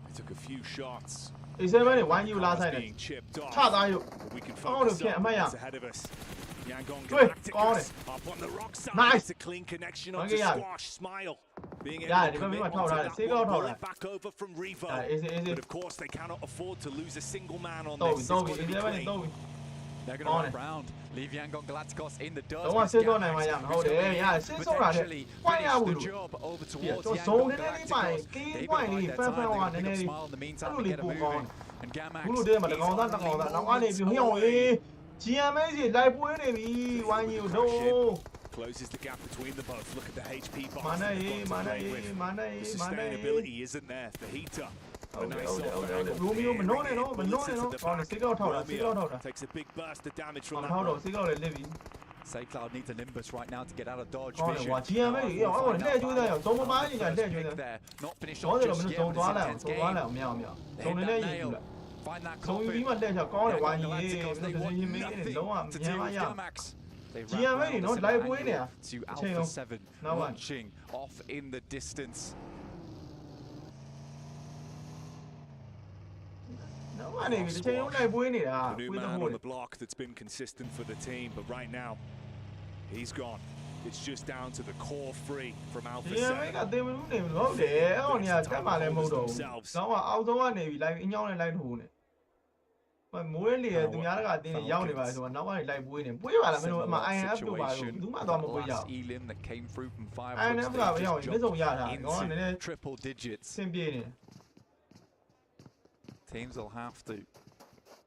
They took a few shots.
Being chipped off.
We can focus on what's ahead of us. Yangon Galacticos up on the rock side. Nice. A clean connection onto Squash. Smile being able to commit onto that one. Bullet back over from Revo. But of course they cannot afford to lose a single man on this. It's got to be clean.
They're going to run around, leave Yangon Galacticos in the dust. Potentially finish the job over towards Yangon Galacticos. They've got their time. They're going to pick up Smile in the meantime and get a moving. And Gamax,
GMA ကြီးလိုက်ပွဲနေပြီဝိုင်းကြီးတို့
Closes the gap between them both. Look at the HP box.
Mana
Sustainability isn't there. The heater.
Romeo မနှောနဲ့နော်မနှောနဲ့နော်ကောင်းတယ်စိတ်ကောက်ထောက်တာစိတ်ကောက်ထောက်တာ
Takes a big burst of damage from that.
ထောက်တော့စိတ်ကောက်လည်းလစ်ပြီ
Saycloud needs a Nimbus right now to get out of dodge.
ကောင်းတယ်ကွာ GMA ကြီးအော်လှည့်ကျွေးသားရောသုံးမပိုင်းကြီးကလှည့်ကျွေးသား
Not finished
တော့
off
တယ်လို့
just
မင်း
yet.
သုံး
This
သွား
is
လိုက်
a
အောင်
tense
သုံး
game.
သွားလိုက်အောင်မရအောင်မရအောင်
They
သုံး
hit
နေ
that
နဲ့ရည်
nail.
လိုက်
Find that
သုံး
coffin.
ပြီးမှလှည့်ချက်ကောင်းတယ်ဝိုင်းကြီး
Galacticos, they want nothing to deal with Gamax. They wrap
GMA
around
နော်
this
live
angle
ပွဲနေတာ
to
အချိန်
Alpha
လုံး
7
နောက်ပါ
launching off in the distance.
နောက်ကနေပြီတစ်ချိန်လုံးလိုက်ပွဲနေတာ
The new man on the block that's been consistent for the team, but right now, he's gone. It's just down to the core three from Alpha 7.
GMA ကတင်မလို့နေဘူးဟုတ်တယ်အဲ့ကောင်ကြီးကတက်မှလည်းမဟုတ်တော့ဘူးတော့အောက်ဆုံးကနေပြီလိုက်အညောင်းနဲ့လိုက်ထိုးနေမိုးလေသူများကတင်းနေရောက်နေပါဆိုတော့နောက်ကနေလိုက်ပွေးနေပွေးပါလားမင်းတို့အမ INF တို့ပါလို့ဘူးမှတော့မပွေးရအောင်
Elim that came through from 5
INF ကမရောက်ရင်မစုံရတာကောင်းနည်းနည်း
triple digits
ဆင်ပြေနေ
Teams will have to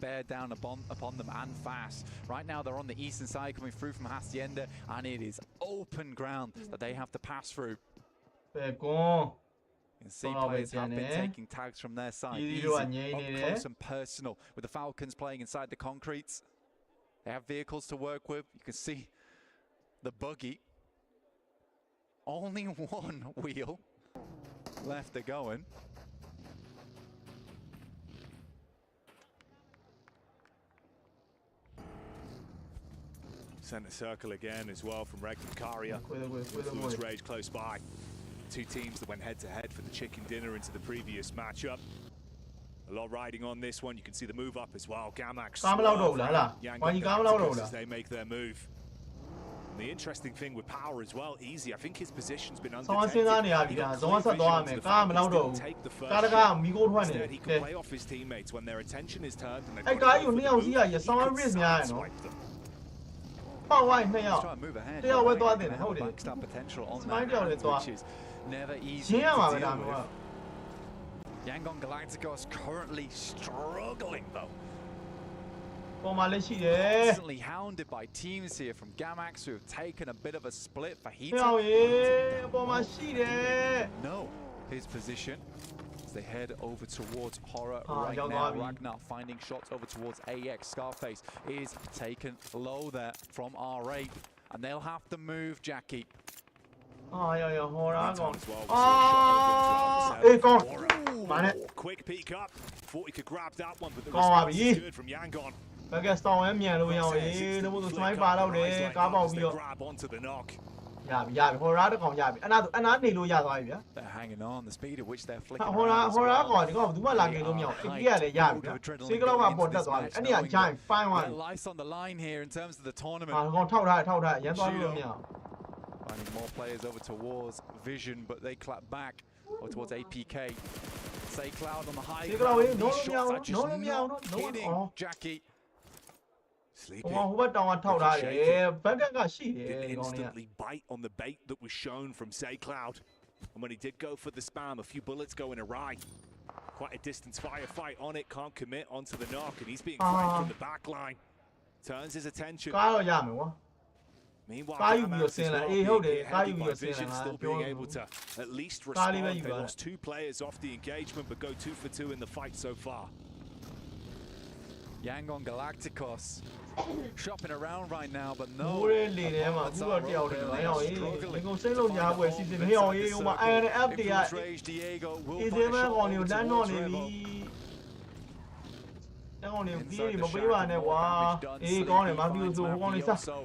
bear down upon them and fast. Right now they're on the eastern side coming through from Hacienda and it is open ground that they have to pass through. You can see players have been taking tags from their side. Easy, up close and personal with the Falcons playing inside the concretes. They have vehicles to work with. You can see the buggy. Only one wheel left to going.
Center circle again as well from Reg Karia. Fluence Rage close by. Two teams that went head-to-head for the chicken dinner into the previous matchup. A lot riding on this one. You can see the move up as well. Gamax as they make their move. And the interesting thing with Power as well, Easy, I think his position's been undetected. Instead, he can play off his teammates when their attention is turned and they've got to go for the move. He could sideswipe them.
ပေါက်ဝိုင်းနှစ်ယောက်
Try and move ahead.
တယောက်ပဲသွားတင်တယ်ဟုတ်တယ်
Backstab potential on
စမိုင်းတယောက်လည်း
that,
သွား
which is never easy
ရှင်းရမှာပဲ
to
ဒါ
deal
မျိုးက
with. Yangon Galacticos currently struggling though.
ပေါ်မှာလည်းရှိတယ်
Constantly hounded by teams here from Gamax who have taken a bit of a split for
တယောက်
Heater.
ရေပေါ်မှာရှိတယ်
No, his position as they head over towards Horror right
young
now.
Bobby.
Ragnar finding shots over towards AX. Scarface is taken low there from R8 and they'll have to move Jackie.
အာရရဟောရာကောင်
As well,
အာ
we
အေး
saw a shot over to
ကောင်း
Alpha
မာနဲ့
7. Quick peek up. Thought he could grab that one, but the
Go on,
response
Bobby.
is good from Yangon.
ဘက်ကစတောင်းဝဲမြန်လို့ရအောင်ရေလို့မို့ဆိုစမိုင်းပါတော့တယ်ကားပေါက်ပြီးတော့
Grab onto the knock.
ရပြီဟောရာတစ်ကောင်ရပြီအနာနေလို့ရသွားပြီဗျာ
They're hanging on, the speed at which they're flicking
ဟောရာ
around.
ကောင်ဒီကောင်ဘူးမှလာငယ်လို့မရအောင်အကြီးကလည်းရပြီဗျာစေကလောက်ကပေါ်တက်သွားပြီအဲ့ဒီကဂျိုင်းဖိုင်းဝိုင်း
Their life on the line here in terms of the tournament.
ဟာကောင်ထောက်ထားရန်သွားလို့မရအောင်
Finding more players over towards Vision, but they clap back over towards APK. Say Cloud on the high
Say Cloud,
ground.
no,
These
no,
shots
no,
are just
no, no,
not
no, no,
hitting
oh.
Jackie.
Sleeping.
ဟိုဘက်တောင်ကထောက်ထားတယ်ဘက်ကရှိတယ်
Didn't
ဒီကောင်တွေက
instantly bite on the bait that was shown from Say Cloud. And when he did go for the spam, a few bullets going awry. Quite a distance firefight on it, can't commit onto the knock, and he's being flanked from the back line. Turns his attention.
ကားတော့ရမယ်ကွာ
Meanwhile,
ကားယူပြီးတော့
Gamax
ဆင်း
as
လာ
well
အေးဟုတ်တယ်
being
ကား
headed
ယူ
by
ပြီးတော့ဆင်း
Vision,
လာ
still
ပြော
being able to at least
ကားလေးပဲ
respond.
ယူ
They
လာ
lost 2 players off the engagement, but go 2 for 2 in the fight so far.
Yangon Galacticos shopping around right now, but
မိုး
no.
ရဲလေထဲမှာခုတော့တယောက်တည်းဟဲ့အောင်ရေးဒီကောင်စိတ်လုံးကြားပွဲစီစဉ်ဟဲ့အောင်ရေးဟိုမှာ INF တွေက
Influence Rage Diego will
ဒီ
find
စ
a
မဲ
shot
ကောင်တွေကို
over
တန်းတော့
towards
နေပြီ
Revo.
တန်းကောင်တွေပြေး
Inside
နေ
the
မပေးပါ
shack,
နဲ့
more
ကွာ
damage done.
အေးကောင်းတယ်
Sleepy
မာဖီယို
finds
ဆိုဟိုကောင်တွေစ
Mafioso.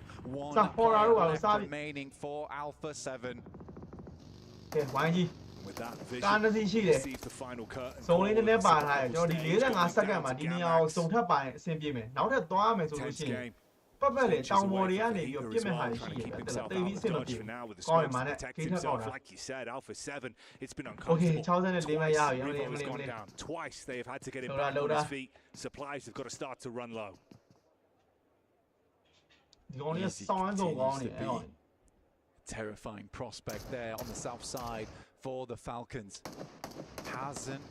One
စဖော်ရာတို့ပါလို့
player
စား
left
ပြီ
remaining for Alpha 7.
ကဲဝိုင်းကြီး
With that
ကား
Vision
နှစ်စီးရှိတယ်
receives the final curtain
စုံလေးနည်းနည်းပါထားတယ်
call.
ကျွန်တော်ဒီ45စက္ကန့်မှာဒီနေရာကိုစုံထပ်ပါရင်အဆင်ပြေမယ်နောက်ထပ်သွားရမယ်ဆိုလို့
Tense
ရှိရင်
game.
ပတ်ပတ်လေ
Inches
တောင်
away
ပေါ်တွေ
from
ကနေပြီးတော့
Heater
ပြစ်
as
မဲ့ဟာ
well,
တွေ
trying
ရှိ
to
တယ်
keep
ဗျာ
himself
တိတ်ပြီး
out
စင်
of
မ
dodge
ပြေ
for
ဘူး
now with the
ကောင်းတယ်
smokes
မာ
to
နဲ့
protect
ခေးထက်ပေါက်
himself.
တာ
Like you said, Alpha 7, it's been
Okay,
uncomfortable.
60နဲ့လေးမရပြီ
Twice,
မလေး
Revo
မ
has
လေးမ
gone
လေး
down. Twice, they have had to get him
Load
back
out,
on
load
his
out.
feet. Supplies have got to start to run low.
ဒီကောင်လေးစောင်းဆုံးကောင်းနေအဲ့ကောင်
Terrifying prospect there on the south side for the Falcons. Hasn't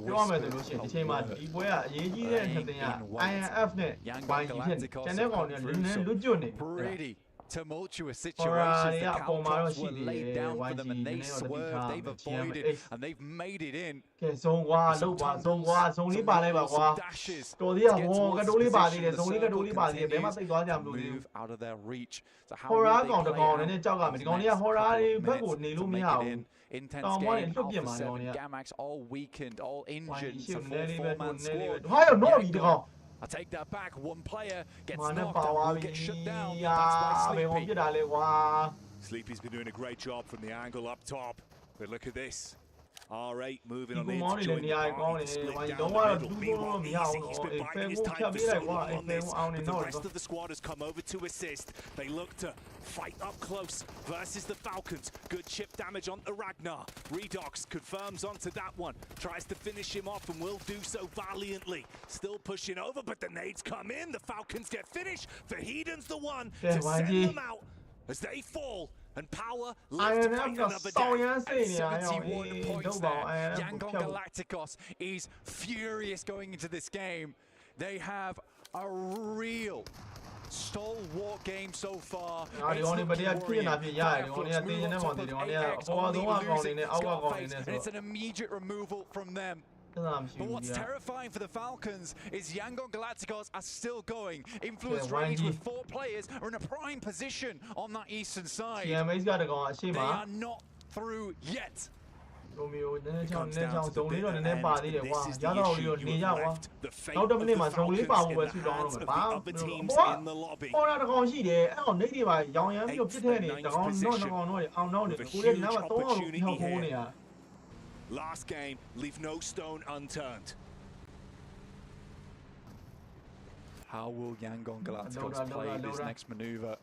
ပြောမယ်ဆိုလို့ရှိရင်ဒီချိန်မှာဒီပွဲကအရေးကြီးတဲ့နှစ်သင်းက INF နဲ့ YG ဖြစ်နေကျန်တဲ့ကောင်တွေကလွတ်ကျွတ်နေ
tumultuous situations. The Caltrops were laid down for them and they swerved, they've avoided, and they've made it in.
ကဲဆုံးကွာလုံးပါဆုံးကွာဆုံးလေးပါလိုက်ပါကွာတော်သေးရဟောကတိုးလေးပါသေးတယ်ဆုံးလေးကတိုးလေးပါသေးတယ်ဘယ်မှသိသွားကြမလို့သေးဘူး
out of their reach. So how
ဟော်ရာ
will
ကောင်တ
they
ကောင်
play
နဲ့ကြောက်ကမယ်ဒီကောင်တွေကဟော်ရာတွေဘက်ကိုနေလို့မရဘူး
intense game. Alpha 7, Gamax all weakened, all injured. It's a 4-man squad.
ဟာရတော့ဒီကောင်
I take that back. One player gets knocked out, will get shut down. That's why Sleepy.
Sleepy's been doing a great job from the angle up top. But look at this. R8 moving on the
inside.
Meanwhile, Easy, he's been biding his time for so long on this. But the rest of the squad has come over to assist. They look to fight up close versus the Falcons. Good chip damage on the Ragnar. Redox confirms onto that one. Tries to finish him off and will do so valiantly. Still pushing over, but the nades come in. The Falcons get finished. Faheedon's the one to send them out as they fall. And Power live to fight another day.
71 points there. Yangon Galacticos is furious going into this game. They have a real stalwart game so far. And it's an immediate removal from them. But what's terrifying for the Falcons is Yangon Galacticos are still going. Influence range with 4 players are in a prime position on that eastern side. They are not through yet.
ရိုမီယိုနည်းနည်းချောင်းဇုံလေးတော့နည်းနည်းပါသေးတယ်ကွာရတော့လေးတော့နေကြကွာနောက်တစ်မိနစ်မှာဇုံလေးပါဖို့ပဲဆူတောင်းတော့မှာပါဟောတာတကောင်ရှိတယ်အဲ့ကောင်နေတွေပါရောင်ရမ်းပြီးပြစ်ထဲနေတကောင်တော့အောင်တော့နေကိုလေးဒီနားမှာ3အောင်လို့ပြောင်းခိုးနေတာ
Last game, leave no stone unturned.
How will Yangon Galacticos play this next maneuver?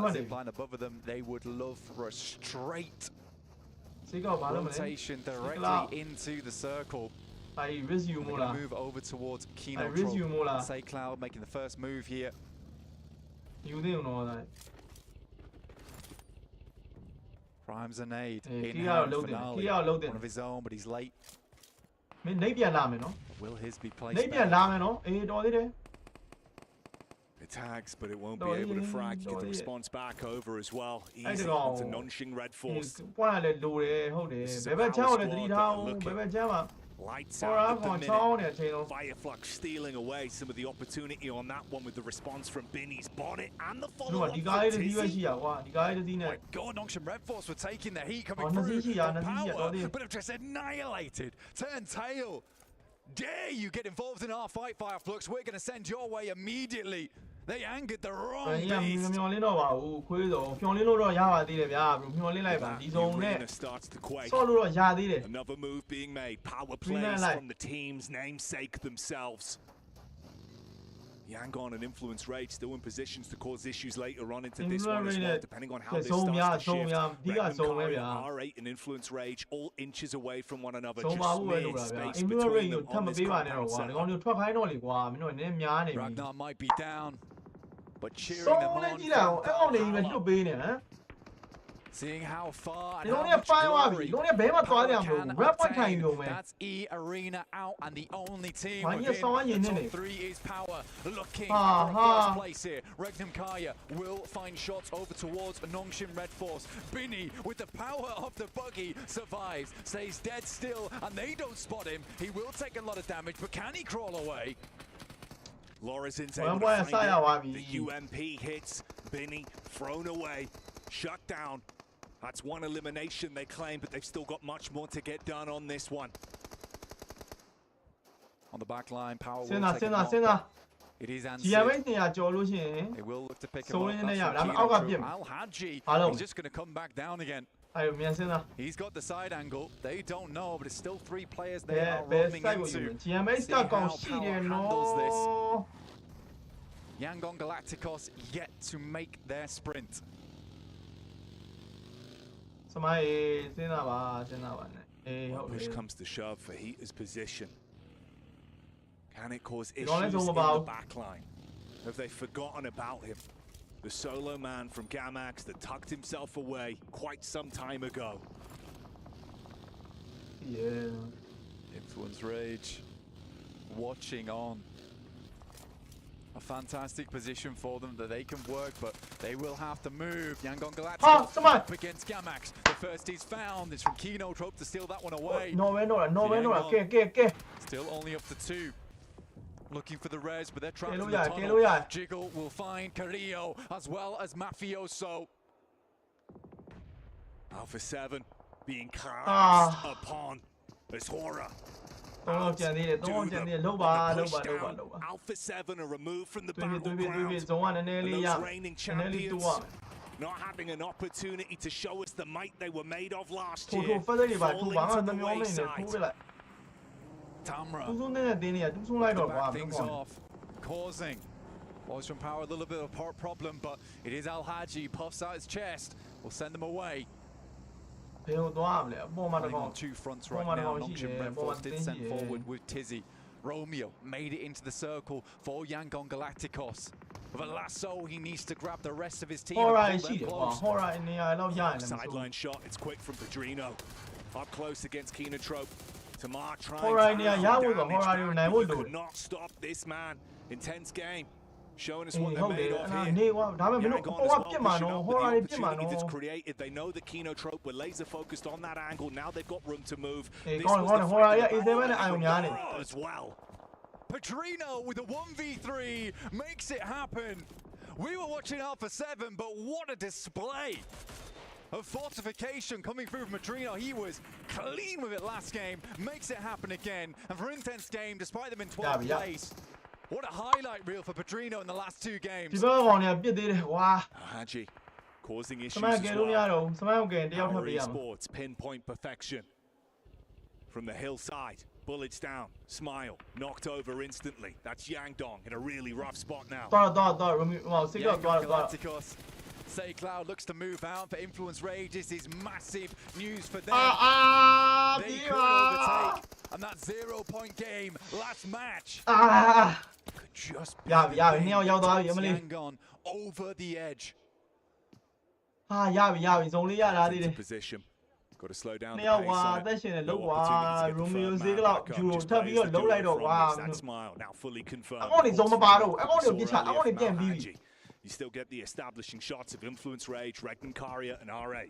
Zipline above them, they would love for a straight rotation directly into the circle. Move over towards Kino Troll. Say Cloud making the first move here. Primes a nade in hand finale. One of his own, but he's late. Will his be placed back?
It tags, but it won't be able to frag. Get the response back over as well. Easy onto Nongshing Red Force. This is a power squad that are lights out at the minute. Fireflux stealing away some of the opportunity on that one with the response from Binny's bonnet and the follow-up from Tizzy.
My God, Nongshim Red Force were taking the heat coming through from Power, but have just annihilated. Turn tail. Dare you get involved in our fight, Fireflux? We're going to send your way immediately. They angered the wrong beast.
Arena starts to quake. Another move being made. Power plays from the team's namesake themselves. Yangon and Influence Rage still in positions to cause issues later on into this one as well, depending on how this starts to shift. R8 and Influence Rage all inches away from one another, just mere space between them on this compound center.
Ragnar might be down, but cheering them on. Seeing how far and how much glory Power can obtain. That's E Arena out and the only team within the top 3 is Power. Looking for a first place here. Regnum Kaya will find shots over towards Nongshim Red Force. Binny with the power of the buggy survives, stays dead still, and they don't spot him. He will take a lot of damage, but can he crawl away?
Lorezin's able to find it. The UMP hits. Binny thrown away. Shut down. That's one elimination they claim, but they've still got much more to get done on this one.
On the back line, Power will take him off. It is answered. They will look to pick him up. Al-Haji is just going to come back down again. He's got the side angle. They don't know, but it's still 3 players they are roaming into. See how Power handles this. Yangon Galacticos yet to make their sprint.
Push comes to shove for Heater's position. Can it cause issues in the backline? Have they forgotten about him? The solo man from Gamax that tucked himself away quite some time ago.
Influence Rage watching on. A fantastic position for them that they can work, but they will have to move. Yangon Galacticos up against Gamax. The first he's found is from Kino Trope to steal that one away.
No,
Still only up to 2. Looking for the res, but they're trapped in the tunnel. Jiggle will find Carrillo as well as Mafioso.
Alpha 7 being cast upon as Hora.
Alpha
7 are removed from the battleground. And those reigning champions not having an opportunity to show us the might they were made of last year. Falling to the wayside.
Tamra back things off, causing Boys from Power a little bit of a problem, but it is Al Haji, puffs out his chest, will send them away. Playing on 2 fronts right now. Nongshim Red Force did send forward with Tizzy. Romeo made it into the circle for Yangon Galacticos. With a lasso, he needs to grab the rest of his team.
Sideline shot, it's quick from Pedrino. Up close against Kinotrope. Tamar trying to damage. Could not stop this man. Intense game. Showing us what they're made of here. That's created. They know the Kinotrope were laser focused on that angle. Now they've got room to move. This was the as well.
Pedrino with a 1v3 makes it happen. We were watching Alpha 7, but what a display of fortification coming through from Pedrino. He was clean with it last game, makes it happen again. And for Intense Game, despite them in 12th place, what a highlight reel for Pedrino in the last 2 games.
Haji causing issues as well. Power Esports pinpoint perfection. From the hillside, bullets down, Smile, knocked over instantly. That's Yangdong in a really rough spot now.
Galacticos. Say Cloud looks to move out for Influence Rage. This is massive news for them. They could overtake, and that 0-point game last match could just be Yangon over the edge.
Position. Got to slow down the
pace.
That Smile now fully confirmed. You still get the establishing shots of Influence Rage, Regnan Karya, and RA.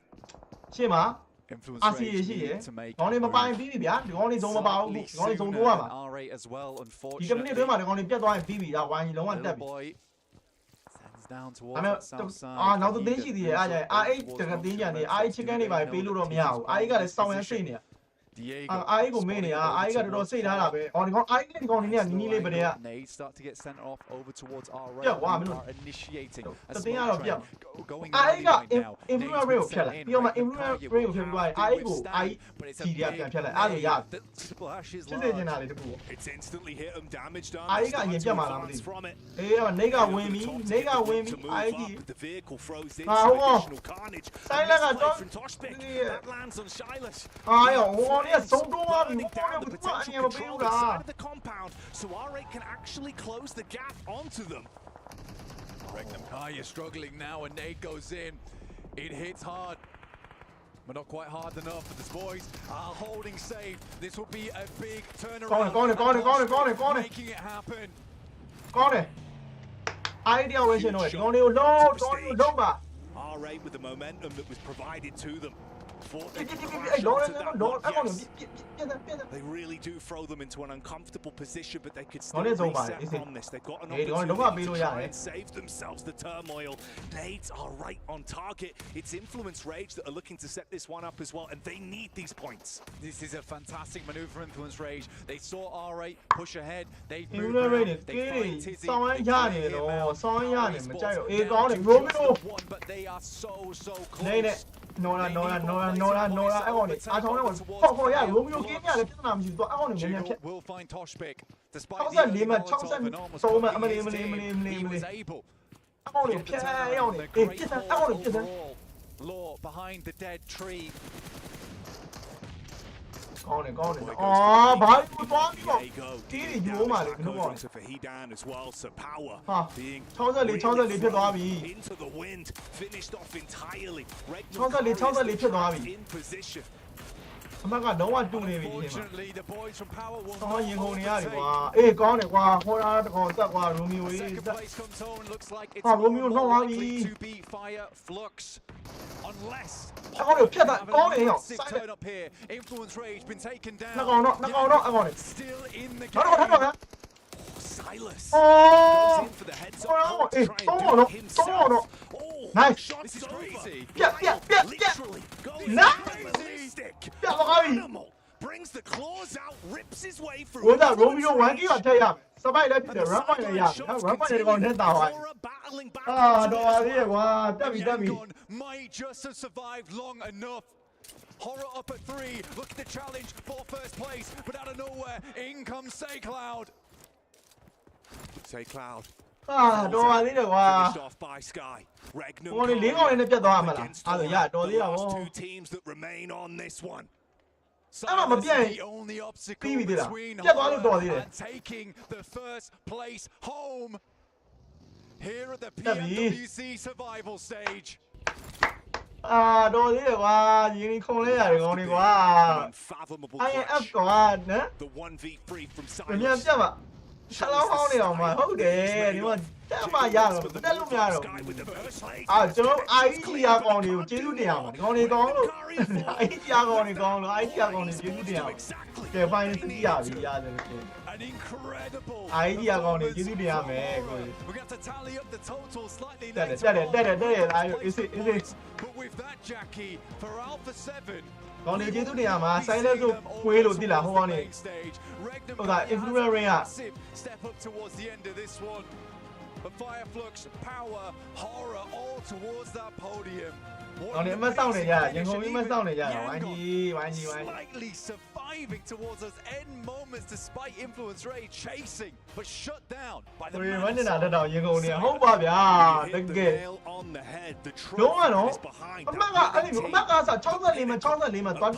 Influence Rage need to make RA as well, unfortunately. Little boy sends down towards that south side. Diego nades start to get sent off over towards RA. Are initiating a smoke train going right now.
It's instantly hit him, damage done. From it. The vehicle froze in, additional carnage. That lands on Silas. Burning down the potential control inside of the compound, so RA can actually close the gap onto them.
Regnan Karya struggling now, and nade goes in. It hits hard, but not quite hard enough. But the boys are holding safe. This will be a big turnaround. Making it happen.
RA with the momentum that was provided to them. They really do throw them into an uncomfortable position, but they could still reset from this. They've got an opportunity to try and save themselves the turmoil. Nades are right on target. It's Influence Rage that are looking to set this one up as well, and they need these points.
This is a fantastic maneuver for Influence Rage. They saw R8 push ahead. They moved around. They find Tizzy. But they are so close. Will find Toshpik. Despite the Molotov and almost he was able to get the great overall law behind the dead tree.
Fahidan as well, so Power being into the wind, finished off entirely. In position.
အမှတ်ကတော့တူနေပြီဒီမှာတော့ရင်ခုန်နေရတယ်ကွာအေးကောင်းတယ်ကွာဟောတာတကောင်တက်ကွာရိုမီယိုရေးရိုမီယိုနှောက်သွားပြီ ကောင်းတယ်ဖြတ်တာကောင်းတယ်ရောနှကောင်တော့အကောင်နဲ့နောက်တော့ထပ်တော့ဗျာ
Silas
Oh,
goes in for the heads up.
Nice.
This is crazy.
Yeah.
Literally goes ballistic. Animal brings the claws out, rips his way through.
我在 Romeo 玩机要这样，失败了比的 run 来呀，run 来这个人打完。啊，多啊，这个得比。
Might just have survived long enough. Horror up at 3, look at the challenge for first place, but out of nowhere, in comes Say Cloud.
Say Cloud.
啊，多啊，这个哇。
Finished off by Sky. Regnum
我哋另外人都ပြသွား嘛啦，啊，就呀，多啲啊，
two teams that remain on this one.
啱啱變，B 啲啦，一သွား都多啲咧。
Taking the first place home here at the PMWC survival stage.
啊，多啲哇，已經控你嚟講你話，IF 講呢？
The 1v3 from
人家邊嘛？ Hello, how are you, man? Okay, you want that my yard? That look yard. Ah, so idea on you, do the arm. Only gone. Idea on you gone. Idea on you, do the arm. They find the idea.
An incredible
idea on you, do the arm.
We're going to tally up the total slightly
later. Is it?
But with that, Jackie, for Alpha 7.
講你知道啲人嘛，細咧都攰到啲啦，好講你。好大 influencer 啊！
Step up towards the end of this one. But Fireflux, power, horror, all towards that podium.
我哋乜收嚟㗎？認同啲乜收嚟㗎？玩意。
Slightly surviving towards those end moments despite Influence Ray chasing, but shut down by the
佢揾啲拿得到認同啲，好吧ဗျ，得嘅。đúng rồi nó. Mắc sao cháu ra liền mà toán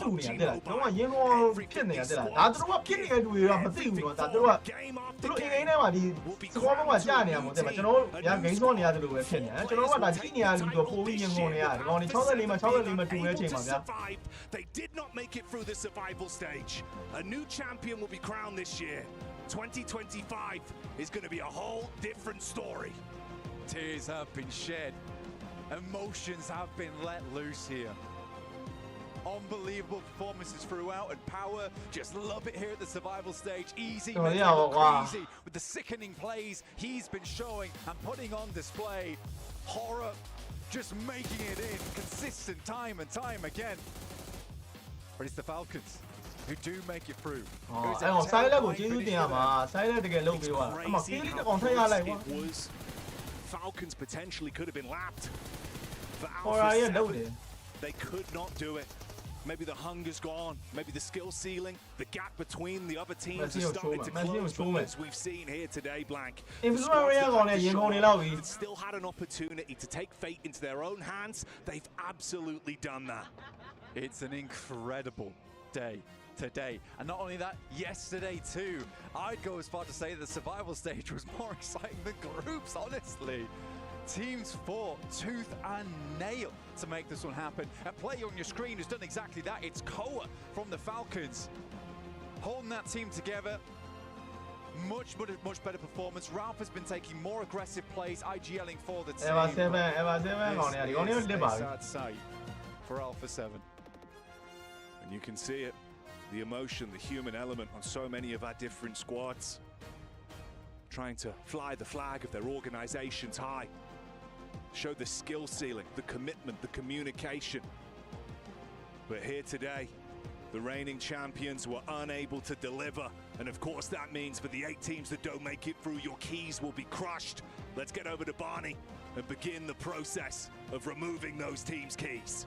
đủ này thế là, đúng rồi, yên nó phiền này thế là, đã tôi nói phiền này đuổi là mất tiêu rồi, đã tôi nói cái này mà đi, có mà cha này mà thế mà cho nó, nhà cái số này tôi đuổi phiền này, cho nó mà đã cái nhà đuổi phố yên ngon này, còn đi cháu ra liền mà đuổi chuyện mà thế.
They did not make it through the survival stage. A new champion will be crowned this year. 2025 is going to be a whole different story.
Tears have been shed. Emotions have been let loose here. Unbelievable performances throughout, and Power just love it here at the survival stage. Easy, easy with the sickening plays he's been showing and putting on display. Horror just making it in consistent time and time again. But it's the Falcons who do make it through.
Oh, sai level 知道點啊嘛？sai level 嘅路標啊，咁啊，呢啲講睇下嚟喎。
Falcons potentially could have been lapped. For
Alpha
7, they could not do it. Maybe the hunger's gone. Maybe the skill ceiling, the gap between the other teams is starting to close. But as we've seen here today, Blank, the squad still had an opportunity to take fate into their own hands. They've absolutely done that.
It's an incredible day today, and not only that, yesterday too. I'd go as far to say the survival stage was more exciting than groups, honestly. Teams fought tooth and nail to make this one happen. A player on your screen has done exactly that. It's Koa from the Falcons holding that team together. Much better performance. Ralph has been taking more aggressive plays, IGLing for the team. Sad sight for Alpha 7.
And you can see it. The emotion, the human element on so many of our different squads. Trying to fly the flag of their organizations high. Show the skill ceiling, the commitment, the communication. But here today, the reigning champions were unable to deliver. And of course that means for the 8 teams that don't make it through, your keys will be crushed. Let's get over to Barney and begin the process of removing those teams' keys.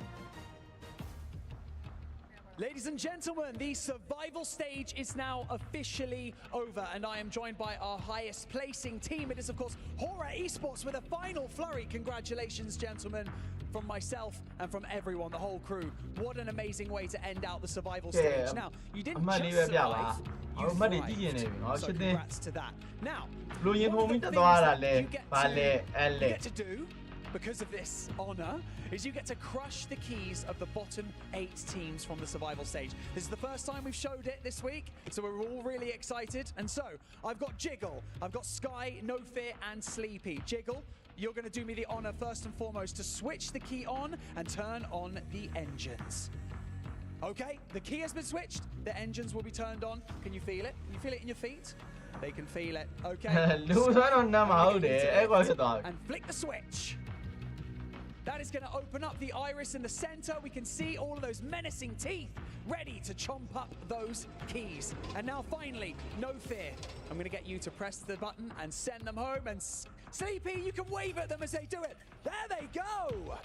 Ladies and gentlemen, the survival stage is now officially over, and I am joined by our highest placing team. It is, of course, Horror Esports with a final flurry. Congratulations, gentlemen, from myself and from everyone, the whole crew. What an amazing way to end out the survival stage. Now, you didn't just survive, you thrived. So congrats to that. Now, one of the things that you get to do because of this honor, is you get to crush the keys of the bottom 8 teams from the survival stage. This is the first time we've showed it this week, so we're all really excited. And so, I've got Jiggle, I've got Sky, No Fear, and Sleepy. Jiggle, you're going to do me the honor first and foremost to switch the key on and turn on the engines. Okay, the key has been switched, the engines will be turned on. Can you feel it? Can you feel it in your feet? They can feel it. Okay. And flick the switch. That is going to open up the iris in the center. We can see all of those menacing teeth ready to chomp up those keys. And now finally, No Fear. I'm going to get you to press the button and send them home. And Sleepy, you can wave at them as they do it. There they go.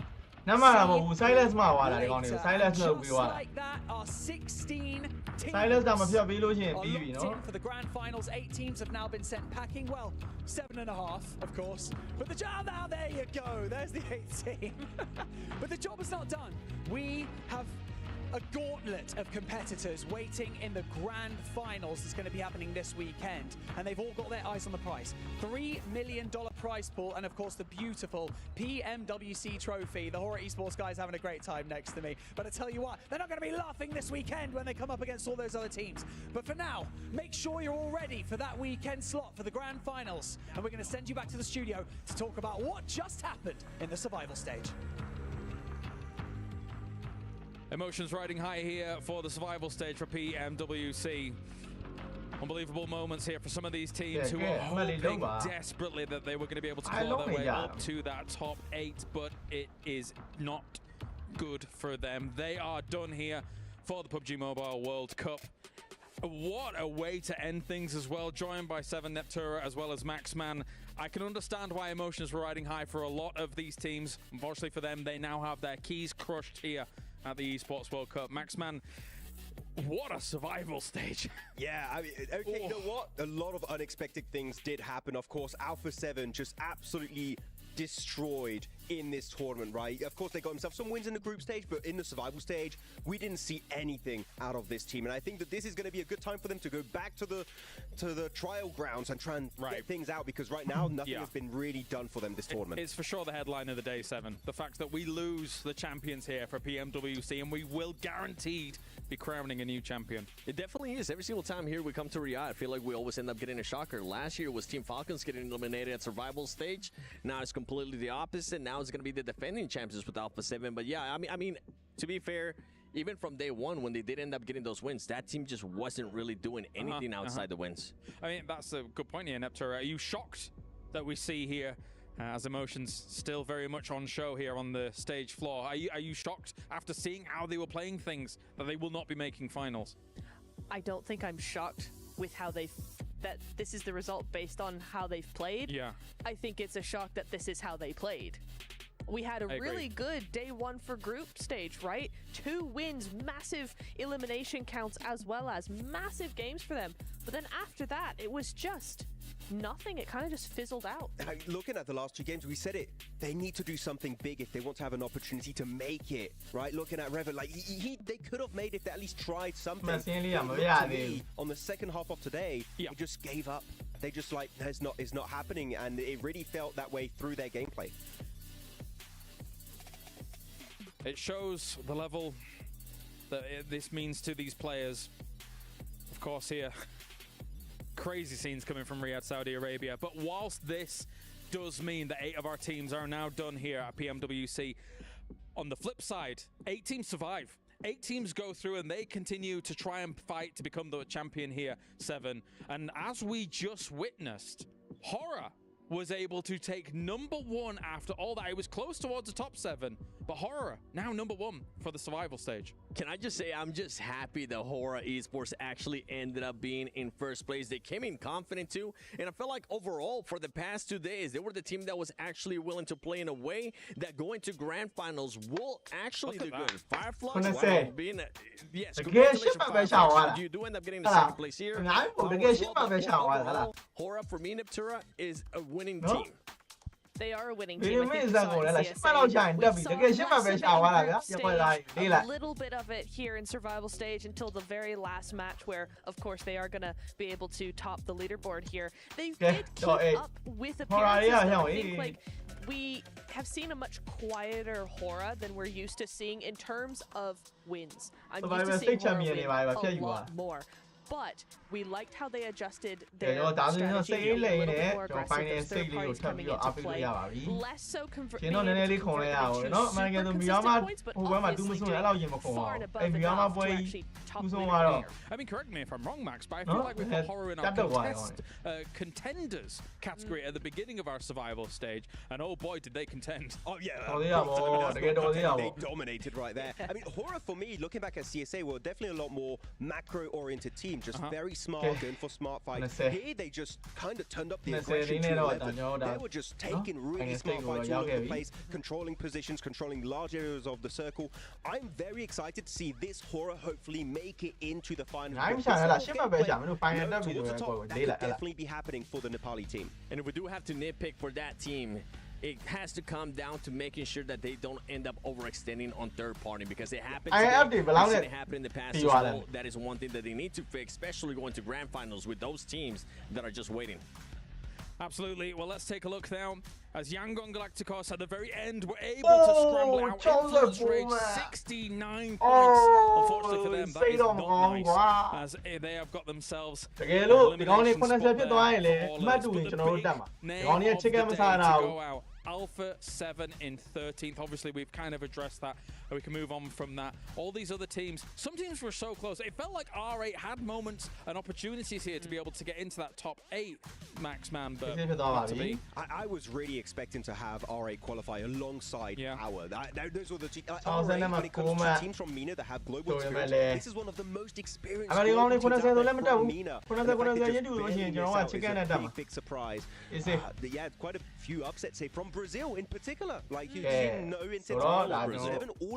Silence မှာပါလားဒီကောင်တွေ Silence လုပ်ပြီးသွားတာ
Like that are 16 teams.
Silence ဒါမဖြတ်ပြီးလို့ရှိရင်ပြီးပြီနော်
For the grand finals, 8 teams have now been sent packing. Well, 7.5, of course. But the job now, there you go. There's the 8th team. But the job is not done. We have a gauntlet of competitors waiting in the grand finals that's going to be happening this weekend. And they've all got their eyes on the prize. $3 million prize pool, and of course the beautiful PMWC trophy. The Horror Esports guys having a great time next to me. But I tell you what, they're not going to be laughing this weekend when they come up against all those other teams. But for now, make sure you're all ready for that weekend slot for the grand finals. And we're going to send you back to the studio to talk about what just happened in the survival stage.
Emotions riding high here for the survival stage for PMWC. Unbelievable moments here for some of these teams who are hoping desperately that they were going to be able to claw their way up to that top 8, but it is not good for them. They are done here for the PUBG Mobile World Cup. What a way to end things as well, joined by 7 Neptura as well as Maxman. I can understand why emotions were riding high for a lot of these teams. Unfortunately for them, they now have their keys crushed here at the Esports World Cup. Maxman, what a survival stage.
Yeah, I mean, okay, you know what? A lot of unexpected things did happen. Of course, Alpha 7 just absolutely destroyed in this tournament, right? Of course, they got themselves some wins in the group stage, but in the survival stage, we didn't see anything out of this team. And I think that this is going to be a good time for them to go back to the trial grounds and try and get things out, because right now, nothing has been really done for them this tournament.
It's for sure the headline of the day, 7. The fact that we lose the champions here for PMWC, and we will guaranteed be crowning a new champion.
It definitely is. Every single time here we come to Riyadh, I feel like we always end up getting a shocker. Last year was Team Falcons getting eliminated at survival stage. Now it's completely the opposite. Now it's going to be the defending champions with Alpha 7. But yeah, I mean, to be fair, even from day one, when they did end up getting those wins, that team just wasn't really doing anything outside the wins.
I mean, that's a good point here, Neptura. Are you shocked that we see here as emotions still very much on show here on the stage floor? Are you shocked after seeing how they were playing things that they will not be making finals?
I don't think I'm shocked with how that this is the result based on how they've played.
Yeah.
I think it's a shock that this is how they played. We had a really good day 1 for group stage, right? 2 wins, massive elimination counts, as well as massive games for them. But then after that, it was just nothing. It kind of just fizzled out.
Looking at the last 2 games, we said it. They need to do something big if they want to have an opportunity to make it, right? Looking at Revan, like they could have made it if they at least tried something. On the second half of today, they just gave up. They just like, it's not happening, and it really felt that way through their gameplay.
It shows the level that this means to these players. Of course, here, crazy scenes coming from Riyadh, Saudi Arabia. But whilst this does mean that 8 of our teams are now done here at PMWC, on the flip side, 8 teams survive. 8 teams go through and they continue to try and fight to become the champion here, 7. And as we just witnessed, Horror was able to take #1 after all that. It was close towards the top 7, but Horror now #1 for the survival stage.
Can I just say, I'm just happy that Horror Esports actually ended up being in first place. They came in confident too, and I feel like overall for the past 2 days, they were the team that was actually willing to play in a way that going to grand finals will actually do good. Fireflux, being yes, congratulations, Fireflux. You do end up getting the second place here. Horror for me, Neptura, is a winning team.
They are a winning team. A little bit of it here in survival stage until the very last match, where of course they are going to be able to top the leaderboard here. They did keep up with appearances. I think like we have seen a much quieter Hora than we're used to seeing in terms of wins. I'm used to seeing Hora win a lot more. But we liked how they adjusted their strategy, a little bit more aggressive, those third parties coming into play. Less so being able to convert them into super consistent points, but obviously doing far and above enough to actually top win a player.
I mean, correct me if I'm wrong, Max, but I feel like we've got Horror in our contenders category at the beginning of our survival stage, and oh boy, did they contend.
Oh yeah, they dominated right there. I mean, Horror for me, looking back at CSA, were definitely a lot more macro-oriented team, just very smart, going for smart fights. Here, they just kind of turned up the aggression to 11. They were just taking really smart fights all over the place, controlling positions, controlling large areas of the circle. I'm very excited to see this Horror hopefully make it into the final. That could definitely be happening for the Nepali team.
And if we do have to nitpick for that team, it has to come down to making sure that they don't end up overextending on third party, because it happens today. We've seen it happen in the past as well. That is one thing that they need to fix, especially going to grand finals with those teams that are just waiting.
Absolutely. Well, let's take a look now. As Yangon Galacticos at the very end were able to scramble out Influence Rage 69 points. Unfortunately for them, that is not nice, as they have got themselves elimination spot there to go out. Alpha 7 in 13th. Obviously, we've kind of addressed that, and we can move on from that. All these other teams, some teams were so close. It felt like R8 had moments and opportunities here to be able to get into that top 8, Max, man, but not to be.
I was really expecting to have R8 qualify alongside our. Those were the teams. R8, when it comes to teams from MENA that have global experience, this is one of the most experienced global teams out there from MENA. Big surprise. Yeah, quite a few upsets here from Brazil in particular, like you know, in all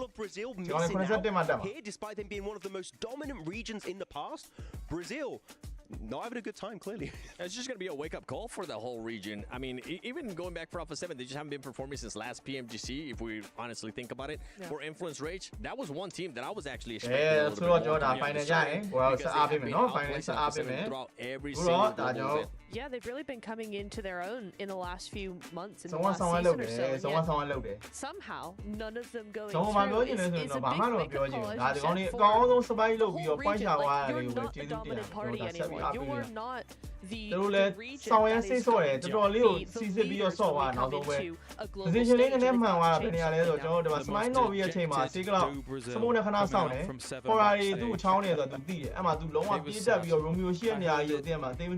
of Brazil missing out here, despite them being one of the most dominant regions in the past. Brazil not having a good time, clearly.
It's just going to be a wake-up call for the whole region. I mean, even going back for Alpha 7, they just haven't been performing since last PMGC, if we honestly think about it. For Influence Rage, that was one team that I was actually expecting throughout every single global event.
Yeah, they've really been coming into their own in the last few months, in the last season or so. Somehow, none of them going through is a big wake-up call, as you said, for the whole region. Like, you're not the dominant party anymore. You're not the region that is going to be the leaders coming into a global stage.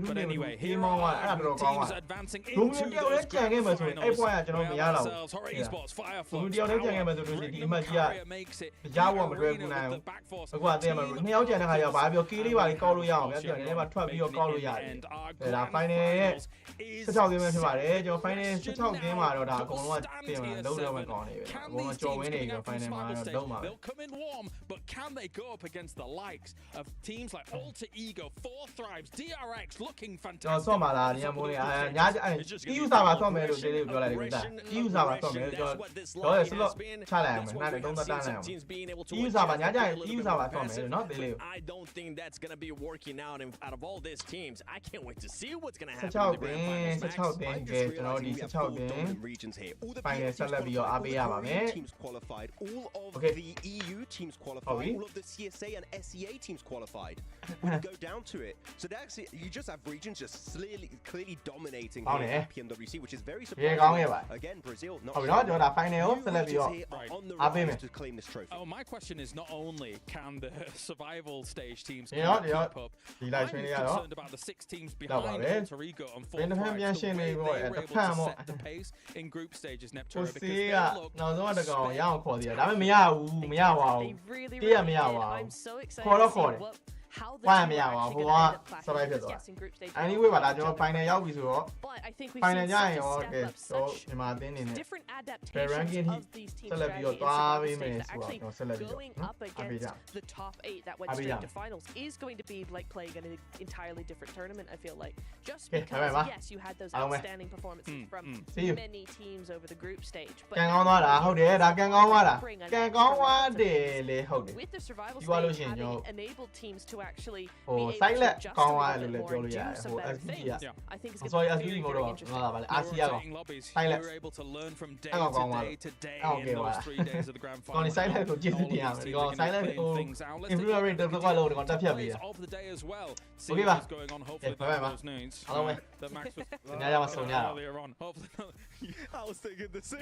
But anyway, here are teams advancing into those grand finals. Horror Esports, Fireflux, Carrier makes it. Arena with the back force. And our grand finals is set. Can these teams coming out from survival stage, they'll come in warm, but can they go up against the likes of teams like Alter Ego, 4 Thrives, DRX looking fantastic? I don't think that's going to be working out of all these teams. I can't wait to see what's going to happen in the grand finals, Max.
Regions here. All the teams qualified, all of the EU teams qualified, all of the CSA and SEA teams qualified. When you go down to it, so that's it. You just have regions just clearly dominating here at PMWC, which is very surprising. Again, Brazil not to claim this trophy.
Oh, my question is not only can the survival stage teams keep up, I'm concerned about the 6 teams behind Alter Ego and 4 Thrives, the way they were able to set the pace in group stages, Neptune, because they
really did. I'm so excited to see how the team actually gonna get in group stage. But I think we've seen such a step up, such different adaptations of these teams' strategy in survival stage that actually going up against the top 8 that went straight to finals is going to be like playing in an entirely different tournament, I feel like. Just because, yes, you had those outstanding performances from many teams over the group stage, but with the survival stage having enabled teams to actually be
ဟို
able
site
to
လက်
adjust
ကော
a
င်းသွား
little
တယ်
bit
လို့
more
လည်း
and
ပြောလို့
do
ရတယ်
some
ဟို
better
SPG
things.
က
I think it's
ဆို
going to
ရင်
be
SPG
very,
မို့
very
တော့
interesting.
ငါလာပါလေ
You're
RC ကတော့
rotating lobbies.
site
You
လက်
were able to learn from day
အဲ့ကောင်
to
ကောင်းသွား
day
လို့
to day
အဲ့ကောင်
in
ကဲသွား
those 3 days of the grand
ကောင်း
final.
ဒီ site လက်ကိုကြည့်စစ်တင်ရမယ်ဒီကောင် site လက်ကို influence rate တစ်ခွက်လုံးဒီကောင်တက်ဖြတ်ပေးတာ
Of the day as well. See
Okay
what's
ပါ
going on. Hopefully
bye bye
those news.
အားလုံးပဲ
That Max was
ညညမှာဆုံကြတော့
earlier on. Hopefully. I was thinking the same.